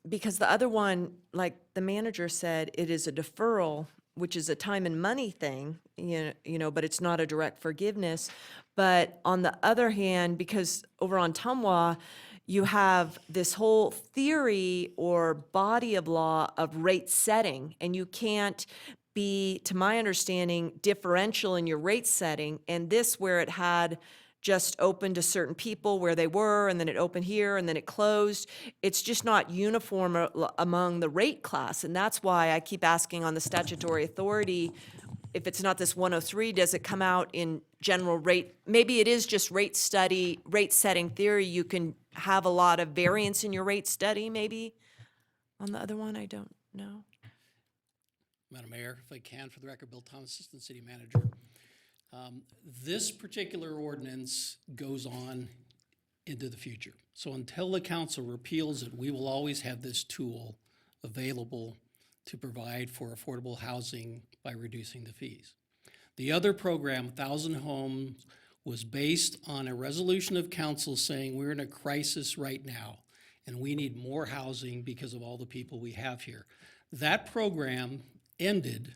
because the other one, like the manager said, it is a deferral, which is a time and money thing, but it's not a direct forgiveness. But on the other hand, because over on Tumwa, you have this whole theory or body of law of rate setting, and you can't be, to my understanding, differential in your rate setting. And this, where it had just opened to certain people where they were, and then it opened here, and then it closed, it's just not uniform among the rate class. And that's why I keep asking on the statutory authority, if it's not this 103, does it come out in general rate? Maybe it is just rate setting theory. You can have a lot of variance in your rate study, maybe. On the other one, I don't know. Madam Mayor, if I can, for the record, Bill Thomas, Assistant City Manager. This particular ordinance goes on into the future. So until the council repeals it, we will always have this tool available to provide for affordable housing by reducing the fees. The other program, 1,000 Homes, was based on a resolution of council saying we're in a crisis right now and we need more housing because of all the people we have here. That program ended,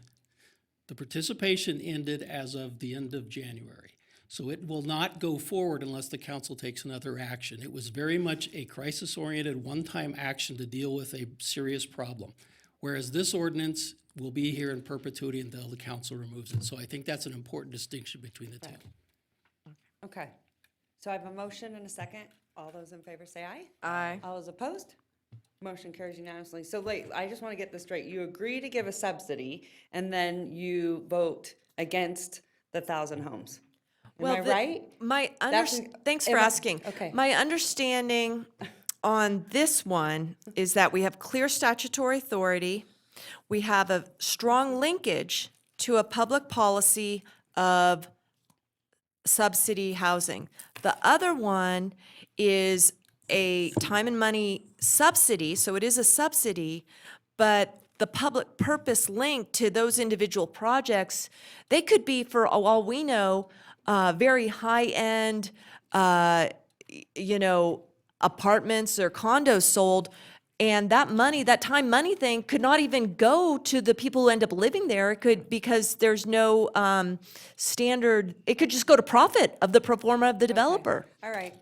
the participation ended as of the end of January. So it will not go forward unless the council takes another action. It was very much a crisis-oriented, one-time action to deal with a serious problem. Whereas this ordinance will be here in perpetuity until the council removes it. So I think that's an important distinction between the two. Okay, so I have a motion and a second. All those in favor say aye. Aye. All those opposed? Motion carries unanimously. So I just want to get this straight. You agree to give a subsidy, and then you vote against the 1,000 homes. Am I right? Thanks for asking. Okay. My understanding on this one is that we have clear statutory authority. We have a strong linkage to a public policy of subsidy housing. The other one is a time and money subsidy, so it is a subsidy, but the public purpose link to those individual projects, they could be, for all we know, very high-end, apartments or condos sold. And that money, that time money thing could not even go to the people who end up living there. It could, because there's no standard, it could just go to profit of the pro forma of the developer. All right,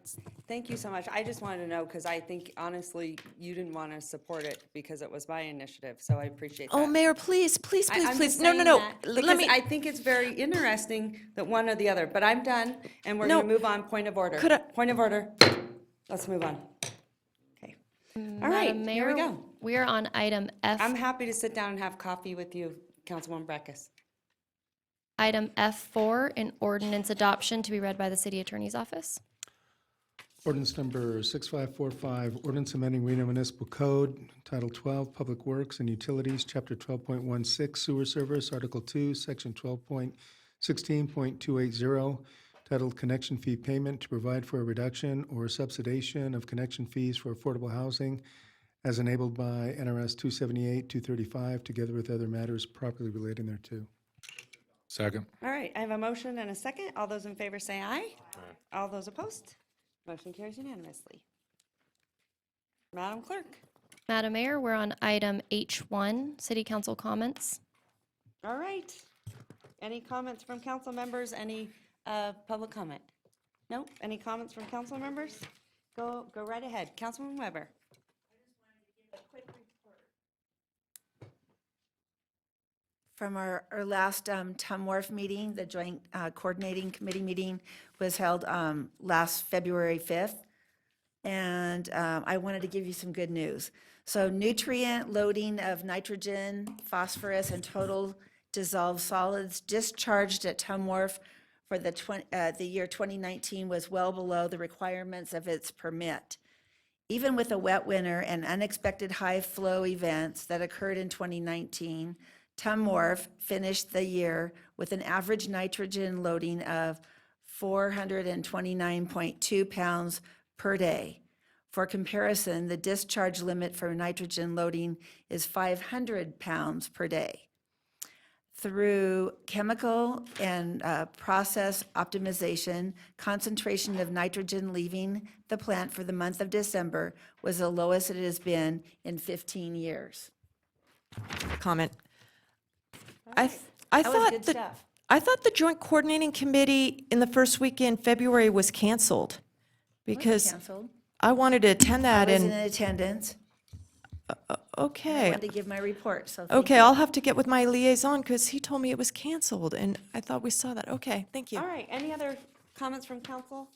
thank you so much. I just wanted to know, because I think honestly, you didn't want to support it because it was my initiative, so I appreciate that. Oh, Mayor, please, please, please, I'm please. just No, no, saying no. that Let because me, I think it's very interesting that one or the other, but I'm done, and we're No. gonna move on. Point of order. Could I- Point of order. Let's move on. Okay. All right, Madam here we Mayor, go. we are on item F. I'm happy to sit down and have coffee with you, Councilwoman Breckus. Item F4, an ordinance adoption to be read by the city attorney's office. Ordinance number 6545, ordinance amending Reno Municipal Code, Title 12, Public Works and Utilities, Chapter 12.16, Sewer Service, Article 2, Section 12.16.280, titled Connection Fee Payment, to provide for a reduction or subsidization of connection fees for affordable housing as enabled by NRS 278-235, together with other matters properly relating thereto. Second. All right, I have a motion and a second. All those in favor say aye. All those opposed? Motion carries unanimously. Madam Clerk. Madam Mayor, we're on item H1, city council comments. All right. Any comments from council members? Any public comment? No? Any comments from council members? Go right ahead. Councilman Weber. From our last Tum Wharf meeting, the joint coordinating committee meeting was held last February 5th. And I wanted to give you some good news. So nutrient loading of nitrogen, phosphorus, and total dissolved solids discharged at Tum Wharf for the year 2019 was well below the requirements of its permit. Even with a wet winter and unexpected high flow events that occurred in 2019, Tum Wharf finished the year with an average nitrogen loading of 429.2 pounds per day. For comparison, the discharge limit for nitrogen loading is 500 pounds per day. Through chemical and process optimization, concentration of nitrogen leaving the plant for the month of December was the lowest it has been in 15 years. Comment. That was good stuff. I thought the joint coordinating committee in the first week in February was canceled because Canceled. I wanted to attend I that was in and, attendance. I okay. wanted to give my report, so thank Okay, you. I'll have to get with my liaison because he told me it was canceled and I thought we saw that. Okay, thank you. All right, any other comments from council?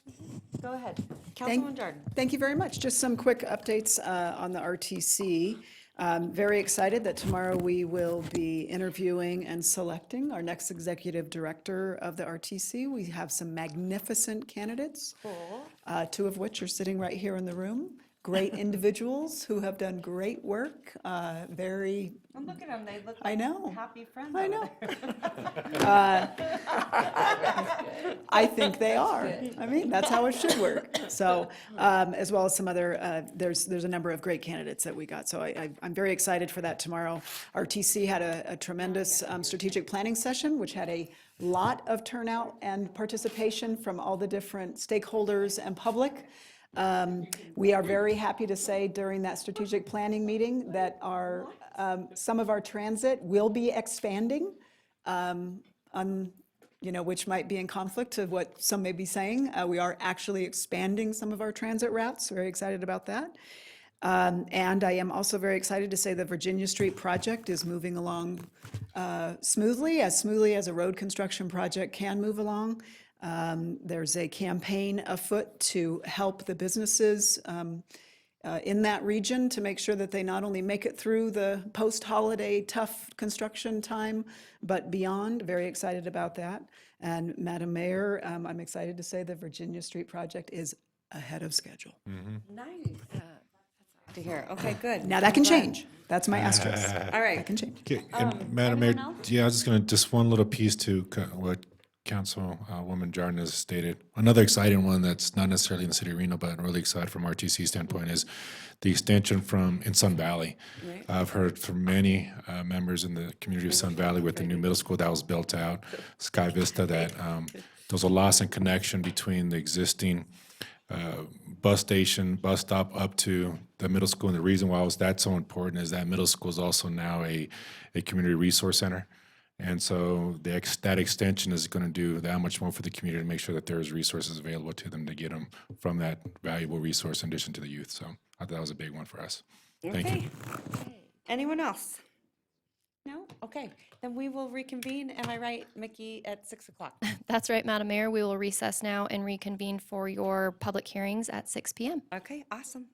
Go ahead. Councilwoman Jordan. Thank you very much. Just some quick updates on the RTC. Very excited that tomorrow we will be interviewing and selecting our next executive director of the RTC. We have some magnificent candidates, two of which are sitting right here in the room. Great individuals who have done great work, very, And look at them, they look I like know. happy friends I over know. there. I think they are. I mean, that's how it should work. So, as well as some other, there's a number of great candidates that we got. So I'm very excited for that tomorrow. RTC had a tremendous strategic planning session, which had a lot of turnout and participation from all the different stakeholders and public. We are very happy to say during that strategic planning meeting that some of our transit will be expanding, which might be in conflict to what some may be saying. We are actually expanding some of our transit routes. Very excited about that. And I am also very excited to say the Virginia Street project is moving along smoothly as a road construction project can move along. There's a campaign afoot to help the businesses in that region to make sure that they not only make it through the post-holiday tough construction time, but beyond. Very excited about that. And Madam Mayor, I'm excited to say the Virginia Street project is ahead of schedule. Nice. To hear. Okay, good. Now that can I'm glad. change. That's my asterisk. All right. That can change. Okay, and Madam Mayor, anyone else? yeah, I was just gonna, just one little piece to what Councilwoman Jordan has stated. Another exciting one that's not necessarily in the city of Reno, but really excited from RTC standpoint is the extension in Sun Valley. I've heard from many members in the community of Sun Valley with the new middle school that was built out, Sky Vista, that there was a loss in connection between the existing bus stop up to the middle school. And the reason why that's so important is that middle school is also now a community resource center. And so that extension is going to do that much more for the community to make sure that there's resources available to them to get them from that valuable resource in addition to the youth. So I thought that was a big one for us. Thank you. Anyone else? No? Okay, then we will reconvene. Am I right, Mickey, at 6 o'clock? That's right, Madam Mayor. We will recess now and reconvene for your public hearings at 6 p.m. Okay, awesome.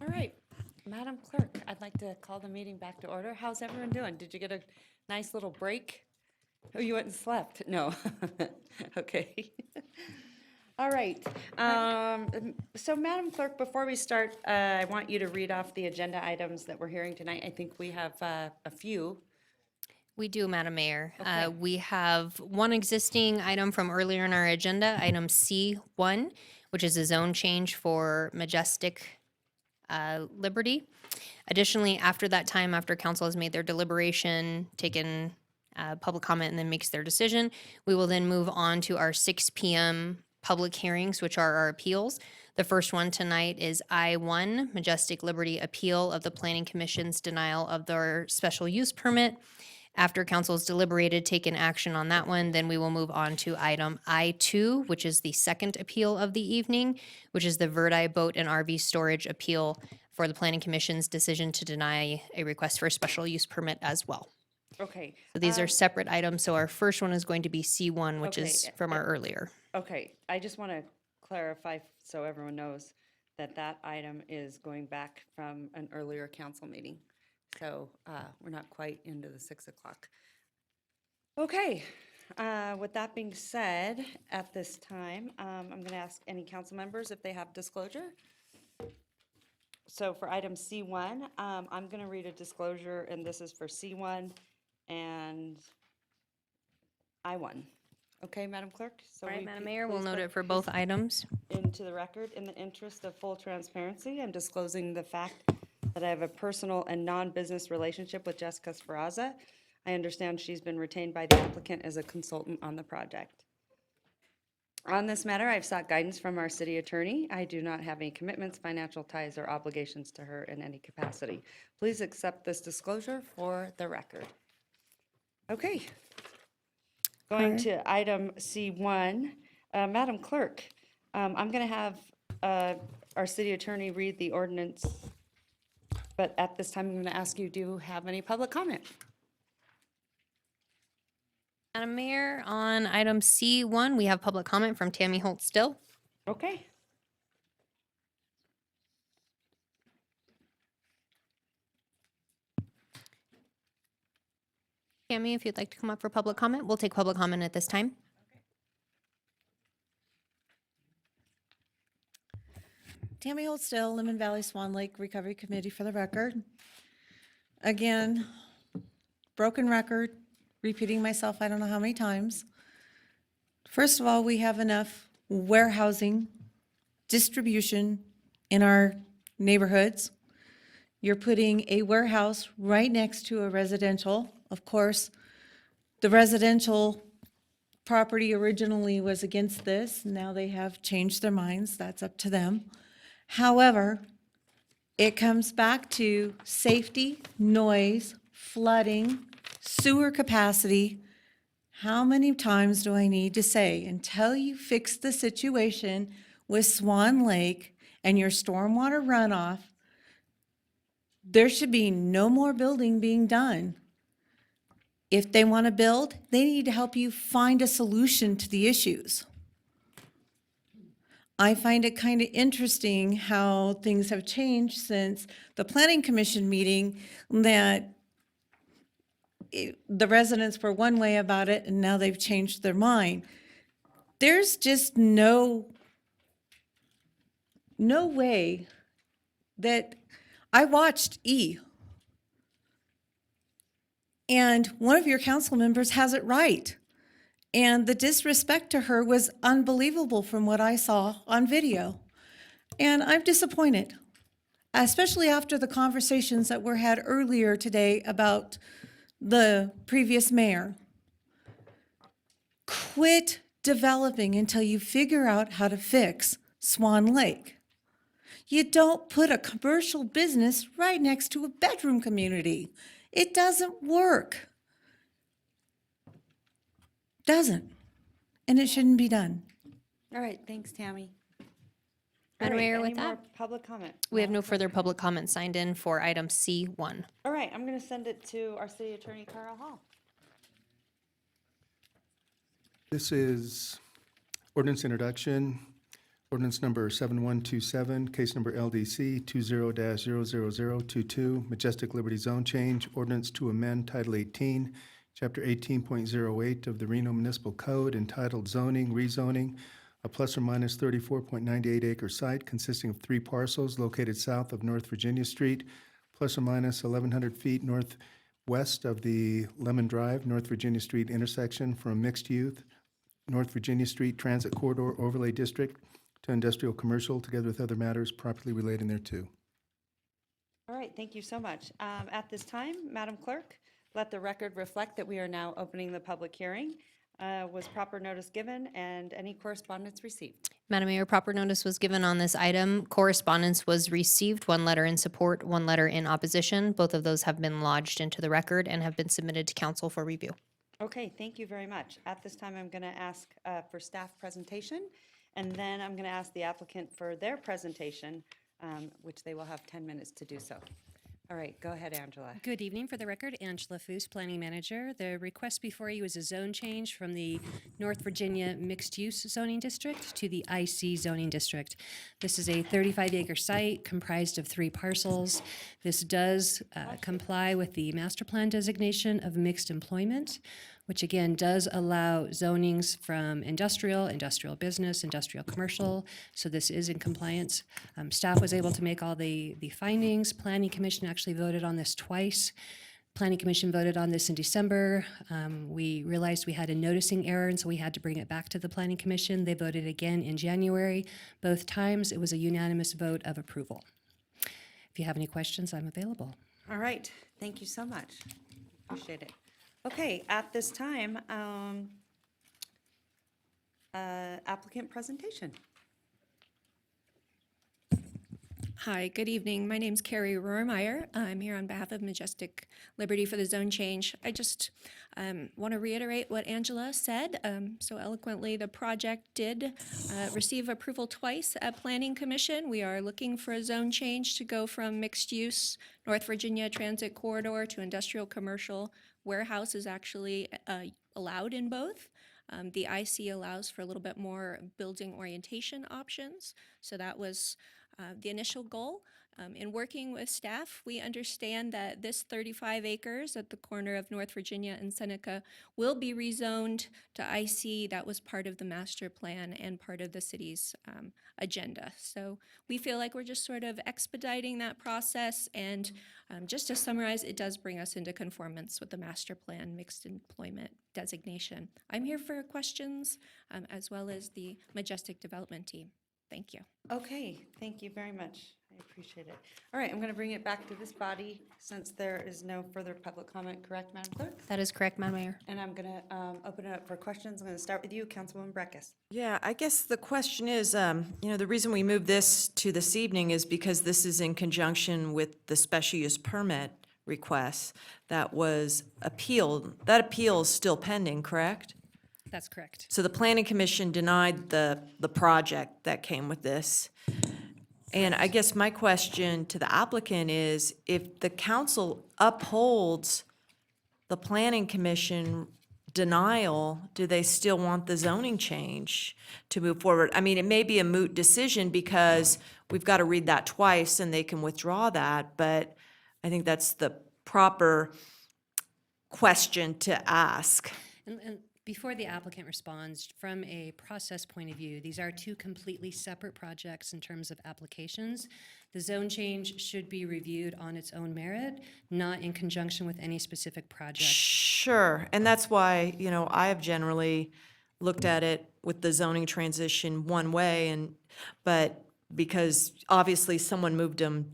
All right, Madam Clerk, I'd like to call the meeting back to order. How's everyone doing? Did you get a nice little break? Oh, you went and slept? No. Okay. All right. So Madam Clerk, before we start, I want you to read off the agenda items that we're hearing tonight. I think we have a few. We do, Madam Mayor. Okay. We have one existing item from earlier in our agenda, item C1, which is a zone change for Majestic Liberty. Additionally, after that time, after council has made their deliberation, taken public comment, and then makes their decision, we will then move on to our 6 p.m. public hearings, which are our appeals. The first one tonight is I-1, Majestic Liberty Appeal of the Planning Commission's denial of their special use permit. After council's deliberated, taken action on that one, then we will move on to item I-2, which is the second appeal of the evening, which is the Verdi Boat and RV Storage Appeal for the Planning Commission's decision to deny a request for a special use permit as well. Okay. So these are separate items. So our first one is going to be C1, which is Okay, from our earlier. Okay, I just want to clarify so everyone knows that that item is going back from an earlier council meeting. So we're not quite into the 6 o'clock. Okay, with that being said, at this time, I'm going to ask any council members if they have disclosure. So for item C1, I'm going to read a disclosure, and this is for C1 and I1. Okay, Madam Clerk? So All right, we Madam pe- Mayor, we'll please note put it for these both items. into the record. In the interest of full transparency, I'm disclosing the fact that I have a personal and non-business relationship with Jessica Sferraza. I understand she's been retained by the applicant as a consultant on the project. On this matter, I've sought guidance from our city attorney. I do not have any commitments, financial ties, or obligations to her in any capacity. Please accept this disclosure for the record. Okay. Going to item C1, Madam Clerk, I'm going to have our city attorney read the ordinance, but at this time, I'm going to ask you, do you have any public comment? Madam Mayor, on item C1, we have public comment from Tammy Holt Still. Okay. Tammy, if you'd like to come up for public comment, we'll take public comment at this time. Tammy Holt Still, Lemon Valley Swan Lake Recovery Committee for the record. Again, broken record, repeating myself I don't know how many times. First of all, we have enough warehousing, distribution in our neighborhoods. You're putting a warehouse right next to a residential. Of course, the residential property originally was against this. Now they have changed their minds. That's up to them. However, it comes back to safety, noise, flooding, sewer capacity. How many times do I need to say, until you fix the situation with Swan Lake and your stormwater runoff, there should be no more building being done. If they want to build, they need to help you find a solution to the issues. I find it kind of interesting how things have changed since the Planning Commission meeting, that the residents were one way about it and now they've changed their mind. There's just no way that I watched E. And one of your council members has it right. And the disrespect to her was unbelievable from what I saw on video. And I'm disappointed, especially after the conversations that were had earlier today about the previous mayor. Quit developing until you figure out how to fix Swan Lake. You don't put a commercial business right next to a bedroom community. It doesn't work. Doesn't. And it shouldn't be done. All right, thanks, Tammy. Madam All right, Mayor, any with that, more public comment? we have no further public comment signed in for item C1. All right, I'm going to send it to our city attorney, Carl Hall. This is ordinance introduction, Ordinance number 7127, case number LDC 20-00022, Majestic Liberty Zone Change, ordinance to amend Title 18, Chapter 18.08 of the Reno Municipal Code entitled Zoning, Rezoning, a plus or minus 34.98 acre site consisting of 3 parcels located south of North Virginia Street, plus or minus 1,100 feet northwest of the Lemon Drive, North Virginia Street intersection from mixed use, North Virginia Street Transit Corridor Overlay District to industrial commercial, together with other matters properly relating thereto. All right, thank you so much. At this time, Madam Clerk, let the record reflect that we are now opening the public hearing. Was proper notice given and any correspondence received? Madam Mayor, proper notice was given on this item. Correspondence was received, 1 letter in support, 1 letter in opposition. Both of those have been lodged into the record and have been submitted to council for review. Okay, thank you very much. At this time, I'm going to ask for staff presentation, and then I'm going to ask the applicant for their presentation, which they will have 10 minutes to do so. All right, go ahead, Angela. Good evening. For the record, Angela Foose, Planning Manager. The request before you is a zone change from the North Virginia Mixed Use Zoning District to the IC Zoning District. This is a 35-acre site comprised of 3 parcels. This does comply with the master plan designation of mixed employment, which again does allow zonings from industrial business, industrial commercial. So this is in compliance. Staff was able to make all the findings. Planning Commission actually voted on this twice. Planning Commission voted on this in December. We realized we had a noticing error, and so we had to bring it back to the Planning Commission. They voted again in January. Both times it was a unanimous vote of approval. If you have any questions, I'm available. All right, thank you so much. Appreciate it. Okay, at this time, applicant presentation. Hi, good evening. My name's Carrie Rohrmeyer. I'm here on behalf of Majestic Liberty for the zone change. I just want to reiterate what Angela said so eloquently. The project did receive approval twice at Planning Commission. We are looking for a zone change to go from mixed use North Virginia Transit Corridor to industrial commercial. Warehouse is actually allowed in both. The IC allows for a little bit more building orientation options. So that was the initial goal. In working with staff, we understand that this 35 acres at the corner of North Virginia and Seneca will be rezoned to IC. That was part of the master plan and part of the city's agenda. So we feel like we're just sort of expediting that process. And just to summarize, it does bring us into conformance with the master plan mixed employment designation. I'm here for questions as well as the Majestic Development team. Thank you. Okay, thank you very much. I appreciate it. All right, I'm going to bring it back to this body since there is no further public comment, correct, Madam Clerk? That is correct, Madam Mayor. And I'm going to open it up for questions. I'm going to start with you, Councilwoman Breckus. Yeah, I guess the question is, the reason we moved this to this evening is because this is in conjunction with the special use permit request that was appealed. That appeal is still pending, correct? That's correct. So the Planning Commission denied the project that came with this. And I guess my question to the applicant is, if the council upholds the Planning Commission denial, do they still want the zoning change to move forward? I mean, it may be a moot decision because we've got to read that twice and they can withdraw that, but I think that's the proper question to ask. And before the applicant responds, from a process point of view, these are 2 completely separate projects in terms of applications. The zone change should be reviewed on its own merit, not in conjunction with any specific project. Sure, and that's why, I have generally looked at it with the zoning transition one way, but because obviously someone moved them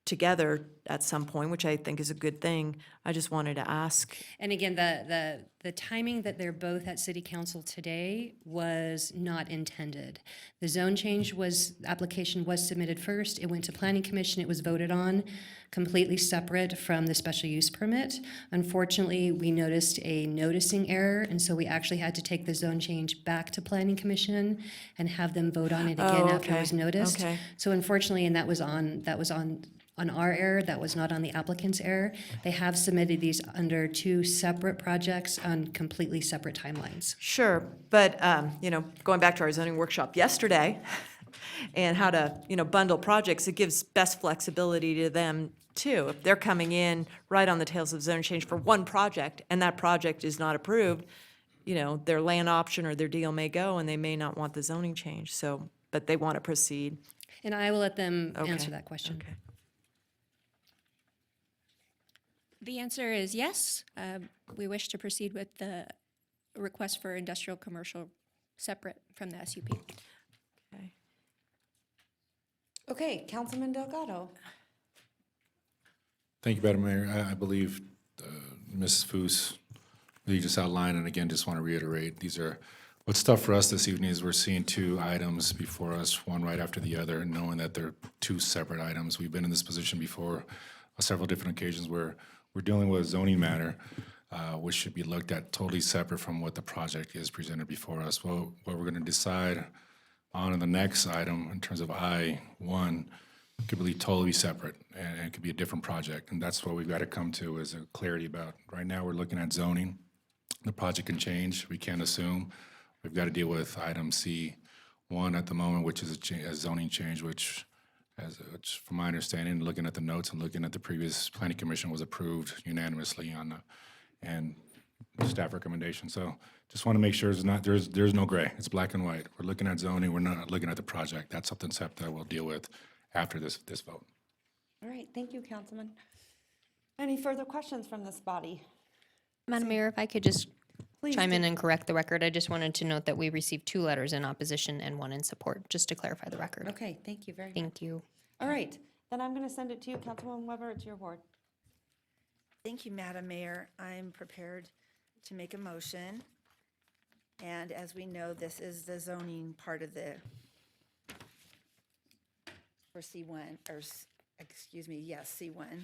together at some point, which I think is a good thing, I just wanted to ask. And again, the timing that they're both at City Council today was not intended. The zone change application was submitted first. It went to Planning Commission. It was voted on, completely separate from the special use permit. Unfortunately, we noticed a noticing error, and so we actually had to take the zone change back to Planning Commission and have them vote on it again after it was noticed. Okay. So unfortunately, and that was on our error, that was not on the applicant's error. They have submitted these under 2 separate projects on completely separate timelines. Sure, but, going back to our zoning workshop yesterday, and how to, bundle projects, it gives best flexibility to them too. If they're coming in right on the tails of zone change for one project and that project is not approved, their land option or their deal may go and they may not want the zoning change. So, but they want to proceed. And I will let them Okay. answer that question. Okay. The answer is yes. We wish to proceed with the request for industrial commercial separate from the SUP. Okay. Okay, Councilman Delgado. Thank you, Madam Mayor. I believe Mrs. Foos, you just outlined, and again, just want to reiterate, what's tough for us this evening is we're seeing two items before us, one right after the other, and knowing that they're two separate items. We've been in this position before on several different occasions where we're dealing with a zoning matter, which should be looked at totally separate from what the project is presented before us. Well, what we're going to decide on in the next item in terms of I-1 could be totally separate, and it could be a different project. And that's what we've got to come to is a clarity about. Right now, we're looking at zoning. The project can change. We can't assume. We've got to deal with item C1 at the moment, which is a zoning change, which from my understanding, looking at the notes and looking at the previous planning commission, was approved unanimously and staff recommendation. So just want to make sure there's no gray. It's black and white. We're looking at zoning. We're not looking at the project. That's something separate that we'll deal with after this vote. All right, thank you, Councilman. Any further questions from this body? Madam Mayor, if I could just Please chime in do. and correct the record, I just wanted to note that we received 2 letters in opposition and 1 in support, just to clarify the record. Okay, thank you very much. Thank you. All right, then I'm going to send it to you, Councilwoman Weber. It's your ward. Thank you, Madam Mayor. I'm prepared to make a motion. And as we know, this is the zoning part of for C1, C1.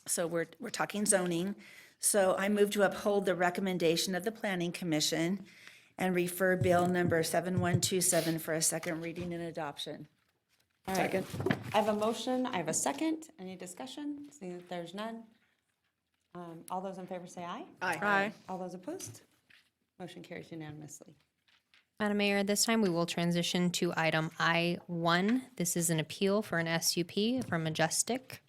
So we're talking zoning. So I move to uphold the recommendation of the Planning Commission and refer Bill number 7127 for a second reading and adoption. All right. Second. I have a motion, I have a second. Any discussion? Seeing that there's none. All those in favor say aye. Aye. All those opposed? Motion carries unanimously. Madam Mayor, this time we will transition to item I-1. This is an appeal for an SUP from Majestic.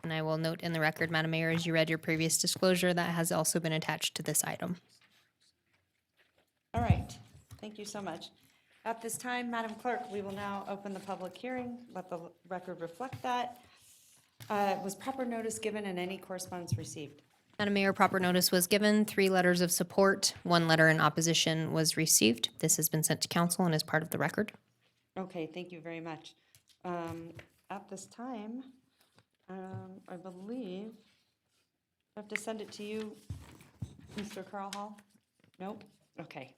And I will note in the record, Madam Mayor, as you read your previous disclosure, that has also been attached to this item. All right, thank you so much. At this time, Madam Clerk, we will now open the public hearing. Let the record reflect that. Was proper notice given and any correspondence received? Madam Mayor, proper notice was given, 3 letters of support, 1 letter in opposition was received. This has been sent to council and is part of the record. Okay, thank you very much. At this time, I believe I have to send it to you, Mr. Carl Hall? Nope? Okay,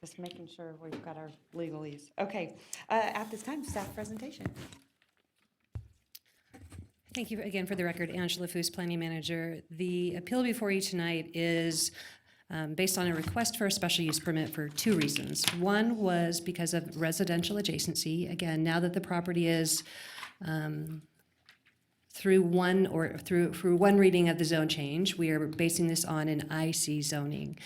just making sure we've got our legalese. Okay, at this time, staff presentation. Thank you again for the record, Angela Foos, Planning Manager. The appeal before you tonight is based on a request for a special use permit for 2 reasons. One was because of residential adjacency. Again, now that the property is through one reading of the zone change, we are basing this on an IC zoning.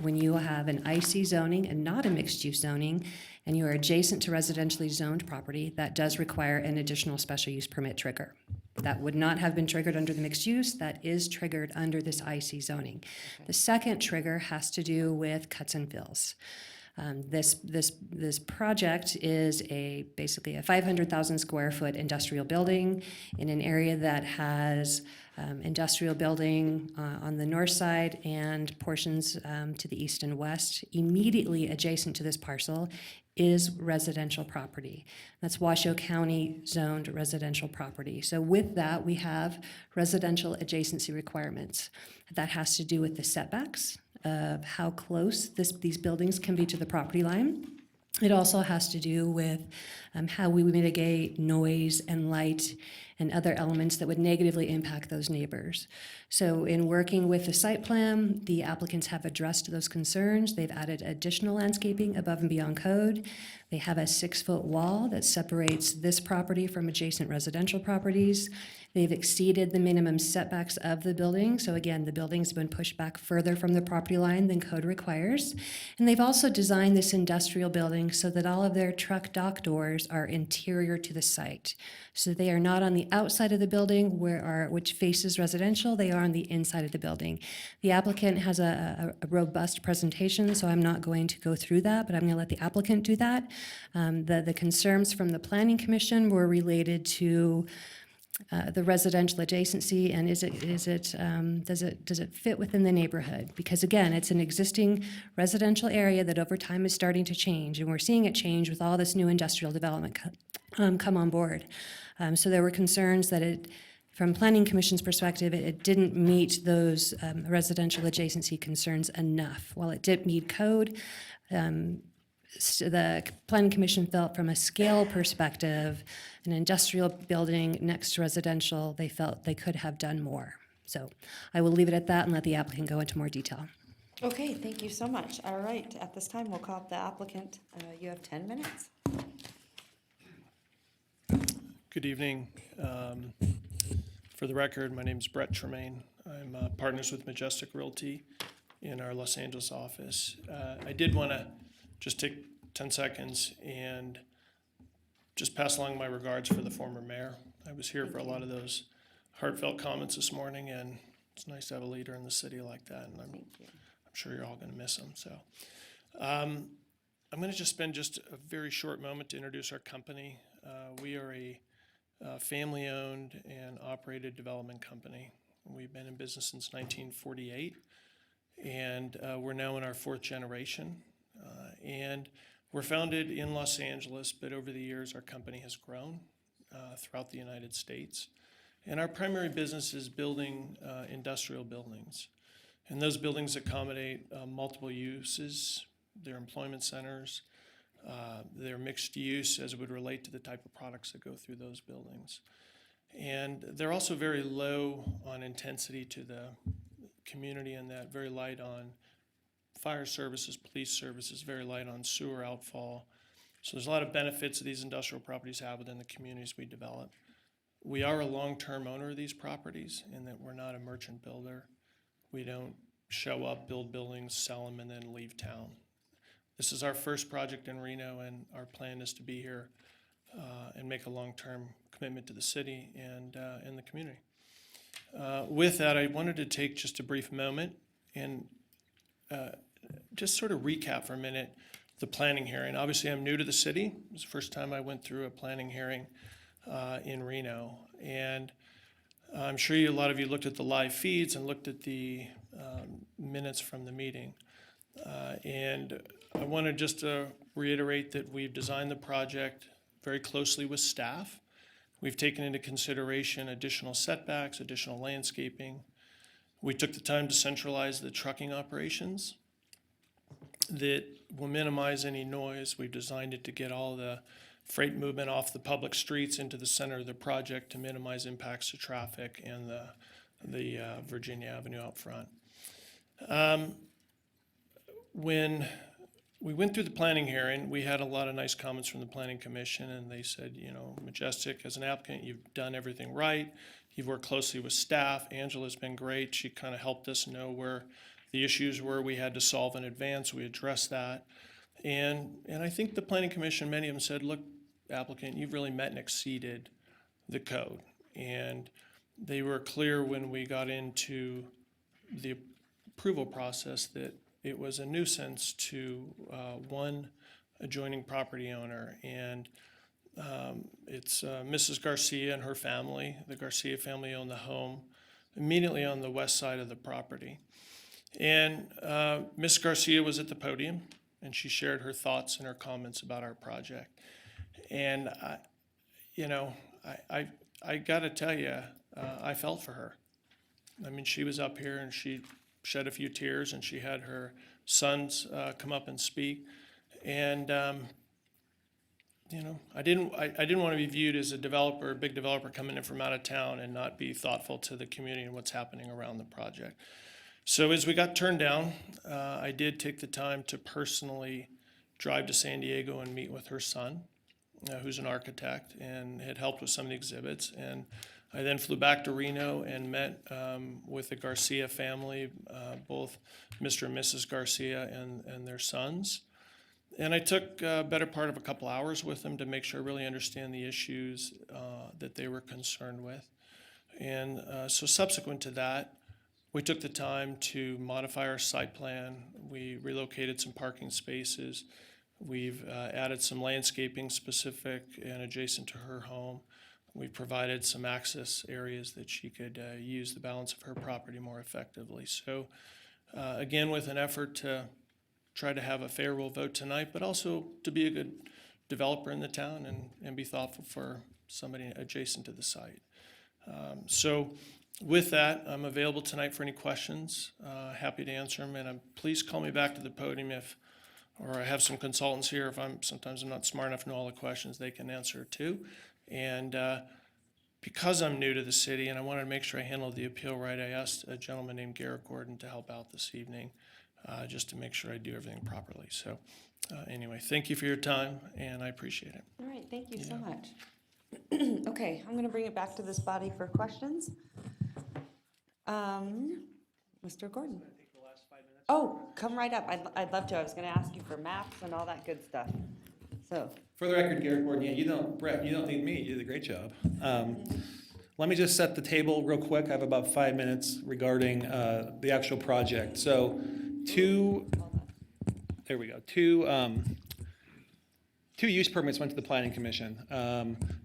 When you have an IC zoning and not a mixed-use zoning, and you are adjacent to residentially zoned property, that does require an additional special use permit trigger. That would not have been triggered under the mixed use, that is triggered under this IC zoning. The second trigger has to do with cuts and fills. This project is basically a 500,000 square foot industrial building in an area that has industrial building on the north side and portions to the east and west. Immediately adjacent to this parcel is residential property. That's Washoe County zoned residential property. So with that, we have residential adjacency requirements. That has to do with the setbacks of how close these buildings can be to the property line. It also has to do with how we mitigate noise and light and other elements that would negatively impact those neighbors. So in working with the site plan, the applicants have addressed those concerns. They've added additional landscaping above and beyond code. They have a 6-foot wall that separates this property from adjacent residential properties. They've exceeded the minimum setbacks of the building. So again, the building's been pushed back further from the property line than code requires. And they've also designed this industrial building so that all of their truck dock doors are interior to the site. So they are not on the outside of the building which faces residential, they are on the inside of the building. The applicant has a robust presentation, so I'm not going to go through that, but I'm going to let the applicant do that. The concerns from the Planning Commission were related to the residential adjacency, and does it fit within the neighborhood? Because again, it's an existing residential area that over time is starting to change, and we're seeing it change with all this new industrial development come on board. So there were concerns that from Planning Commission's perspective, it didn't meet those residential adjacency concerns enough. While it did meet code, the Planning Commission felt from a scale perspective, an industrial building next to residential, they felt they could have done more. So I will leave it at that and let the applicant go into more detail. Okay, thank you so much. All right, at this time, we'll call up the applicant. You have 10 minutes. Good evening. For the record, my name is Brett Tremaine. I'm partners with Majestic Realty in our Los Angeles office. I did want to just take 10 seconds and just pass along my regards for the former mayor. I was here for a lot of those heartfelt comments this morning, and it's nice to have a leader in the city like that, and I'm sure you're all going to miss him. So I'm going to just spend just a very short moment to introduce our company. We are a family-owned and operated development company. We've been in business since 1948, and we're now in our 4th generation. And we're founded in Los Angeles, but over the years our company has grown throughout the United States. And our primary business is building industrial buildings. And those buildings accommodate multiple uses. They're employment centers. They're mixed use as it would relate to the type of products that go through those buildings. And they're also very low on intensity to the community, in that very light on fire services, police services, very light on sewer outfall. So there's a lot of benefits that these industrial properties have within the communities we develop. We are a long-term owner of these properties in that we're not a merchant builder. We don't show up, build buildings, sell them, and then leave town. This is our first project in Reno, and our plan is to be here and make a long-term commitment to the city and the community. With that, I wanted to take just a brief moment and just sort of recap for a minute the planning hearing. Obviously, I'm new to the city. It was the first time I went through a planning hearing in Reno. And I'm sure a lot of you looked at the live feeds and looked at the minutes from the meeting. And I wanted just to reiterate that we've designed the project very closely with staff. We've taken into consideration additional setbacks, additional landscaping. We took the time to centralize the trucking operations that will minimize any noise. We've designed it to get all the freight movement off the public streets into the center of the project to minimize impacts to traffic and the Virginia Avenue out front. When we went through the planning hearing, we had a lot of nice comments from the Planning Commission, and they said, you know, Majestic, as an applicant, you've done everything right. You've worked closely with staff. Angela's been great. She kind of helped us know where the issues were we had to solve in advance. We addressed that. And I think the Planning Commission, many of them said, look, applicant, you've really met and exceeded the code. And they were clear when we got into the approval process that it was a nuisance to one adjoining property owner. And it's Mrs. Garcia and her family. The Garcia family owned the home immediately on the west side of the property. And Ms. Garcia was at the podium, and she shared her thoughts and her comments about our project. And, I got to tell you, I felt for her. I mean, she was up here and she shed a few tears, and she had her sons come up and speak. And I didn't want to be viewed as a developer, a big developer coming in from out of town and not be thoughtful to the community and what's happening around the project. So as we got turned down, I did take the time to personally drive to San Diego and meet with her son, who's an architect and had helped with some of the exhibits. And I then flew back to Reno and met with the Garcia family, both Mr. and Mrs. Garcia and their sons. And I took a better part of a couple hours with them to make sure I really understand the issues that they were concerned with. And so subsequent to that, we took the time to modify our site plan. We relocated some parking spaces. We've added some landscaping specific and adjacent to her home. We've provided some access areas that she could use the balance of her property more effectively. So again, with an effort to try to have a favorable vote tonight, but also to be a good developer in the town and be thoughtful for somebody adjacent to the site. So with that, I'm available tonight for any questions. Happy to answer them, and please call me back to the podium or I have some consultants here. Sometimes I'm not smart enough to know all the questions, they can answer too. And because I'm new to the city and I wanted to make sure I handled the appeal right, I asked a gentleman named Garrett Gordon to help out this evening, just to make sure I do everything properly. So anyway, thank you for your time, and I appreciate it. All right, thank you so much. Okay, I'm going to bring it back to this body for questions. Mr. Gordon. Oh, come right up. I'd love to. I was going to ask you for maps and all that good stuff. So. For the record, Garrett Gordon, Brett, you don't need me. You did a great job. Let me just set the table real quick. I have about 5 minutes regarding the actual project. So two use permits went to the Planning Commission.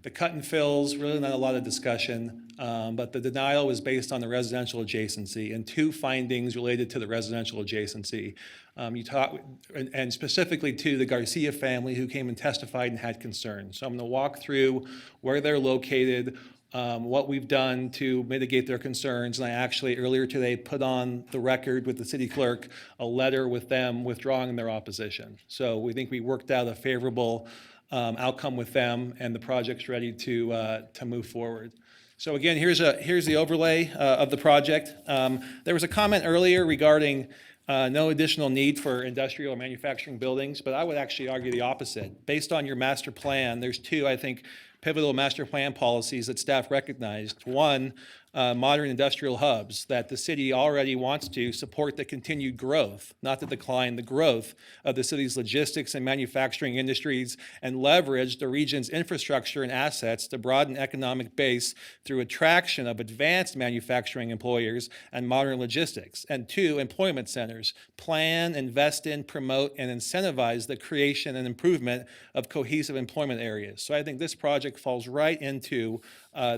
The cut and fills, really not a lot of discussion, but the denial was based on the residential adjacency and two findings related to the residential adjacency. And specifically to the Garcia family who came and testified and had concerns. So I'm going to walk through where they're located, what we've done to mitigate their concerns. And I actually earlier today put on the record with the city clerk a letter with them withdrawing their opposition. So we think we worked out a favorable outcome with them, and the project's ready to move forward. So again, here's the overlay of the project. There was a comment earlier regarding no additional need for industrial or manufacturing buildings, but I would actually argue the opposite. Based on your master plan, there's two, I think, pivotal master plan policies that staff recognized. One, modern industrial hubs, that the city already wants to support the continued growth, not the decline, the growth of the city's logistics and manufacturing industries, and leverage the region's infrastructure and assets to broaden economic base through attraction of advanced manufacturing employers and modern logistics. And two, employment centers, plan, invest in, promote, and incentivize the creation and improvement of cohesive employment areas. So I think this project falls right into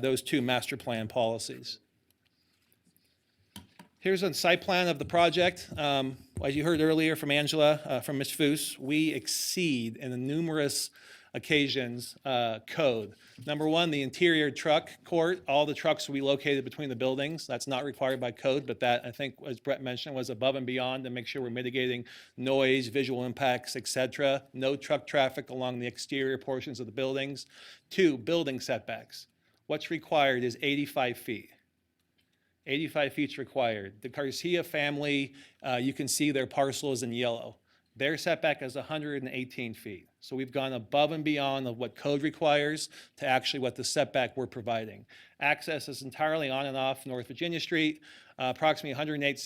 those two master plan policies. Here's a site plan of the project. As you heard earlier from Angela, from Ms. Foos, we exceed in numerous occasions code. Number one, the interior truck court, all the trucks will be located between the buildings. That's not required by code, but that, I think, as Brett mentioned, was above and beyond to make sure we're mitigating noise, visual impacts, etc. No truck traffic along the exterior portions of the buildings. Two, building setbacks. What's required is 85 feet. 85 feet is required. The Garcia family, you can see their parcel is in yellow. Their setback is 118 feet. So we've gone above and beyond of what code requires to actually what the setback we're providing. Access is entirely on and off North Virginia Street, approximately 108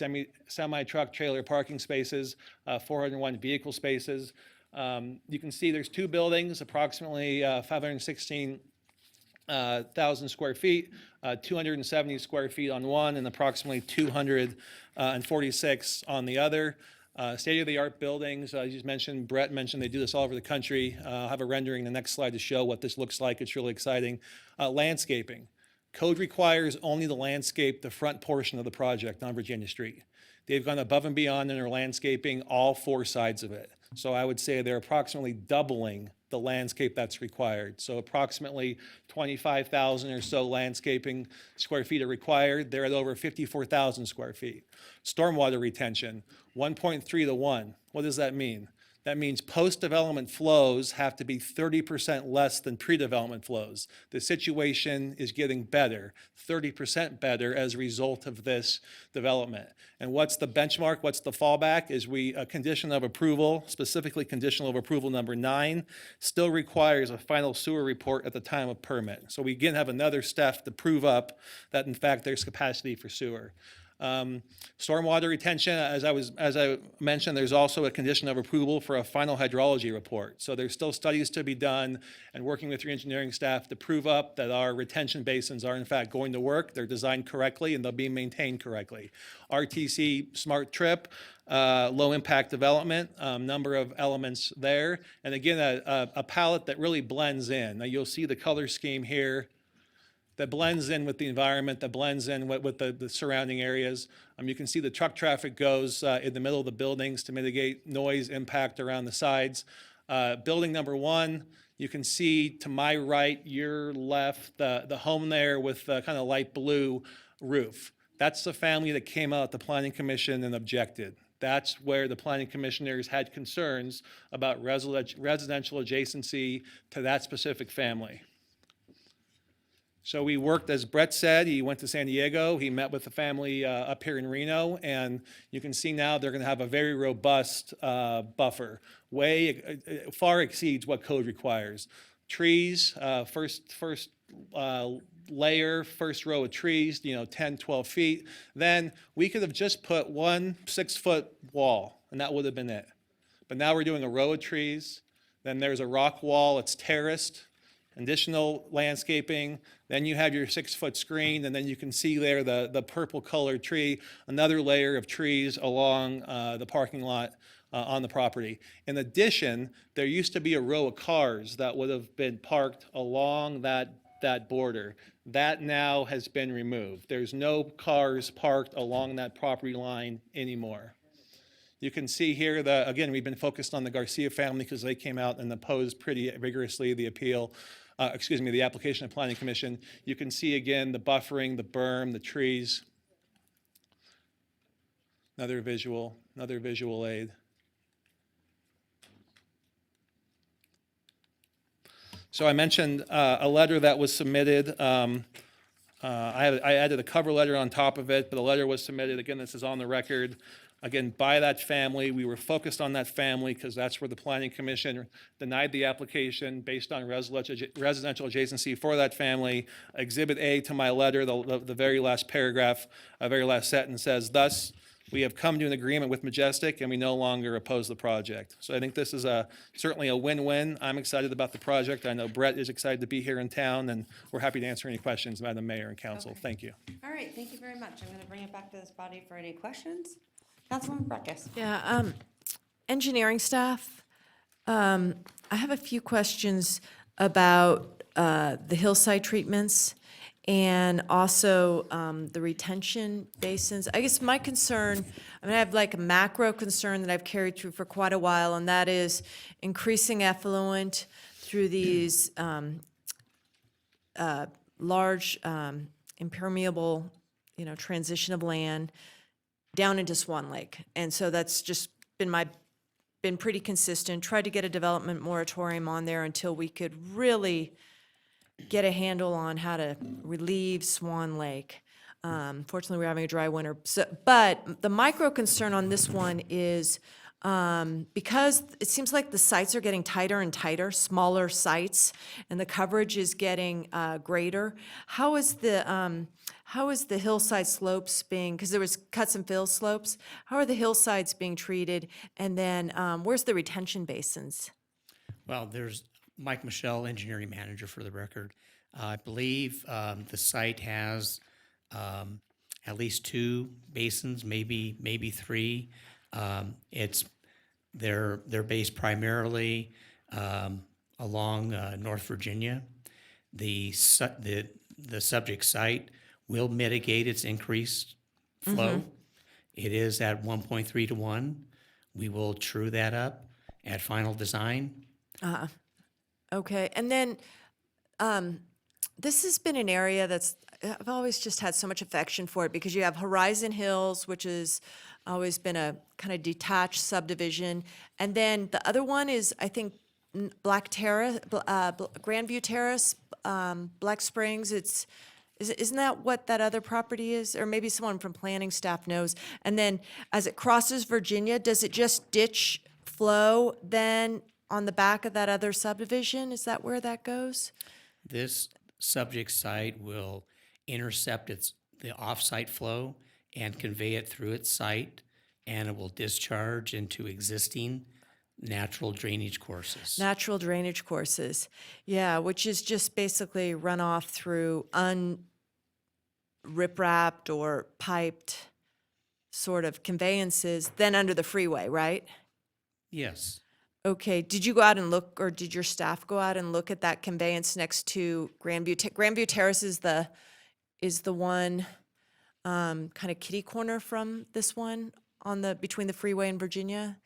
semi-truck trailer parking spaces, 401 vehicle spaces. You can see there's two buildings, approximately 516,000 square feet, 270 square feet on one, and approximately 246 on the other. State-of-the-art buildings, as you mentioned, Brett mentioned they do this all over the country. I'll have a rendering in the next slide to show what this looks like. It's really exciting. Landscaping. Code requires only the landscape, the front portion of the project on Virginia Street. They've gone above and beyond in their landscaping, all four sides of it. So I would say they're approximately doubling the landscape that's required. So approximately 25,000 or so landscaping square feet are required. They're at over 54,000 square feet. Stormwater retention, 1.3 to 1. What does that mean? That means post-development flows have to be 30% less than pre-development flows. The situation is getting better, 30% better as a result of this development. And what's the benchmark? What's the fallback? Is a condition of approval, specifically conditional of approval number 9, still requires a final sewer report at the time of permit. So we again have another step to prove up that in fact there's capacity for sewer. Stormwater retention, as I mentioned, there's also a condition of approval for a final hydrology report. So there's still studies to be done and working with your engineering staff to prove up that our retention basins are in fact going to work, they're designed correctly, and they'll be maintained correctly. RTC smart trip, low impact development, number of elements there. And again, a palette that really blends in. Now you'll see the color scheme here that blends in with the environment, that blends in with the surrounding areas. You can see the truck traffic goes in the middle of the buildings to mitigate noise impact around the sides. Building number 1, you can see to my right, your left, the home there with the kind of light blue roof. That's the family that came out at the Planning Commission and objected. That's where the planning commissioners had concerns about residential adjacency to that specific family. So we worked, as Brett said, he went to San Diego, he met with the family up here in Reno, and you can see now they're gonna have a very robust buffer, far exceeds what code requires. Trees, first layer, first row of trees, 10, 12 feet. Then we could have just put one 6-foot wall, and that would have been it. But now we're doing a row of trees, then there's a rock wall, it's terraced, additional landscaping, then you have your 6-foot screen, and then you can see there the purple colored tree, another layer of trees along the parking lot on the property. In addition, there used to be a row of cars that would have been parked along that border. That now has been removed. There's no cars parked along that property line anymore. You can see here, again, we've been focused on the Garcia family because they came out and opposed pretty vigorously the the application of Planning Commission. You can see again the buffering, the berm, the trees. Another visual aid. So I mentioned a letter that was submitted. I added a cover letter on top of it, but the letter was submitted. Again, this is on the record. Again, by that family. We were focused on that family because that's where the Planning Commission denied the application based on residential adjacency for that family. Exhibit A to my letter, the very last paragraph, very last sentence says, "Thus, we have come to an agreement with Majestic and we no longer oppose the project." So I think this is certainly a win-win. I'm excited about the project. I know Brett is excited to be here in town, and we're happy to answer any questions, Madam Mayor and Council. Thank you. All right, thank you very much. I'm going to bring it back to this body for any questions. Councilwoman Breckus. Yeah, engineering staff, I have a few questions about the hillside treatments and also the retention basins. I guess my concern, I have like a macro concern that I've carried through for quite a while, and that is increasing effluent through these large impermeable, transition of land down into Swan Lake. And so that's just been pretty consistent. Tried to get a development moratorium on there until we could really get a handle on how to relieve Swan Lake. Fortunately, we're having a dry winter. But the micro concern on this one is because it seems like the sites are getting tighter and tighter, smaller sites, and the coverage is getting greater. How is the hillside slopes being, because there was cuts and fill slopes, how are the hillsides being treated? And then where's the retention basins? Well, there's Mike Michelle, engineering manager for the record. I believe the site has at least 2 basins, maybe 3. They're based primarily along North Virginia. The subject site will mitigate its increased flow. It is at 1.3 to 1. We will true that up at final design. Okay, and then this has been an area that's I've always just had so much affection for it because you have Horizon Hills, which has always been a kind of detached subdivision. And then the other one is, I think, Black Terrace, Grandview Terrace, Black Springs. Isn't that what that other property is? Or maybe someone from planning staff knows. And then as it crosses Virginia, does it just ditch flow then on the back of that other subdivision? Is that where that goes? This subject site will intercept the off-site flow and convey it through its site, and it will discharge into existing natural drainage courses. Natural drainage courses, yeah, which is just basically runoff through unrip-wrapped or piped sort of conveyances, then under the freeway, right? Yes. Okay, did you go out and look, or did your staff go out and look at that conveyance next to Grandview? Grandview Terrace is the one kind of kitty corner from this one on between the freeway and Virginia?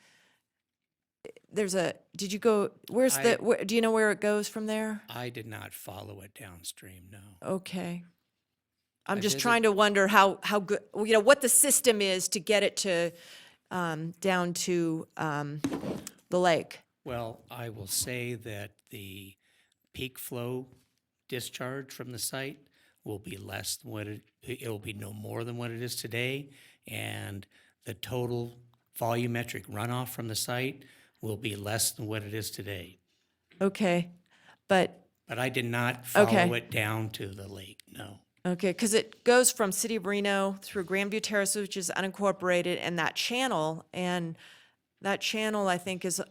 Did you go, do you know where it goes from there? I did not follow it downstream, no. Okay. I'm I just visit- trying to wonder how good, what the system is to get it to, down to the lake. Well, I will say that the peak flow discharge from the site will be less than it will be no more than what it is today, and the total volumetric runoff from the site will be less than what it is today. Okay, but, But I did not follow Okay. it down to the lake, no. okay, because it goes from City of Reno through Grandview Terrace, which is unincorporated, and that channel, I think, is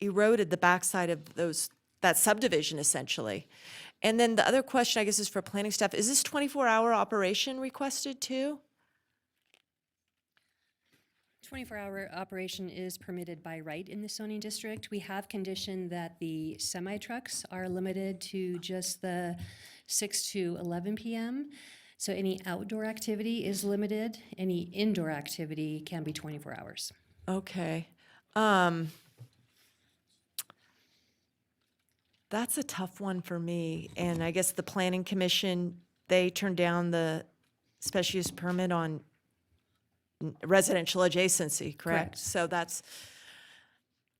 eroded the backside of that subdivision essentially. And then the other question, I guess, is for planning staff. Is this 24-hour operation requested too? 24-hour operation is permitted by right in the zoning district. We have conditioned that the semi-trucks are limited to just the 6 to 11 p.m. So any outdoor activity is limited. Any indoor activity can be 24 hours. Okay. That's a tough one for me. And I guess the planning commission, they turned down the special use permit on residential adjacency, correct? Correct. So that's,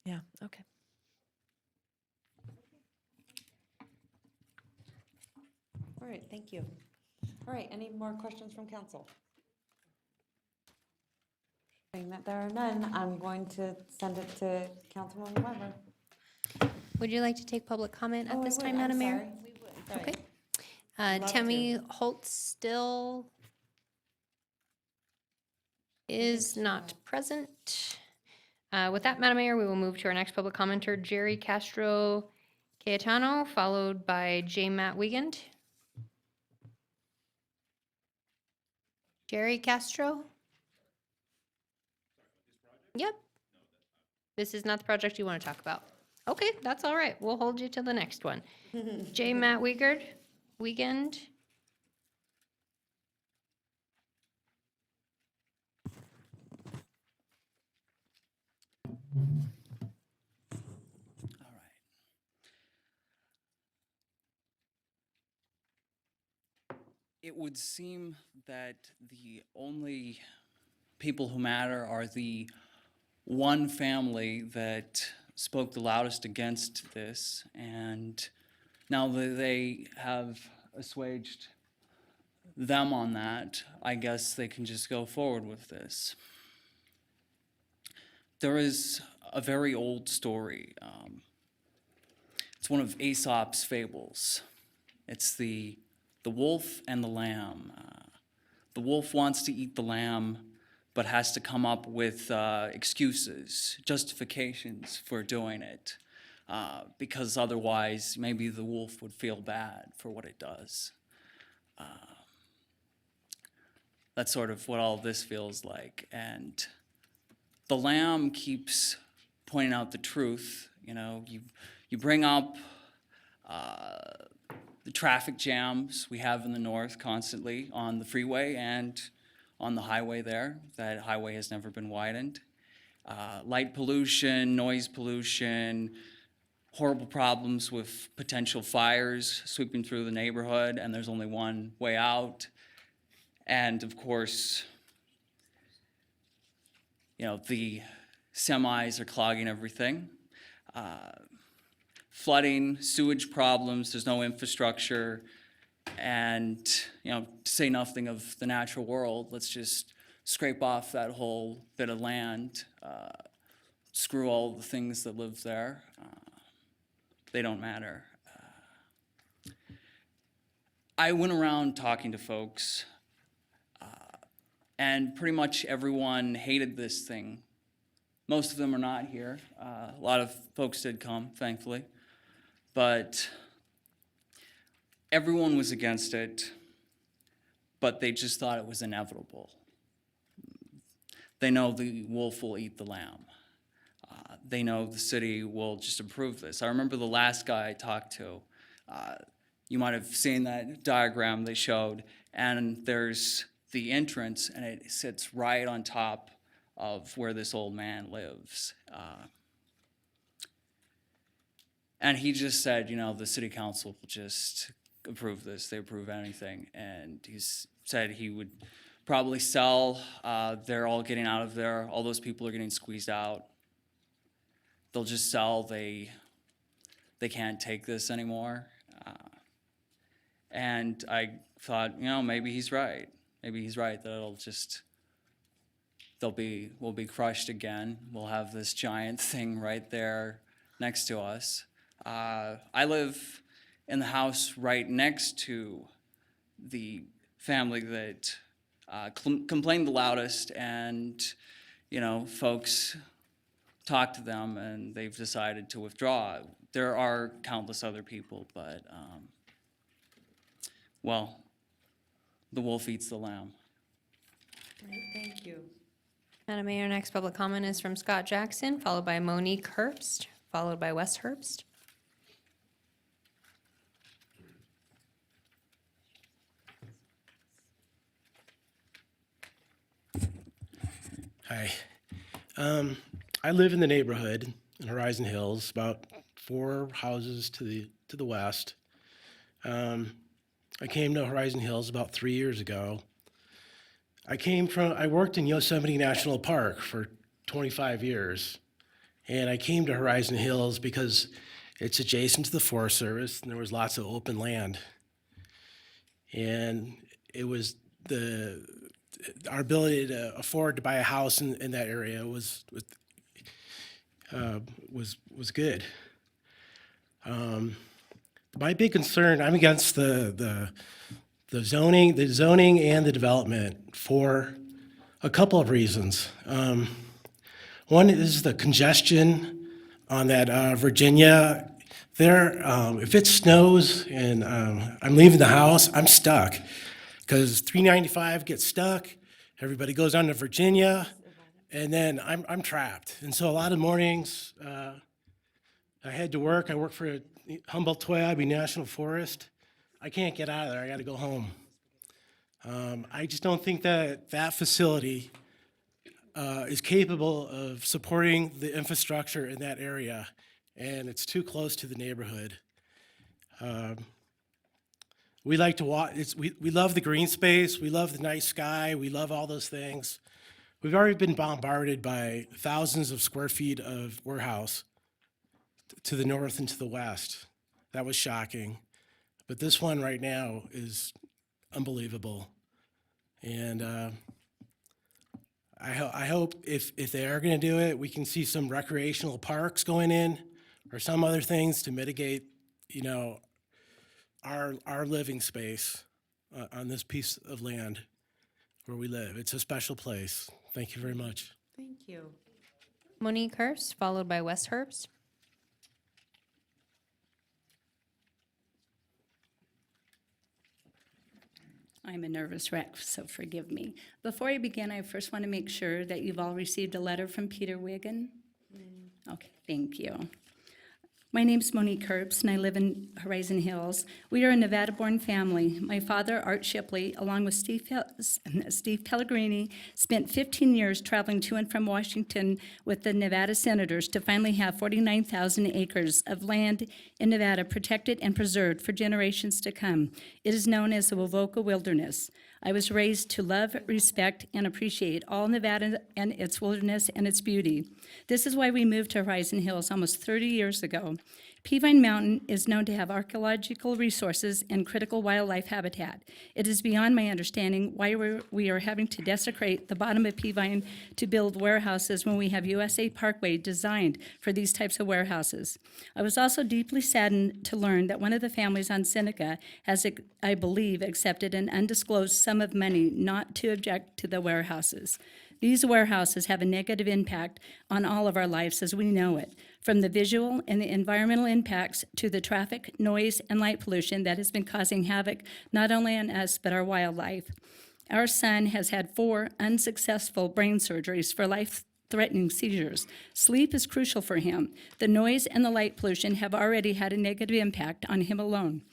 yeah, okay. All right, thank you. All right, any more questions from council? Seeing that there are none, I'm going to send it to Councilwoman Weber. Would you like to take public comment Oh, at I this would, time, I'm Madam Mayor? sorry. We would. Sorry. Okay. Love Tammy to. Holtz still is not present. With that, Madam Mayor, we will move to our next public commenter, Jerry Castro Cayetano, followed by J. Matt Wiegand. Jerry Castro? Yep. This is not the project you want to talk about. Okay, that's all right. We'll hold you to the next one. J. Matt Wiegand. It would seem that the only people who matter are the one family that spoke the loudest against this, and now that they have assuaged them on that, I guess they can just go forward with this. There is a very old story. It's one of Aesop's fables. It's the wolf and the lamb. The wolf wants to eat the lamb, but has to come up with excuses, justifications for doing it, because otherwise maybe the wolf would feel bad for what it does. That's sort of what all this feels like. And the lamb keeps pointing out the truth. You know, you bring up the traffic jams we have in the north constantly on the freeway and on the highway there. That highway has never been widened. Light pollution, noise pollution, horrible problems with potential fires sweeping through the neighborhood, and there's only one way out. And of course, you know, the semis are clogging everything. Flooding, sewage problems, there's no infrastructure, and, you know, to say nothing of the natural world, let's just scrape off that whole bit of land, screw all the things that live there. They don't matter. I went around talking to folks, and pretty much everyone hated this thing. Most of them are not here. A lot of folks did come, thankfully. But everyone was against it, but they just thought it was inevitable. They know the wolf will eat the lamb. They know the city will just approve this. I remember the last guy I talked to, you might have seen that diagram they showed, and there's the entrance, and it sits right on top of where this old man lives. And he just said, you know, the city council will just approve this. They approve anything. And he said he would probably sell. They're all getting out of there. All those people are getting squeezed out. They'll just sell. They can't take this anymore. And I thought, you know, maybe he's right. Maybe he's right that we'll be crushed again. We'll have this giant thing right there next to us. I live in the house right next to the family that complained the loudest, and, you know, folks talked to them and they've decided to withdraw. There are countless other people, but, well, the wolf eats the lamb. Thank you. Madam Mayor, next public comment is from Scott Jackson, followed by Monique Herbst, followed by Wes Herbst. Hi. I live in the neighborhood in Horizon Hills, about 4 houses to the west. I came to Horizon Hills about 3 years ago. I worked in Yosemite National Park for 25 years, and I came to Horizon Hills because it's adjacent to the Forest Service, and there was lots of open land. And it was our ability to afford to buy a house in that area was good. My big concern, I'm against the zoning and the development for a couple of reasons. One is the congestion on that Virginia there. If it snows and I'm leaving the house, I'm stuck because 395 gets stuck. Everybody goes on to Virginia, and then I'm trapped. And so a lot of mornings, I head to work. I work for Humboldt-Toyabe National Forest. I can't get out of there. I got to go home. I just don't think that facility is capable of supporting the infrastructure in that area, and it's too close to the neighborhood. We like to walk. We love the green space. We love the nice sky. We love all those things. We've already been bombarded by thousands of square feet of warehouse to the north and to the west. That was shocking. But this one right now is unbelievable. And I hope if they are going to do it, we can see some recreational parks going in or some other things to mitigate, you know, our living space on this piece of land where we live. It's a special place. Thank you very much. Thank you. Monique Herbst, followed by Wes Herbst. I'm a nervous wreck, so forgive me. Before I begin, I first want to make sure that you've all received a letter from Peter Wiggin. Okay, thank you. My name's Monique Herbst, and I live in Horizon Hills. We are a Nevada-born family. My father, Art Shipley, along with Steve Pellegrini, spent 15 years traveling to and from Washington with the Nevada senators to finally have 49,000 acres of land in Nevada protected and preserved for generations to come. It is known as the Wovoka Wilderness. I was raised to love, respect, and appreciate all Nevada and its wilderness and its beauty. This is why we moved to Horizon Hills almost 30 years ago. Peavine Mountain is known to have archaeological resources and critical wildlife habitat. It is beyond my understanding why we are having to desecrate the bottom of Peavine to build warehouses when we have USA Parkway designed for these types of warehouses. I was also deeply saddened to learn that one of the families on Seneca has, I believe, accepted an undisclosed sum of money not to object to the warehouses. These warehouses have a negative impact on all of our lives as we know it, from the visual and the environmental impacts to the traffic, noise, and light pollution that has been causing havoc not only on us but our wildlife. Our son has had 4 unsuccessful brain surgeries for life-threatening seizures. Sleep is crucial for him. The noise and the light pollution have already had a negative impact on him alone.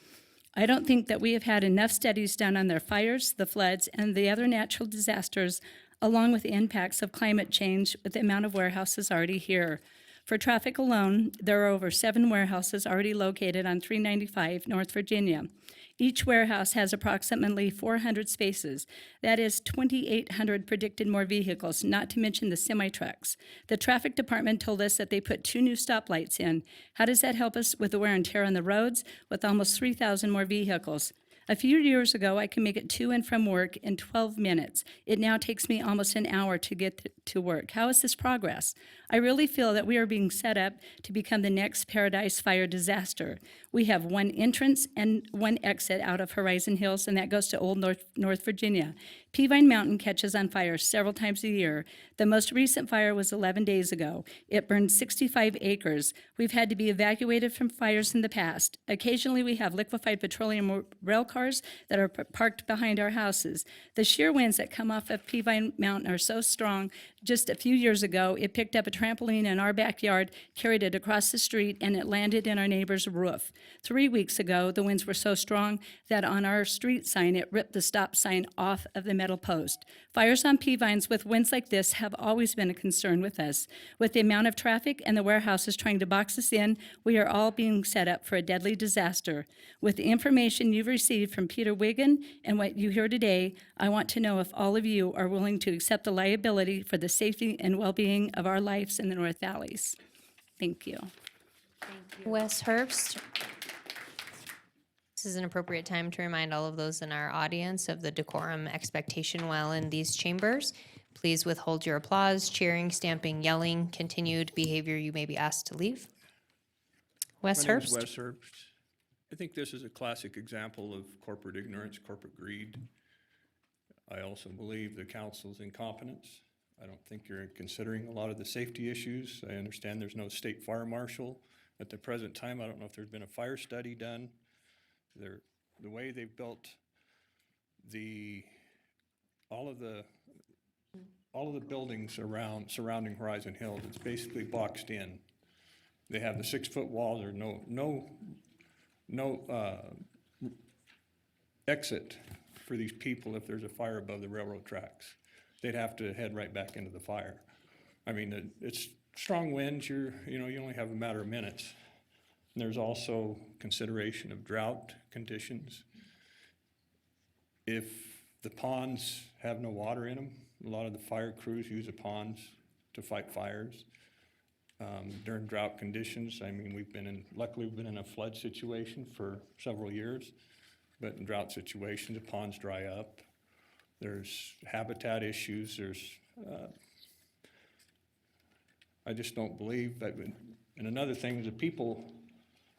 I don't think that we have had enough studies done on their fires, the floods, and the other natural disasters, along with the impacts of climate change with the amount of warehouses already here. For traffic alone, there are over 7 warehouses already located on 395 North Virginia. Each warehouse has approximately 400 spaces. That is 2,800 predicted more vehicles, not to mention the semi-trucks. The traffic department told us that they put 2 new stoplights in. How does that help us with the wear and tear on the roads with almost 3,000 more vehicles? A few years ago, I could make it to and from work in 12 minutes. It now takes me almost an hour to get to work. How is this progress? I really feel that we are being set up to become the next Paradise Fire disaster. We have 1 entrance and 1 exit out of Horizon Hills, and that goes to Old North Virginia. Peavine Mountain catches on fire several times a year. The most recent fire was 11 days ago. It burned 65 acres. We've had to be evacuated from fires in the past. Occasionally, we have liquefied petroleum rail cars that are parked behind our houses. The sheer winds that come off of Peavine Mountain are so strong. Just a few years ago, it picked up a trampoline in our backyard, carried it across the street, and it landed in our neighbor's roof. 3 weeks ago, the winds were so strong that on our street sign, it ripped the stop sign off of the metal post. Fires on Peavines with winds like this have always been a concern with us. With the amount of traffic and the warehouses trying to box us in, we are all being set up for a deadly disaster. With the information you've received from Peter Wiggin and what you hear today, I want to know if all of you are willing to accept the liability for the safety and well-being of our lives in the North Valleys. Thank you. Wes Herbst. This is an appropriate time to remind all of those in our audience of the decorum expectation while in these chambers. Please withhold your applause, cheering, stamping, yelling, continued behavior. You may be asked to leave. Wes My name's Herbst. Wes Herbst. I think this is a classic example of corporate ignorance, corporate greed. I also believe the council's incompetence. I don't think you're considering a lot of the safety issues. I understand there's no state fire marshal at the present time. I don't know if there's been a fire study done. The way they've built all of the buildings surrounding Horizon Hills, it's basically boxed in. They have the 6-foot walls. There's no exit for these people if there's a fire above the railroad tracks. They'd have to head right back into the fire. I mean, it's strong winds. You only have a matter of minutes. And there's also consideration of drought conditions. If the ponds have no water in them, a lot of the fire crews use the ponds to fight fires. During drought conditions, I mean, luckily we've been in a flood situation for several years, but in drought situations, the ponds dry up. There's habitat issues. I just don't believe that. And another thing is the people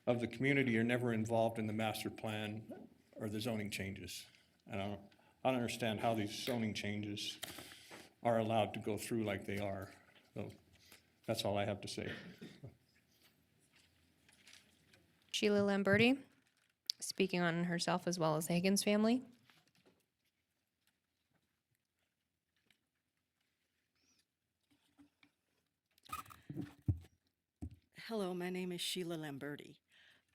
of the community are never involved in the master plan or the zoning changes. And I don't understand how these zoning changes are allowed to go through like they are. So that's all I have to say. Sheila Lamberti, speaking on herself as well as the Higgins family. Hello, my name is Sheila Lamberti.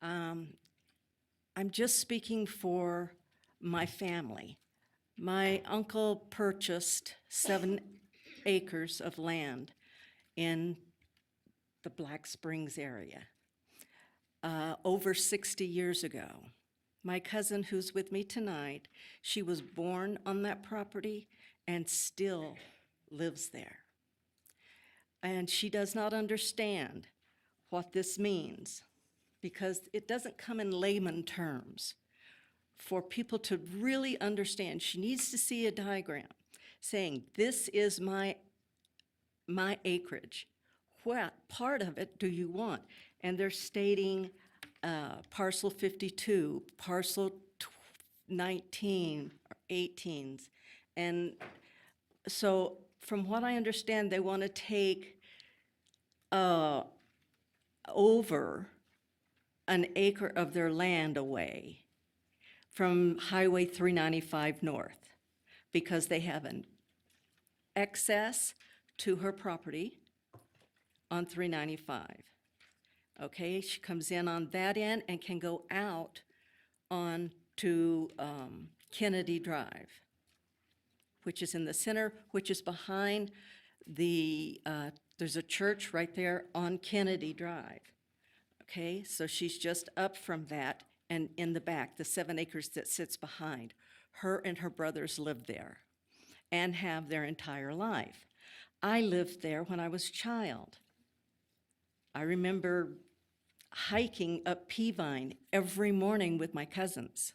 I'm just speaking for my family. My uncle purchased 7 acres of land in the Black Springs area over 60 years ago. My cousin, who's with me tonight, she was born on that property and still lives there. And she does not understand what this means because it doesn't come in layman terms. For people to really understand, she needs to see a diagram saying, this is my acreage. What part of it do you want? And they're stating parcel 52, parcel 19, or 18s. And so from what I understand, they want to take over an acre of their land away from Highway 395 north because they have an excess to her property on 395. Okay, she comes in on that end and can go out on to Kennedy Drive, which is in the center, which is behind there's a church right there on Kennedy Drive. Okay, so she's just up from that and in the back, the 7 acres that sits behind. Her and her brothers live there and have their entire life. I lived there when I was a child. I remember hiking up Peavine every morning with my cousins.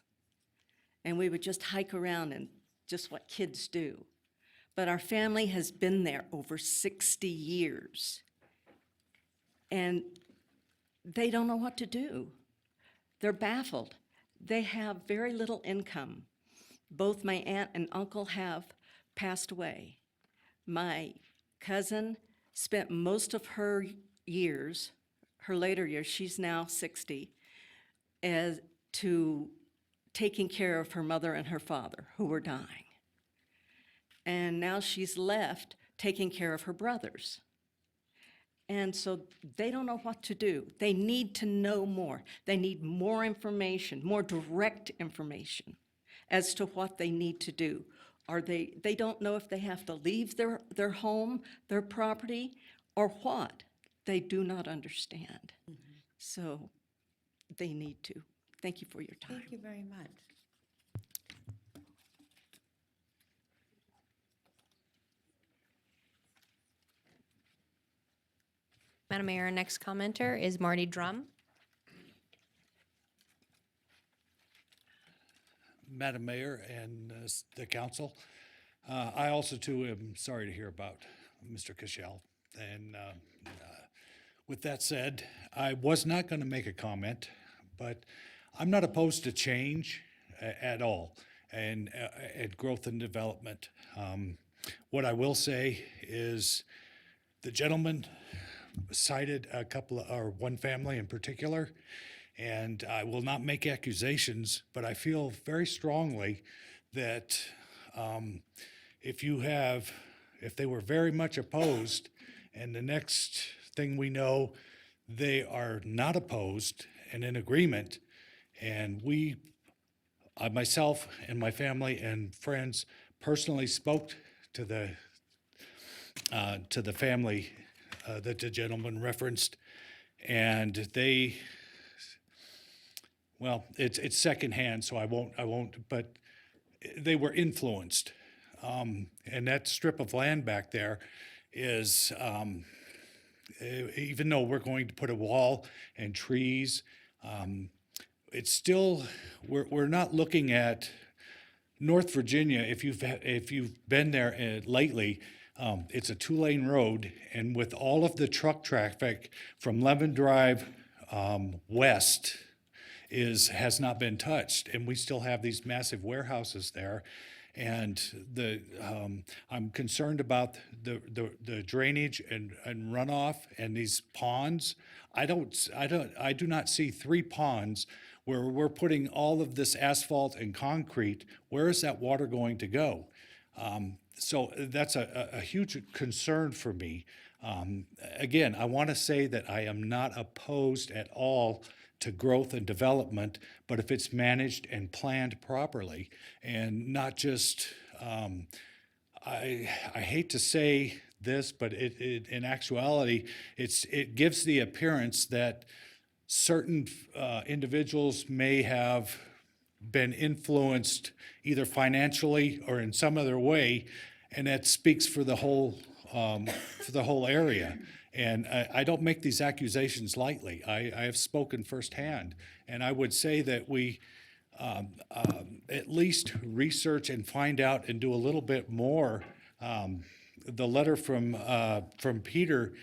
And we would just hike around and just what kids do. But our family has been there over 60 years. And they don't know what to do. They're baffled. They have very little income. Both my aunt and uncle have passed away. My cousin spent most of her years, her later years, she's now 60, as to taking care of her mother and her father who were dying. And now she's left taking care of her brothers. And so they don't know what to do. They need to know more. They need more information, more direct information as to what they need to do. They don't know if they have to leave their home, their property, or what. They do not understand. So they need to. Thank you for your time. Thank you very much. Madam Mayor, our next commenter is Marty Drum. Madam Mayor and the council, I also too am sorry to hear about Mr. Cashel. And with that said, I was not going to make a comment, but I'm not opposed to change at all and growth and development. What I will say is the gentleman cited one family in particular, and I will not make accusations, but I feel very strongly that if they were very much opposed, and the next thing we know, they are not opposed and in agreement, and myself and my family and friends personally spoke to the family that the gentleman referenced, and it's secondhand, so I won't, but they were influenced. And that strip of land back there is, even though we're going to put a wall and trees, it's still, we're not looking at North Virginia. If you've been there lately, it's a 2-lane road, and with all of the truck traffic from Lemon Drive west has not been touched, and we still have these massive warehouses there. And I'm concerned about the drainage and runoff and these ponds. I do not see 3 ponds where we're putting all of this asphalt and concrete. Where is that water going to go? So that's a huge concern for me. Again, I want to say that I am not opposed at all to growth and development, but if it's managed and planned properly and not just, I hate to say this, but in actuality, it gives the appearance that certain individuals may have been influenced either financially or in some other way, and that speaks for the whole area. And I don't make these accusations lightly. I have spoken firsthand, and I would say that we at least research and find out and do a little bit more. The letter from Peter.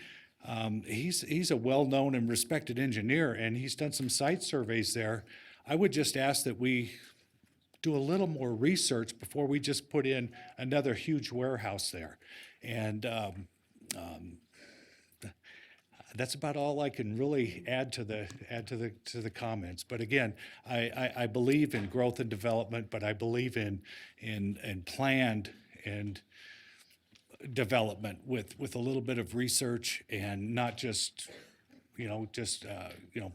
He's a well-known and respected engineer, and he's done some site surveys there. I would just ask that we do a little more research before we just put in another huge warehouse there. And that's about all I can really add to the comments. But again, I believe in growth and development, but I believe in planned and development with a little bit of research and not just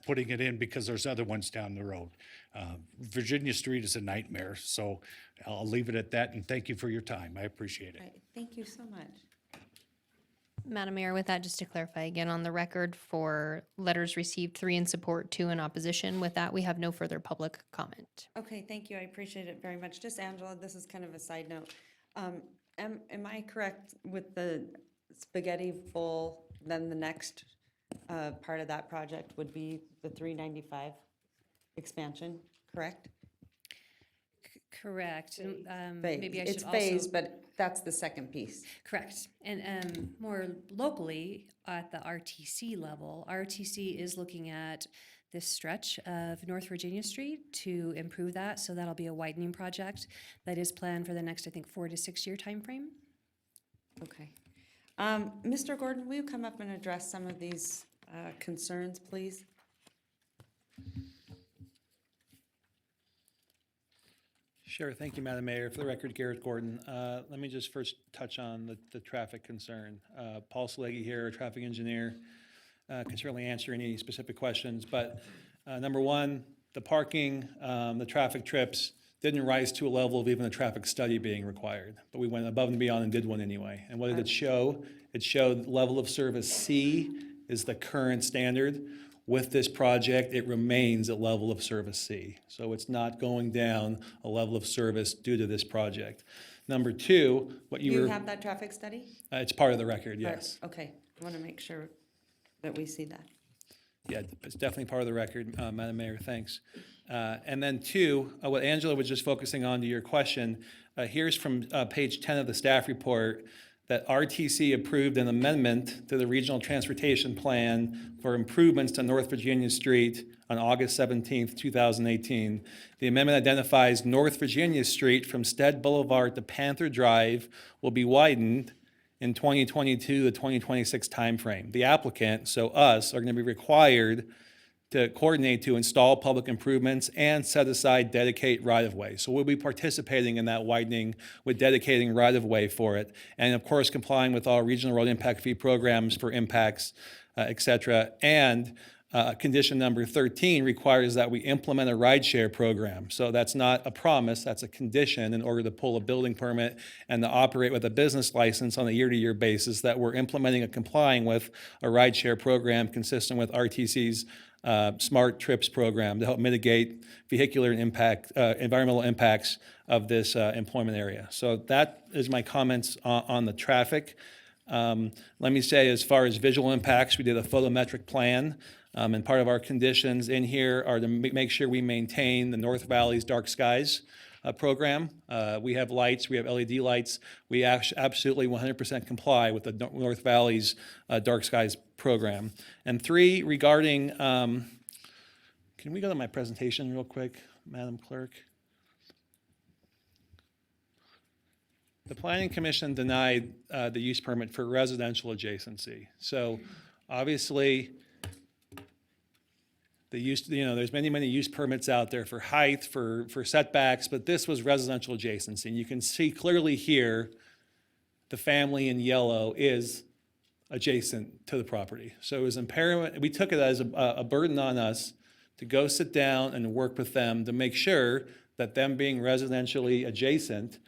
putting it in because there's other ones down the road. Virginia Street is a nightmare, so I'll leave it at that, and thank you for your time. I appreciate it. Right, thank you so much. Madam Mayor, with that, just to clarify again on the record for letters received, 3 in support, 2 in opposition. With that, we have no further public comment. Okay, thank you. I appreciate it very much. Just Angela, this is kind of a side note. Am I correct with the spaghetti bowl, then the next part of that project would be the 395 expansion, correct? Correct. And, Phase. maybe I should It's also. phased, but that's the second piece. Correct. And more locally, at the RTC level, RTC is looking at this stretch of North Virginia Street to improve that. So that'll be a widening project that is planned for the next, I think, 4 to 6 year timeframe. Okay. Mr. Gordon, will you come up and address some of these concerns, please? Sure. Thank you, Madam Mayor. For the record, Garrett Gordon. Let me just first touch on the traffic concern. Paul Salegi here, a traffic engineer, can certainly answer any specific questions. But number one, the parking, the traffic trips didn't rise to a level of even a traffic study being required. But we went above and beyond and did one anyway. And what did it show? It showed level of service C is the current standard. With this project, it remains at level of service C. So it's not going down a level of service due to this project. Number two, what you Do were. you have that traffic study? It's part of the record, yes. Okay, I want to make sure that we see that. Yeah, it's definitely part of the record, Madam Mayor, thanks. And then two, what Angela was just focusing on to your question, here's from page 10 of the staff report that RTC approved an amendment to the Regional Transportation Plan for improvements to North Virginia Street on August 17th, 2018. The amendment identifies North Virginia Street from Stead Boulevard to Panther Drive will be widened in 2022 to 2026 timeframe. The applicant, so us, are going to be required to coordinate to install public improvements and set aside dedicate right-of-way. So we'll be participating in that widening with dedicating right-of-way for it. And of course, complying with all regional road impact fee programs for impacts, et cetera. And condition number 13 requires that we implement a rideshare program. So that's not a promise, that's a condition in order to pull a building permit and to operate with a business license on a year-to-year basis, that we're implementing and complying with a rideshare program consistent with RTC's Smart Trips program to help mitigate vehicular impact, environmental impacts of this employment area. So that is my comments on the traffic. Let me say, as far as visual impacts, we did a photometric plan. And part of our conditions in here are to make sure we maintain the North Valley's dark skies program. We have lights, we have LED lights. We absolutely 100% comply with the North Valley's dark skies program. And three, regarding, can we go to my presentation real quick, Madam Clerk? The Planning Commission denied the use permit for residential adjacency. So obviously, the use, there's many use permits out there for height, for setbacks, but this was residential adjacency. And you can see clearly here, the family in yellow is adjacent to the property. So it was imperative, we took it as a burden on us to go sit down and work with them to make sure that them being residentially adjacent,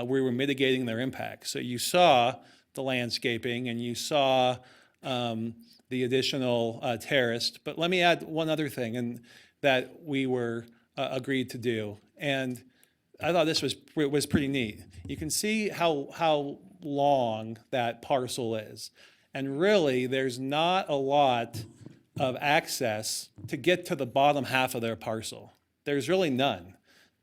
we were mitigating their impact. So you saw the landscaping and you saw the additional terrace. But let me add one other thing and that we were agreed to do. And I thought this was pretty neat. You can see how long that parcel is. And really, there's not a lot of access to get to the bottom half of their parcel. There's really none.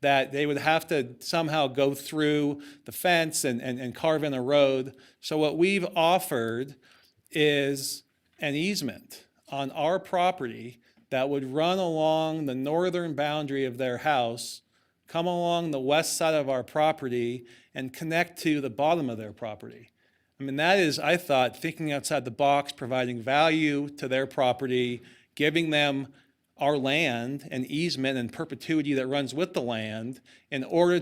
That they would have to somehow go through the fence and carve in a road. So what we've offered is an easement on our property that would run along the northern boundary of their house, come along the west side of our property, and connect to the bottom of their property. I mean, that is, I thought, thinking outside the box, providing value to their property, giving them our land and easement and perpetuity that runs with the land in order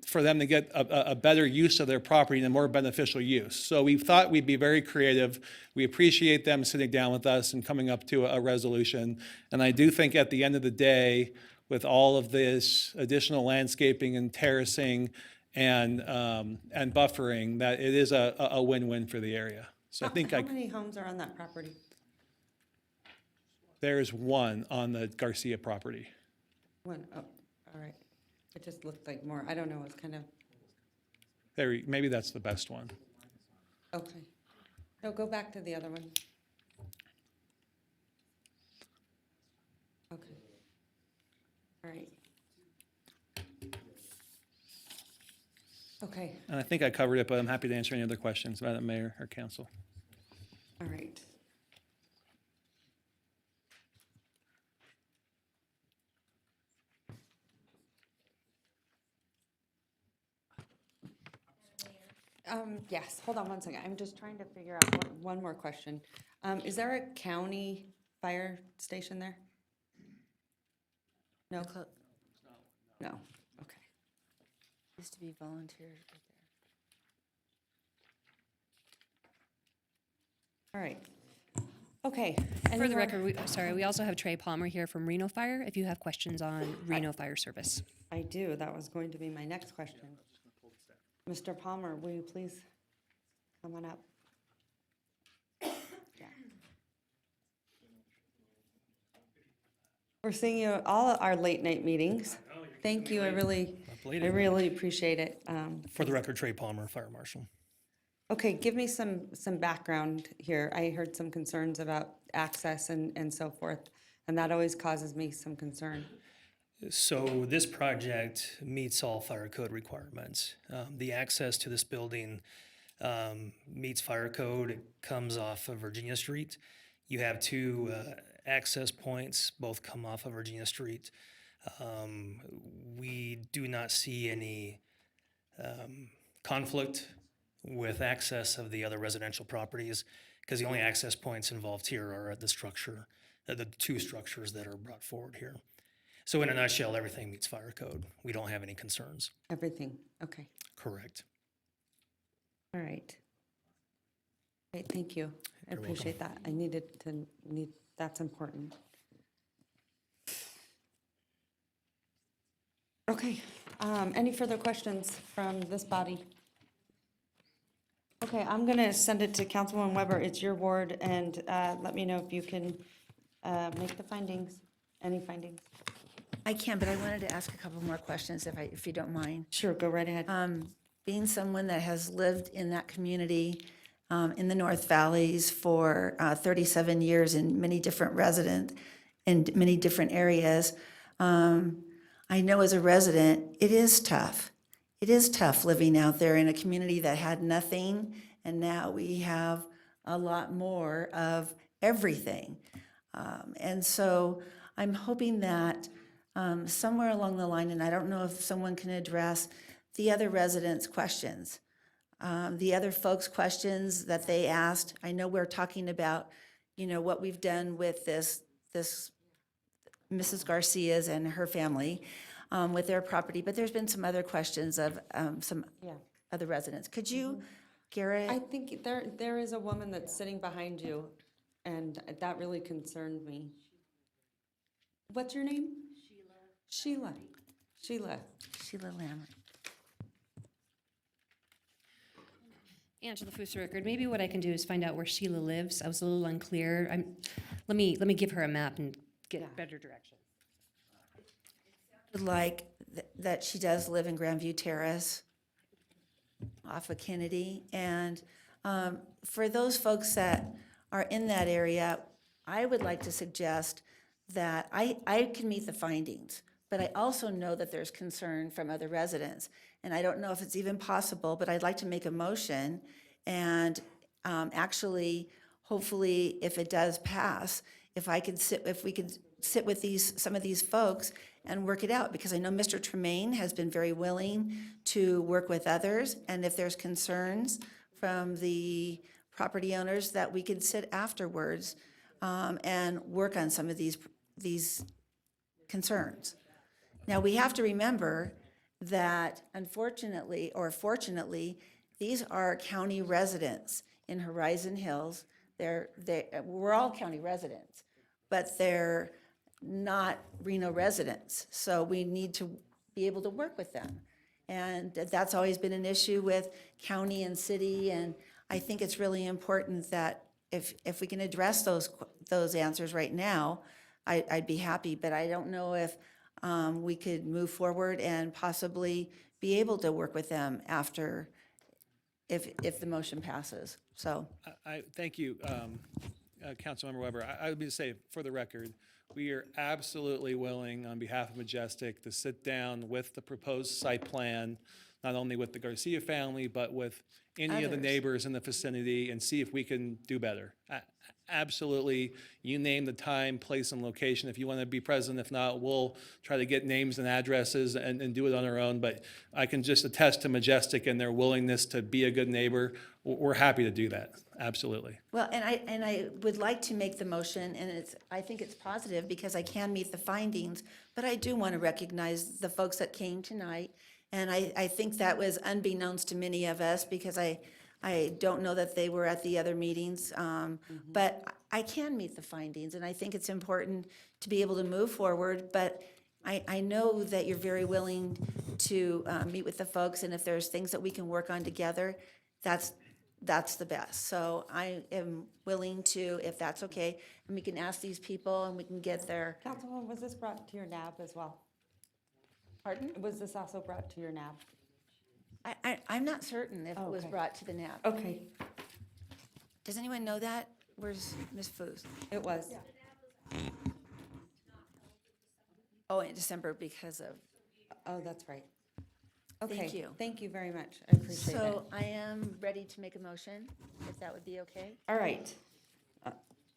for them to get a better use of their property and a more beneficial use. So we thought we'd be very creative. We appreciate them sitting down with us and coming up to a resolution. And I do think at the end of the day, with all of this additional landscaping and terracing and buffering, that it is a win-win for the area. So I think How many homes are on that property? there's one on the Garcia property. One, oh, all right. It just looked like more. I don't know, it's kind of, There, maybe that's the best one. okay. No, go back to the other one. Okay. All right. Okay, And I think I covered it, but I'm happy to answer any other questions, Madam Mayor or Council. all right. Yes, hold on one second. I'm just trying to figure out one more question. Is there a county fire station there? No? No, okay. Used to be volunteers right there. All right. Okay. For any the more- record, we also have Trey Palmer here from Reno Fire, if you have questions on Reno Fire Service. I do. That was going to be my next question. Mr. Palmer, will you please come on up? Yeah. We're seeing you at all our late night meetings. Thank you. I really appreciate it. For the record, Trey Palmer, Fire Marshal. Okay, give me some background here. I heard some concerns about access and so forth, and that always causes me some concern. So this project meets all fire code requirements. The access to this building meets fire code. It comes off of Virginia Street. You have two access points, both come off of Virginia Street. We do not see any conflict with access of the other residential properties because the only access points involved here are at the structure, the two structures that are brought forward here. So in a nutshell, everything meets fire code. We don't have any concerns. Everything, okay. Correct. All right. Great, thank you. I You're welcome. appreciate that. That's important. Okay, any further questions from this body? Okay, I'm gonna send it to Councilwoman Weber. It's your ward, and let me know if you can make the findings, any findings. I can, but I wanted to ask a couple more questions if you don't mind. Sure, go right ahead. Being someone that has lived in that community, in the North Valleys for 37 years in many different in many different areas, I know as a resident, it is tough. It is tough living out there in a community that had nothing, and now we have a lot more of everything. And so I'm hoping that somewhere along the line, and I don't know if someone can address the other residents' questions, the other folks' questions that they asked. I know we're talking about, what we've done with this Mrs. Garcia's and her family with their property, but there's been some other questions of some other residents. Could you Garrett? I think there is a woman that's sitting behind you, and that really concerned me. What's your name? Sheila. Sheila. Sheila Lammer. Angela Foos record. Maybe what I can do is find out where Sheila lives. I was a little unclear. Let me give her a map and get better direction. Like that she does live in Grandview Terrace off of Kennedy. And for those folks that are in that area, I would like to suggest that I can meet the findings, but I also know that there's concern from other residents. And I don't know if it's even possible, but I'd like to make a motion and actually, hopefully, if it does pass, if we could sit with some of these folks and work it out, because I know Mr. Tremaine has been very willing to work with others, and if there's concerns from the property owners, that we could sit afterwards and work on some of these concerns. Now, we have to remember that unfortunately, or fortunately, these are county residents in Horizon Hills. We're all county residents, but they're not Reno residents. So we need to be able to work with them. And that's always been an issue with county and city. And I think it's really important that if we can address those answers right now, I'd be happy. But I don't know if we could move forward and possibly be able to work with them after, if the motion passes. So. I thank you, Councilmember Weber. I would be to say, for the record, we are absolutely willing, on behalf of Majestic, to sit down with the proposed site plan, not only with the Garcia family, but with any of the Others. neighbors in the vicinity, and see if we can do better. Absolutely, you name the time, place, and location if you want to be present. If not, we'll try to get names and addresses and do it on our own. But I can just attest to Majestic and their willingness to be a good neighbor. We're happy to do that, absolutely. Well, and I would like to make the motion, and I think it's positive because I can meet the findings, but I do want to recognize the folks that came tonight. And I think that was unbeknownst to many of us because I don't know that they were at the other meetings. But I can meet the findings, and I think it's important to be able to move forward. But I know that you're very willing to meet with the folks, and if there's things that we can work on together, that's the best. So I am willing to, if that's okay, and we can ask these people and we can get their. Councilwoman, was this brought to your NAB as well? Pardon? Was this also brought to your NAB? I'm not certain if it was Okay. brought to the NAB. Okay, Does anyone know that? Where's Ms. Foos? it was. Oh, in December because of. Oh, that's right. Thank Okay, you. thank you very much. I appreciate it. So I am ready to make a motion, if that would be okay. All right.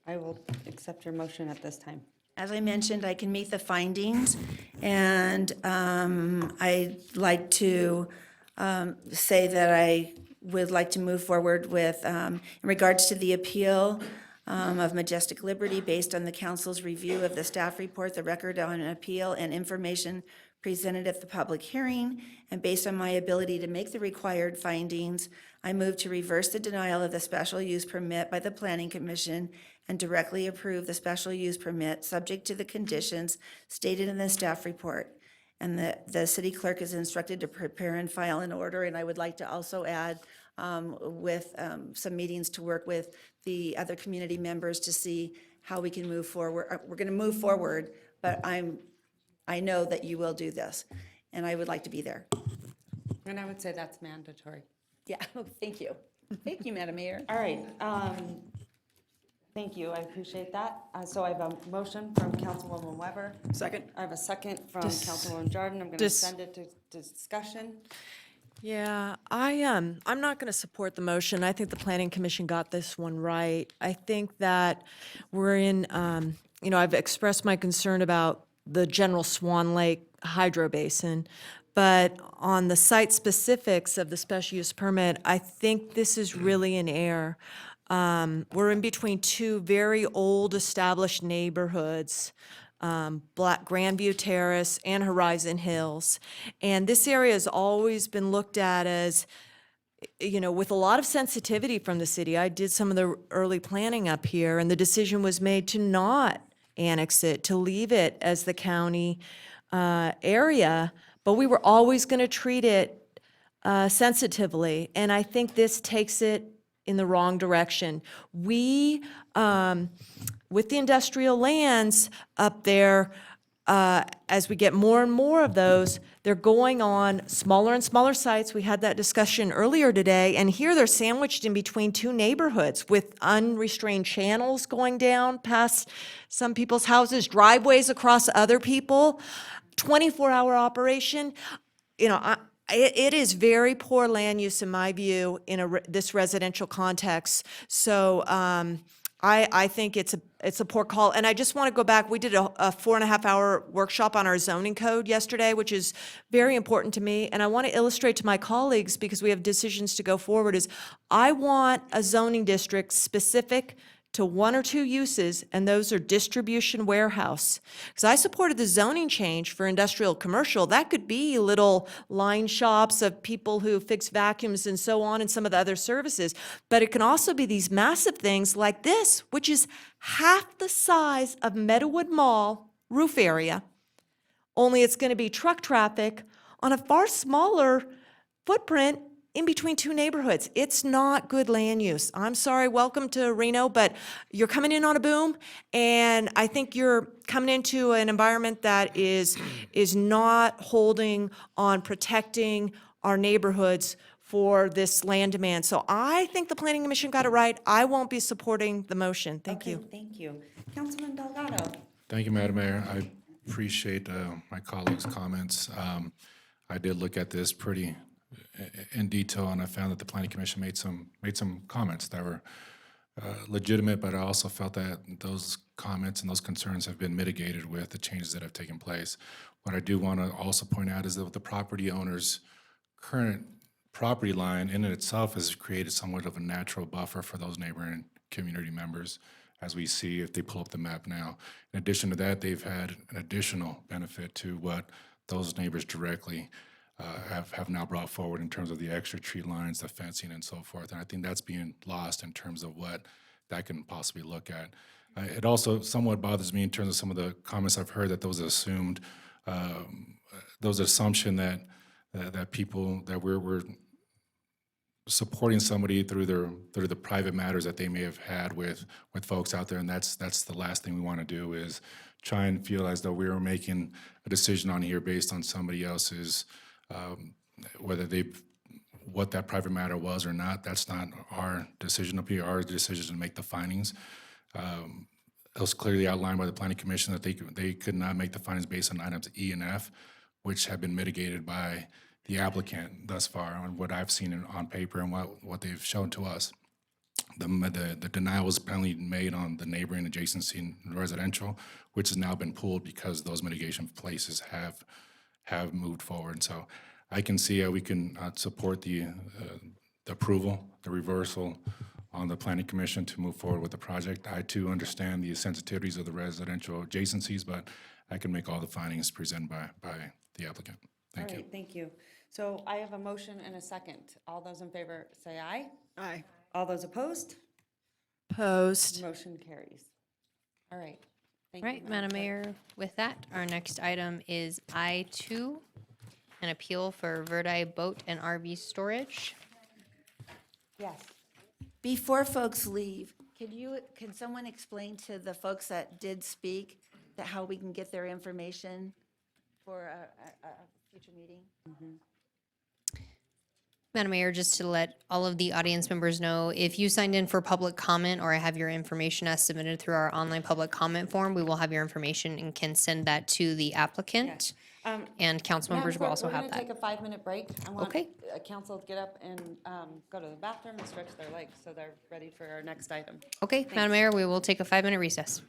I will accept your motion at this time. As I mentioned, I can meet the findings, and I'd like to say that I would like to move forward with, in regards to the appeal of Majestic Liberty, based on the council's review of the staff report, the record on appeal, and information presented at the public hearing, and based on my ability to make the required findings, I move to reverse the denial of the special use permit by the Planning Commission and directly approve the special use permit, subject to the conditions stated in the staff report. And the city clerk is instructed to prepare and file an order, and I would like to also add with some meetings to work with the other community members to see how we can move forward. We're gonna move forward, but I know that you will do this, and I would like to be there. And I would say that's mandatory. Yeah, thank you. Thank you, Madam Mayor. All right, thank you, I appreciate that. So I have a motion from Councilwoman Weber. Second. I have a second from Dis- Councilwoman Jordan. I'm gonna dis- send it to discussion. Yeah, I'm not going to support the motion. I think the Planning Commission got this one right. I think that we're in, I've expressed my concern about the general Swan Lake hydro basin, but on the site specifics of the special use permit, I think this is really an error. We're in between two very old established neighborhoods, Grandview Terrace and Horizon Hills. And this area has always been looked at as with a lot of sensitivity from the city. I did some of the early planning up here, and the decision was made to not annex it, to leave it as the county area, but we were always going to treat it sensitively, and I think this takes it in the wrong direction. We, with the industrial lands up there, as we get more and more of those, they're going on smaller and smaller sites. We had that discussion earlier today, and here they're sandwiched in between two neighborhoods with unrestrained channels going down past some people's houses, driveways across other people, 24-hour operation. It is very poor land use in my view in this residential context. So I think it's a poor call. And I just want to go back. We did a 4.5-hour workshop on our zoning code yesterday, which is very important to me. And I want to illustrate to my colleagues, because we have decisions to go forward, is I want a zoning district specific to one or two uses, and those are distribution warehouse. Because I supported the zoning change for industrial commercial. That could be little line shops of people who fix vacuums and so on, and some of the other services. But it can also be these massive things like this, which is half the size of Meadowood Mall roof area, only it's going to be truck traffic on a far smaller footprint in between two neighborhoods. It's not good land use. I'm sorry, welcome to Reno, but you're coming in on a boom, and I think you're coming into an environment that is not holding on protecting our neighborhoods for this land demand. So I think the Planning Commission got it right. I won't be supporting the motion. Thank you. Thank you. Councilman Delgado. Thank you, Madam Mayor. I appreciate my colleagues' comments. I did look at this pretty in detail, and I found that the Planning Commission made some comments that were legitimate, but I also felt that those comments and those concerns have been mitigated with the changes that have taken place. What I do want to also point out is that the property owner's current property line in itself has created somewhat of a natural buffer for those neighboring community members, as we see if they pull up the map now. In addition to that, they've had an additional benefit to what those neighbors directly have now brought forward in terms of the extra tree lines, the fencing, and so forth. And I think that's being lost in terms of what that can possibly look at. It also somewhat bothers me in terms of some of the comments I've heard that those assumed, those assumption that people that we're supporting somebody through the private matters that they may have had with folks out there, and that's the last thing we want to do is try and feel as though we were making a decision on here based on somebody else's. What that private matter was or not, that's not our decision up here. Our decision is to make the findings. It was clearly outlined by the Planning Commission that they could not make the findings based on items E and F, which have been mitigated by the applicant thus far on what I've seen on paper and what they've shown to us. The denial was apparently made on the neighboring adjacency and residential, which has now been pulled because those mitigation places have moved forward. So I can see how we can support the approval, the reversal on the Planning Commission to move forward with the project. I too understand the sensitivities of the residential adjacencies, but I can make all the findings presented by the applicant. Thank you. All right, thank you. So I have a motion and a second. All those in favor say aye. Aye. All those opposed? Opposed. Motion carries. All right. Thank All you, right, Madam Mayor, with that, our next item is I-2, an appeal for Verdi Boat and RV storage. Yes. Before folks leave, can someone explain to the folks that did speak that how we can get their information for a future meeting? Madam Mayor, just to let all of the audience members know, if you signed in for public comment or have your information as submitted through our online public comment form, we will have your information and can send that to the applicant. And council members will also have We're that. going to take a 5-minute break. I want Okay. council to get up and go to the bathroom and stretch their legs so they're ready for our next item. Okay, Madam Mayor, we will take a 5-minute recess.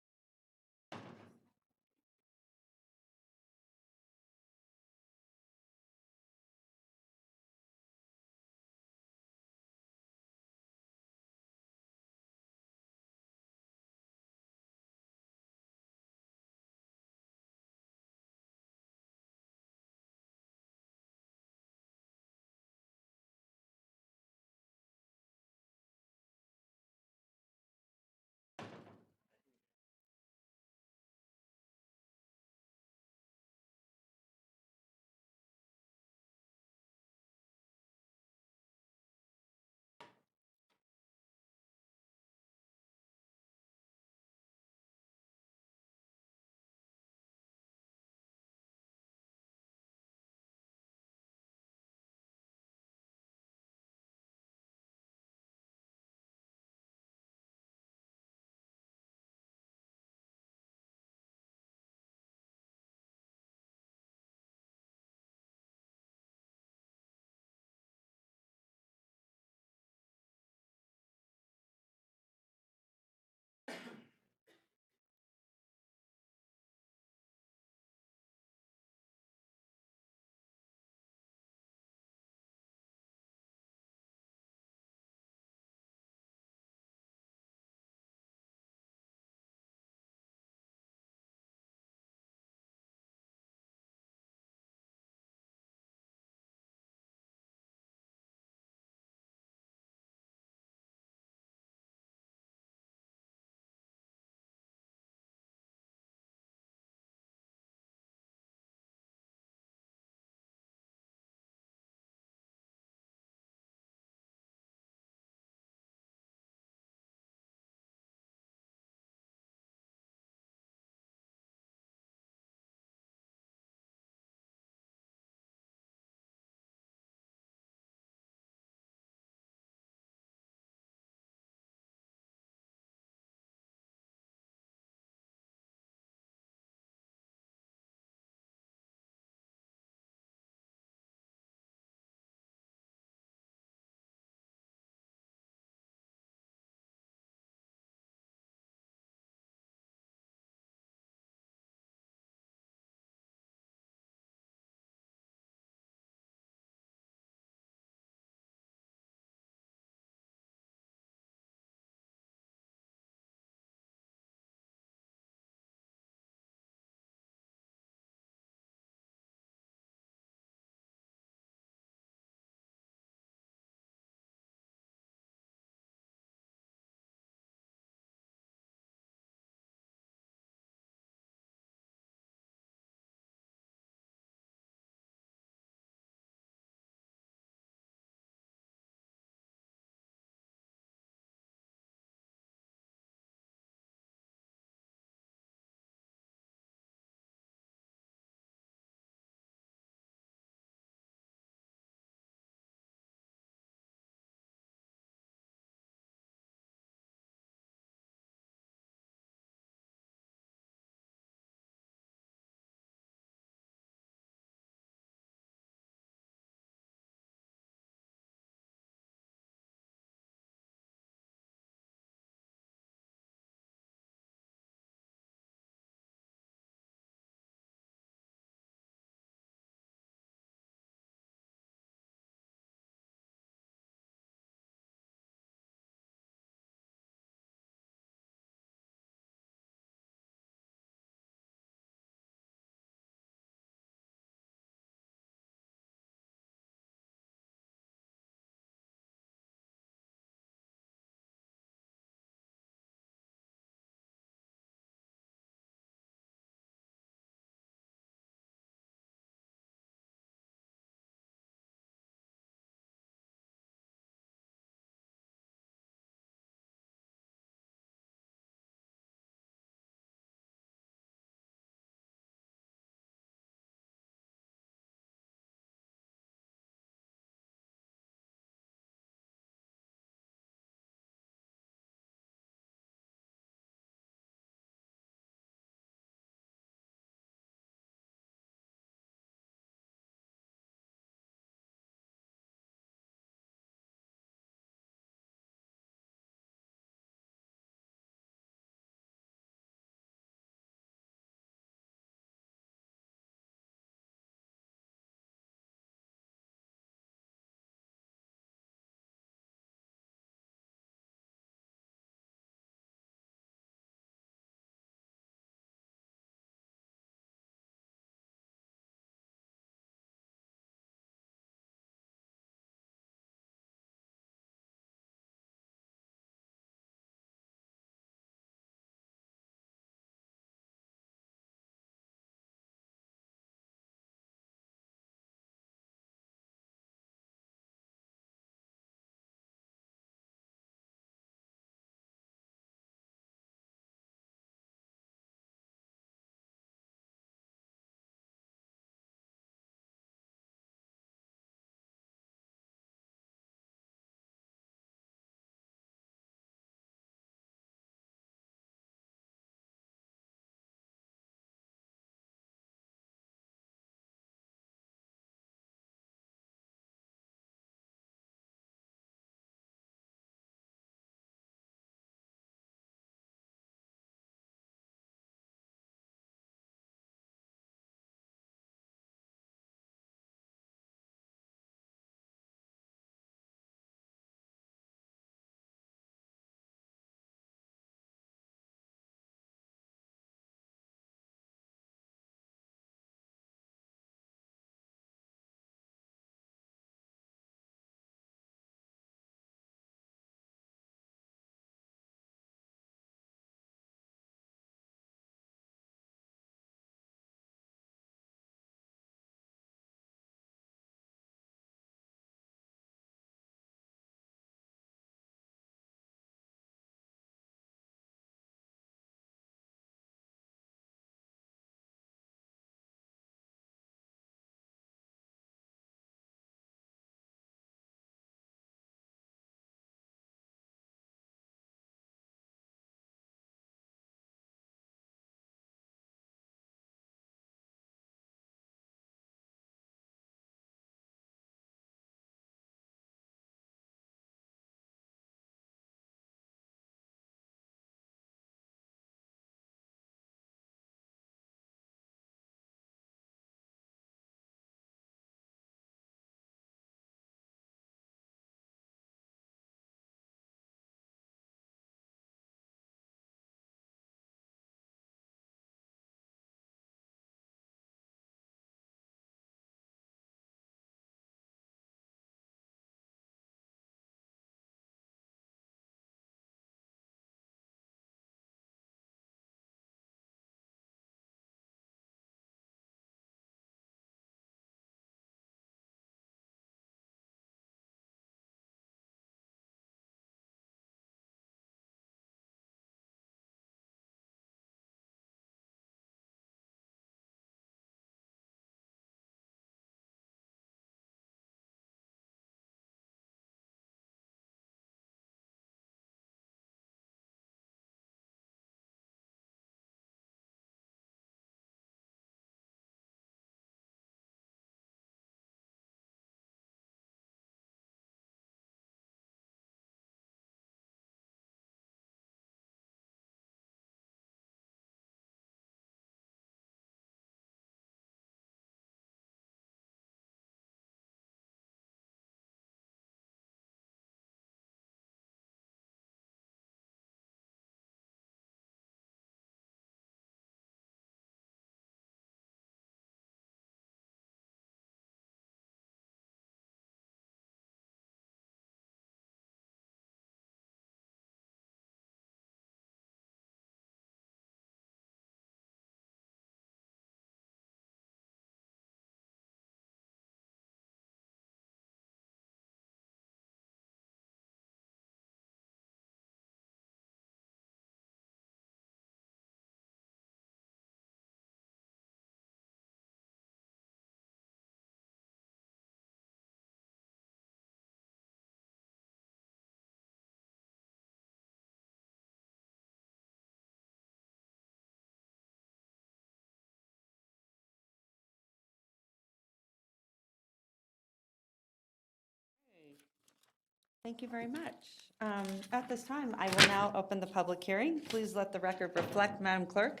Thank you very much. At this time, I will now open the public hearing. Please let the record reflect, Madam Clerk,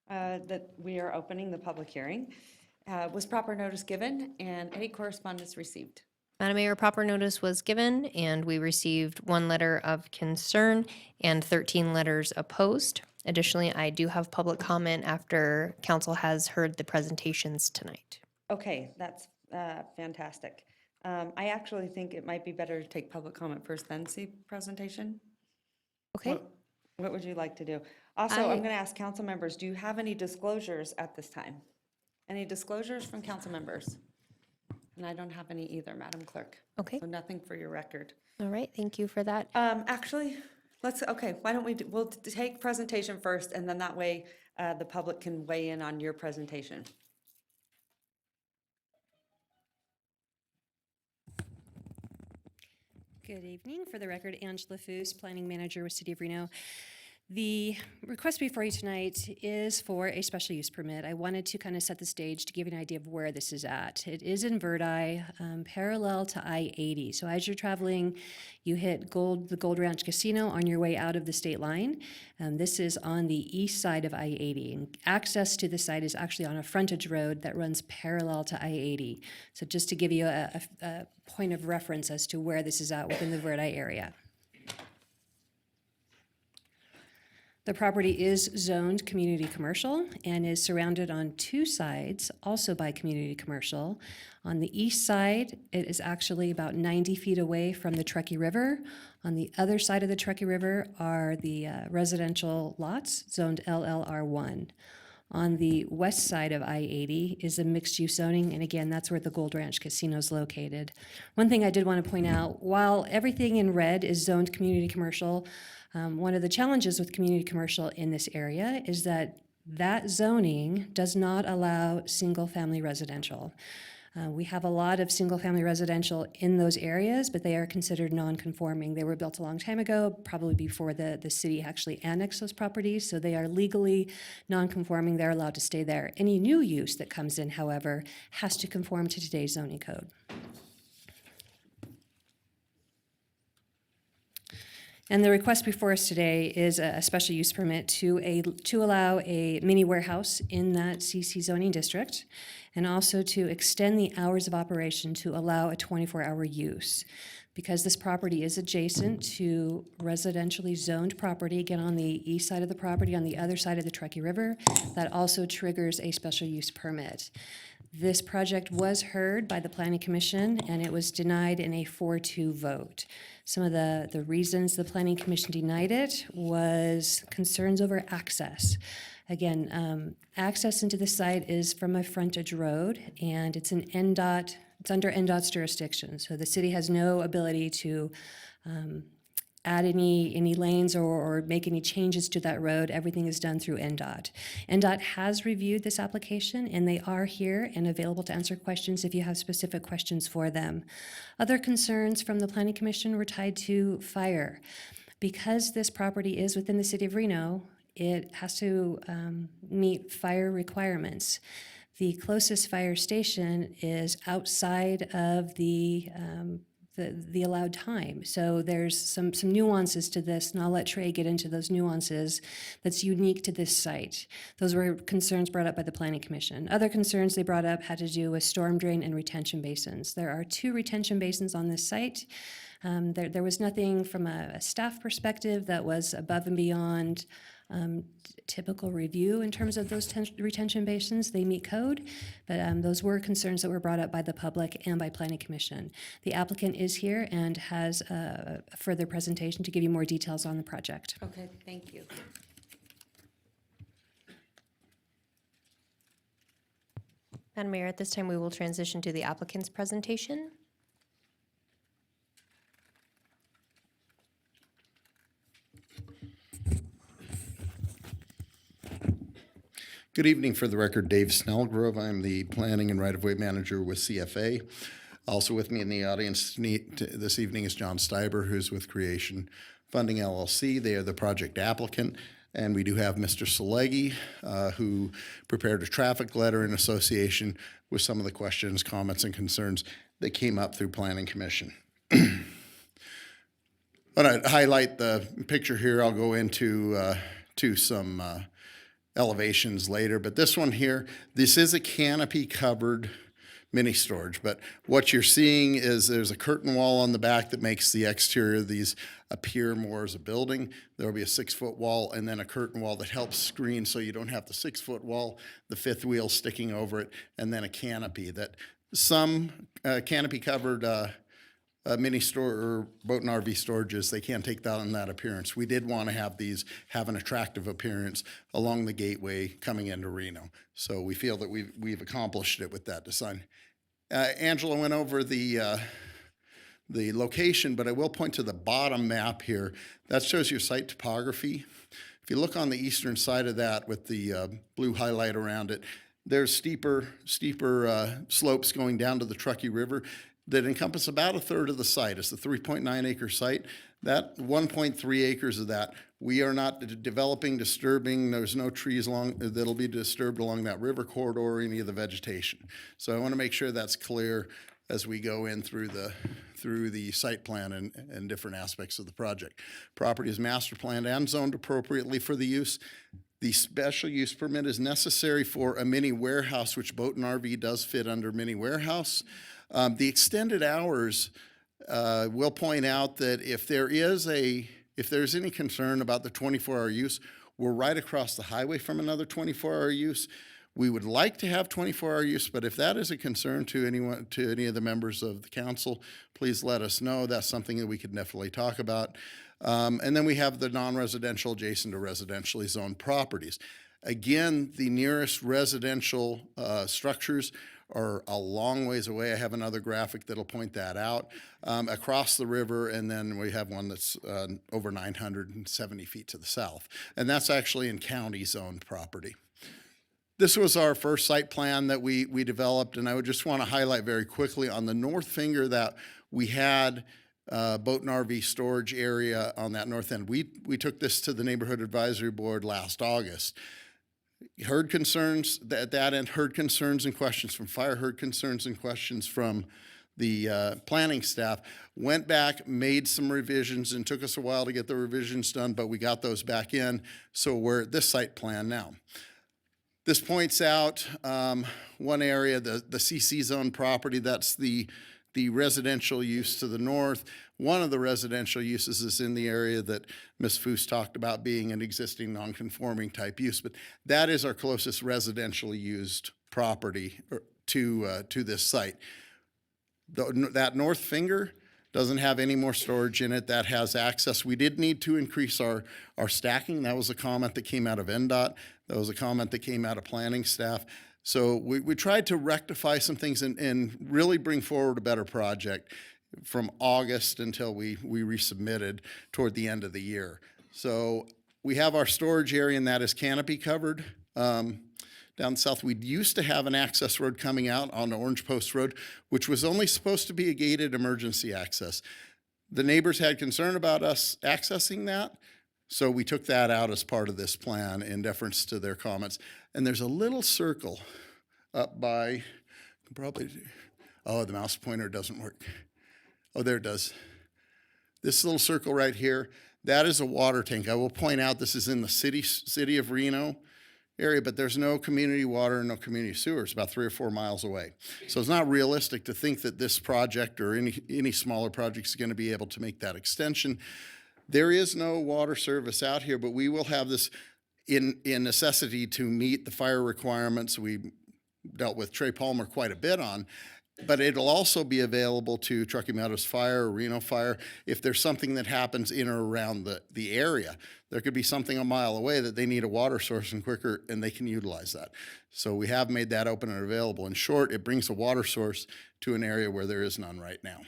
that we are opening the public hearing. Was proper notice given and any correspondence received? Madam Mayor, proper notice was given, and we received 1 letter of concern and 13 letters opposed. Additionally, I do have public comment after council has heard the presentations tonight. Okay, that's fantastic. I actually think it might be better to take public comment first, then see presentation. Okay. What would you like to do? Also, I'm going to ask council members, do you have any disclosures at this time? Any disclosures from council members? And I don't have any either, Madam Clerk. Okay. So nothing for your record. All right, thank you for that. Actually, why don't we'll take presentation first, and then that way the public can weigh in on your presentation. Good evening. For the record, Angela Foos, Planning Manager with City of Reno. The request before you tonight is for a special use permit. I wanted to kind of set the stage to give you an idea of where this is at. It is in Verdi, parallel to I-80. So as you're traveling, you hit the Gold Ranch Casino on your way out of the state line. This is on the east side of I-80. And access to the site is actually on a frontage road that runs parallel to I-80. So just to give you a point of reference as to where this is at within the Verdi area. The property is zoned community commercial and is surrounded on 2 sides, also by community commercial. On the east side, it is actually about 90 feet away from the Truckee River. On the other side of the Truckee River are the residential lots, zoned LLR1. On the west side of I-80 is a mixed-use zoning, and again, that's where the Gold Ranch Casino is located. One thing I did want to point out, while everything in red is zoned community commercial, one of the challenges with community commercial in this area is that zoning does not allow single-family residential. We have a lot of single-family residential in those areas, but they are considered non-conforming. They were built a long time ago, probably before the city actually annexed those properties, so they are legally non-conforming. They're allowed to stay there. Any new use that comes in, however, has to conform to today's zoning code. And the request before us today is a special use permit to allow a mini warehouse in that CC zoning district, and also to extend the hours of operation to allow a 24-hour use. Because this property is adjacent to residentially zoned property, again on the east side of the property, on the other side of the Truckee River, that also triggers a special use permit. This project was heard by the Planning Commission, and it was denied in a 4-2 vote. Some of the reasons the Planning Commission denied it was concerns over access. Again, access into the site is from a frontage road, and it's under NDOT's jurisdiction. So the city has no ability to add any lanes or make any changes to that road. Everything is done through NDOT. NDOT has reviewed this application, and they are here and available to answer questions if you have specific questions for them. Other concerns from the Planning Commission were tied to fire. Because this property is within the city of Reno, it has to meet fire requirements. The closest fire station is outside of the allowed time. So there's some nuances to this, and I'll let Trey get into those nuances that's unique to this site. Those were concerns brought up by the Planning Commission. Other concerns they brought up had to do with storm drain and retention basins. There are 2 retention basins on this site. There was nothing from a staff perspective that was above and beyond typical review in terms of those retention basins. They meet code, but those were concerns that were brought up by the public and by Planning Commission. The applicant is here and has a further presentation to give you more details on the project. Okay, thank you. Madam Mayor, at this time we will transition to the applicant's presentation. Good evening. For the record, Dave Snellgrove. I'm the Planning and Right-of-Way Manager with CFA. Also with me in the audience this evening is John Steiber, who's with Creation Funding LLC. They are the project applicant. And we do have Mr. Salegi, who prepared a traffic letter in association with some of the questions, comments, and concerns that came up through Planning Commission. want to highlight the picture here. I'll go into to some elevations later, but this one here, this is a canopy covered mini storage, but what you're seeing is there's a curtain wall on the back that makes the exterior of these appear more as a building. There'll be a 6-foot wall and then a curtain wall that helps screen so you don't have the 6-foot wall, the fifth wheel sticking over it, and then a canopy that some canopy covered mini store or boat and RV storages, they can't take that on that appearance. We did want to have these have an attractive appearance along the gateway coming into Reno. So we feel that we've accomplished it with that design. Angela went over the location, but I will point to the bottom map here. That shows your site topography. If you look on the eastern side of that with the blue highlight around it, there's steeper slopes going down to the Truckee River that encompass about a third of the site. It's the 3.9 acre site. That 1.3 acres of that, we are not developing, disturbing. There's no trees that'll be disturbed along that river corridor or any of the vegetation. So I want to make sure that's clear as we go in through the site plan and different aspects of the project. Property is master planned and zoned appropriately for the use. The special use permit is necessary for a mini warehouse, which boat and RV does fit under mini warehouse. The extended hours, will point out that if there's any concern about the 24-hour use, we're right across the highway from another 24-hour use. We would like to have 24-hour use, but if that is a concern to any of the members of the council, please let us know. That's something that we could definitely talk about. And then we have the non-residential adjacent to residentially zoned properties. Again, the nearest residential structures are a long ways away. I have another graphic that'll point that out, across the river, and then we have one that's over 970 feet to the south. And that's actually in county-zoned property. This was our first site plan that we developed, and I would just want to highlight very quickly on the north finger that we had boat and RV storage area on that north end. We took this to the Neighborhood Advisory Board last August. Heard concerns at that end, heard concerns and questions from fire, heard concerns and questions from the planning staff, went back, made some revisions, and took us a while to get the revisions done, but we got those back in, so we're at this site plan now. This points out one area, the CC zone property, that's the residential use to the north. One of the residential uses is in the area that Ms. Foose talked about being an existing non-conforming type use, but that is our closest residentially used property to this site. That north finger doesn't have any more storage in it. That has access. We did need to increase our stacking. That was a comment that came out of NDOT. That was a comment that came out of planning staff. So we tried to rectify some things and really bring forward a better project from August until we resubmitted toward the end of the year. So we have our storage area, and that is canopy covered. Down south, we used to have an access road coming out on Orange Post Road, which was only supposed to be a gated emergency access. The neighbors had concern about us accessing that, so we took that out as part of this plan in deference to their comments. And there's a little circle up by, probably, oh, the mouse pointer doesn't work. Oh, there it does. This little circle right here, that is a water tank. I will point out this is in the city of Reno area, but there's no community water and no community sewer. It's about 3 or 4 miles away. So it's not realistic to think that this project or any smaller project is going to be able to make that extension. There is no water service out here, but we will have this in necessity to meet the fire requirements. We dealt with Trey Palmer quite a bit on, but it'll also be available to Truckee Meadows Fire or Reno Fire if there's something that happens in or around the area. There could be something a mile away that they need a water source and quicker, and they can utilize that. So we have made that open and available. In short, it brings a water source to an area where there is none right now.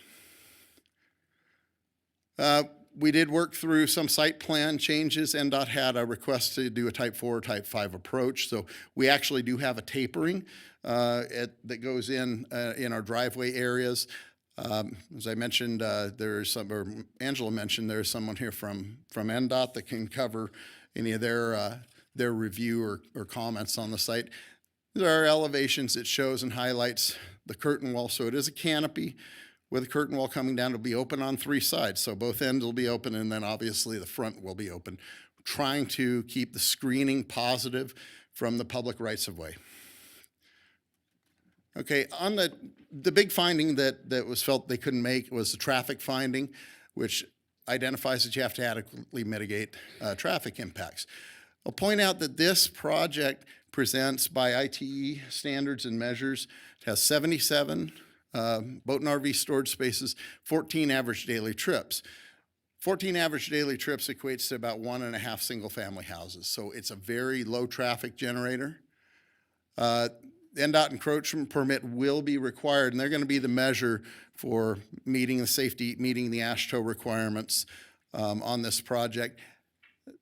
We did work through some site plan changes. NDOT had a request to do a type 4 or type 5 approach. So we actually do have a tapering that goes in our driveway areas. As I mentioned, Angela mentioned, there's someone here from NDOT that can cover any of their review or comments on the site. There are elevations it shows and highlights the curtain wall. So it is a canopy with a curtain wall coming down. It'll be open on 3 sides, so both ends will be open, and then obviously the front will be open, trying to keep the screening positive from the public rights-of-way. Okay, on the big finding that was felt they couldn't make was the traffic finding, which identifies that you have to adequately mitigate traffic impacts. I'll point out that this project presents by ITE standards and measures. It has 77 boat and RV storage spaces, 14 average daily trips. 14 average daily trips equates to about 1.5 single-family houses, so it's a very low traffic generator. NDOT encroachment permit will be required, and they're going to be the measure for meeting the AASHTO requirements on this project.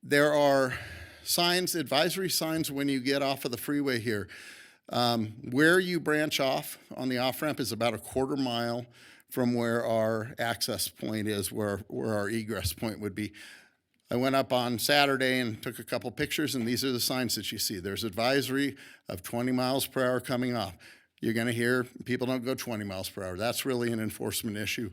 There are signs, advisory signs when you get off of the freeway here. Where you branch off on the off-ramp is about 1/4 mile from where our access point is, where our egress point would be. I went up on Saturday and took a couple pictures, and these are the signs that you see. There's advisory of 20 miles per hour coming off. You're going to hear people don't go 20 miles per hour. That's really an enforcement issue,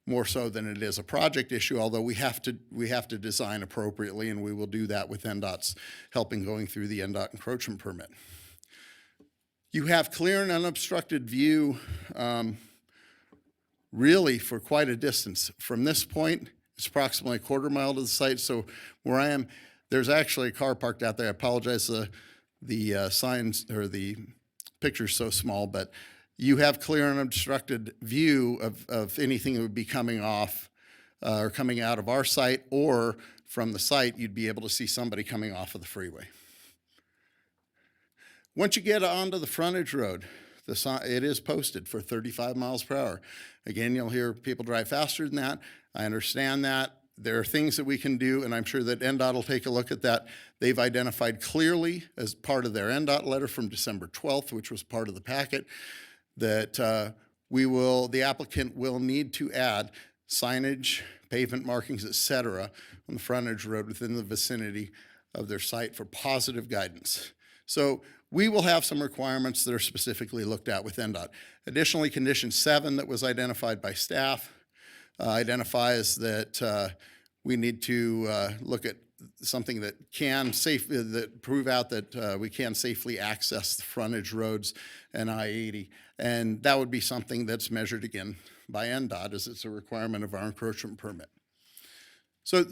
more so than it is a project issue, although we have to design appropriately, and we will do that with NDOT's help in going through the NDOT encroachment permit. You have clear and unobstructed view really for quite a distance. From this point, it's approximately 1/4 mile to the site, so where I am, there's actually a car parked out there. I apologize, the signs or the picture's so small, but you have clear and unobstructed view of anything that would be coming off or coming out of our site, or from the site, you'd be able to see somebody coming off of the freeway. Once you get onto the frontage road, it is posted for 35 miles per hour. Again, you'll hear people drive faster than that. I understand that. There are things that we can do, and I'm sure that NDOT will take a look at that. They've identified clearly as part of their NDOT letter from December 12th, which was part of the packet, that the applicant will need to add signage, pavement markings, et cetera, on the frontage road within the vicinity of their site for positive guidance. So we will have some requirements that are specifically looked at with NDOT. Additionally, condition 7 that was identified by staff identifies that we need to look at something that prove out that we can safely access the frontage roads and I-80. And that would be something that's measured again by NDOT, as it's a requirement of our encroachment permit. So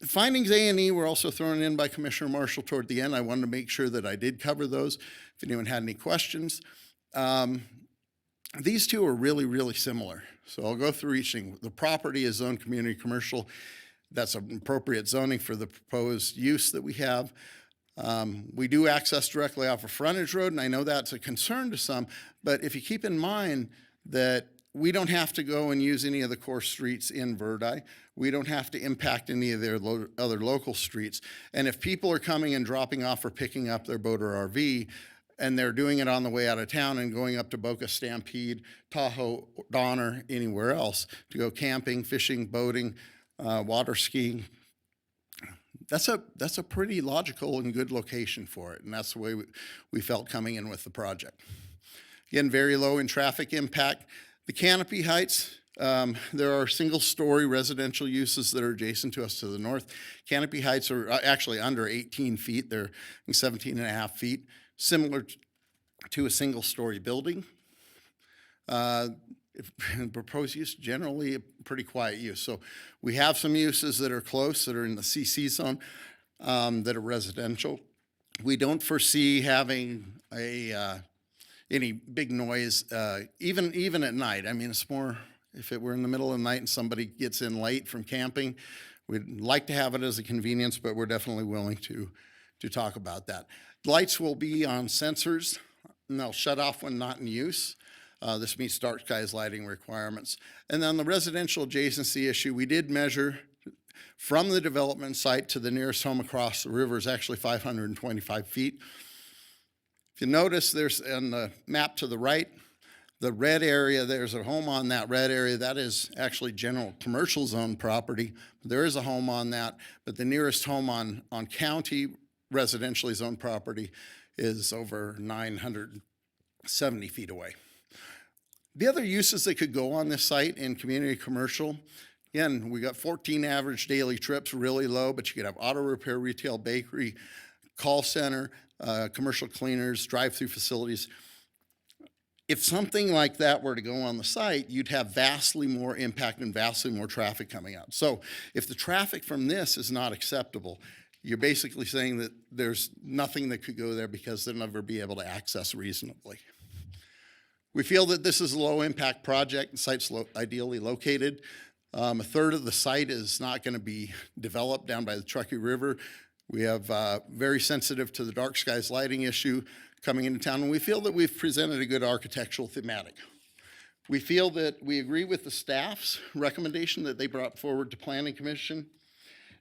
findings A and E were also thrown in by Commissioner Marshall toward the end. I wanted to make sure that I did cover those if anyone had any questions. These two are really, really similar. So I'll go through each thing. The property is zoned community commercial. That's an appropriate zoning for the proposed use that we have. We do access directly off a frontage road, and I know that's a concern to some, but if you keep in mind that we don't have to go and use any of the core streets in Verdi. We don't have to impact any of their other local streets. And if people are coming and dropping off or picking up their boat or RV, and they're doing it on the way out of town and going up to Boca, Stampede, Tahoe, Donner, anywhere else to go camping, fishing, boating, water skiing, that's a pretty logical and good location for it. And that's the way we felt coming in with the project. Again, very low in traffic impact. The canopy heights, there are single-story residential uses that are adjacent to us to the north. Canopy heights are actually under 18 feet. They're 17.5 feet, similar to a single-story building. Proposed use, generally a pretty quiet use. So we have some uses that are close, that are in the CC zone, that are residential. We don't foresee having any big noise, even at night. I mean, it's more, if it were in the middle of the night and somebody gets in late from camping, we'd like to have it as a convenience, but we're definitely willing to talk about that. Lights will be on sensors, and they'll shut off when not in use. This meets dark skies lighting requirements. And then the residential adjacency issue, we did measure from the development site to the nearest home across the river is actually 525 feet. If you notice, there's on the map to the right, the red area, there's a home on that red area. That is actually general commercial zone property. There is a home on that, but the nearest home on county residentially zoned property is over 970 feet away. The other uses that could go on this site in community commercial, again, we got 14 average daily trips, really low, but you could have auto repair, retail, bakery, call center, commercial cleaners, drive-through facilities. If something like that were to go on the site, you'd have vastly more impact and vastly more traffic coming out. So if the traffic from this is not acceptable, you're basically saying that there's nothing that could go there because they'll never be able to access reasonably. We feel that this is a low-impact project. The site's ideally located. A third of the site is not going to be developed down by the Truckee River. We have very sensitive to the dark skies lighting issue coming into town, and we feel that we've presented a good architectural thematic. We feel that we agree with the staff's recommendation that they brought forward to Planning Commission,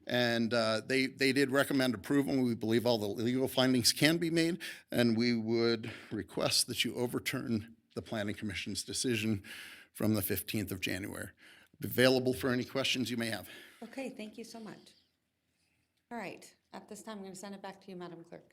and they did recommend approval, and we believe all the legal findings can be made, and we would request that you overturn the Planning Commission's decision from the 15th of January. Available for any questions you may have. Okay, thank you so much. All right, at this time, I'm going to send it back to you, Madam Clerk.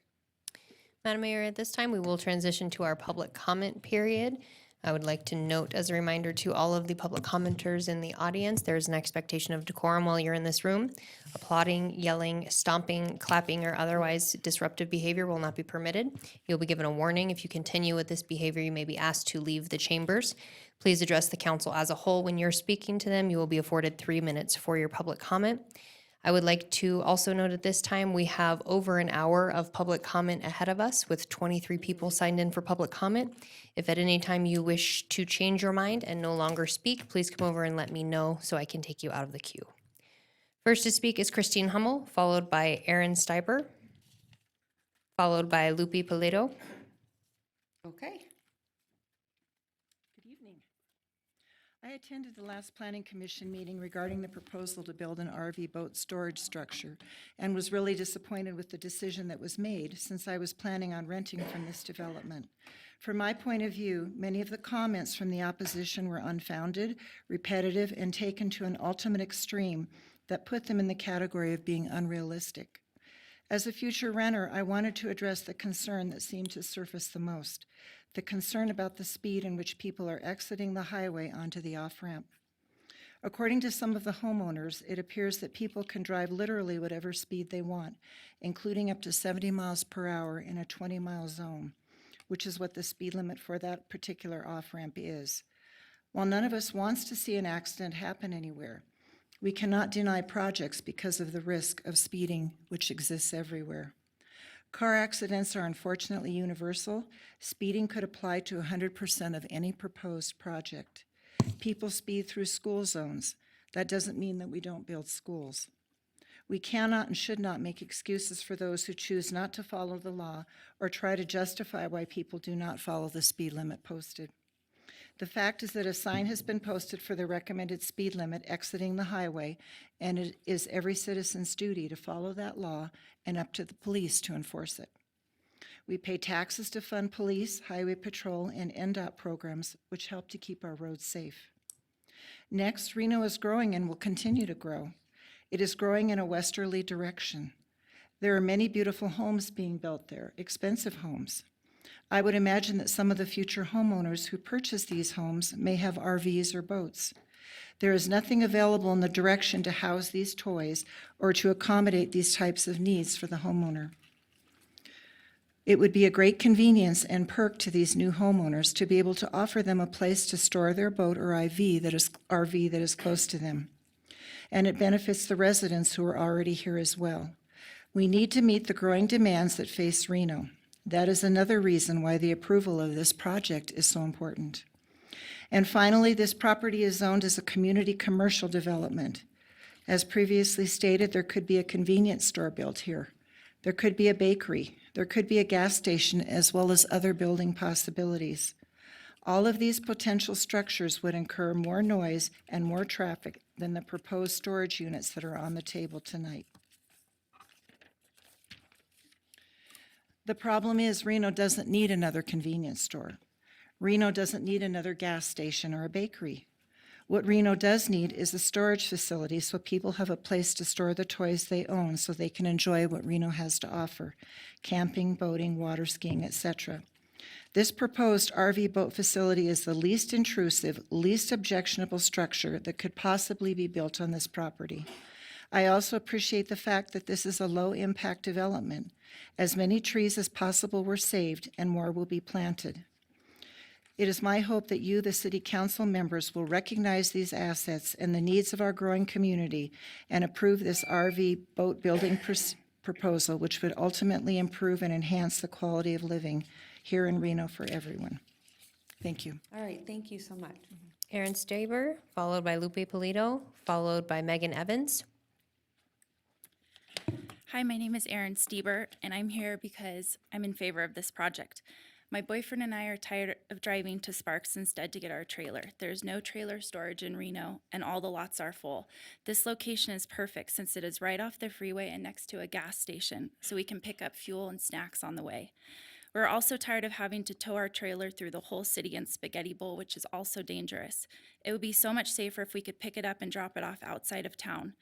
Madam Mayor, at this time, we will transition to our public comment period. I would like to note as a reminder to all of the public commenters in the audience, there is an expectation of decorum while you're in this room. Applauding, yelling, stomping, clapping, or otherwise disruptive behavior will not be permitted. You'll be given a warning. If you continue with this behavior, you may be asked to leave the chambers. Please address the council as a whole when you're speaking to them. You will be afforded 3 minutes for your public comment. I would like to also note at this time, we have over an hour of public comment ahead of us with 23 people signed in for public comment. If at any time you wish to change your mind and no longer speak, please come over and let me know so I can take you out of the queue. First to speak is Christine Hummel, followed by Aaron Steiber, followed by Lupe Paleto. Okay. Good evening. I attended the last Planning Commission meeting regarding the proposal to build an RV boat storage structure and was really disappointed with the decision that was made since I was planning on renting from this development. From my point of view, many of the comments from the opposition were unfounded, repetitive, and taken to an ultimate extreme that put them in the category of being unrealistic. As a future renter, I wanted to address the concern that seemed to surface the most, the concern about the speed in which people are exiting the highway onto the off-ramp. According to some of the homeowners, it appears that people can drive literally whatever speed they want, including up to 70 miles per hour in a 20-mile zone, which is what the speed limit for that particular off-ramp is. While none of us wants to see an accident happen anywhere, we cannot deny projects because of the risk of speeding, which exists everywhere. Car accidents are unfortunately universal. Speeding could apply to 100% of any proposed project. People speed through school zones. That doesn't mean that we don't build schools. We cannot and should not make excuses for those who choose not to follow the law or try to justify why people do not follow the speed limit posted. The fact is that a sign has been posted for the recommended speed limit exiting the highway, and it is every citizen's duty to follow that law and up to the police to enforce it. We pay taxes to fund police, highway patrol, and NDOT programs, which help to keep our roads safe. Next, Reno is growing and will continue to grow. It is growing in a westerly direction. There are many beautiful homes being built there, expensive homes. I would imagine that some of the future homeowners who purchase these homes may have RVs or boats. There is nothing available in the direction to house these toys or to accommodate these types of needs for the homeowner. It would be a great convenience and perk to these new homeowners to be able to offer them a place to store their boat or RV that is close to them. And it benefits the residents who are already here as well. We need to meet the growing demands that face Reno. That is another reason why the approval of this project is so important. And finally, this property is zoned as a community commercial development. As previously stated, there could be a convenience store built here. There could be a bakery. There could be a gas station, as well as other building possibilities. All of these potential structures would incur more noise and more traffic than the proposed storage units that are on the table tonight. The problem is Reno doesn't need another convenience store. Reno doesn't need another gas station or a bakery. What Reno does need is a storage facility so people have a place to store the toys they own so they can enjoy what Reno has to offer: camping, boating, water skiing, etc. This proposed RV boat facility is the least intrusive, least objectionable structure that could possibly be built on this property. I also appreciate the fact that this is a low-impact development. As many trees as possible were saved and more will be planted. It is my hope that you, the City Council members, will recognize these assets and the needs of our growing community and approve this RV boat building proposal, which would ultimately improve and enhance the quality of living here in Reno for everyone. Thank you. All right, thank you so much. Aaron Staber, followed by Lupe Polito, followed by Megan Evans. Hi, my name is Erin Stieber, and I'm here because I'm in favor of this project. My boyfriend and I are tired of driving to Sparks instead to get our trailer. There's no trailer storage in Reno, and all the lots are full. This location is perfect since it is right off the freeway and next to a gas station, so we can pick up fuel and snacks on the way. We're also tired of having to tow our trailer through the whole city in Spaghetti Bowl, which is also dangerous. It would be so much safer if we could pick it up and drop it off outside of town.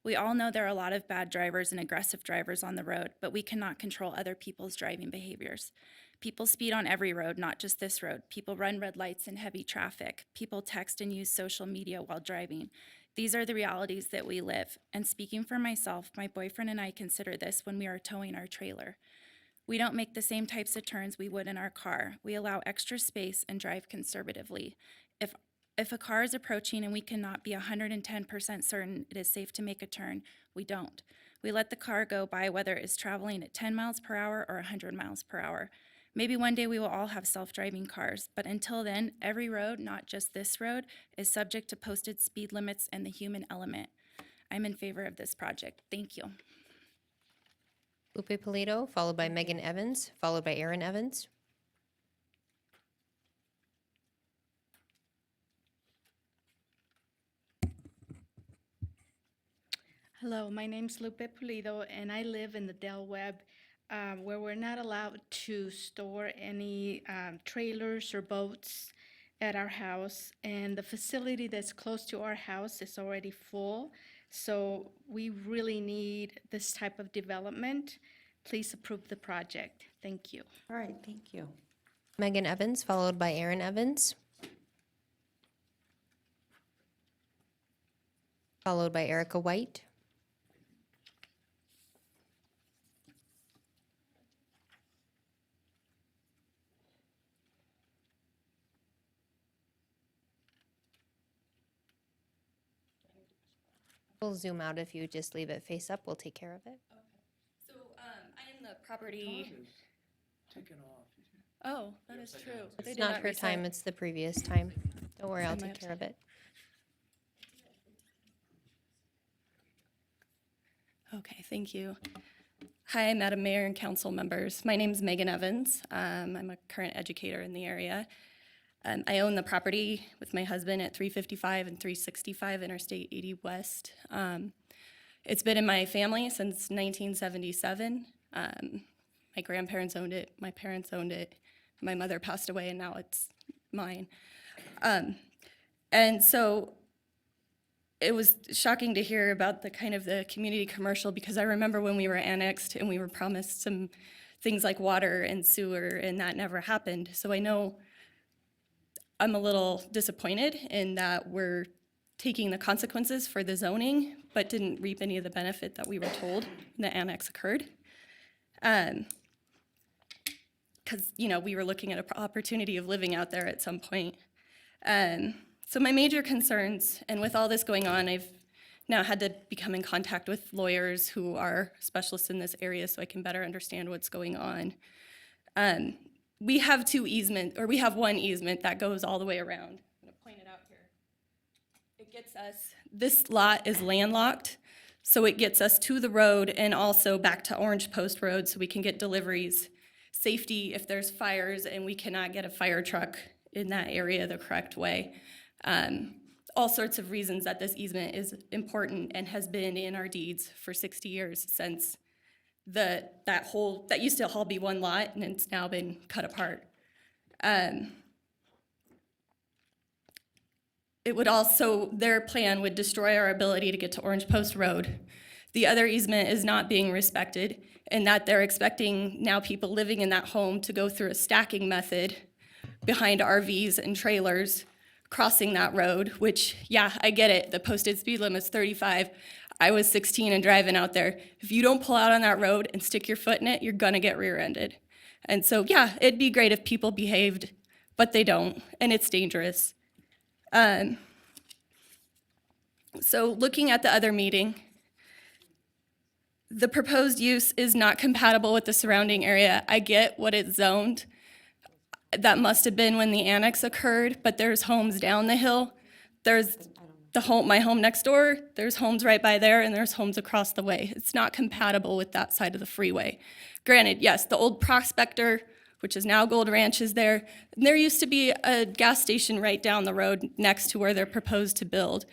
We all know there are a lot of bad drivers and aggressive drivers on the road, but we cannot control other people's driving behaviors. People speed on every road, not just this road. People run red lights in heavy traffic. People text and use social media while driving. These are the realities that we live. And speaking for myself, my boyfriend and I consider this when we are towing our trailer. We don't make the same types of turns we would in our car. We allow extra space and drive conservatively. If a car is approaching and we cannot be 110% certain it is safe to make a turn, we don't. We let the car go by whether it is traveling at 10 miles per hour or 100 miles per hour. Maybe one day we will all have self-driving cars, but until then, every road, not just this road, is subject to posted speed limits and the human element. I'm in favor of this project. Thank you. Lupe Polito, followed by Megan Evans, followed by Aaron Evans. Hello, my name's Lupe Pulido, and I live in the Del Webb, where we're not allowed to store any trailers or boats at our house. And the facility that's close to our house is already full, so we really need this type of development. Please approve the project. Thank you. All right, thank you. Megan Evans, followed by Aaron Evans. Followed by Erica White. We'll zoom out. If you just leave it face up, we'll take care of it. So I am the property. Taken off. Oh, that is true. They It's did not her reset. time, it's the previous time. Don't worry, I'll Send my take care of it. Okay, thank you. Hi, Madam Mayor and council members. My name is Megan Evans. I'm a current educator in the area. I own the property with my husband at 355 and 365 Interstate 80 West. It's been in my family since 1977. My grandparents owned it, my parents owned it, my mother passed away, and now it's mine. And so it was shocking to hear about the kind of the community commercial, because I remember when we were annexed and we were promised some things like water and sewer, and that never happened. So I know I'm a little disappointed in that we're taking the consequences for the zoning, but didn't reap any of the benefit that we were told when the annex occurred. Because, you know, we were looking at an opportunity of living out there at some point. So my major concerns, and with all this going on, I've now had to become in contact with lawyers who are specialists in this area so I can better understand what's going on. We have we have one easement that goes all the way around. I'm gonna point it out here. It gets us, this lot is landlocked, so it gets us to the road and also back to Orange Post Road so we can get deliveries, safety if there's fires and we cannot get a fire truck in that area the correct way. All sorts of reasons that this easement is important and has been in our deeds for 60 years since that used to all be one lot, and it's now been cut apart. It would also, their plan would destroy our ability to get to Orange Post Road, the other easement is not being respected, and that they're expecting now people living in that home to go through a stacking method behind RVs and trailers crossing that road, which, yeah, I get it. The posted speed limit's 35. I was 16 and driving out there. If you don't pull out on that road and stick your foot in it, you're gonna get rear-ended. And so, yeah, it'd be great if people behaved, but they don't, and it's dangerous. So looking at the other meeting, the proposed use is not compatible with the surrounding area. I get what it's zoned. That must have been when the annex occurred, but there's homes down the hill. There's my home next door, there's homes right by there, and there's homes across the way. It's not compatible with that side of the freeway. Granted, yes, the old Prospector, which is now Gold Ranch, is there. And there used to be a gas station right down the road next to where they're proposed to build.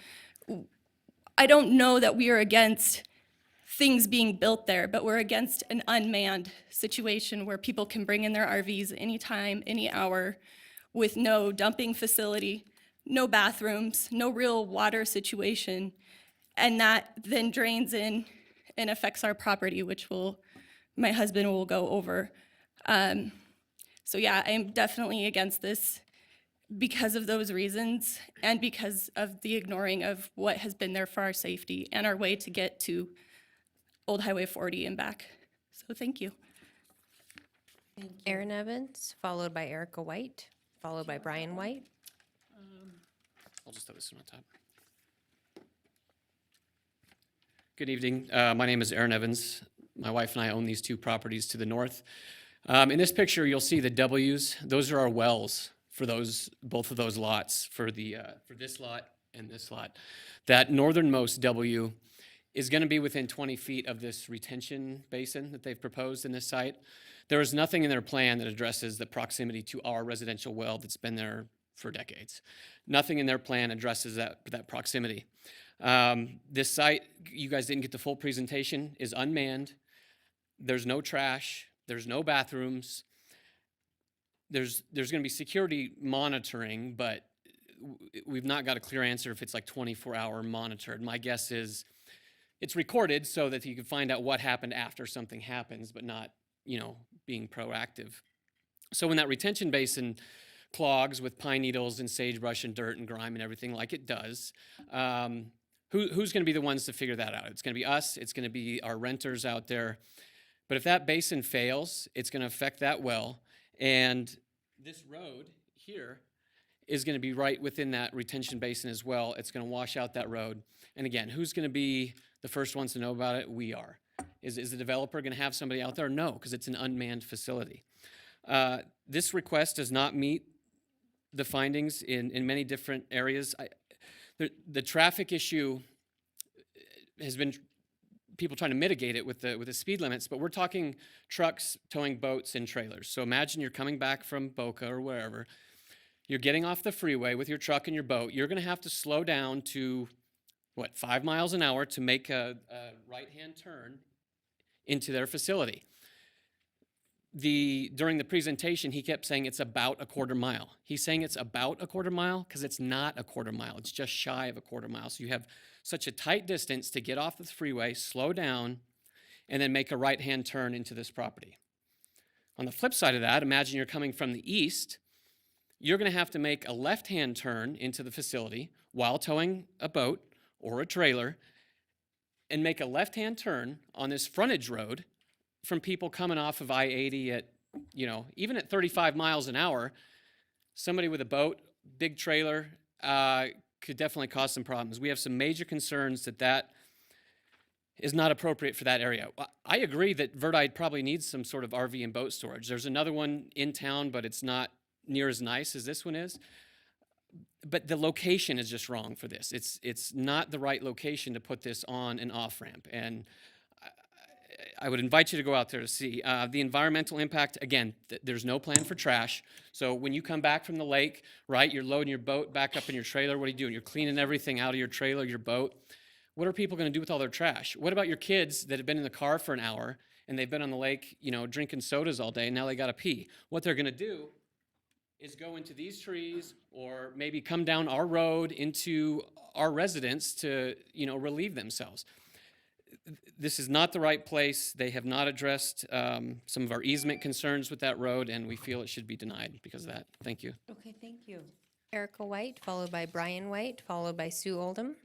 I don't know that we are against things being built there, but we're against an unmanned situation where people can bring in their RVs anytime, any hour, with no dumping facility, no bathrooms, no real water situation, and that then drains in and affects our property, which my husband will go over. So yeah, I am definitely against this because of those reasons and because of the ignoring of what has been there for our safety and our way to get to Old Highway 40 and back. So thank you. Aaron Evans, followed by Erica White, followed by Brian White. I'll just throw this one on top. Good evening. My name is Aaron Evans. My wife and I own these two properties to the north. In this picture, you'll see the W's. Those are our wells for both of those lots, for this lot and this lot. That northernmost W is going to be within 20 feet of this retention basin that they've proposed in this site. There is nothing in their plan that addresses the proximity to our residential well that's been there for decades. Nothing in their plan addresses that proximity. This site, you guys didn't get the full presentation, is unmanned. There's no trash. There's no bathrooms. There's going to be security monitoring, but we've not got a clear answer if it's like 24-hour monitored. My guess is it's recorded so that you can find out what happened after something happens, but not, being proactive. So when that retention basin clogs with pine needles and sagebrush and dirt and grime and everything like it does, who's going to be the ones to figure that out? It's going to be us. It's going to be our renters out there. But if that basin fails, it's going to affect that well. And this road here is going to be right within that retention basin as well. It's going to wash out that road. And again, who's going to be the first ones to know about it? We are. Is the developer going to have somebody out there? No, because it's an unmanned facility. This request does not meet the findings in many different areas. The traffic issue has been people trying to mitigate it with the speed limits, but we're talking trucks towing boats and trailers. So imagine you're coming back from Boca or wherever. You're getting off the freeway with your truck and your boat. You're going to have to slow down to, 5 miles an hour to make a right-hand turn into their facility. During the presentation, he kept saying it's about a quarter mile. He's saying it's about a quarter mile because it's not a quarter mile. It's just shy of a quarter mile. So you have such a tight distance to get off the freeway, slow down, and then make a right-hand turn into this property. On the flip side of that, imagine you're coming from the east. You're going to have to make a left-hand turn into the facility while towing a boat or a trailer and make a left-hand turn on this frontage road from people coming off of I-80 at, even at 35 miles an hour. Somebody with a boat, big trailer, could definitely cause some problems. We have some major concerns that is not appropriate for that area. I agree that Verdi probably needs some sort of RV and boat storage. There's another one in town, but it's not near as nice as this one is. But the location is just wrong for this. It's not the right location to put this on an off-ramp. And I would invite you to go out there to see. The environmental impact, again, there's no plan for trash. So when you come back from the lake, right, you're loading your boat back up in your trailer. What are you doing? You're cleaning everything out of your trailer, your boat. What are people going to do with all their trash? What about your kids that have been in the car for an hour and they've been on the lake, drinking sodas all day, and now they got to pee? What they're going to do is go into these trees or maybe come down our road into our residence to, relieve themselves. this is not the right place. They have not addressed some of our easement concerns with that road, and we feel it should be denied because of that. Thank you. Okay, thank you. Erica White, followed by Brian White, followed by Sue Oldham.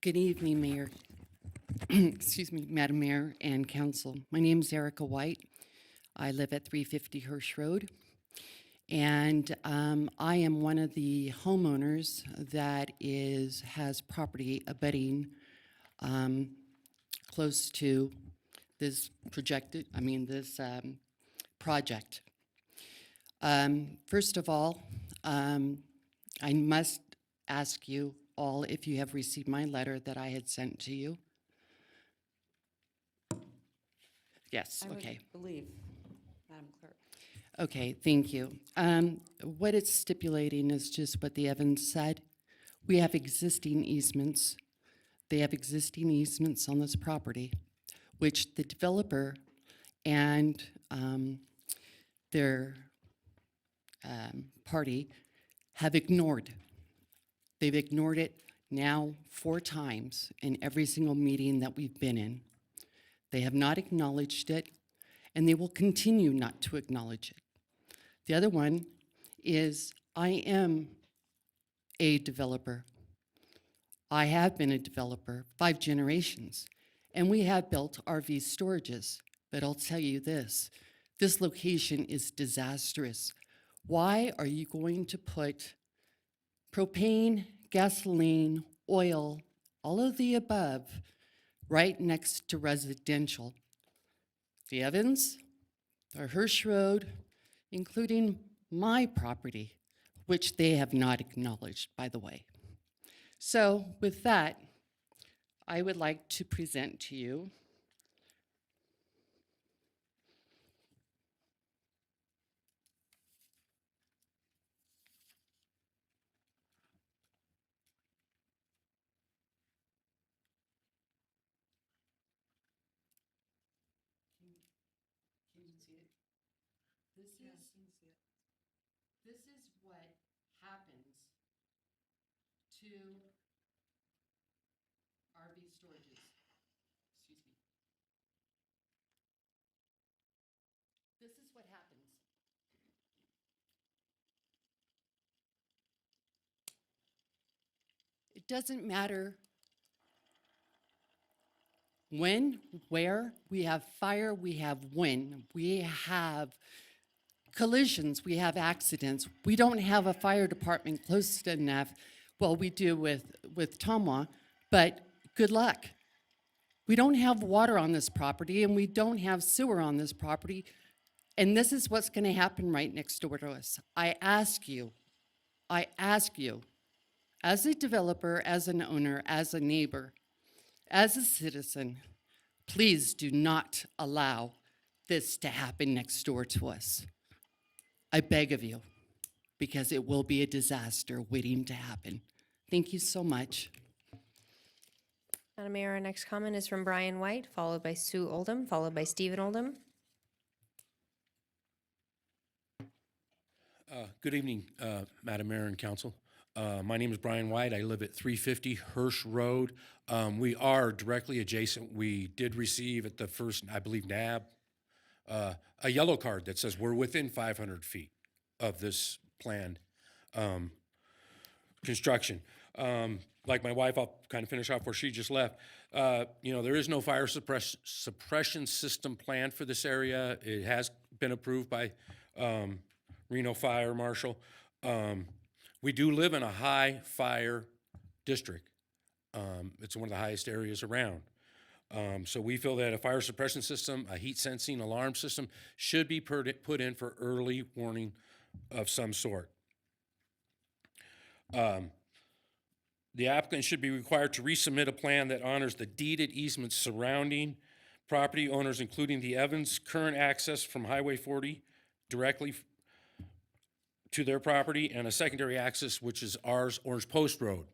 Good evening, Mayor. Excuse me, Madam Mayor and Council. My name is Erica White. I live at 350 Hirsch Road. And I am one of the homeowners that has property abutting close to this project. First of all, I must ask you all if you have received my letter that I had sent to you. Yes, okay. I believe, Madam Clerk. Okay, thank you. What it's stipulating is just what the Evans said. We have existing easements. They have existing easements on this property, which the developer and their party have ignored. They've ignored it now 4 times in every single meeting that we've been in. They have not acknowledged it, and they will continue not to acknowledge it. The other one is I am a developer. I have been a developer 5 generations, and we have built RV storages. But I'll tell you this location is disastrous. Why are you going to put propane, gasoline, oil, all of the above, right next to residential? The Evans, the Hirsch Road, including my property, which they have not acknowledged, by the way. So with that, I would like to present to you This is what happens to RV storages. Excuse me. This is what happens. It doesn't matter when, where, we have fire, we have wind, we have collisions, we have accidents. We don't have a fire department close enough. Well, we do with Tomwa, but good luck. We don't have water on this property, and we don't have sewer on this property, and this is what's going to happen right next door to us. I ask you, as a developer, as an owner, as a neighbor, as a citizen, please do not allow this to happen next door to us. I beg of you, because it will be a disaster waiting to happen. Thank you so much. Madam Mayor, our next comment is from Brian White, followed by Sue Oldham, followed by Stephen Oldham. Good evening, Madam Mayor and Council. My name is Brian White. I live at 350 Hirsch Road. We are directly adjacent. We did receive at the first, I believe, NAB, a yellow card that says we're within 500 feet of this planned construction. Like my wife, I'll kind of finish off where she just left. There is no fire suppression system planned for this area. It has been approved by Reno Fire Marshal. We do live in a high fire district. It's one of the highest areas around. So we feel that a fire suppression system, a heat sensing alarm system should be put in for early warning of some sort. The applicant should be required to resubmit a plan that honors the deeded easements surrounding property owners, including the Evans' current access from Highway 40 directly to their property, and a secondary access, which is ours, Orange Post Road.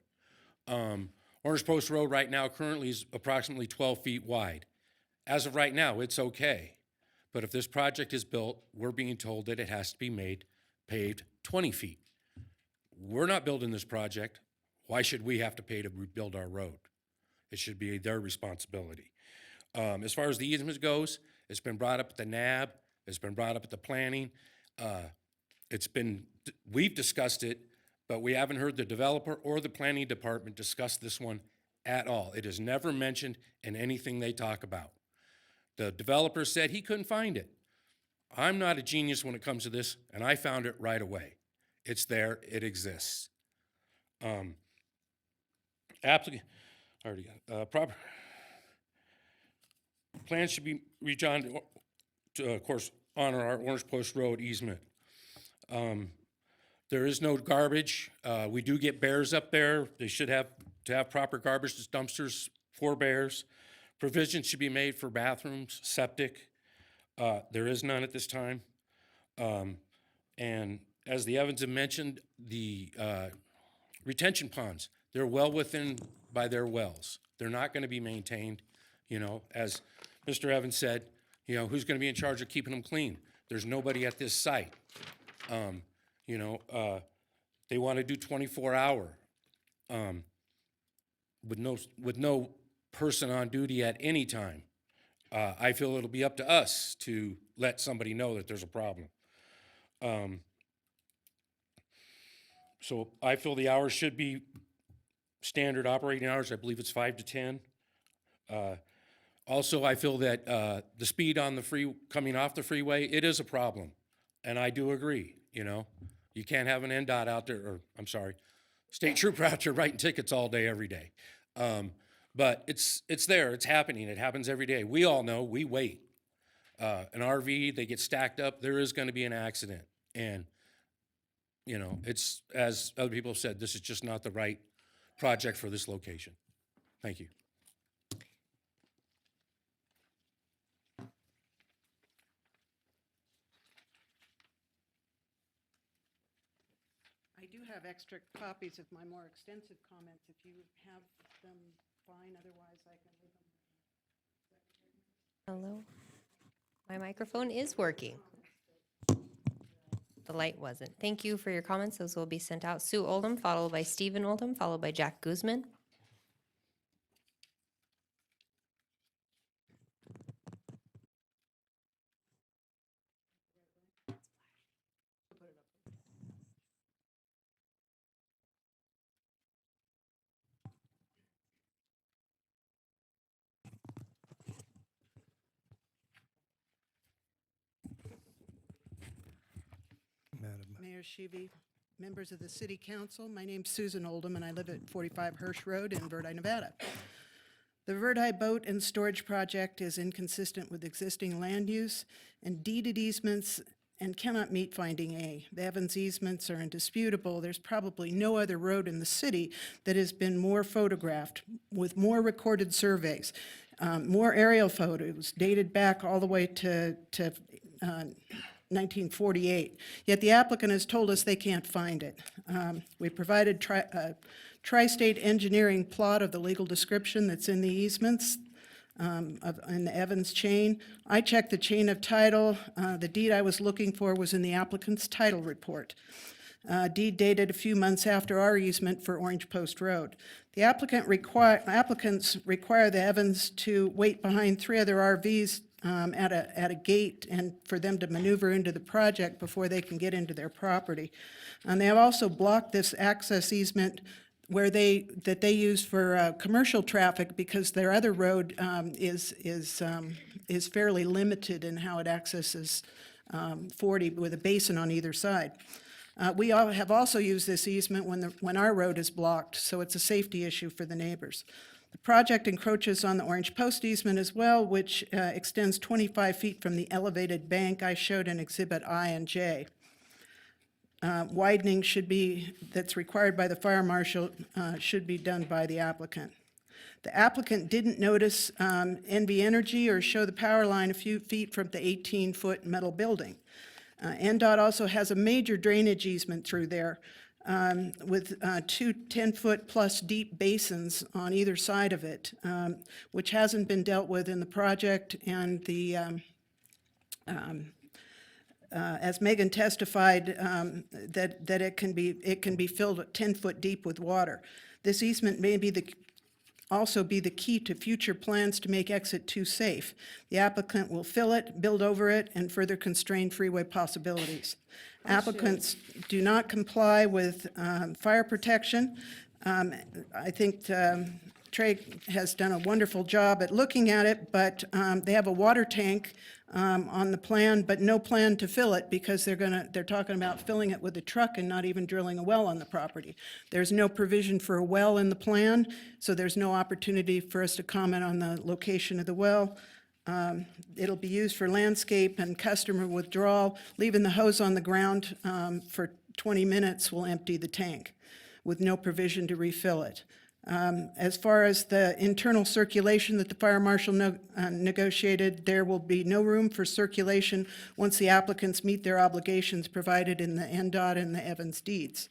Orange Post Road right now currently is approximately 12 feet wide. As of right now, it's okay. But if this project is built, we're being told that it has to be paved 20 feet. We're not building this project. Why should we have to pay to rebuild our road? It should be their responsibility. As far as the easement goes, it's been brought up at the NAB, it's been brought up at the planning. We've discussed it, but we haven't heard the developer or the planning department discuss this one at all. It is never mentioned in anything they talk about. The developer said he couldn't find it. I'm not a genius when it comes to this, and I found it right away. It's there, it exists. Applicant, already got, proper, plans should be redrawn to, of course, honor our Orange Post Road easement. There is no garbage. We do get bears up there. They should have to have proper garbage dumpsters for bears. Provisions should be made for bathrooms, septic. There is none at this time. And as the Evans have mentioned, the retention ponds, they're well within by their wells. They're not going to be maintained, you know, as Mr. Evans said, you know, who's going to be in charge of keeping them clean? There's nobody at this site. You know, they want to do 24-hour with no person on duty at any time. I feel it'll be up to us to let somebody know that there's a problem. So I feel the hours should be standard operating hours. I believe it's 5 to 10. Also, I feel that the speed on the coming off the freeway, it is a problem. And I do agree, you know. You can't have an NDOT out there, or I'm sorry, state trooper out there writing tickets all day, every day. But it's there, it's happening, it happens every day. We all know, we wait. An RV, they get stacked up, there is gonna be an accident. And, you know, it's, as other people have said, this is just not the right project for this location. Thank you. I do have extra copies of my more extensive comments if you have them fine, otherwise I can leave them. Hello? My microphone is working. The light wasn't. Thank you for your comments. Those will be sent out. Sue Oldham, followed by Stephen Oldham, followed by Jack Guzman. Mayor Shivi, members of the City Council, my name's Susan Oldham, and I live at 45 Hirsch Road in Verdi, Nevada. The Verdi Boat and Storage Project is inconsistent with existing land use and deeded easements and cannot meet finding A. The Evans easements are indisputable. There's probably no other road in the city that has been more photographed, with more recorded surveys, more aerial photos dated back all the way to 1948, yet the applicant has told us they can't find it. We provided tri-state engineering plot of the legal description that's in the easements in the Evans chain. I checked the chain of title. The deed I was looking for was in the applicant's title report. Deed dated a few months after our easement for Orange Post Road. The applicants require the Evans to wait behind 3 other RVs at a gate and for them to maneuver into the project before they can get into their property. And they have also blocked this access easement that they use for commercial traffic because their other road is fairly limited in how it accesses 40 with a basin on either side. We have also used this easement when our road is blocked, so it's a safety issue for the neighbors. The project encroaches on the Orange Post easement as well, which extends 25 feet from the elevated bank I showed in Exhibit I and J. Widening that's required by the fire marshal should be done by the applicant. The applicant didn't notice NV Energy or show the power line a few feet from the 18-foot metal building. NDOT also has a major drainage easement through there with 2 10-foot plus deep basins on either side of it, which hasn't been dealt with in the project, and as Megan testified, that it can be filled 10 foot deep with water. This easement may also be the key to future plans to make Exit 2 safe. The applicant will fill it, build over it, and further constrain freeway possibilities. Applicants do not comply with fire protection. I think Trey has done a wonderful job at looking at it, but they have a water tank on the plan, but no plan to fill it because they're talking about filling it with a truck and not even drilling a well on the property. There's no provision for a well in the plan, so there's no opportunity for us to comment on the location of the well. It'll be used for landscape and customer withdrawal. Leaving the hose on the ground for 20 minutes will empty the tank with no provision to refill it. As far as the internal circulation that the fire marshal negotiated, there will be no room for circulation once the applicants meet their obligations provided in the NDOT and the Evans deeds.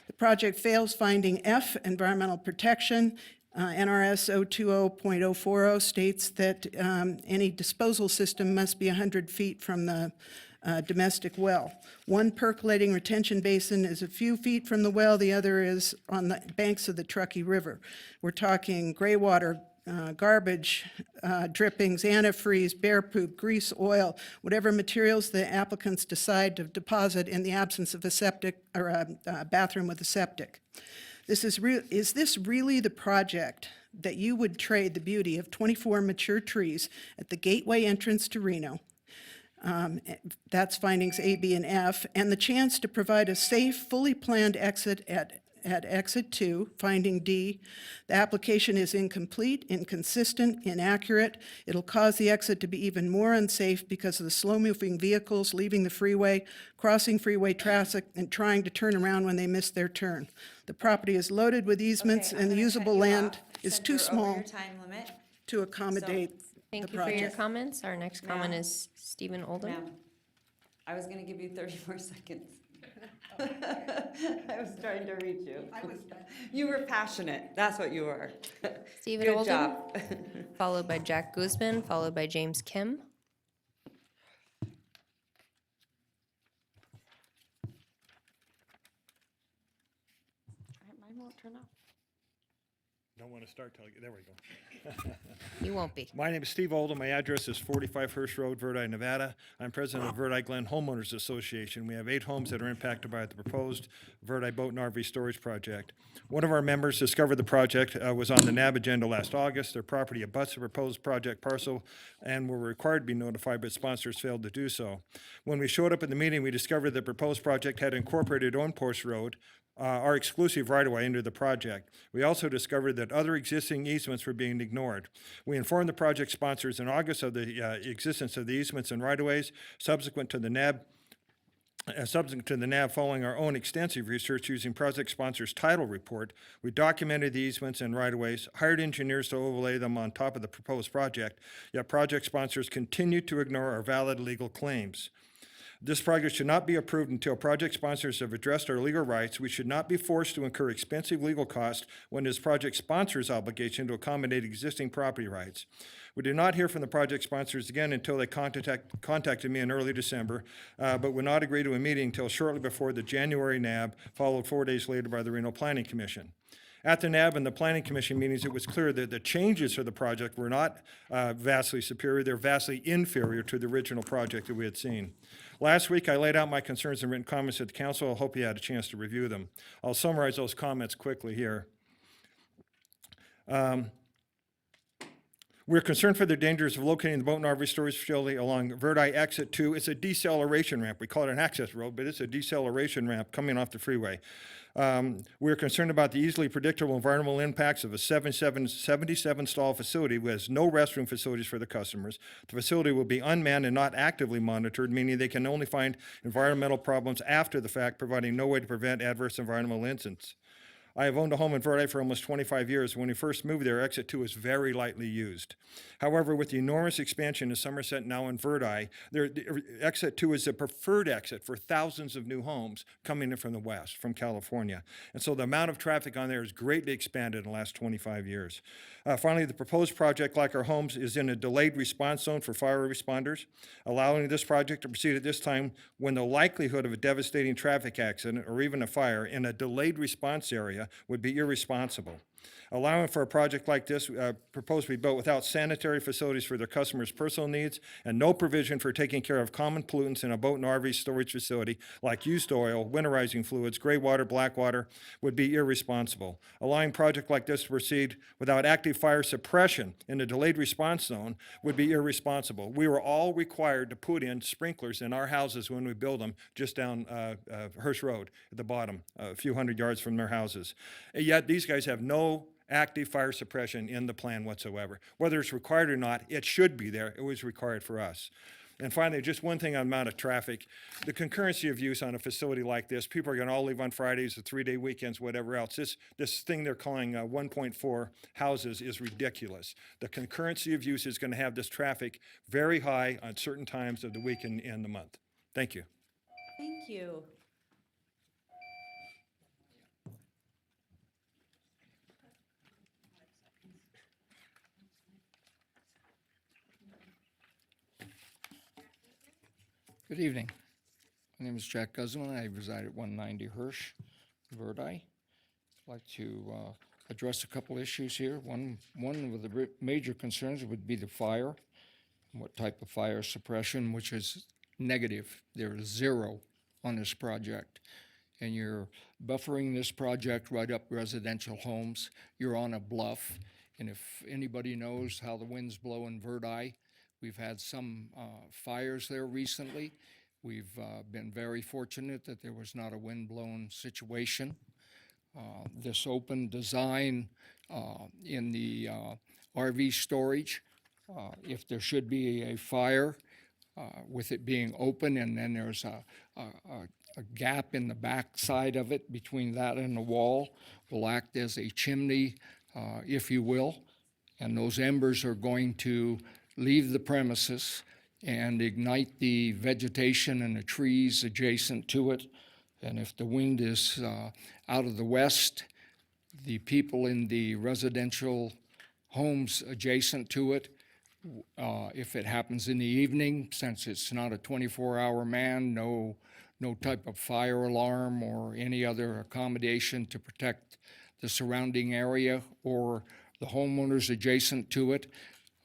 The project fails finding F, environmental protection. NRS 020.040 states that any disposal system must be 100 feet from the domestic well. One percolating retention basin is a few feet from the well, the other is on the banks of the Truckee River. We're talking gray water, garbage, drippings, antifreeze, bear poop, grease, oil, whatever materials the applicants decide to deposit in the absence of a septic or a bathroom with a septic. Is this really the project that you would trade the beauty of 24 mature trees at the gateway entrance to Reno? That's findings A, B, and F, and the chance to provide a safe, fully planned exit at Exit 2, finding D. The application is incomplete, inconsistent, inaccurate. It'll cause the exit to be even more unsafe because of the slow-moving vehicles leaving the freeway, crossing freeway traffic, and trying to turn around when they miss their turn. The property is loaded with easements, and the usable land is too small to accommodate the Thank you for your project. comments. Our next comment is Stephen Oldham. Ma'am, I was gonna give you 30 more seconds. I was trying to reach you. You were passionate, that's what you were. Stephen Good Oldham, job. followed by Jack Guzman, followed by James Kim. Mine won't turn off. Don't want to start till, there we go. You won't be. My name is Steve Oldham. My address is 45 Hirsch Road, Verdi, Nevada. I'm president of Verdi Glen Homeowners Association. We have 8 homes that are impacted by the proposed Verdi Boat and RV storage project. One of our members discovered the project was on the NAB agenda last August. Their property abuts the proposed project parcel and were required to be notified, but sponsors failed to do so. When we showed up at the meeting, we discovered the proposed project had incorporated on Porsche Road, our exclusive right-of-way into the project. We also discovered that other existing easements were being ignored. We informed the project sponsors in August of the existence of the easements and right-of-ways. Subsequent to the NAB following our own extensive research using project sponsors' title report, we documented the easements and right-of-ways, hired engineers to overlay them on top of the proposed project, yet project sponsors continued to ignore our valid legal claims. This project should not be approved until project sponsors have addressed our legal rights. We should not be forced to incur expensive legal costs when it is project sponsors' obligation to accommodate existing property rights. We did not hear from the project sponsors again until they contacted me in early December, but would not agree to a meeting until shortly before the January NAB, followed 4 days later by the Reno Planning Commission. At the NAB and the Planning Commission meetings, it was clear that the changes for the project were not vastly superior, they're vastly inferior to the original project that we had seen. Last week, I laid out my concerns and written comments at the council. I hope you had a chance to review them. I'll summarize those comments quickly here. We're concerned for the dangers of locating the boat and RV storage facility along Verdi Exit 2. It's a deceleration ramp. We call it an access road, but it's a deceleration ramp coming off the freeway. We're concerned about the easily predictable environmental impacts of a 77-stall facility which has no restroom facilities for the customers. The facility will be unmanned and not actively monitored, meaning they can only find environmental problems after the fact, providing no way to prevent adverse environmental incidents. I have owned a home in Verdi for almost 25 years. When we first moved there, Exit 2 was very lightly used. However, with the enormous expansion in Somerset, now in Verdi, Exit 2 is the preferred exit for thousands of new homes coming in from the west, from California. And so the amount of traffic on there has greatly expanded in the last 25 years. Finally, the proposed project, like our homes, is in a delayed response zone for fire responders, allowing this project to proceed at this time when the likelihood of a devastating traffic accident or even a fire in a delayed response area area would be irresponsible. Allowing for a project like this proposed to be built without sanitary facilities for their customers' personal needs and no provision for taking care of common pollutants in a boat and RV storage facility like used oil, winterizing fluids, gray water, black water would be irresponsible. Allowing a project like this to proceed without active fire suppression in the delayed response zone would be irresponsible. We were all required to put in sprinklers in our houses when we build them just down Hirsch Road at the bottom, a few hundred yards from their houses. And yet these guys have no active fire suppression in the plan whatsoever. Whether it's required or not, it should be there. It was required for us. And finally, just one thing on amount of traffic. The concurrency of use on a facility like this, people are going to all leave on Fridays, the 3-day weekends, whatever else. This thing they're calling 1.4 houses is ridiculous. The concurrency of use is going to have this traffic very high on certain times of the week and the month. Thank you. Thank you. Good evening. My name is Jack Guzman. I reside at 190 Hirsch, Verdi. I'd like to address a couple issues here. One of the major concerns would be the fire, what type of fire suppression, which is negative. There is zero on this project. And you're buffering this project right up residential homes. You're on a bluff. And if anybody knows how the winds blow in Verdi, we've had some fires there recently. We've been very fortunate that there was not a wind-blown situation. This open design in the RV storage, if there should be a fire, with it being open and then there's a gap in the back side of it between that and the wall, will act as a chimney, if you will. And those embers are going to leave the premises and ignite the vegetation and the trees adjacent to it. And if the wind is out of the west, the people in the residential homes adjacent to it, if it happens in the evening, since it's not a 24-hour man, no type of fire alarm or any other accommodation to protect the surrounding area or the homeowners adjacent to it,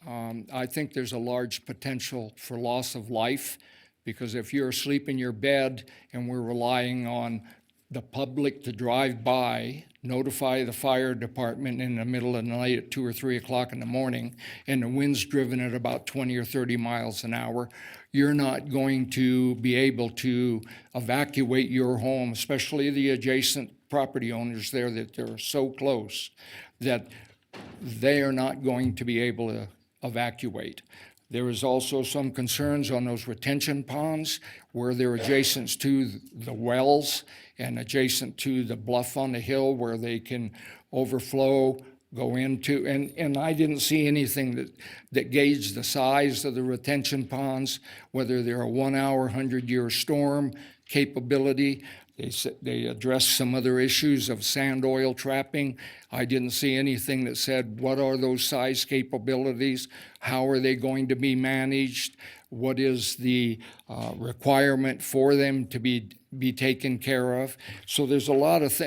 I think there's a large potential for loss of life, because if you're asleep in your bed and we're relying on the public to drive by, notify the fire department in the middle of the night at 2 or 3 o'clock in the morning, and the wind's driven at about 20 or 30 miles an hour, you're not going to be able to evacuate your home, especially the adjacent property owners there that they're so close that they are not going to be able to evacuate. There is also some concerns on those retention ponds where they're adjacent to the wells and adjacent to the bluff on the hill where they can overflow, go into, and I didn't see anything that gauged the size of the retention ponds, whether they're a 1 hour, 100-year storm capability. They addressed some other issues of sand oil trapping. I didn't see anything that said, what are those size capabilities? How are they going to be managed? What is the requirement for them to be taken care of? So there's a lot of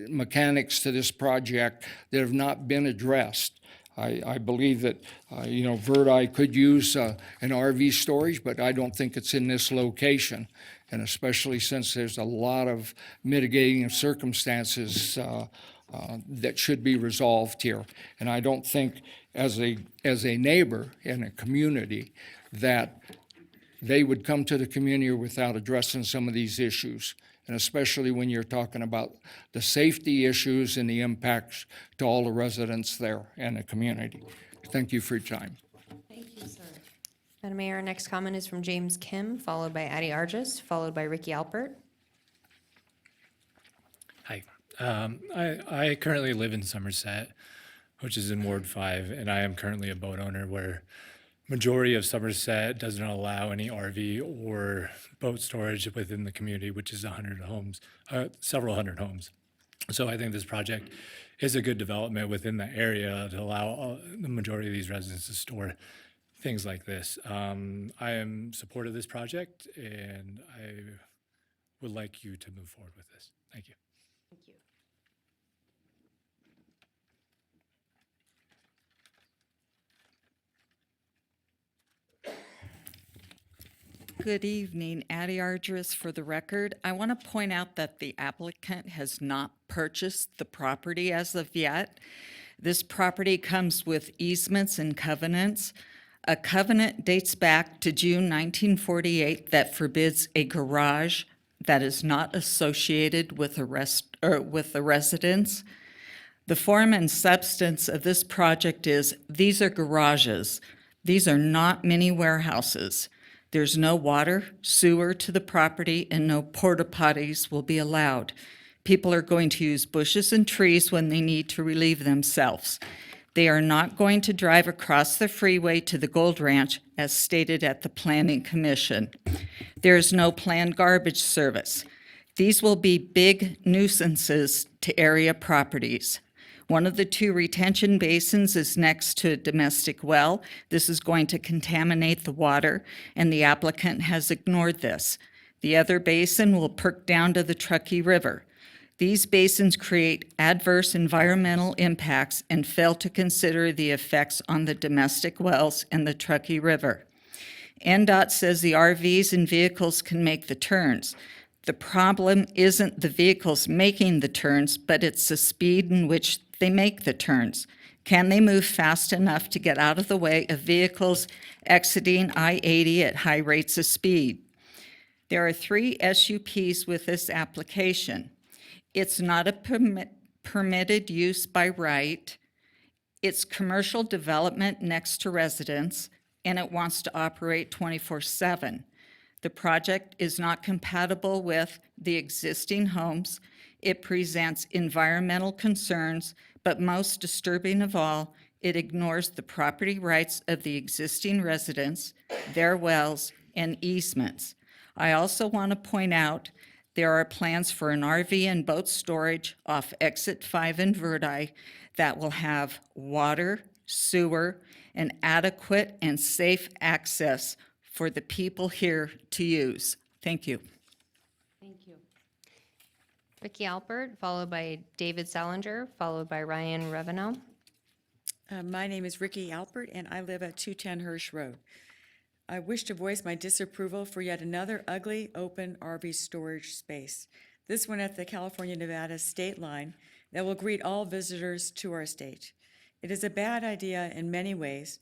mechanics to this project that have not been addressed. I believe that, Verdi could use an RV storage, but I don't think it's in this location. And especially since there's a lot of mitigating circumstances that should be resolved here. And I don't think as a neighbor in a community that they would come to the community without addressing some of these issues. And especially when you're talking about the safety issues and the impacts to all the residents there and the community. Thank you for your time. Thank you, sir. Madam Mayor, our next comment is from James Kim, followed by Addie Argis, followed by Ricky Alpert. Hi. I currently live in Somerset, which is in Ward 5, and I am currently a boat owner where majority of Somerset does not allow any RV or boat storage within the community, which is 100 homes, several hundred homes. So I think this project is a good development within the area to allow the majority of these residents to store things like this. I am supportive of this project, and I would like you to move forward with this. Thank you. Thank you. Good evening, Addie Argyris for the record. I want to point out that the applicant has not purchased the property as of yet. This property comes with easements and covenants. A covenant dates back to June 1948 that forbids a garage that is not associated with a residence. The form and substance of this project is, these are garages. These are not mini warehouses. There's no water, sewer to the property, and no porta potties will be allowed. People are going to use bushes and trees when they need to relieve themselves. They are not going to drive across the freeway to the Gold Ranch, as stated at the Planning Commission. There is no planned garbage service. These will be big nuisances to area properties. One of the 2 retention basins is next to a domestic well. This is going to contaminate the water, and the applicant has ignored this. The other basin will perk down to the Truckee River. These basins create adverse environmental impacts and fail to consider the effects on the domestic wells and the Truckee River. NDOT says the RVs and vehicles can make the turns. The problem isn't the vehicles making the turns, but it's the speed in which they make the turns. Can they move fast enough to get out of the way of vehicles exiting I-80 at high rates of speed? There are 3 SUPs with this application. It's not a permitted use by right. It's commercial development next to residents, and it wants to operate 24/7. The project is not compatible with the existing homes. It presents environmental concerns, but most disturbing of all, it ignores the property rights of the existing residents, their wells, and easements. I also want to point out there are plans for an RV and boat storage off Exit 5 in Verdi that will have water, sewer, and adequate and safe access for the people here to use. Thank you. Thank you. Ricky Alpert, followed by David Salinger, followed by Ryan Revenue. My name is Ricky Alpert, and I live at 210 Hirsch Road. I wish to voice my disapproval for yet another ugly, open RV storage space, this one at the California-Nevada state line that will greet all visitors to our state. It is a bad idea in many ways,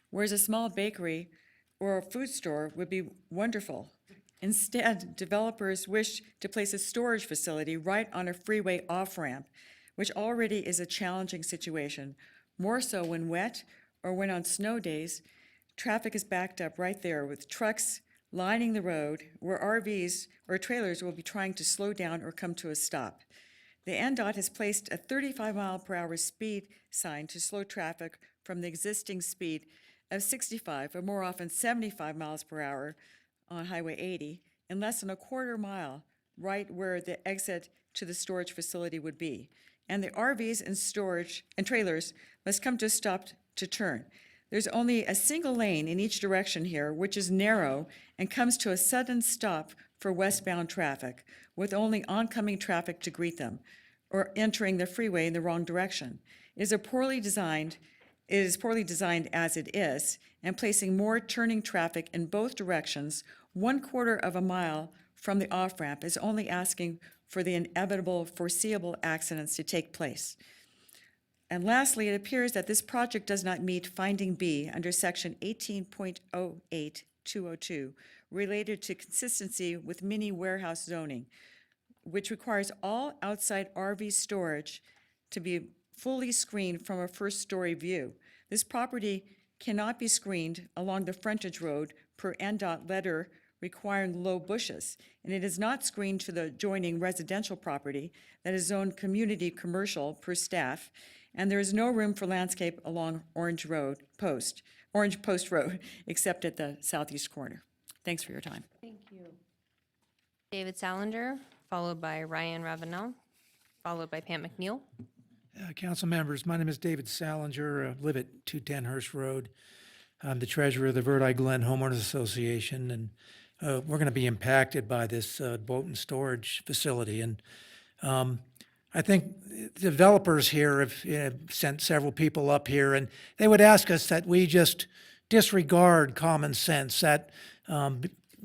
whereas a small bakery or a food store would be wonderful. Instead, developers wish to place a storage facility right on a freeway off-ramp, which already is a challenging situation, more so when wet or when on snow days, traffic is backed up right there with trucks lining the road where RVs or trailers will be trying to slow down or come to a stop. The NDOT has placed a 35-mile-per-hour speed sign to slow traffic from the existing speed of 65, or more often 75 miles per hour on Highway 80, in less than a quarter mile right where the exit to the storage facility would be. And the RVs and storage and trailers must come to a stop to turn. There's only a single lane in each direction here, which is narrow and comes to a sudden stop for westbound traffic, with only oncoming traffic to greet them, or entering the freeway in the wrong direction. It is poorly designed as it is, and placing more turning traffic in both directions, 1/4 of a mile from the off-ramp, is only asking for the inevitable, foreseeable accidents to take place. And lastly, it appears that this project does not meet finding B under section 18.08202 related to consistency with mini warehouse zoning, which requires all outside RV storage to be fully screened from a first-story view. This property cannot be screened along the frontage road per NDOT letter requiring low bushes, and it is not screened to the adjoining residential property that is zoned community commercial per staff, and there is no room for landscape along Orange Post Road, except at the southeast corner. Thanks for your time. Thank you. David Salinger, followed by Ryan Revenue, followed by Pam McNeil. Council members, my name is David Salinger. I live at 210 Hirsch Road. I'm the treasurer of the Verdi Glen Homeowners Association, and we're going to be impacted by this boat and storage facility. And I think developers here have sent several people up here, and they would ask us that we just disregard common sense, that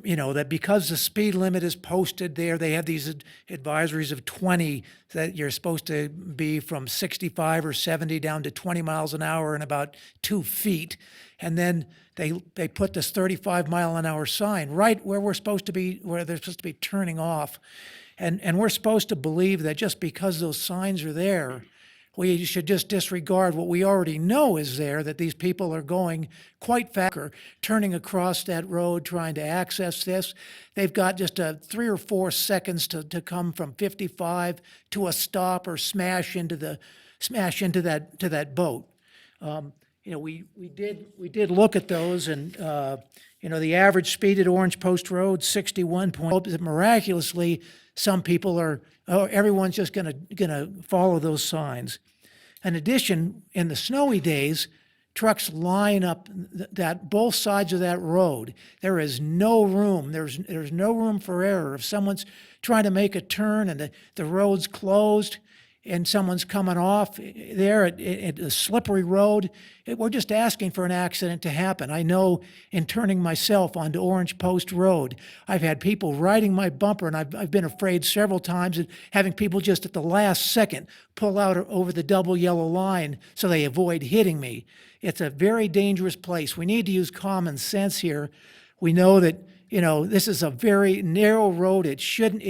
that because the speed limit is posted there, they have these advisories of 20, that you're supposed to be from 65 or 70 down to 20 miles an hour in about 2 feet. And then they put this 35-mile-an-hour sign right where we're supposed to be, where they're supposed to be turning off. And we're supposed to believe that just because those signs are there, we should just disregard what we already know is there, that these people are going quite fast, or turning across that road trying to access this. They've got just 3 or 4 seconds to come from 55 to a stop or smash into that boat. We did look at those, and the average speed at Orange Post Road, 61 point. Miraculously, some people everyone's just gonna follow those signs. In addition, in the snowy days, trucks line up that both sides of that road. There is no room. There's no room for error. If someone's trying to make a turn and the road's closed, and someone's coming off there at a slippery road, we're just asking for an accident to happen. I know in turning myself onto Orange Post Road, I've had people riding my bumper, and I've been afraid several times of having people just at the last second pull out over the double yellow line so they avoid hitting me. It's a very dangerous place. We need to use common sense here. We know that this is a very narrow road. It shouldn't,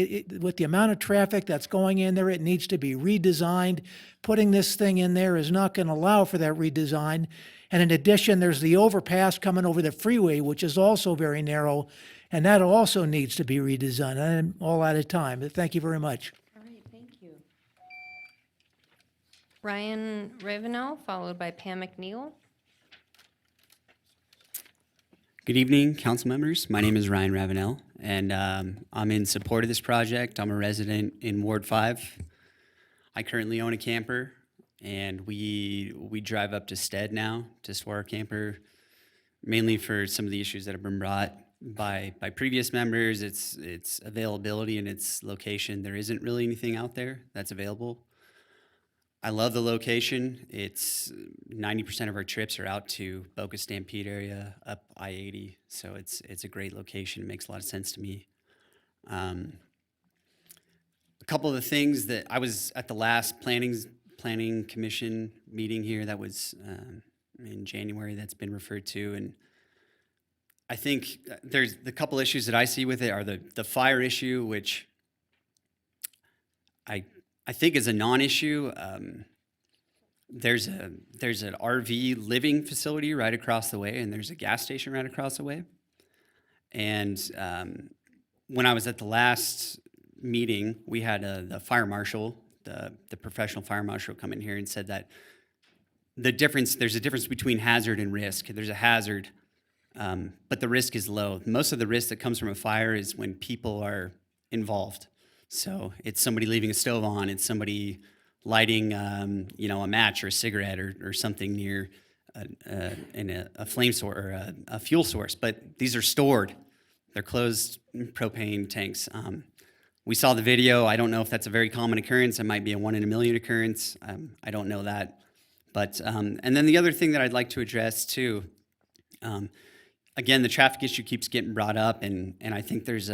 with the amount of traffic that's going in there, it needs to be redesigned. Putting this thing in there is not going to allow for that redesign. And in addition, there's the overpass coming over the freeway, which is also very narrow, and that also needs to be redesigned. I'm all out of time, but thank you very much. All right, thank you. Ryan Ravenel, followed by Pam McNeil. Good evening, council members. My name is Ryan Ravenel, and I'm in support of this project. I'm a resident in Ward 5. I currently own a camper, and we drive up to Stead now to store our camper, mainly for some of the issues that have been brought by previous members. Its availability and its location. There isn't really anything out there that's available. I love the location. It's 90% of our trips are out to Boca Stampede area, up I-80. So it's a great location. It makes a lot of sense to me. A couple of the things that I was at the last planning commission meeting here, that was in January, that's been referred to, and I think there's the couple issues that I see with it are the fire issue, which I think is a non-issue. There's an RV living facility right across the way, and there's a gas station right across the way. And when I was at the last meeting, we had the fire marshal, the professional fire marshal, come in here and said that there's a difference between hazard and risk. There's a hazard, but the risk is low. Most of the risk that comes from a fire is when people are involved. So it's somebody leaving a stove on, it's somebody lighting, a match or a cigarette or something near a flame source or a fuel source. But these are stored; they're closed propane tanks. We saw the video. I don't know if that's a very common occurrence. It might be a 1 in a million occurrence. I don't know that. But and then the other thing that I'd like to address too. Again, the traffic issue keeps getting brought up, and I think there's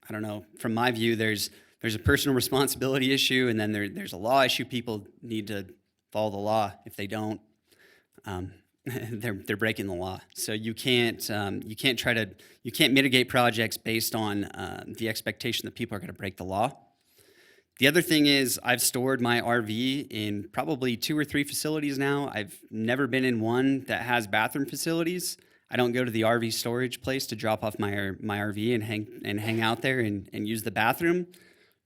I don't know, from my view, there's a personal responsibility issue, and then there's a law issue. People need to follow the law. If they don't, they're breaking the law. So you can't mitigate projects based on the expectation that people are going to break the law. The other thing is I've stored my RV in probably 2 or 3 facilities now. I've never been in one that has bathroom facilities. I don't go to the RV storage place to drop off my RV and hang out there and use the bathroom,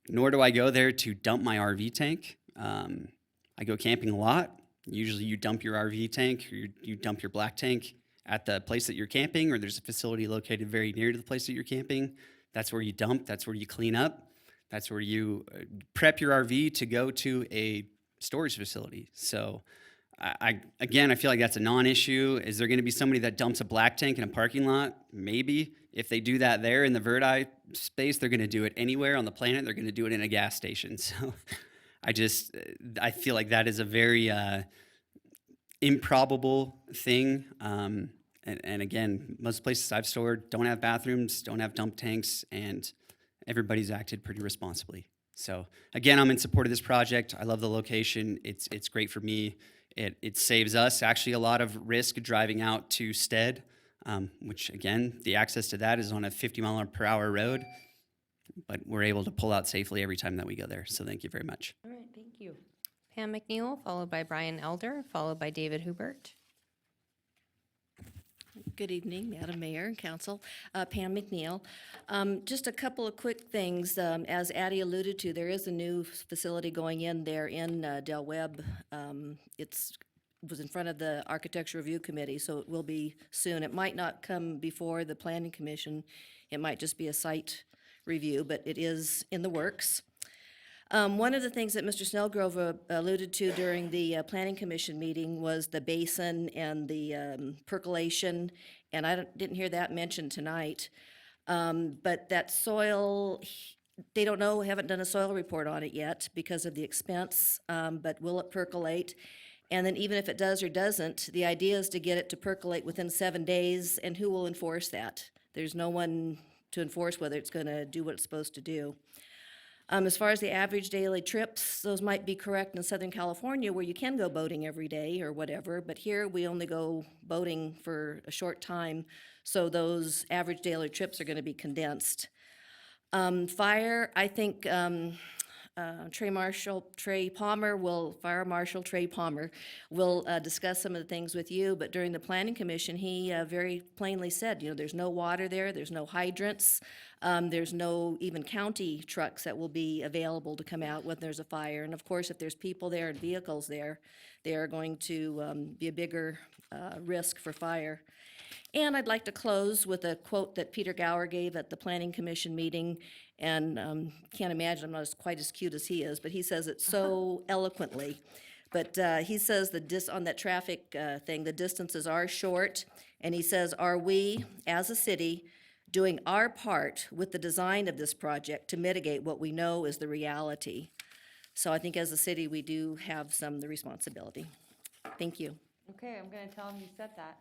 nor do I go there to dump my RV tank. I go camping a lot. Usually you dump your RV tank, or you dump your black tank at the place that you're camping, or there's a facility located very near to the place that you're camping. That's where you dump, that's where you clean up, that's where you prep your RV to go to a storage facility. So I feel like that's a non-issue. Is there going to be somebody that dumps a black tank in a parking lot? Maybe. If they do that there in the Verdi space, they're going to do it anywhere on the planet. They're going to do it in a gas station. So I feel like that is a very improbable thing. And again, most places I've stored don't have bathrooms, don't have dump tanks, and everybody's acted pretty responsibly. So again, I'm in support of this project. I love the location. It's great for me. It saves us actually a lot of risk driving out to Stead, which again, the access to that is on a 50-mile-per-hour road, but we're able to pull out safely every time that we go there. So thank you very much. All right, thank you. Pam McNeil, followed by Brian Elder, followed by David Hubert. Good evening, Madam Mayor and Council. Pam McNeil. Just a couple of quick things. As Addie alluded to, there is a new facility going in there in Del Webb. Was in front of the Architecture Review Committee, so it will be soon. It might not come before the Planning Commission. It might just be a site review, but it is in the works. One of the things that Mr. Snellgrove alluded to during the Planning Commission meeting was the basin and the percolation, and I didn't hear that mentioned tonight. But that soil, they don't know, haven't done a soil report on it yet because of the expense, but will it percolate? And then even if it does or doesn't, the idea is to get it to percolate within 7 days, and who will enforce that? There's no one to enforce whether it's going to do what it's supposed to do. As far as the average daily trips, those might be correct in Southern California where you can go boating every day or whatever, but here we only go boating for a short time, so those average daily trips are going to be condensed. Fire, I think Fire Marshal Trey Palmer will discuss some of the things with you, but during the Planning Commission, he very plainly said, there's no water there, there's no hydrants, there's no even county trucks that will be available to come out when there's a fire. And of course, if there's people there and vehicles there, they are going to be a bigger risk for fire. And I'd like to close with a quote that Peter Gower gave at the Planning Commission meeting, and can't imagine I'm not quite as cute as he is, but he says it so eloquently. But he says on that traffic thing, the distances are short, and he says, are we, as a city, doing our part with the design of this project to mitigate what we know is the reality? So I think as a city, we do have the responsibility. Thank you. Okay, I'm going to tell him you said that.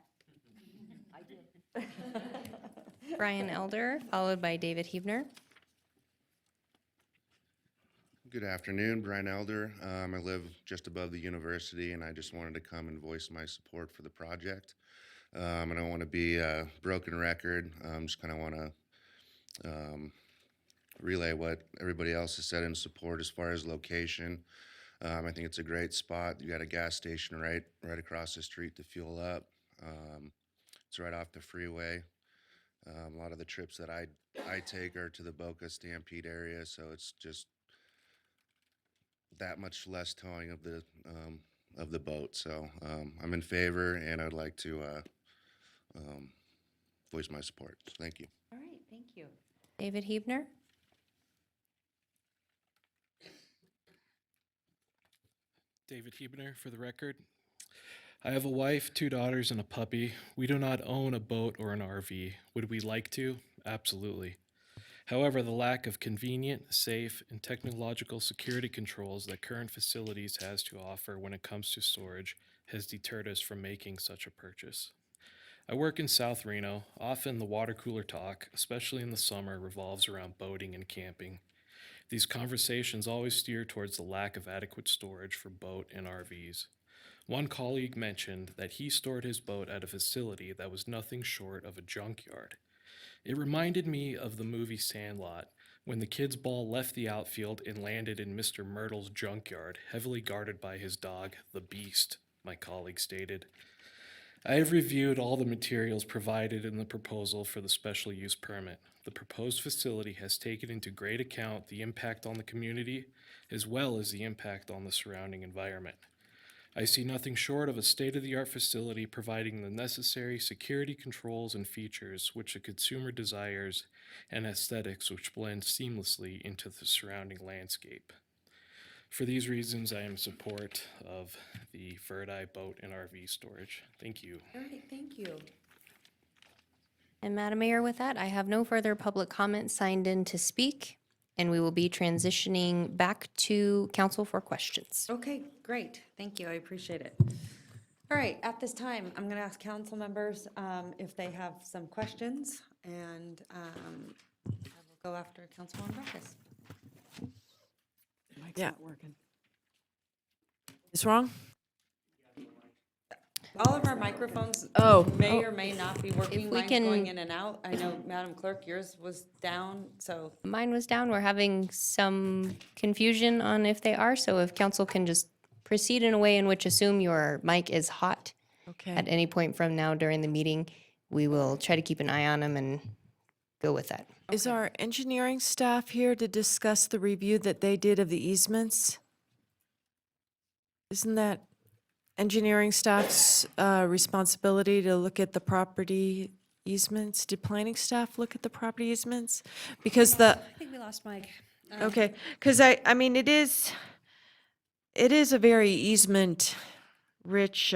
I did. Brian Elder, followed by David Hebner. Good afternoon, Brian Elder. I live just above the university, and I just wanted to come and voice my support for the project. I don't want to be a broken record. Just kind of want to relay what everybody else has said in support as far as location. I think it's a great spot. You got a gas station right across the street to fuel up. It's right off the freeway. A lot of the trips that I take are to the Boca Stampede area, so it's just that much less towing of the boat. So I'm in favor, and I'd like to voice my support. Thank you. All right, thank you. David Hebner. David Hebner, for the record. I have a wife, 2 daughters, and a puppy. We do not own a boat or an RV. Would we like to? Absolutely. However, the lack of convenient, safe, and technological security controls that current facilities has to offer when it comes to storage has deterred us from making such a purchase. I work in South Reno. Often the water cooler talk, especially in the summer, revolves around boating and camping. These conversations always steer towards the lack of adequate storage for boat and RVs. One colleague mentioned that he stored his boat at a facility that was nothing short of a junkyard. It reminded me of the movie Sandlot, when the kid's ball left the outfield and landed in Mr. Myrtle's junkyard, heavily guarded by his dog, the Beast, my colleague stated. I have reviewed all the materials provided in the proposal for the special use permit. The proposed facility has taken into great account the impact on the community, as well as the impact on the surrounding environment. I see nothing short of a state-of-the-art facility providing the necessary security controls and features which the consumer desires and aesthetics which blend seamlessly into the surrounding landscape. For these reasons, I am in support of the Verdi boat and RV storage. Thank you. All right, thank you. And Madam Mayor, with that, I have no further public comments signed in to speak, and we will be transitioning back to council for questions. Okay, great. Thank you. I appreciate it. All right, at this time, I'm going to ask council members if they have some questions, and I will go after Councilwoman Backus. Mic's not working. It's wrong? All of our microphones may or may not be working. we Mine's going can- in and out. I know, Madam Clerk, yours was down, so. Mine was down. We're having some confusion on if they are, so if council can just proceed in a way in which assume your mic is hot Okay. at any point from now during the meeting, we will try to keep an eye on them and go with that. Is our engineering staff here to discuss the review that they did of the easements? Isn't that engineering staff's responsibility to look at the property easements? Did planning staff look at the property easements? Because the, I think we lost Mike. okay, because I mean, it is a very easement-rich,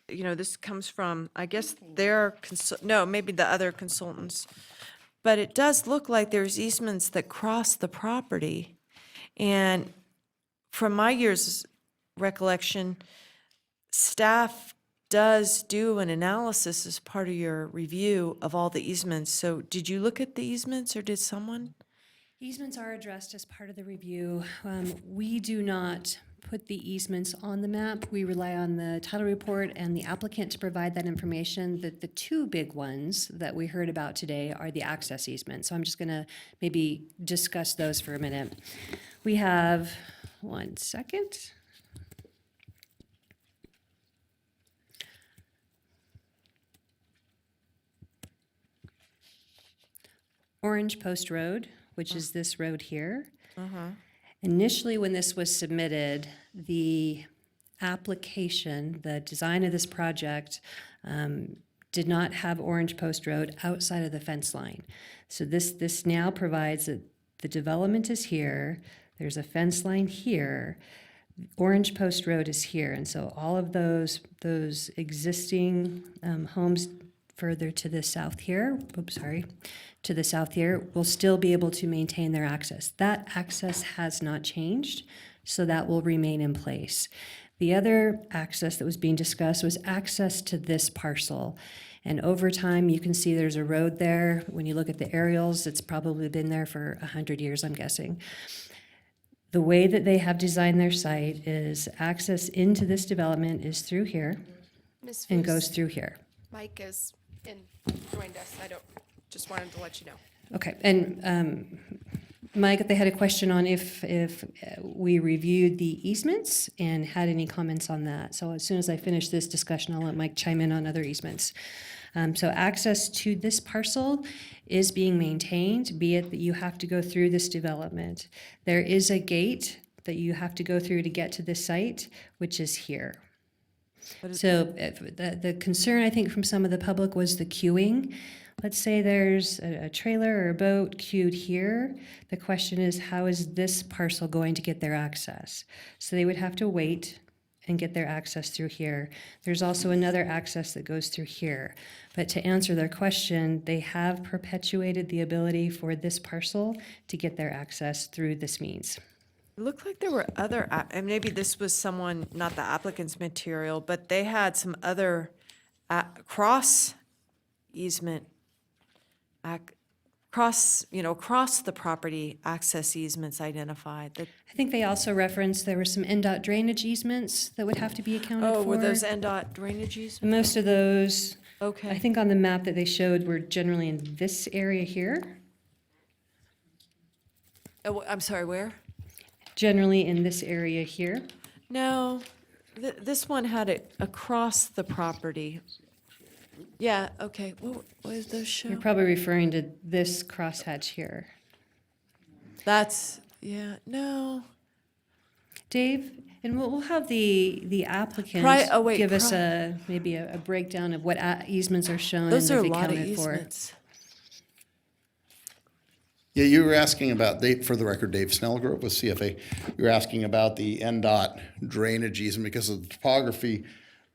this comes from, I guess, maybe the other consultants. But it does look like there's easements that cross the property. And from my years' recollection, staff does do an analysis as part of your review of all the easements. So did you look at the easements, or did someone? Easements are addressed as part of the review. We do not put the easements on the map. We rely on the title report and the applicant to provide that information. The two big ones that we heard about today are the access easements. So I'm just going to maybe discuss those for a minute. We have, one second. Orange Post Road, which is this road here. Initially, when this was submitted, the application, the design of this project, did not have Orange Post Road outside of the fence line. So this now provides that the development is here, there's a fence line here, Orange Post Road is here, and so all of those existing homes further to the south here, to the south here, will still be able to maintain their access. That access has not changed, so that will remain in place. The other access that was being discussed was access to this parcel. And over time, you can see there's a road there. When you look at the aerials, it's probably been there for 100 years, I'm guessing. The way that they have designed their site is access into this development is through here and goes through here. Mike is joined us. Just wanted to let you know. Okay, and Mike, they had a question on if we reviewed the easements and had any comments on that. So as soon as I finish this discussion, I'll let Mike chime in on other easements. So access to this parcel is being maintained, be it that you have to go through this development. There is a gate that you have to go through to get to this site, which is here. So the concern, I think, from some of the public was the queuing. Let's say there's a trailer or a boat queued here. The question is, how is this parcel going to get their access? So they would have to wait and get their access through here. There's also another access that goes through here. But to answer their question, they have perpetuated the ability for this parcel to get their access through this means. It looked like there were other, and maybe this was someone, not the applicant's material, but they had some other cross easement, across the property access easements identified. I think they also referenced there were some NDOT drainage easements that would have to be accounted for. Oh, were those NDOT drainage easements? Most of those, Okay. I think on the map that they showed, were generally in this area here. Oh, I'm sorry, where? Generally in this area here. No, this one had it across the property. Yeah, okay. What does those show? You're probably referring to this crosshatch here. That's, yeah, no. Dave, and we'll have the applicant give us maybe a breakdown of what easements are shown Those and are they've a lot of accounted for. easements. Yeah, you were asking about, for the record, Dave Snellgrove with CFA. You were asking about the NDOT drainage easement because of the topography.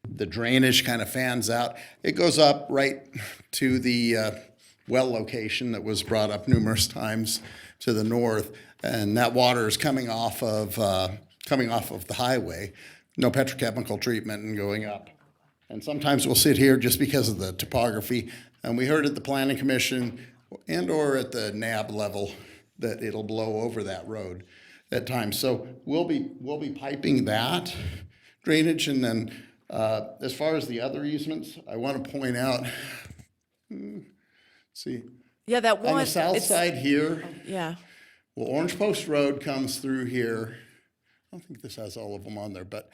The drainage kind of fans out. It goes up right to the well location that was brought up numerous times to the north, and that water is coming off of the highway, no petrochemical treatment and going up. And sometimes we'll sit here just because of the topography, and we heard at the Planning Commission and/or at the NAB level that it'll blow over that road at times. So we'll be piping that drainage, and then as far as the other easements, I want to point out, see, Yeah, that one. on the south it's- side here, Yeah. well, Orange Post Road comes through here. I don't think this has all of them on there, but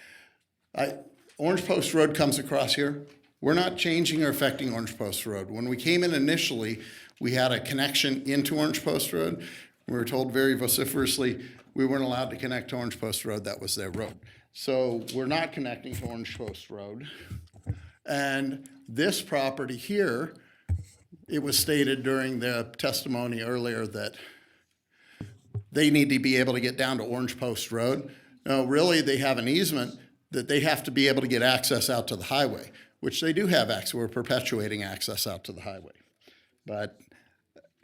Orange Post Road comes across here. We're not changing or affecting Orange Post Road. When we came in initially, we had a connection into Orange Post Road. We were told very vociferously we weren't allowed to connect to Orange Post Road. That was their road. So we're not connecting to Orange Post Road. And this property here, it was stated during the testimony earlier that they need to be able to get down to Orange Post Road. No, really, they have an easement that they have to be able to get access out to the highway, which they do have access. We're perpetuating access out to the highway. But,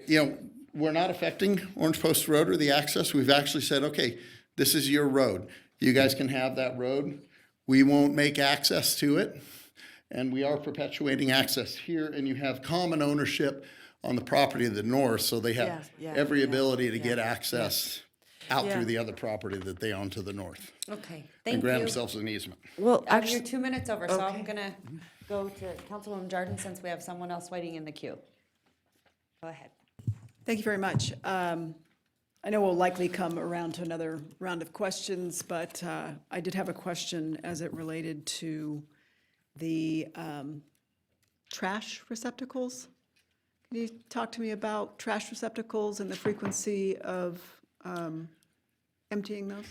you know, we're not affecting Orange Post Road or the access. We've actually said, okay, this is your road. You guys can have that road. We won't make access to it. And we are perpetuating access here, and you have common ownership on the property to the north, so they have every ability to get access out through the other property that they own to the north. Okay, And thank grant you. themselves an easement. Well, You're actually, 2 minutes over, so I'm gonna go to Councilwoman Jordan since we have someone else waiting in the queue. Go ahead. Thank you very much. I know we'll likely come around to another round of questions, but I did have a question as it related to the trash receptacles. Can you talk to me about trash receptacles and the frequency of emptying those?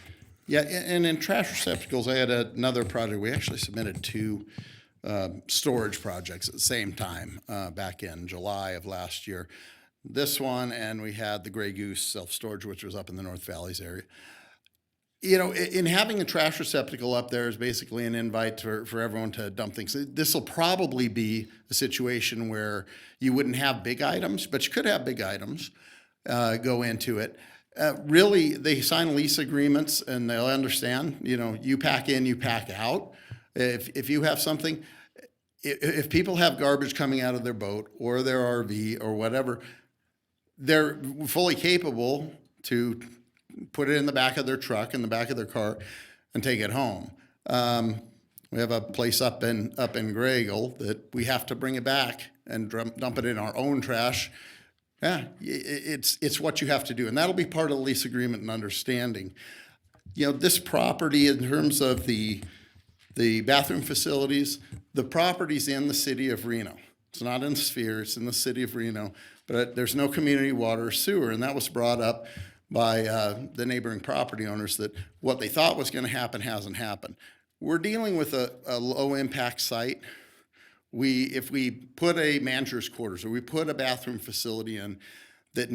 Yeah, and in trash receptacles, I had another project. We actually submitted 2 storage projects at the same time back in July of last year. This one, and we had the Gray Goose self-storage, which was up in the North Valleys area. You know, in having a trash receptacle up there is basically an invite for everyone to dump things. This will probably be a situation where you wouldn't have big items, but you could have big items go into it. Really, they sign lease agreements and they'll understand, you know, you pack in, you pack out. If you have something, if people have garbage coming out of their boat or their RV or whatever, they're fully capable to put it in the back of their truck, in the back of their car, and take it home. We have a place up in Graygle that we have to bring it back and dump it in our own trash. Yeah, it's what you have to do, and that'll be part of the lease agreement and understanding. You know, this property, in terms of the bathroom facilities, the property's in the city of Reno. It's not in Sphere, it's in the city of Reno, but there's no community water or sewer, and that was brought up by the neighboring property owners that what they thought was gonna happen hasn't happened. We're dealing with a low-impact site. If we put a manager's quarters or we put a bathroom facility in that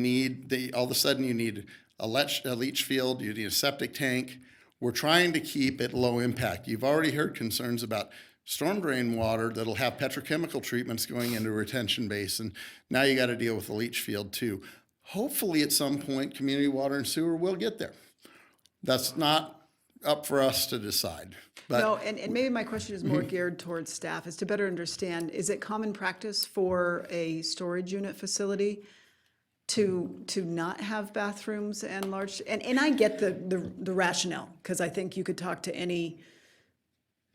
all of a sudden you need a leach field, you need a septic tank. We're trying to keep it low impact. You've already heard concerns about storm drain water that'll have petrochemical treatments going into a retention basin. Now you got to deal with the leach field too. Hopefully at some point, community water and sewer will get there. That's not up for us to decide. But No, and maybe my question is more geared towards staff, is to better understand, is it common practice for a storage unit facility to not have bathrooms and large, and I get the rationale, because I think you could talk to any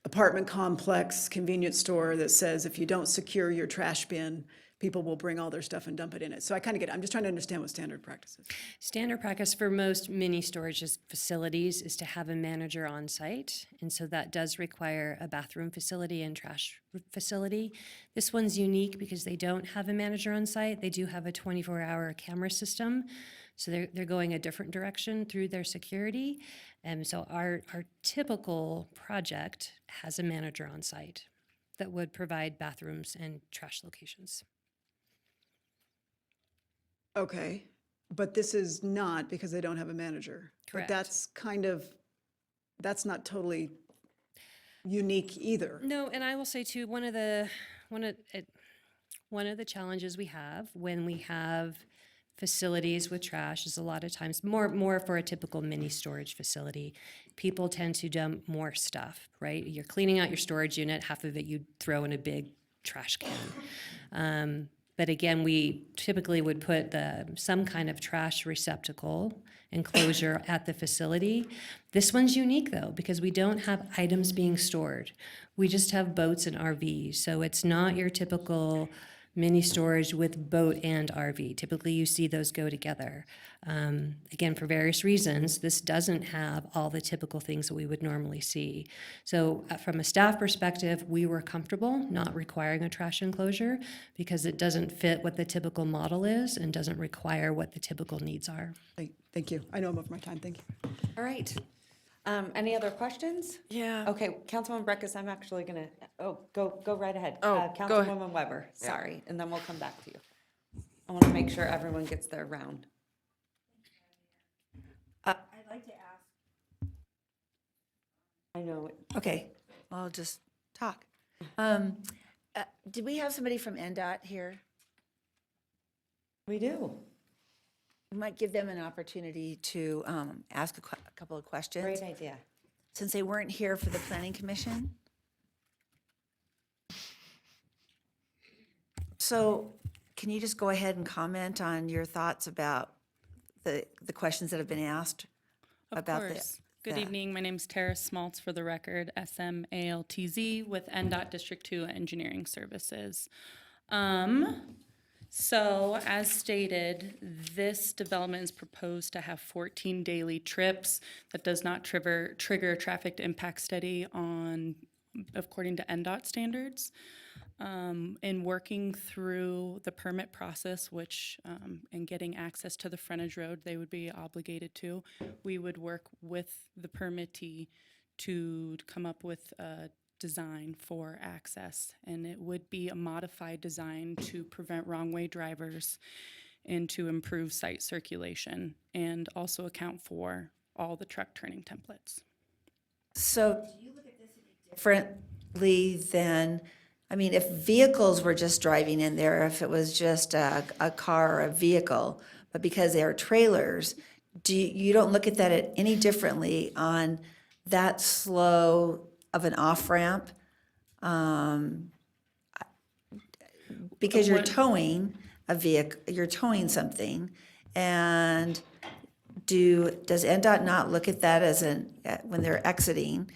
apartment complex, convenience store that says if you don't secure your trash bin, people will bring all their stuff and dump it in it. So I kind of get it. I'm just trying to understand what standard practice is. Standard practice for most mini storage facilities is to have a manager on site, and so that does require a bathroom facility and trash facility. This one's unique because they don't have a manager on site. They do have a 24-hour camera system, so they're going a different direction through their security. And so our typical project has a manager on site that would provide bathrooms and trash locations. Okay, but this is not because they don't have a manager. Correct. But that's not totally unique either. No, and I will say too, one of the challenges we have when we have facilities with trash is a lot of times more for a typical mini storage facility. People tend to dump more stuff, right? You're cleaning out your storage unit, half of it you throw in a big trash can. But again, we typically would put some kind of trash receptacle enclosure at the facility. This one's unique though, because we don't have items being stored. We just have boats and RVs. So it's not your typical mini storage with boat and RV. Typically you see those go together. Again, for various reasons, this doesn't have all the typical things that we would normally see. So from a staff perspective, we were comfortable not requiring a trash enclosure because it doesn't fit what the typical model is and doesn't require what the typical needs are. Thank you. I know I'm over my time. Thank you. All right. Any other questions? Yeah. Okay, Councilwoman Breckus, I'm actually gonna, go right ahead. Oh, go ahead. Councilwoman Weber, Yeah. sorry, and then we'll come back to you. I want to make sure everyone gets their round. I'd like to ask. I know. Okay, I'll just talk. Did we have somebody from NDOT here? We do. We might give them an opportunity to ask a couple of questions. Great idea. Since they weren't here for the planning commission. So can you just go ahead and comment on your thoughts about the questions that have been asked? Of course. Good evening. My name's Tara Smaltz, for the record, SMALTZ with NDOT District 2 Engineering Services. So as stated, this development is proposed to have 14 daily trips. That does not trigger a traffic impact study according to NDOT standards. In working through the permit process, which, and getting access to the frontage road, they would be obligated to, we would work with the permittee to come up with a design for access. And it would be a modified design to prevent wrong-way drivers and to improve site circulation and also account for all the truck turning templates. So do you look at this differently than, I mean, if vehicles were just driving in there, if it was just a car or a vehicle, but because they are trailers, you don't look at that any differently on that slow of an off-ramp? Because you're towing a vehicle, you're towing something, and does NDOT not look at that as when they're exiting,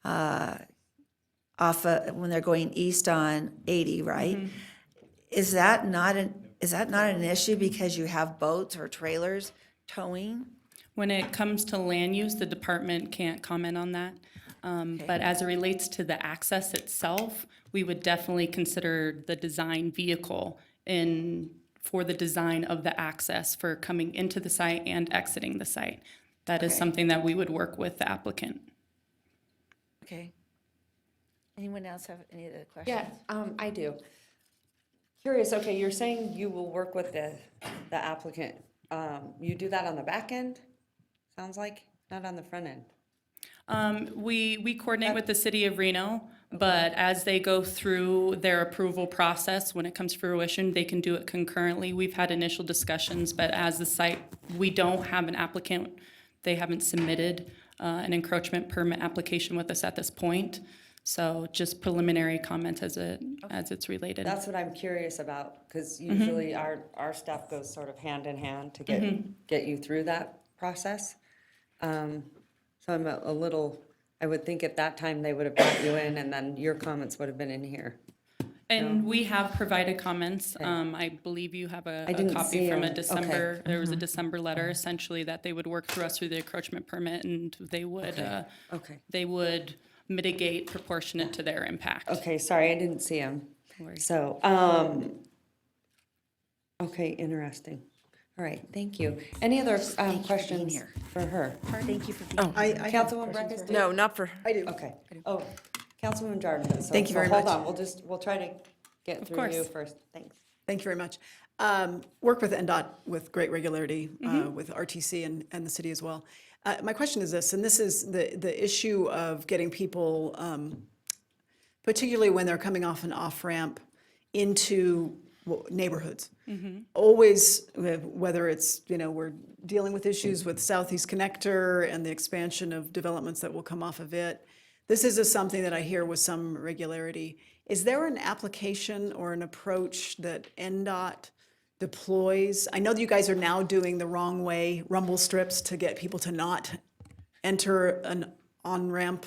when they're going east on 80, right? Mm-hmm. Is that not an issue because you have boats or trailers towing? When it comes to land use, the department can't comment on that. But as it relates to the access itself, we would definitely consider the design vehicle for the design of the access for coming into the site and exiting the site. That is something that we would work with the applicant. Okay. Anyone else have any other questions? Yeah, I do. Curious, okay, you're saying you will work with the applicant. You do that on the back end, sounds like, not on the front end? We coordinate with the city of Reno, but as they go through their approval process, when it comes to fruition, they can do it concurrently. We've had initial discussions, but as the site, we don't have an applicant. They haven't submitted an encroachment permit application with us at this point. So just preliminary comments as it's related. That's what I'm curious about, because usually our staff goes sort of hand in hand to get you through that process. So I'm a little, I would think at that time they would have brought you in and then your comments would have been in here. And we have provided comments. I believe you have a copy from a December, there was a December letter essentially that they would work through us through the encroachment permit and they would, they would mitigate proportionate to their impact. Okay, sorry, I didn't see them. So, okay, interesting. All right, thank you. Any other questions for her? Thank you for being Oh, here. Councilwoman Breckus? No, not for. I do. Okay. Oh, Councilwoman Jordan. Thank you very much. Hold on, we'll try to get through you first. Thanks. Thank you very much. Work with NDOT with great regularity, with RTC and the city as well. My question is this, and this is the issue of getting people, particularly when they're coming off an off-ramp, into neighborhoods. Always, whether it's, we're dealing with issues with Southeast Connector and the expansion of developments that will come off of it. This is something that I hear with some regularity. Is there an application or an approach that NDOT deploys? I know that you guys are now doing the wrong way rumble strips to get people to not enter an on-ramp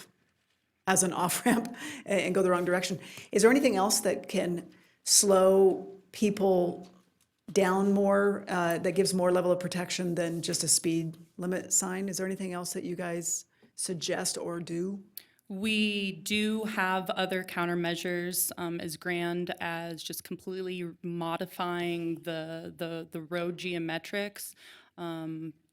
as an off-ramp and go the wrong direction. Is there anything else that can slow people down more, that gives more level of protection than just a speed limit sign? Is there anything else that you guys suggest or do? We do have other countermeasures, as grand as just completely modifying the road geometrics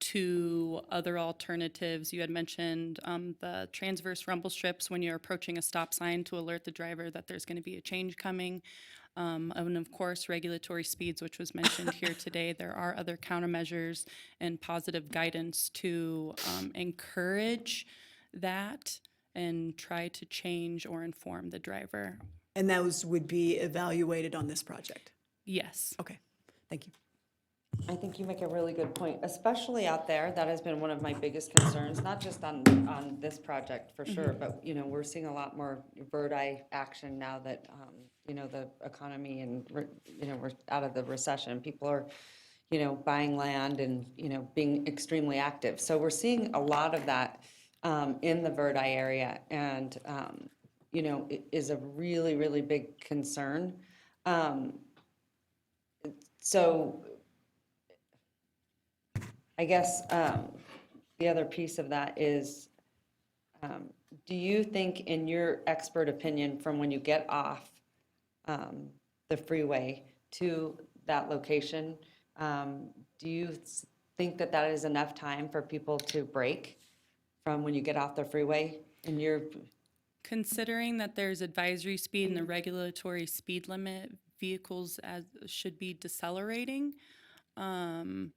to other alternatives. You had mentioned the transverse rumble strips when you're approaching a stop sign to alert the driver that there's going to be a change coming. And of course, regulatory speeds, which was mentioned here today. There are other countermeasures and positive guidance to encourage that and try to change or inform the driver. And those would be evaluated on this project? Yes. Okay, thank you. I think you make a really good point, especially out there. That has been one of my biggest concerns, not just on this project for sure, but, we're seeing a lot more bird eye action now that, the economy and, we're out of the recession. People are, buying land and, being extremely active. So we're seeing a lot of that in the bird eye area, and, it is a really, really big concern. So I guess the other piece of that is, do you think, in your expert opinion, from when you get off the freeway to that location, do you think that that is enough time for people to brake from when you get off the freeway? In your Considering that there's advisory speed and the regulatory speed limit, vehicles should be decelerating. And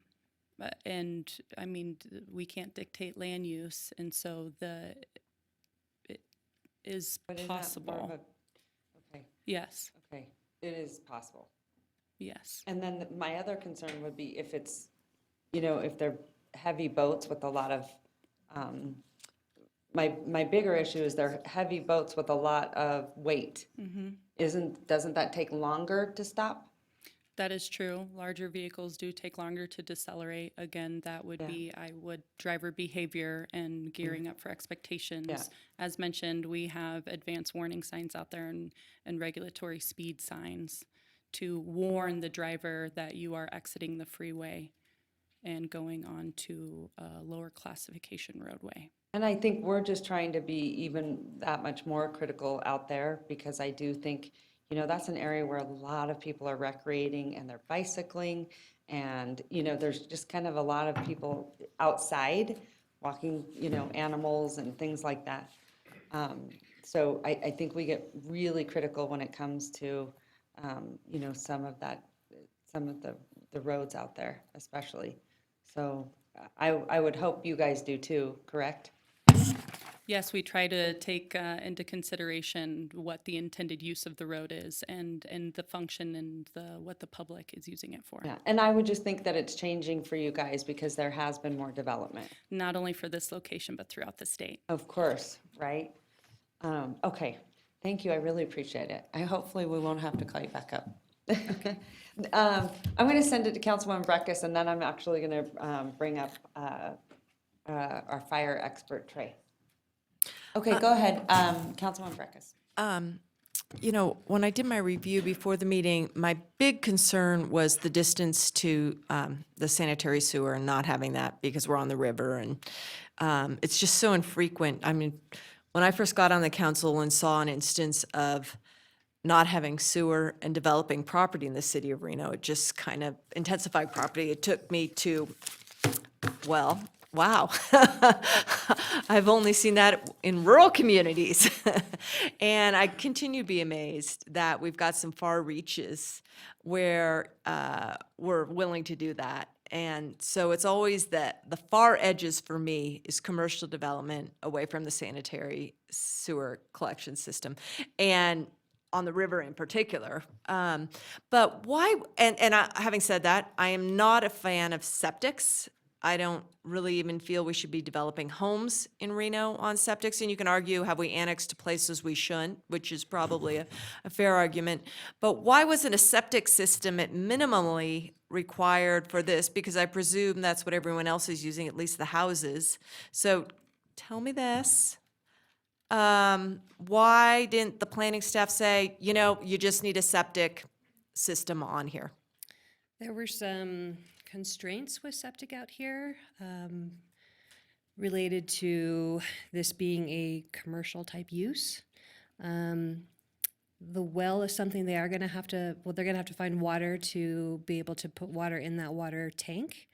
I mean, we can't dictate land use, and so it is But is that more of possible. okay, Yes, okay, it is possible. yes. And then my other concern would be if it's, if they're heavy boats with a lot of, my bigger issue is they're heavy boats with a lot of weight. Doesn't that take longer to stop? That is true. Larger vehicles do take longer to decelerate. Again, that would be, driver behavior and gearing up for expectations. Yeah. As mentioned, we have advanced warning signs out there and regulatory speed signs to warn the driver that you are exiting the freeway and going on to a lower classification roadway. And I think we're just trying to be even that much more critical out there, because I do think, that's an area where a lot of people are recreating and they're bicycling, and, there's just kind of a lot of people outside walking, animals and things like that. So I think we get really critical when it comes to, some of the roads out there especially. So I would hope you guys do too, correct? Yes, we try to take into consideration what the intended use of the road is and the function and what the public is using it for. Yeah, and I would just think that it's changing for you guys because there has been more development. Not only for this location, but throughout the state. Of course, right? Okay, thank you, I really appreciate it. Hopefully we won't have to call you back up. I'm gonna send it to Councilwoman Breckus, and then I'm actually gonna bring up our fire expert, Trey. Okay, go ahead, Councilwoman Breckus. When I did my review before the meeting, my big concern was the distance to the sanitary sewer and not having that because we're on the river, and it's just so infrequent. I mean, when I first got on the council and saw an instance of not having sewer and developing property in the city of Reno, it just kind of intensified property. It took me to, well, wow. I've only seen that in rural communities. And I continue to be amazed that we've got some far reaches where we're willing to do that. And so it's always that the far edges for me is commercial development away from the sanitary sewer collection system. And on the river in particular. But why, having said that, I am not a fan of septics. I don't really even feel we should be developing homes in Reno on septics. And you can argue, have we annexed to places we shouldn't, which is probably a fair argument. But why wasn't a septic system at minimally required for this? Because I presume that's what everyone else is using, at least the houses. So tell me this. Why didn't the planning staff say, you know, you just need a septic system on here? There were some constraints with septic out here related to this being a commercial type use. The well is something they are going to have to, well, they're going to have to find water to be able to put water in that water tank.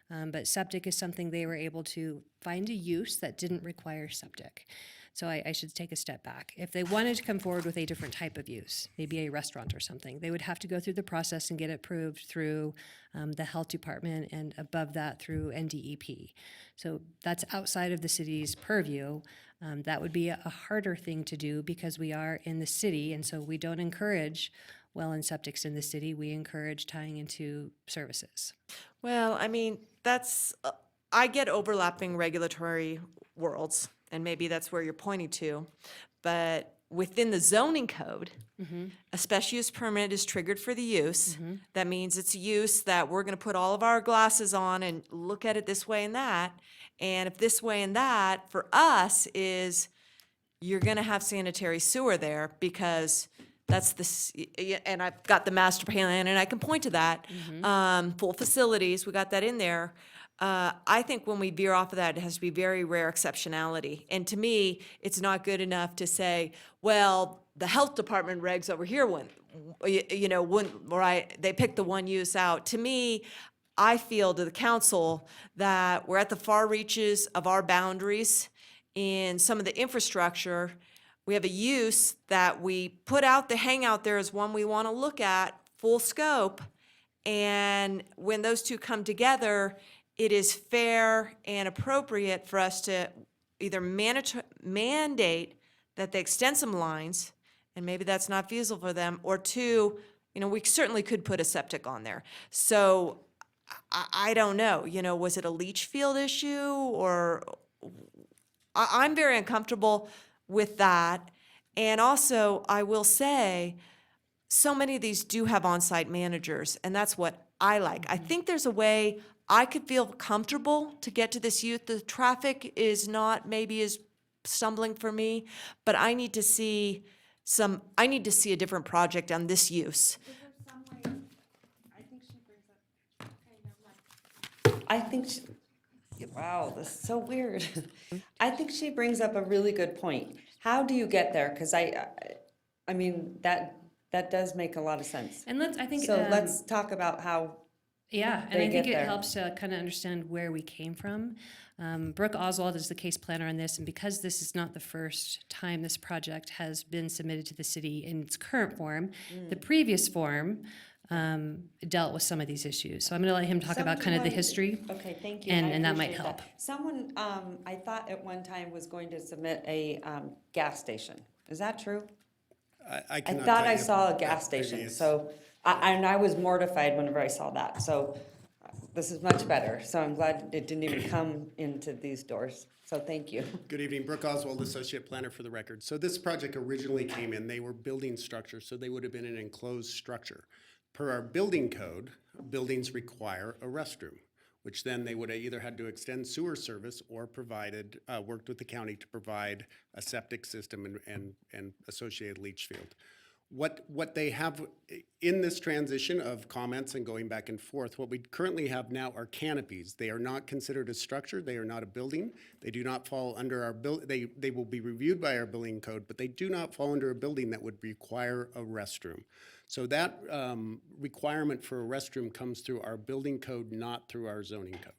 But septic is something they were able to find a use that didn't require septic. So I should take a step back. If they wanted to come forward with a different type of use, maybe a restaurant or something, they would have to go through the process and get it approved through the health department, and above that through NDEP. So that's outside of the city's purview. That would be a harder thing to do because we are in the city, and so we don't encourage well and septics in the city. We encourage tying into services. Well, I mean, that's, I get overlapping regulatory worlds, and maybe that's where you're pointing to. But within the zoning code, a special use permit is triggered for the use. That means it's a use that we're going to put all of our glasses on and look at it this way and that. And if this way and that, for us, is you're going to have sanitary sewer there because that's and I've got the master plan and I can point to that. Full facilities, we got that in there. I think when we veer off of that, it has to be very rare exceptionality. And to me, it's not good enough to say, well, the health department regs over here wouldn't, right, they picked the one use out. To me, I feel to the council that we're at the far reaches of our boundaries in some of the infrastructure. We have a use that we put out, the hangout there is one we want to look at, full scope. And when those two come together, it is fair and appropriate for us to either mandate that they extend some lines, and maybe that's not feasible for them, or two, we certainly could put a septic on there. So I don't know, was it a leach field issue, or I'm very uncomfortable with that. And also, I will say, so many of these do have on-site managers, and that's what I like. I think there's a way I could feel comfortable to get to this youth. The traffic is not maybe as stumbling for me, but I need to see a different project on this use. I think, wow, this is so weird. I think she brings up a really good point. How do you get there? Because I mean, that does make a lot of sense. And let's talk about how. Yeah, and I think it helps to kind of understand where we came from. Brooke Oswald is the case planner on this, and because this is not the first time this project has been submitted to the city in its current form, the previous form dealt with some of these issues. So I'm going to let him talk about kind of the history. Okay, thank you. And that might help. Someone, I thought at one time was going to submit a gas station. Is that true? I thought I saw a gas station, so, I was mortified whenever I saw that, so this is much better. So I'm glad it didn't even come into these doors, so thank you. Good evening, Brooke Oswald, Associate Planner for the record. So this project originally came in, they were building structures, so they would have been an enclosed structure. Per our building code, buildings require a restroom, which then they would have either had to extend sewer service or worked with the county to provide a septic system and associated leach field. What they have in this transition of comments and going back and forth, what we currently have now are canopies. They are not considered a structure. They are not a building. They do not fall under our they will be reviewed by our building code, but they do not fall under a building that would require a restroom. So that requirement for a restroom comes through our building code, not through our zoning code.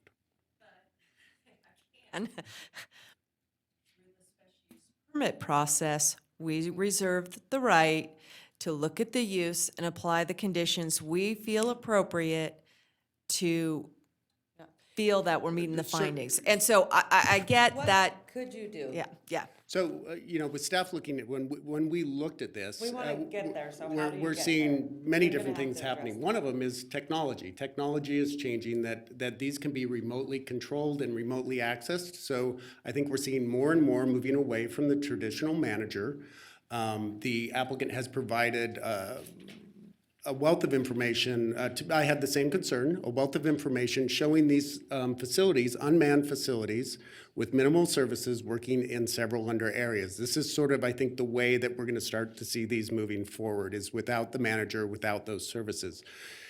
And through the special use permit process, we reserve the right to look at the use and apply the conditions we feel appropriate to feel that we're meeting the findings. And so I get that. could you do? Yeah. So, with staff looking at, when we looked at this. We wanna get there, so how we're- do you We're get seeing many You're gonna different have things to address happening. that. One of them is technology. Technology is changing, that these can be remotely controlled and remotely accessed. So I think we're seeing more and more moving away from the traditional manager. The applicant has provided a wealth of information. I had the same concern, a wealth of information showing these facilities, unmanned facilities with minimal services working in several under areas. This is sort of, I think, the way that we're going to start to see these moving forward, is without the manager, without those services.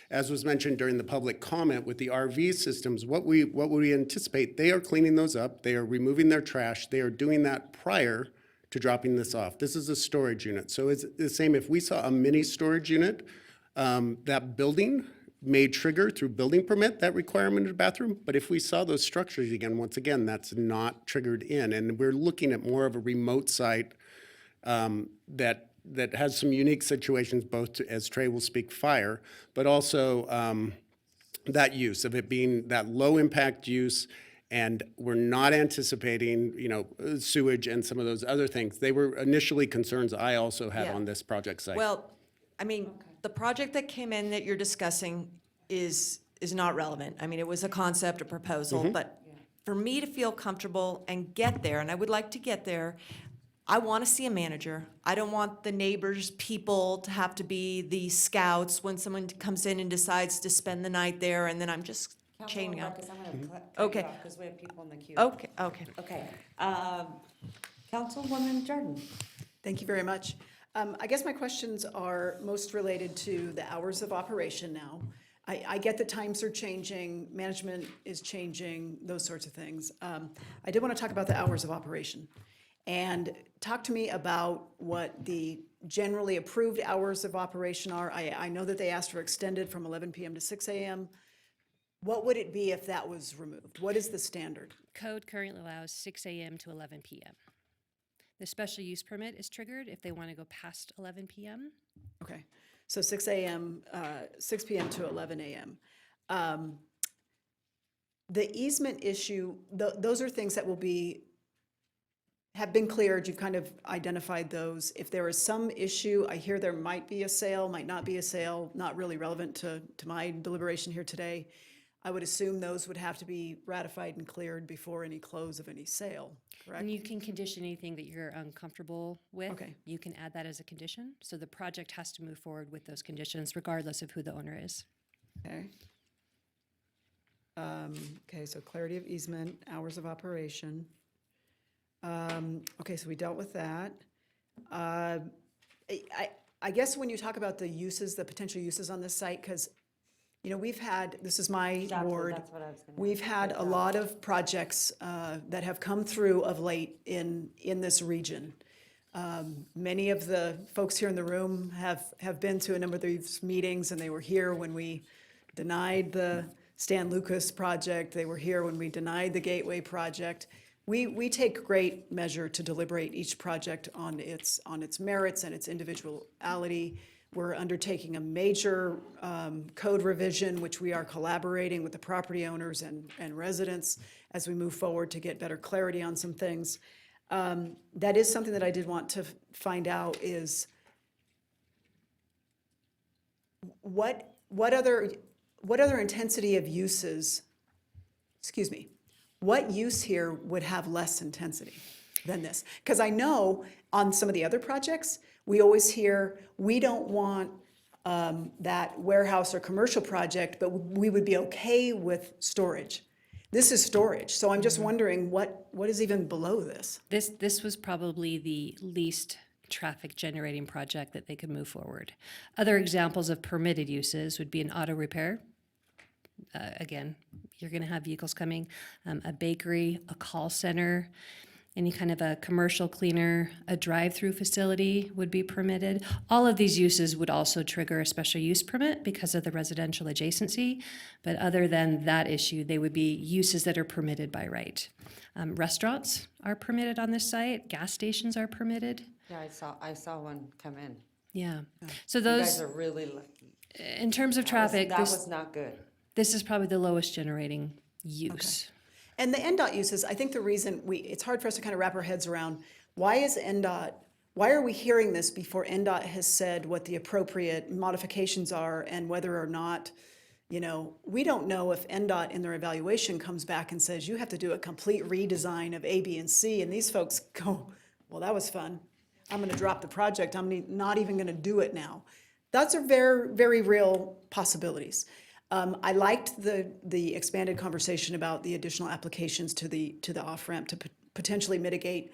As was mentioned during the public comment with the RV systems, what we anticipate, they are cleaning those up, they are removing their trash, they are doing that prior to dropping this off. This is a storage unit. So it's the same, if we saw a mini storage unit, that building may trigger through building permit that requirement of a bathroom. But if we saw those structures again, once again, that's not triggered in. And we're looking at more of a remote site that has some unique situations, both as Trey will speak, fire, but also that use of it being that low impact use. And we're not anticipating, sewage and some of those other things. They were initially concerns I also had Yeah. on this project site. Well, I mean, the project that came in that you're discussing is not relevant. I mean, it was a concept, a proposal, but for me to feel comfortable and get there, and I would like to get there, I want to see a manager. I don't want the neighbors, people to have to be the scouts when someone comes in and decides to spend the night there, and then I'm just chaining up. Because I'm going to Okay. because we have people in the queue. Okay. Okay. Councilwoman Jordan. Thank you very much. I guess my questions are most related to the hours of operation now. I get that times are changing, management is changing, those sorts of things. I did want to talk about the hours of operation. And talk to me about what the generally approved hours of operation are. I know that they asked for extended from 11 p.m. to 6 a.m. What would it be if that was removed? What is the standard? Code currently allows 6 a.m. to 11 p.m. The special use permit is triggered if they want to go past 11 p.m. Okay, so 6 a.m., 6 p.m. to 11 a.m. The easement issue, those are things that have been cleared. You've kind of identified those. If there is some issue, I hear there might be a sale, might not be a sale, not really relevant to my deliberation here today. I would assume those would have to be ratified and cleared before any close of any sale, correct? And you can condition anything that you're uncomfortable with. Okay. You can add that as a condition. So the project has to move forward with those conditions regardless of who the owner is. Okay. Okay, so clarity of easement, hours of operation. Okay, so we dealt with that. I guess when you talk about the uses, the potential uses on this site, because, we've had, this is my Exactly, ward. that's what I was gonna We've had a lot of projects that have come through of late in this region. Many of the folks here in the room have been to a number of these meetings, and they were here when we denied the Stan Lucas project. They were here when we denied the Gateway project. We take great measure to deliberate each project on its merits and its individuality. We're undertaking a major code revision, which we are collaborating with the property owners and residents as we move forward to get better clarity on some things. That is something that I did want to find out is what other intensity of uses, what use here would have less intensity than this? Because I know on some of the other projects, we always hear, we don't want that warehouse or commercial project, but we would be okay with storage. This is storage, so I'm just wondering what is even below this? This was probably the least traffic generating project that they could move forward. Other examples of permitted uses would be an auto repair. Again, you're going to have vehicles coming, a bakery, a call center, any kind of a commercial cleaner, a drive-through facility would be permitted. All of these uses would also trigger a special use permit because of the residential adjacency. But other than that issue, they would be uses that are permitted by right. Restaurants are permitted on this site. Gas stations are permitted. Yeah, I saw one come in. Yeah. So You guys those, are really lucky. in terms of traffic, That was not good. this is probably the lowest generating use. And the NDOT uses, I think the reason it's hard for us to kind of wrap our heads around, why are we hearing this before NDOT has said what the appropriate modifications are and whether or not, we don't know if NDOT in their evaluation comes back and says, you have to do a complete redesign of A, B, and C, and these folks go, well, that was fun. I'm gonna drop the project, I'm not even gonna do it now. That's a very, very real possibilities. I liked the expanded conversation about the additional applications to the off-ramp to potentially mitigate,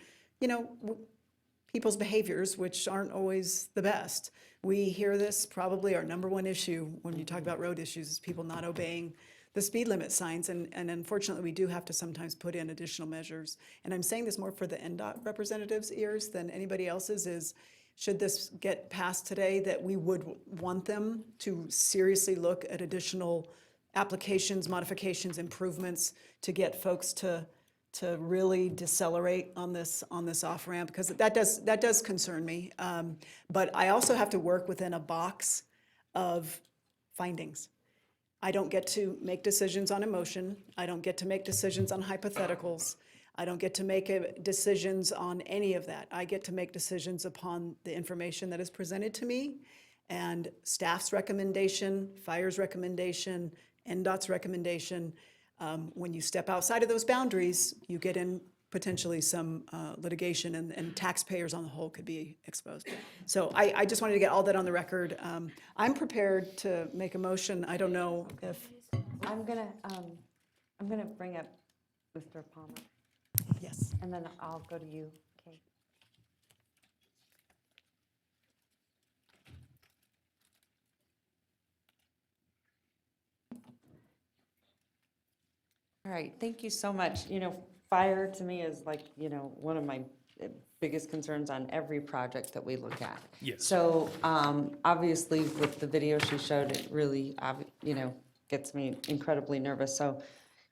people's behaviors, which aren't always the best. We hear this, probably our number one issue when you talk about road issues is people not obeying the speed limit signs, and unfortunately, we do have to sometimes put in additional measures. And I'm saying this more for the NDOT representatives' ears than anybody else's, is should this get passed today, that we would want them to seriously look at additional applications, modifications, improvements to get folks to really decelerate on this off-ramp, because that does concern me. But I also have to work within a box of findings. I don't get to make decisions on emotion. I don't get to make decisions on hypotheticals. I don't get to make decisions on any of that. I get to make decisions upon the information that is presented to me and staff's recommendation, fire's recommendation, NDOT's recommendation. When you step outside of those boundaries, you get in potentially some litigation, and taxpayers on the whole could be exposed. So I just wanted to get all that on the record. I'm prepared to make a motion. I don't know if, I'm gonna bring up Mr. Palmer, yes. and then I'll go to you, Kate. All right, thank you so much. Fire to me is like, one of my biggest concerns on every project that we look at. Yes. So, obviously with the video she showed, it really, gets me incredibly nervous. So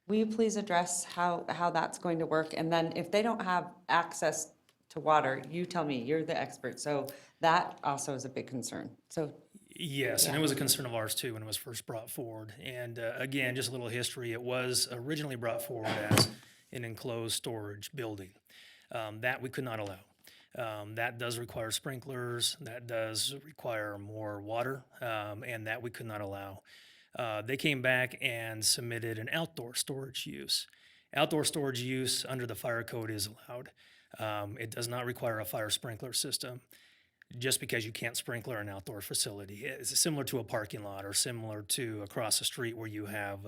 will you please address how that's going to work? And then if they don't have access to water, you tell me, you're the expert. So that also is a big concern. So Yes, and it was a concern of ours too when it was first brought forward. And again, just a little history, it was originally brought forward as an enclosed storage building. That we could not allow. That does require sprinklers, that does require more water, and that we could not allow. They came back and submitted an outdoor storage use. Outdoor storage use under the fire code is allowed. It does not require a fire sprinkler system. Just because you can't sprinkler an outdoor facility. It's similar to a parking lot or similar to across the street where you have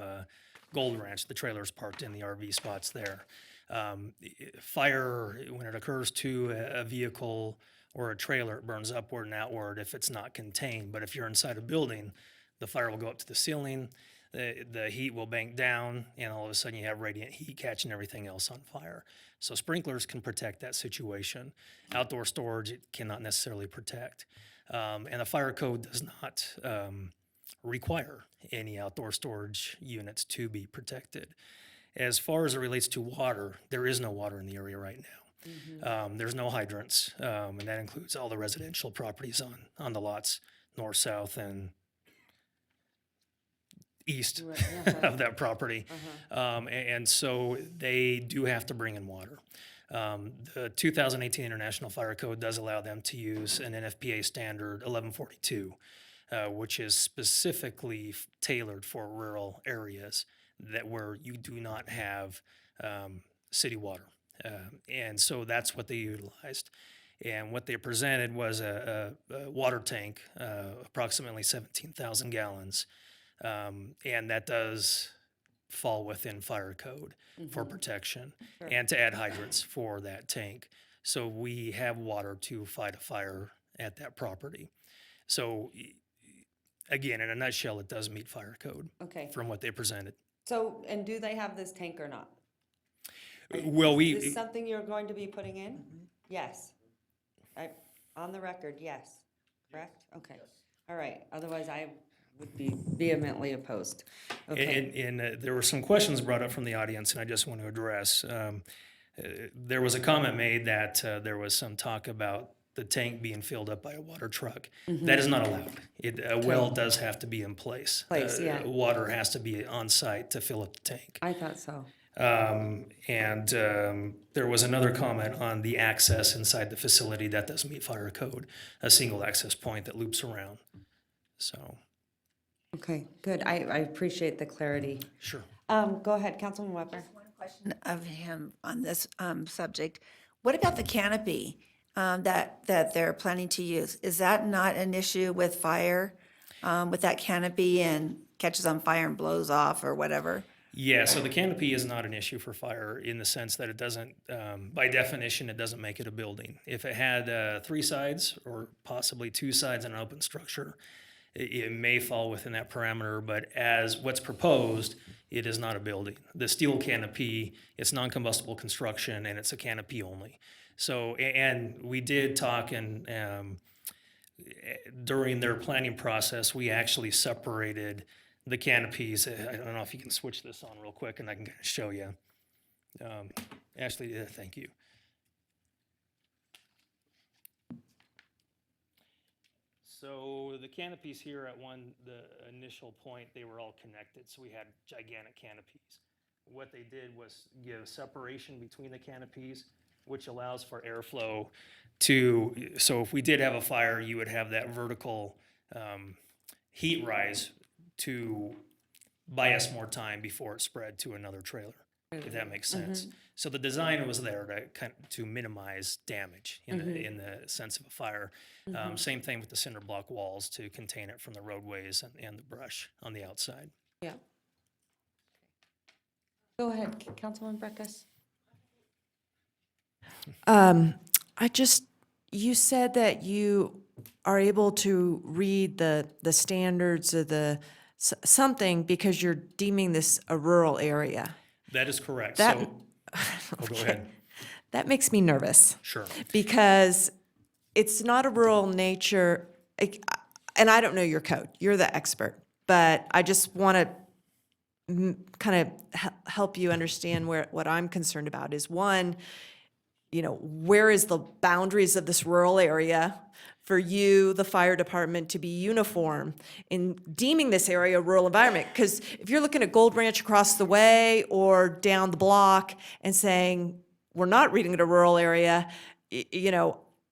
Gold Ranch, the trailers parked in the RV spots there. Fire, when it occurs to a vehicle or a trailer, it burns upward and outward if it's not contained. But if you're inside a building, the fire will go up to the ceiling, the heat will bank down, and all of a sudden you have radiant heat catching everything else on fire. So sprinklers can protect that situation. Outdoor storage, it cannot necessarily protect. And the fire code does not require any outdoor storage units to be protected. As far as it relates to water, there is no water in the area right now. There's no hydrants, and that includes all the residential properties on the lots, north, south, and east of that property. And so they do have to bring in water. The 2018 International Fire Code does allow them to use an NFPA standard 1142, which is specifically tailored for rural areas where you do not have city water. And so that's what they utilized. And what they presented was a water tank, approximately 17,000 gallons. And that does fall within fire code for protection and to add hydrants for that tank. So we have water to fight a fire at that property. So again, in a nutshell, it does meet fire code from what they presented. So, and do they have this tank or not? Well, Is this something you're going to be putting in? Yes. On the record, yes. Correct? Okay. All right. Otherwise, I would be vehemently opposed. Okay. And there were some questions brought up from the audience, and I just want to address. There was a comment made that there was some talk about the tank being filled up by a water truck. That is not allowed. A well does have to be in place. Yeah. Water has to be on site to fill up the tank. I thought so. There was another comment on the access inside the facility that does meet fire code, a single access point that loops around. So, Okay, good. I appreciate the clarity. sure. Go ahead, Councilman Weber. Of him on this subject. What about the canopy that they're planning to use? Is that not an issue with fire, with that canopy and catches on fire and blows off or whatever? Yeah, so the canopy is not an issue for fire in the sense that it doesn't, by definition, it doesn't make it a building. If it had 3 sides or possibly 2 sides in an open structure, it may fall within that parameter, but as what's proposed, it is not a building. The steel canopy, it's non-combustible construction, and it's a canopy only. So, and we did talk and during their planning process, we actually separated the canopies. I don't know if you can switch this on real quick and I can kind of show you. Ashley, thank you. So the canopies here at the initial point, they were all connected. So we had gigantic canopies. What they did was give separation between the canopies, which allows for airflow so if we did have a fire, you would have that vertical heat rise to buy us more time before it spread to another trailer, if that makes sense. So the design was there to minimize damage in the sense of a fire. Same thing with the cinder block walls to contain it from the roadways and the brush on the outside. Yeah. Go ahead, Councilman Breckus. You said that you are able to read the standards of something because you're deeming this a rural area. That is correct. That- Go ahead. That makes me nervous. Sure. Because it's not a rural nature, and I don't know your code, you're the expert, but I just want to kind of help you understand what I'm concerned about is one, where is the boundaries of this rural area for you, the fire department, to be uniform in deeming this area a rural environment? Because if you're looking at Gold Ranch across the way or down the block and saying, we're not reading it a rural area,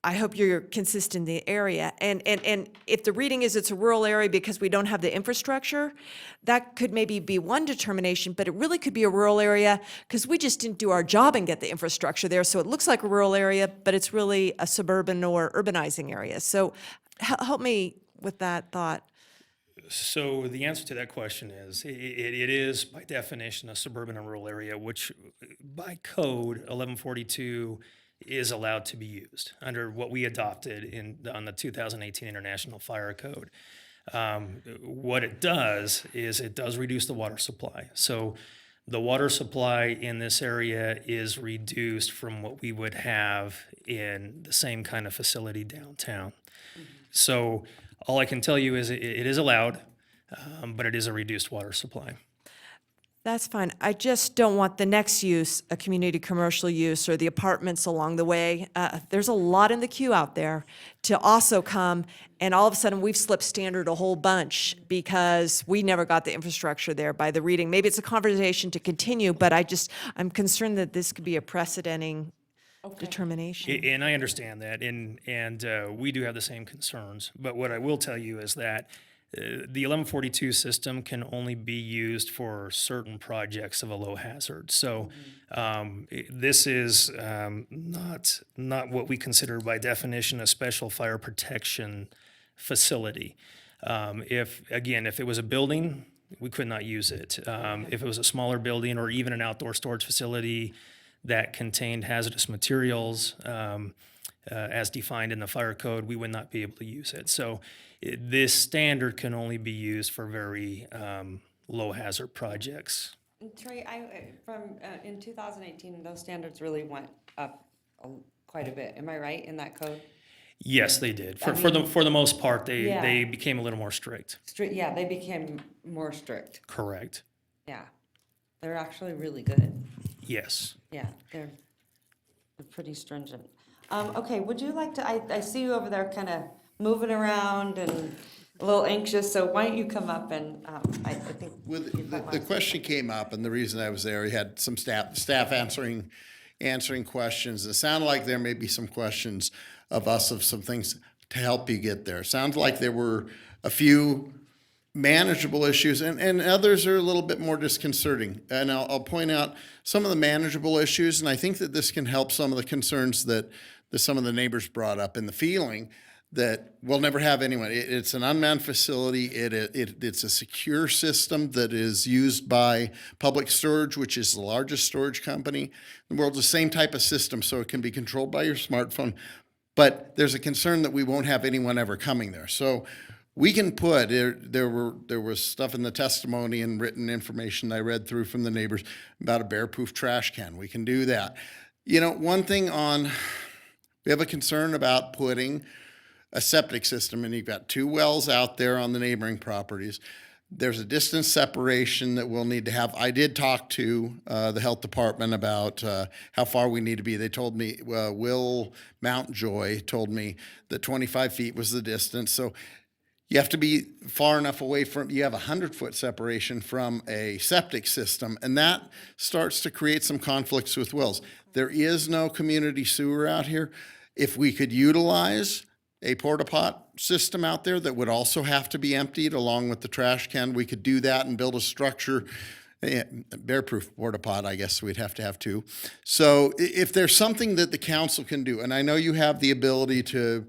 I hope you're consistent in the area. And if the reading is it's a rural area because we don't have the infrastructure, that could maybe be one determination, but it really could be a rural area because we just didn't do our job and get the infrastructure there. So it looks like a rural area, but it's really a suburban or urbanizing area. So help me with that thought. So the answer to that question is it is by definition a suburban and rural area, which by code 1142 is allowed to be used under what we adopted on the 2018 International Fire Code. What it does is it does reduce the water supply. So the water supply in this area is reduced from what we would have in the same kind of facility downtown. So all I can tell you is it is allowed, but it is a reduced water supply. That's fine. I just don't want the next use, a community commercial use, or the apartments along the way. There's a lot in the queue out there to also come, and all of a sudden we've slipped standard a whole bunch because we never got the infrastructure there by the reading. Maybe it's a conversation to continue, but I'm concerned that this could be a precedenting determination. And I understand that, and we do have the same concerns. But what I will tell you is that the 1142 system can only be used for certain projects of a low hazard. So this is not what we consider by definition a special fire protection facility. If it was a building, we could not use it. If it was a smaller building or even an outdoor storage facility that contained hazardous materials, as defined in the fire code, we would not be able to use it. So this standard can only be used for very low hazard projects. Trey, in 2018, those standards really went up quite a bit. Am I right in that code? Yes, they did. For the most part, they became a little more strict. Yeah, they became more strict. Correct. Yeah, they're actually really good. Yes. Yeah, they're pretty stringent. Okay, would you like to, I see you over there kind of moving around and a little anxious, so why don't you come up and, I think. Well, the question came up, and the reason I was there, we had some staff answering questions. It sounded like there may be some questions of us of some things to help you get there. Sounds like there were a few manageable issues, and others are a little bit more disconcerting. And I'll point out some of the manageable issues, and I think that this can help some of the concerns that some of the neighbors brought up, in the feeling that we'll never have anyone. It's an unmanned facility. It's a secure system that is used by Public Storage, which is the largest storage company in the world. The same type of system, so it can be controlled by your smartphone. But there's a concern that we won't have anyone ever coming there. So we can put, there was stuff in the testimony and written information I read through from the neighbors about a bear-proof trash can. We can do that. You know, one thing we have a concern about putting a septic system, and you've got 2 wells out there on the neighboring properties. There's a distance separation that we'll need to have. I did talk to the health department about how far we need to be. They told me, Will Mountjoy told me that 25 feet was the distance. So you have to be far enough away from, you have a 100-foot separation from a septic system, and that starts to create some conflicts with wells. There is no community sewer out here. If we could utilize a porta pot system out there that would also have to be emptied along with the trash can, we could do that and build a structure, bear-proof porta pot, I guess we'd have to have 2. So if there's something that the council can do, and I know you have the ability to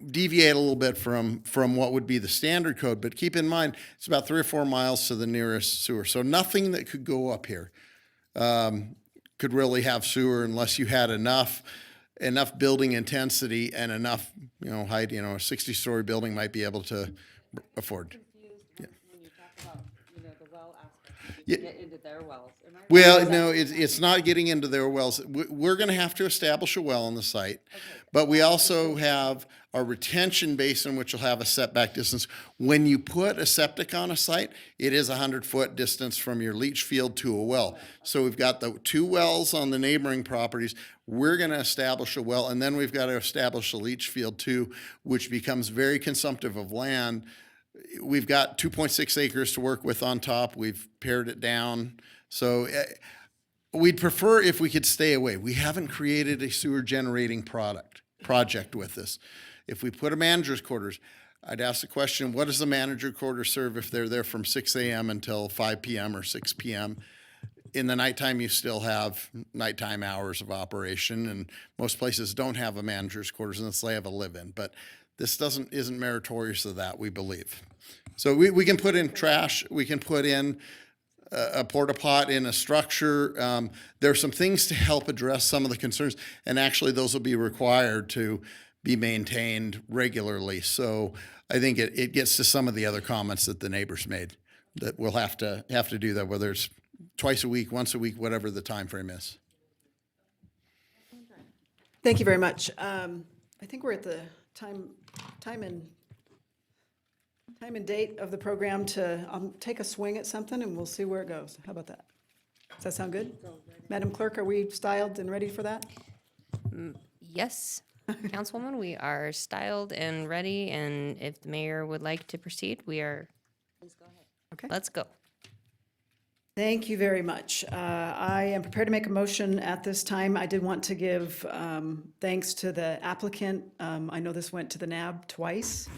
deviate a little bit from what would be the standard code, but keep in mind, it's about 3 or 4 miles to the nearest sewer. So nothing that could go up here could really have sewer unless you had enough building intensity and enough, height. A 60-story building might be able to afford. When you talk about, the well aspect, Yeah. get into their wells. Am I right? Well, no, it's not getting into their wells. We're going to have to establish a well on the site, but we also have our retention basin, which will have a setback distance. When you put a septic on a site, it is a 100-foot distance from your leach field to a well. So we've got the 2 wells on the neighboring properties. We're going to establish a well, and then we've got to establish a leach field too, which becomes very consumptive of land. We've got 2.6 acres to work with on top. We've pared it down. So we'd prefer if we could stay away. We haven't created a sewer generating project with this. If we put a manager's quarters, I'd ask the question, what does the manager quarters serve if they're there from 6 a.m. until 5 p.m. or 6 p.m.? In the nighttime, you still have nighttime hours of operation, and most places don't have a manager's quarters unless they have a live-in. But this isn't meritorious of that, we believe. So we can put in trash, we can put in a porta pot in a structure. There are some things to help address some of the concerns, and actually those will be required to be maintained regularly. So I think it gets to some of the other comments that the neighbors made, that we'll have to do that, whether it's twice a week, once a week, whatever the time frame is. Thank you very much. I think we're at the time and date of the program to take a swing at something, and we'll see where it goes. How about that? Does that sound good? Madam Clerk, are we styled and ready for that? Yes, Councilwoman, we are styled and ready, and if the mayor would like to proceed, we are. Please go ahead. Okay. Let's go. Thank you very much. I am prepared to make a motion at this time. I did want to give thanks to the applicant. I know this went to the NAB twice.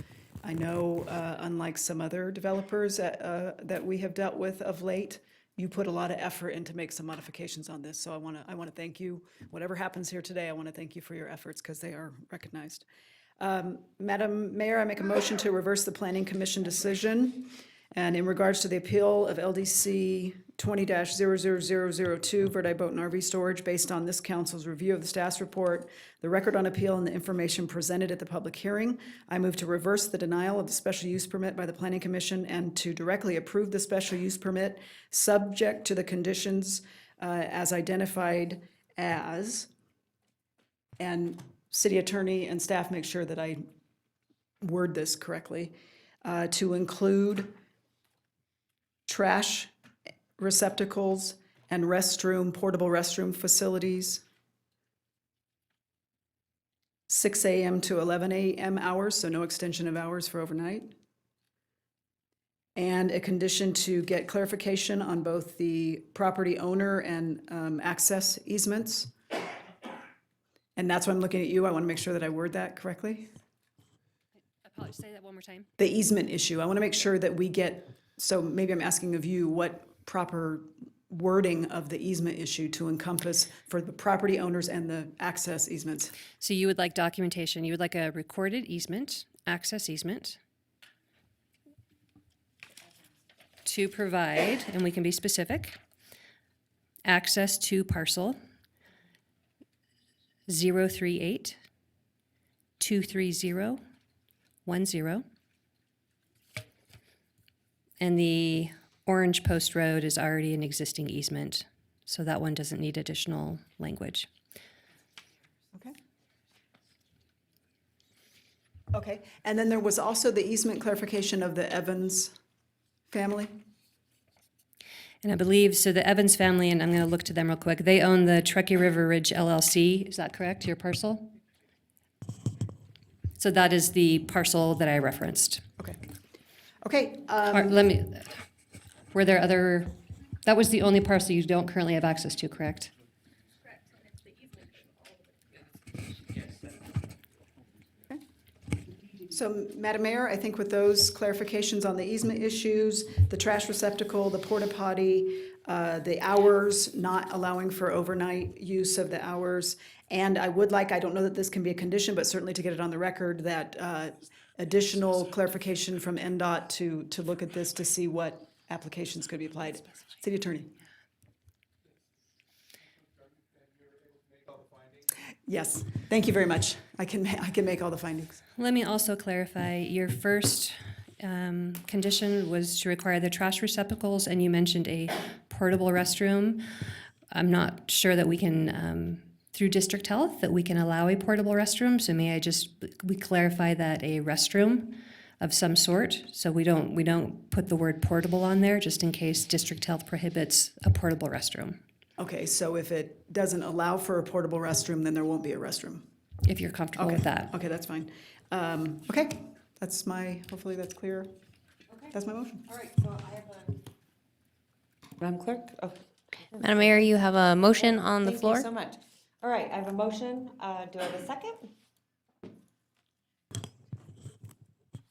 I know, unlike some other developers that we have dealt with of late, you put a lot of effort in to make some modifications on this. So I want to thank you. Whatever happens here today, I want to thank you for your efforts because they are recognized. Madam Mayor, I make a motion to reverse the Planning Commission decision. And in regards to the appeal of LDC 20-00002, Verdi Boat and RV Storage, based on this council's review of the staff's report, the record on appeal, and the information presented at the public hearing, I move to reverse the denial of the special use permit by the Planning Commission and to directly approve the special use permit, subject to the conditions as identified as, and city attorney and staff make sure that I word this correctly, to include trash receptacles and portable restroom facilities, 6 a.m. to 11 a.m. hours, so no extension of hours for overnight. And a condition to get clarification on both the property owner and access easements. And that's why I'm looking at you. I want to make sure that I word that correctly. Apologize, say that one more time. The easement issue. I want to make sure that we get, so maybe I'm asking of you what proper wording of the easement issue to encompass for the property owners and the access easements. So you would like documentation, you would like a recorded easement, access easement, to provide, and we can be specific, access to parcel 038 230 10. And the Orange Post Road is already an existing easement, so that one doesn't need additional language. Okay. Okay, and then there was also the easement clarification of the Evans family? And I believe, so the Evans family, and I'm going to look to them real quick, they own the Truckee River Ridge LLC. Is that correct, your parcel? So that is the parcel that I referenced. Okay. Okay. Let me, were there other, that was the only parcel you don't currently have access to, correct? So, Madam Mayor, I think with those clarifications on the easement issues, the trash receptacle, the porta potty, the hours, not allowing for overnight use of the hours, and I would like, I don't know that this can be a condition, but certainly to get it on the record, that additional clarification from NDOT to look at this to see what applications could be applied. City Attorney. Yes, thank you very much. I can make all the findings. Let me also clarify, your first condition was to require the trash receptacles, and you mentioned a portable restroom. I'm not sure that we can, through district health, that we can allow a portable restroom, so may I just, we clarify that a restroom of some sort, so we don't put the word portable on there, just in case district health prohibits a portable restroom. Okay, so if it doesn't allow for a portable restroom, then there won't be a restroom. If you're comfortable with that. Okay, that's fine. Okay, that's my, hopefully that's clear. That's my motion. All right, so I have a. Madam Clerk? Oh. Madam Mayor, you have a motion on the floor. Thank you so much. All right, I have a motion. Do I have a second?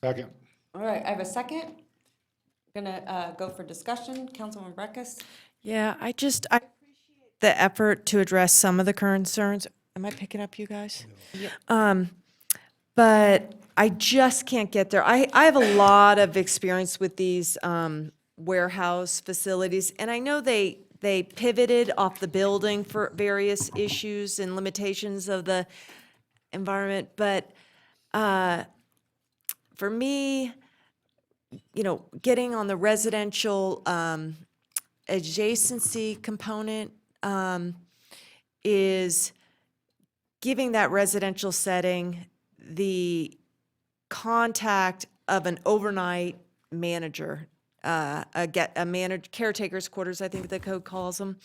Second. All right, I have a second. Gonna go for discussion. Councilman Breckus? Yeah, I appreciate the effort to address some of the concerns. Am I picking up, you guys? But I just can't get there. I have a lot of experience with these warehouse facilities, and I know they pivoted off the building for various issues and limitations of the environment, but for me, getting on the residential adjacency component is giving that residential setting the contact of an overnight manager, caretaker's quarters, I think the code calls them,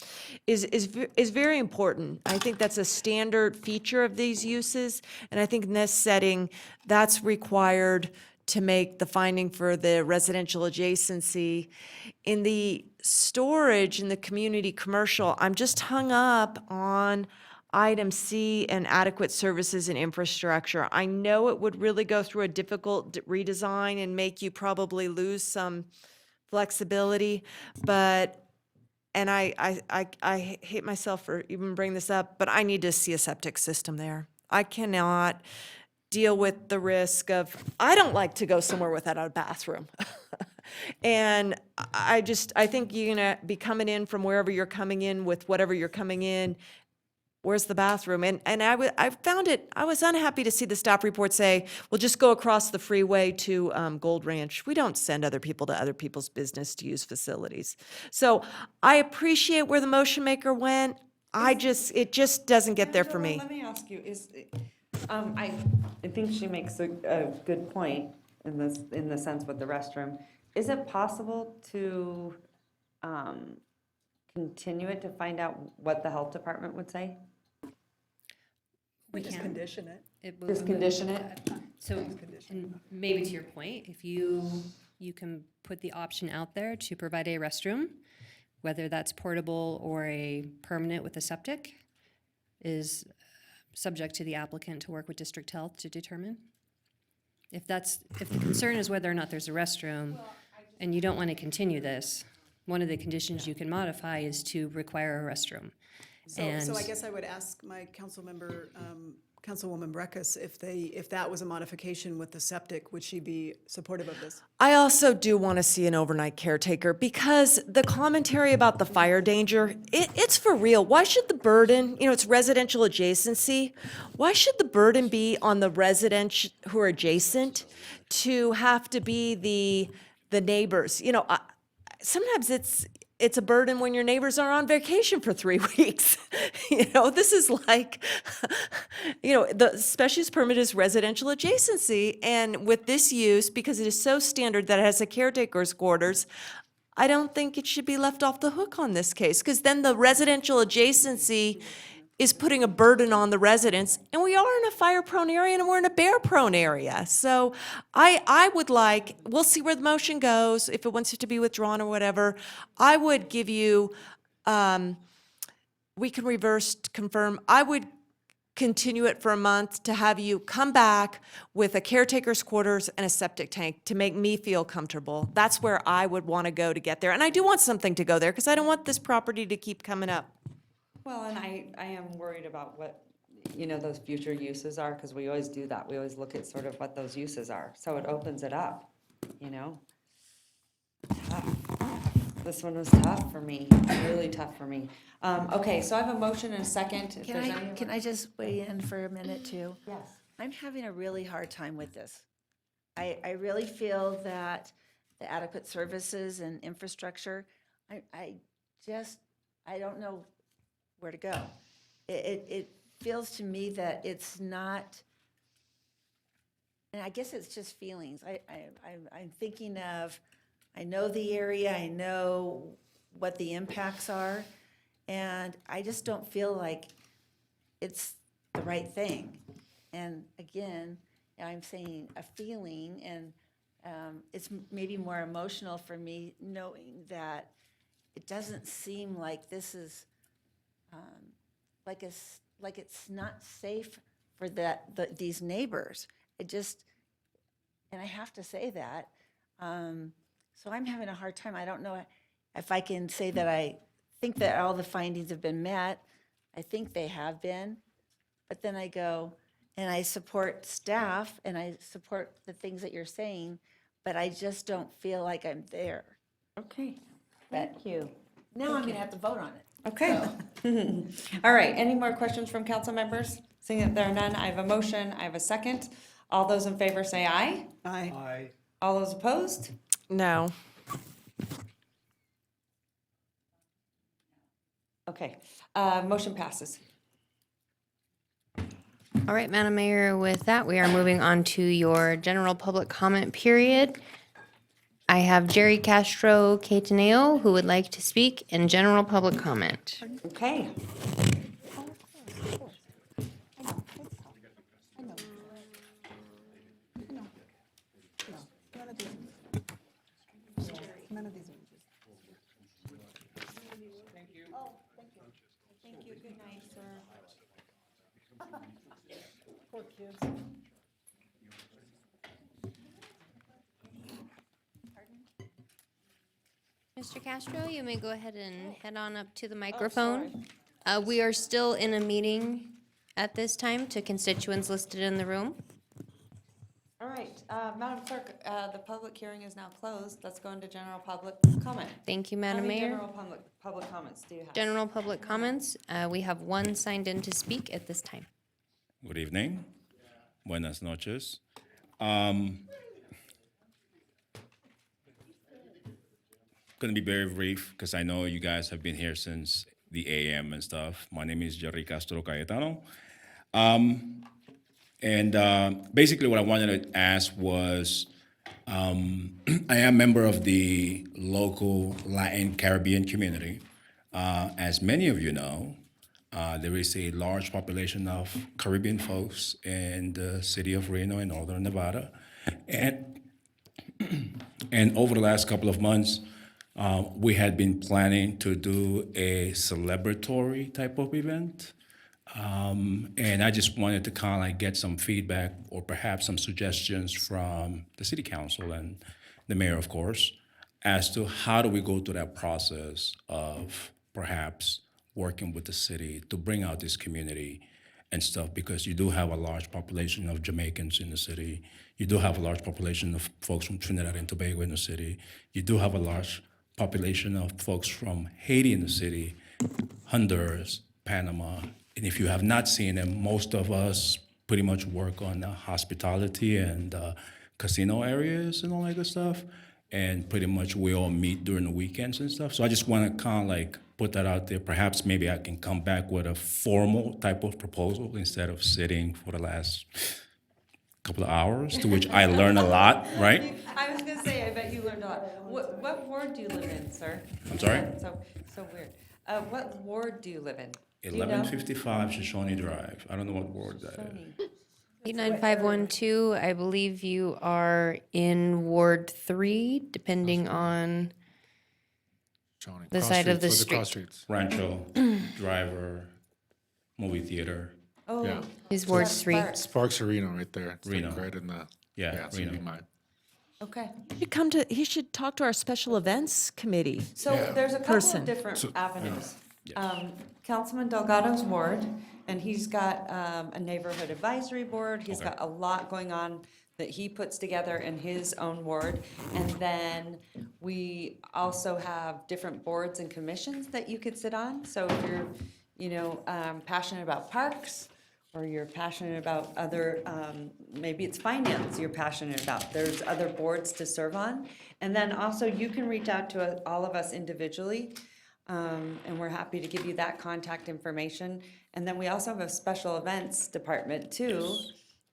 is very important. I think that's a standard feature of these uses, and I think in this setting, that's required to make the finding for the residential adjacency. In the storage in the community commercial, I'm just hung up on item C and adequate services and infrastructure. I know it would really go through a difficult redesign and make you probably lose some flexibility, but, and I hate myself for even bringing this up, but I need to see a septic system there. I cannot deal with the risk of, I don't like to go somewhere without a bathroom. And I think you're gonna be coming in from wherever you're coming in with whatever you're coming in. Where's the bathroom? And I found it, I was unhappy to see the staff report say, well, just go across the freeway to Gold Ranch. We don't send other people to other people's business to use facilities. So I appreciate where the motion maker went. It just doesn't get there for me. Let me ask you, I think she makes a good point in the sense with the restroom. Is it possible to continue it to find out what the health department would say? We Just can. condition it. Just condition it? So, and maybe to your point, if you can put the option out there to provide a restroom, whether that's portable or a permanent with a septic, is subject to the applicant to work with district health to determine. If the concern is whether or not there's a restroom, and you don't want to continue this, one of the conditions you can modify is to require a restroom. So I guess I would ask my council member, Councilwoman Breckus, if that was a modification with the septic, would she be supportive of this? I also do want to see an overnight caretaker because the commentary about the fire danger, it's for real. Why should the burden, it's residential adjacency. Why should the burden be on the residents who are adjacent to have to be the neighbors? Sometimes it's a burden when your neighbors are on vacation for 3 weeks. This is like, the special use permit is residential adjacency. And with this use, because it is so standard that it has a caretaker's quarters, I don't think it should be left off the hook on this case, because then the residential adjacency is putting a burden on the residents, and we are in a fire-prone area and we're in a bear-prone area. So I would like, we'll see where the motion goes, if it wants it to be withdrawn or whatever. I would give you, we can reverse confirm, I would continue it for a month to have you come back with a caretaker's quarters and a septic tank to make me feel comfortable. That's where I would want to go to get there. And I do want something to go there, because I don't want this property to keep coming up. Well, and I am worried about what, those future uses are, because we always do that. We always look at sort of what those uses are. So it opens it up, Tough. This one was tough for me, really tough for me. Okay, so I have a motion and a second. If there's any- Can I just weigh in for a minute too? Yes. I'm having a really hard time with this. I really feel that the adequate services and infrastructure, I don't know where to go. It feels to me that it's not, and I guess it's just feelings. I'm thinking of, I know the area, I know what the impacts are, and I just don't feel like it's the right thing. And again, I'm saying a feeling, and it's maybe more emotional for me knowing that it doesn't seem like this is like it's not safe for these neighbors. And I have to say that. So I'm having a hard time. I don't know if I can say that I think that all the findings have been met. I think they have been, but then I go and I support staff and I support the things that you're saying, but I just don't feel like I'm there. Okay, thank you. Now I'm gonna have to vote on it. Okay. All right, any more questions from council members? Seeing that there are none, I have a motion, I have a second. All those in favor say aye. Aye. All those opposed? No. Okay, motion passes. All right, Madam Mayor, with that, we are moving on to your general public comment period. I have Jerry Castro Cataneo, who would like to speak in general public comment. Okay. Poor kids. Mr. Castro, you may go ahead and head on up to the microphone. We are still in a meeting at this time to constituents listed in the room. All right, Madam Clerk, the public hearing is now closed. Let's go into general public comment. Thank you, How Madam many Mayor. general public comments do you have? General public comments, we have one signed in to speak at this time. Good evening. Buenas noches. Going to be very brief because I know you guys have been here since the AM and stuff. My name is Jerry Castro Cayetano. Basically what I wanted to ask was, I am a member of the local Latin Caribbean community. As many of you know, There is a large population of Caribbean folks in the city of Reno in northern Nevada. And, and over the last couple of months, we had been planning to do a celebratory type of event. And I just wanted to kind of like get some feedback or perhaps some suggestions from the city council and the mayor, of course, as to how do we go through that process of perhaps working with the city to bring out this community and stuff, because you do have a large population of Jamaicans in the city. You do have a large population of folks from Trinidad and Tobago in the city. You do have a large population of folks from Haiti in the city, Honduras, Panama. And if you have not seen them, most of us pretty much work on hospitality and casino areas and all that good stuff. And pretty much we all meet during the weekends and stuff. So I just want to kind of like put that out there. Perhaps maybe I can come back with a formal type of proposal instead of sitting for the last couple of hours, to which I learned a lot, right? I was gonna say, I bet you learned a lot. What ward do you live in, sir? I'm sorry? So weird. What ward do you live in? Do you know? 1155 Shoshone Drive. I don't know what ward that is. 89512, I believe you are in Ward 3, depending on the side of the street. Rancho, Driver, movie theater. Oh, Yeah. Is Ward 3. Sparks Reno right there. It's Reno. like right in the, Yeah, so it'd be Reno. mine. okay. He should talk to our special events committee. So there's a couple of different avenues. Councilman Delgado's ward, and he's got a neighborhood advisory board. He's got a lot going on that he puts together in his own ward. And then we also have different boards and commissions that you could sit on. So if you're, passionate about parks, or you're passionate about other, maybe it's finance you're passionate about, there's other boards to serve on. And then also you can reach out to all of us individually, and we're happy to give you that contact information. And then we also have a special events department too.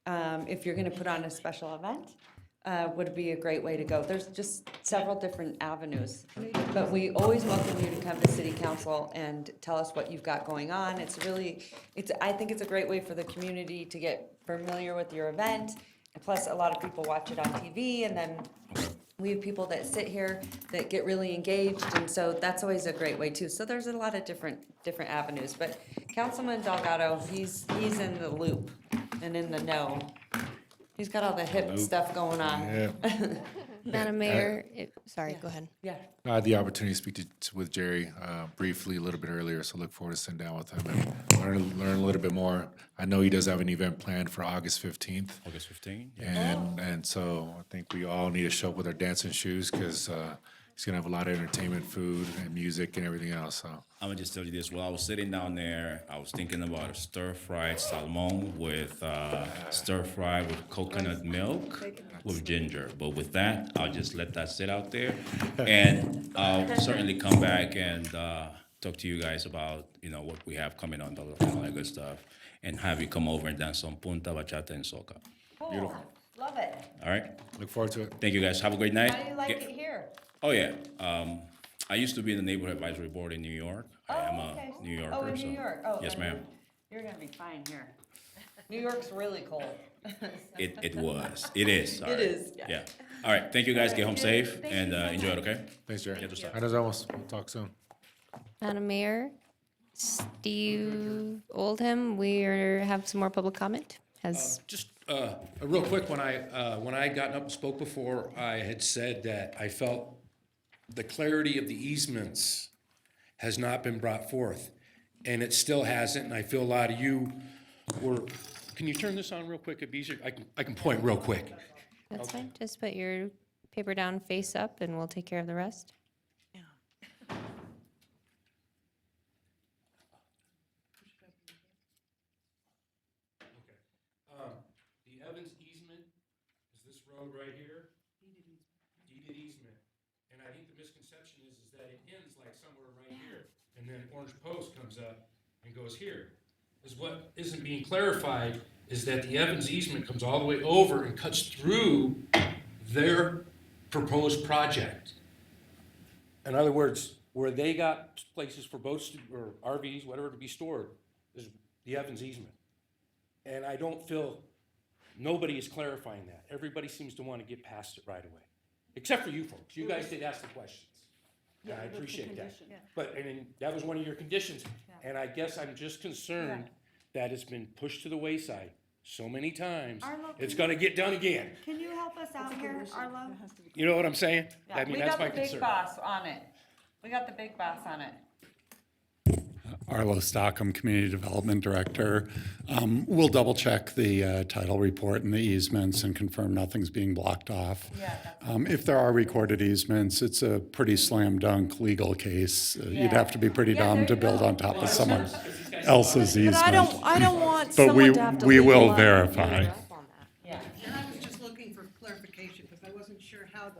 If you're gonna put on a special event, would be a great way to go. There's just several different avenues. But we always welcome you to come to city council and tell us what you've got going on. I think it's a great way for the community to get familiar with your event. And plus, a lot of people watch it on TV, and then we have people that sit here that get really engaged, and so that's always a great way too. So there's a lot of different avenues, but Councilman Delgado, he's in the loop and in the know. He's got all the hip stuff going on. Yeah. Madam Mayor, sorry, go ahead. Yeah. I had the opportunity to speak with Jerry briefly a little bit earlier, so look forward to sitting down with him and learn a little bit more. I know he does have an event planned for August 15th. August 15? And so I think we all need to show up with our dancing shoes, because he's gonna have a lot of entertainment, food, and music and everything else. So I'm gonna just tell you this. While I was sitting down there, I was thinking about a stir-fried salmon with stir-fry with coconut milk with ginger. But with that, I'll just let that sit out there. And I'll certainly come back and talk to you guys about, what we have coming on, and all that good stuff. And have you come over and dance some punta, bachata, and soca. beautiful. Love it. All right? Look forward to it. Thank you, guys. Have a great night. How do you like it here? Oh, yeah. I used to be in the neighborhood advisory board in New York. I am okay. a New Yorker. Oh, in so- New York. Oh, Yes, then ma'am. You're gonna be fine here. New York's really cold. It was. It is. Sorry. It is, yeah. Yeah. All right. Thank you, guys. Get home safe Thank and you so enjoy it, okay? Thanks, Jerry. Yeah, just stop. I know almost. We'll talk soon. Madam Mayor, Steve Oldham, we have some more public comment. Just a real quick, when I gotten up and spoke before, I had said that I felt the clarity of the easements has not been brought forth, and it still hasn't, and I feel a lot of you were, can you turn this on real quick, it'd be easier, I can point real quick. That's fine. Just put your paper down, face up, and we'll take care of the rest. The Evans easement is this road right here. Deeded easement. And I think the misconception is that it ends like somewhere right here, and then Orange Post comes up and goes here. Is what isn't being clarified is that the Evans easement comes all the way over and cuts through their proposed project. In other words, where they got places for boats or RVs, whatever, to be stored, is the Evans easement. And I don't feel, nobody is clarifying that. Everybody seems to want to get past it right away, except for you folks. You guys did ask the questions. And I appreciate that. But, I mean, that was one of your conditions. And I guess I'm just concerned that it's been pushed to the wayside so many times. Arlo, It's can gonna get done again. Can you help us out here, Arlo? You know what I'm saying? Yeah, I mean, we that's got my the big concern. boss on it. We got the big boss on it. Arlo Stockham, Community Development Director. We'll double check the title report and the easements and confirm nothing's being blocked off. If there are recorded easements, it's a pretty slam dunk legal case. You'd have to be pretty dumb to build on top of someone else's easement. But I don't want But someone to have to we will legalize- verify. Yeah. And I was just looking for clarification, because I wasn't sure how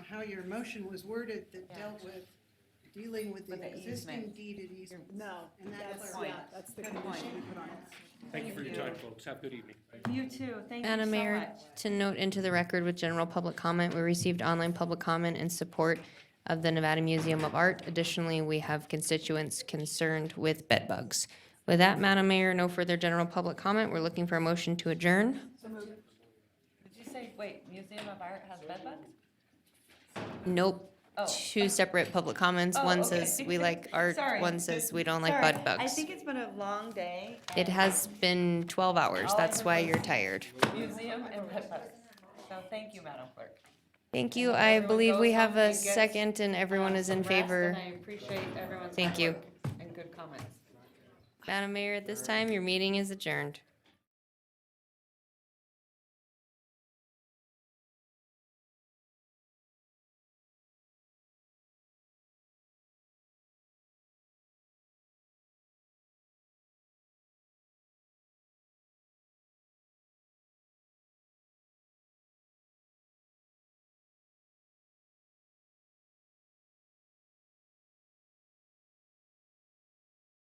how your motion was worded that dealt with dealing with the existing deeded easement. No, And that's, clarified. yeah, that's the condition we put on it. Thank you for your time, folks. Have a good evening. You too. Thank you so Madam Mayor, much. to note into the record with general public comment, we received online public comment in support of the Nevada Museum of Art. Additionally, we have constituents concerned with bed bugs. With that, Madam Mayor, no further general public comment. We're looking for a motion to adjourn. Did you say, wait, Museum of Art has bed bugs? Nope. Oh. Two separate public comments. Oh, One okay. says we like art, Sorry. one says we don't like Sorry. bed bugs. I think it's been a long day. It has been 12 hours. All That's I why heard you're was tired. Museum and bed bugs. So thank you, Madam Clerk. Thank you. hope I everyone believe we goes have home a and gets, second and everyone is in some rest, favor. And I appreciate everyone's Thank hard you. work and good comments. Madam Mayor, at this time, your meeting is adjourned.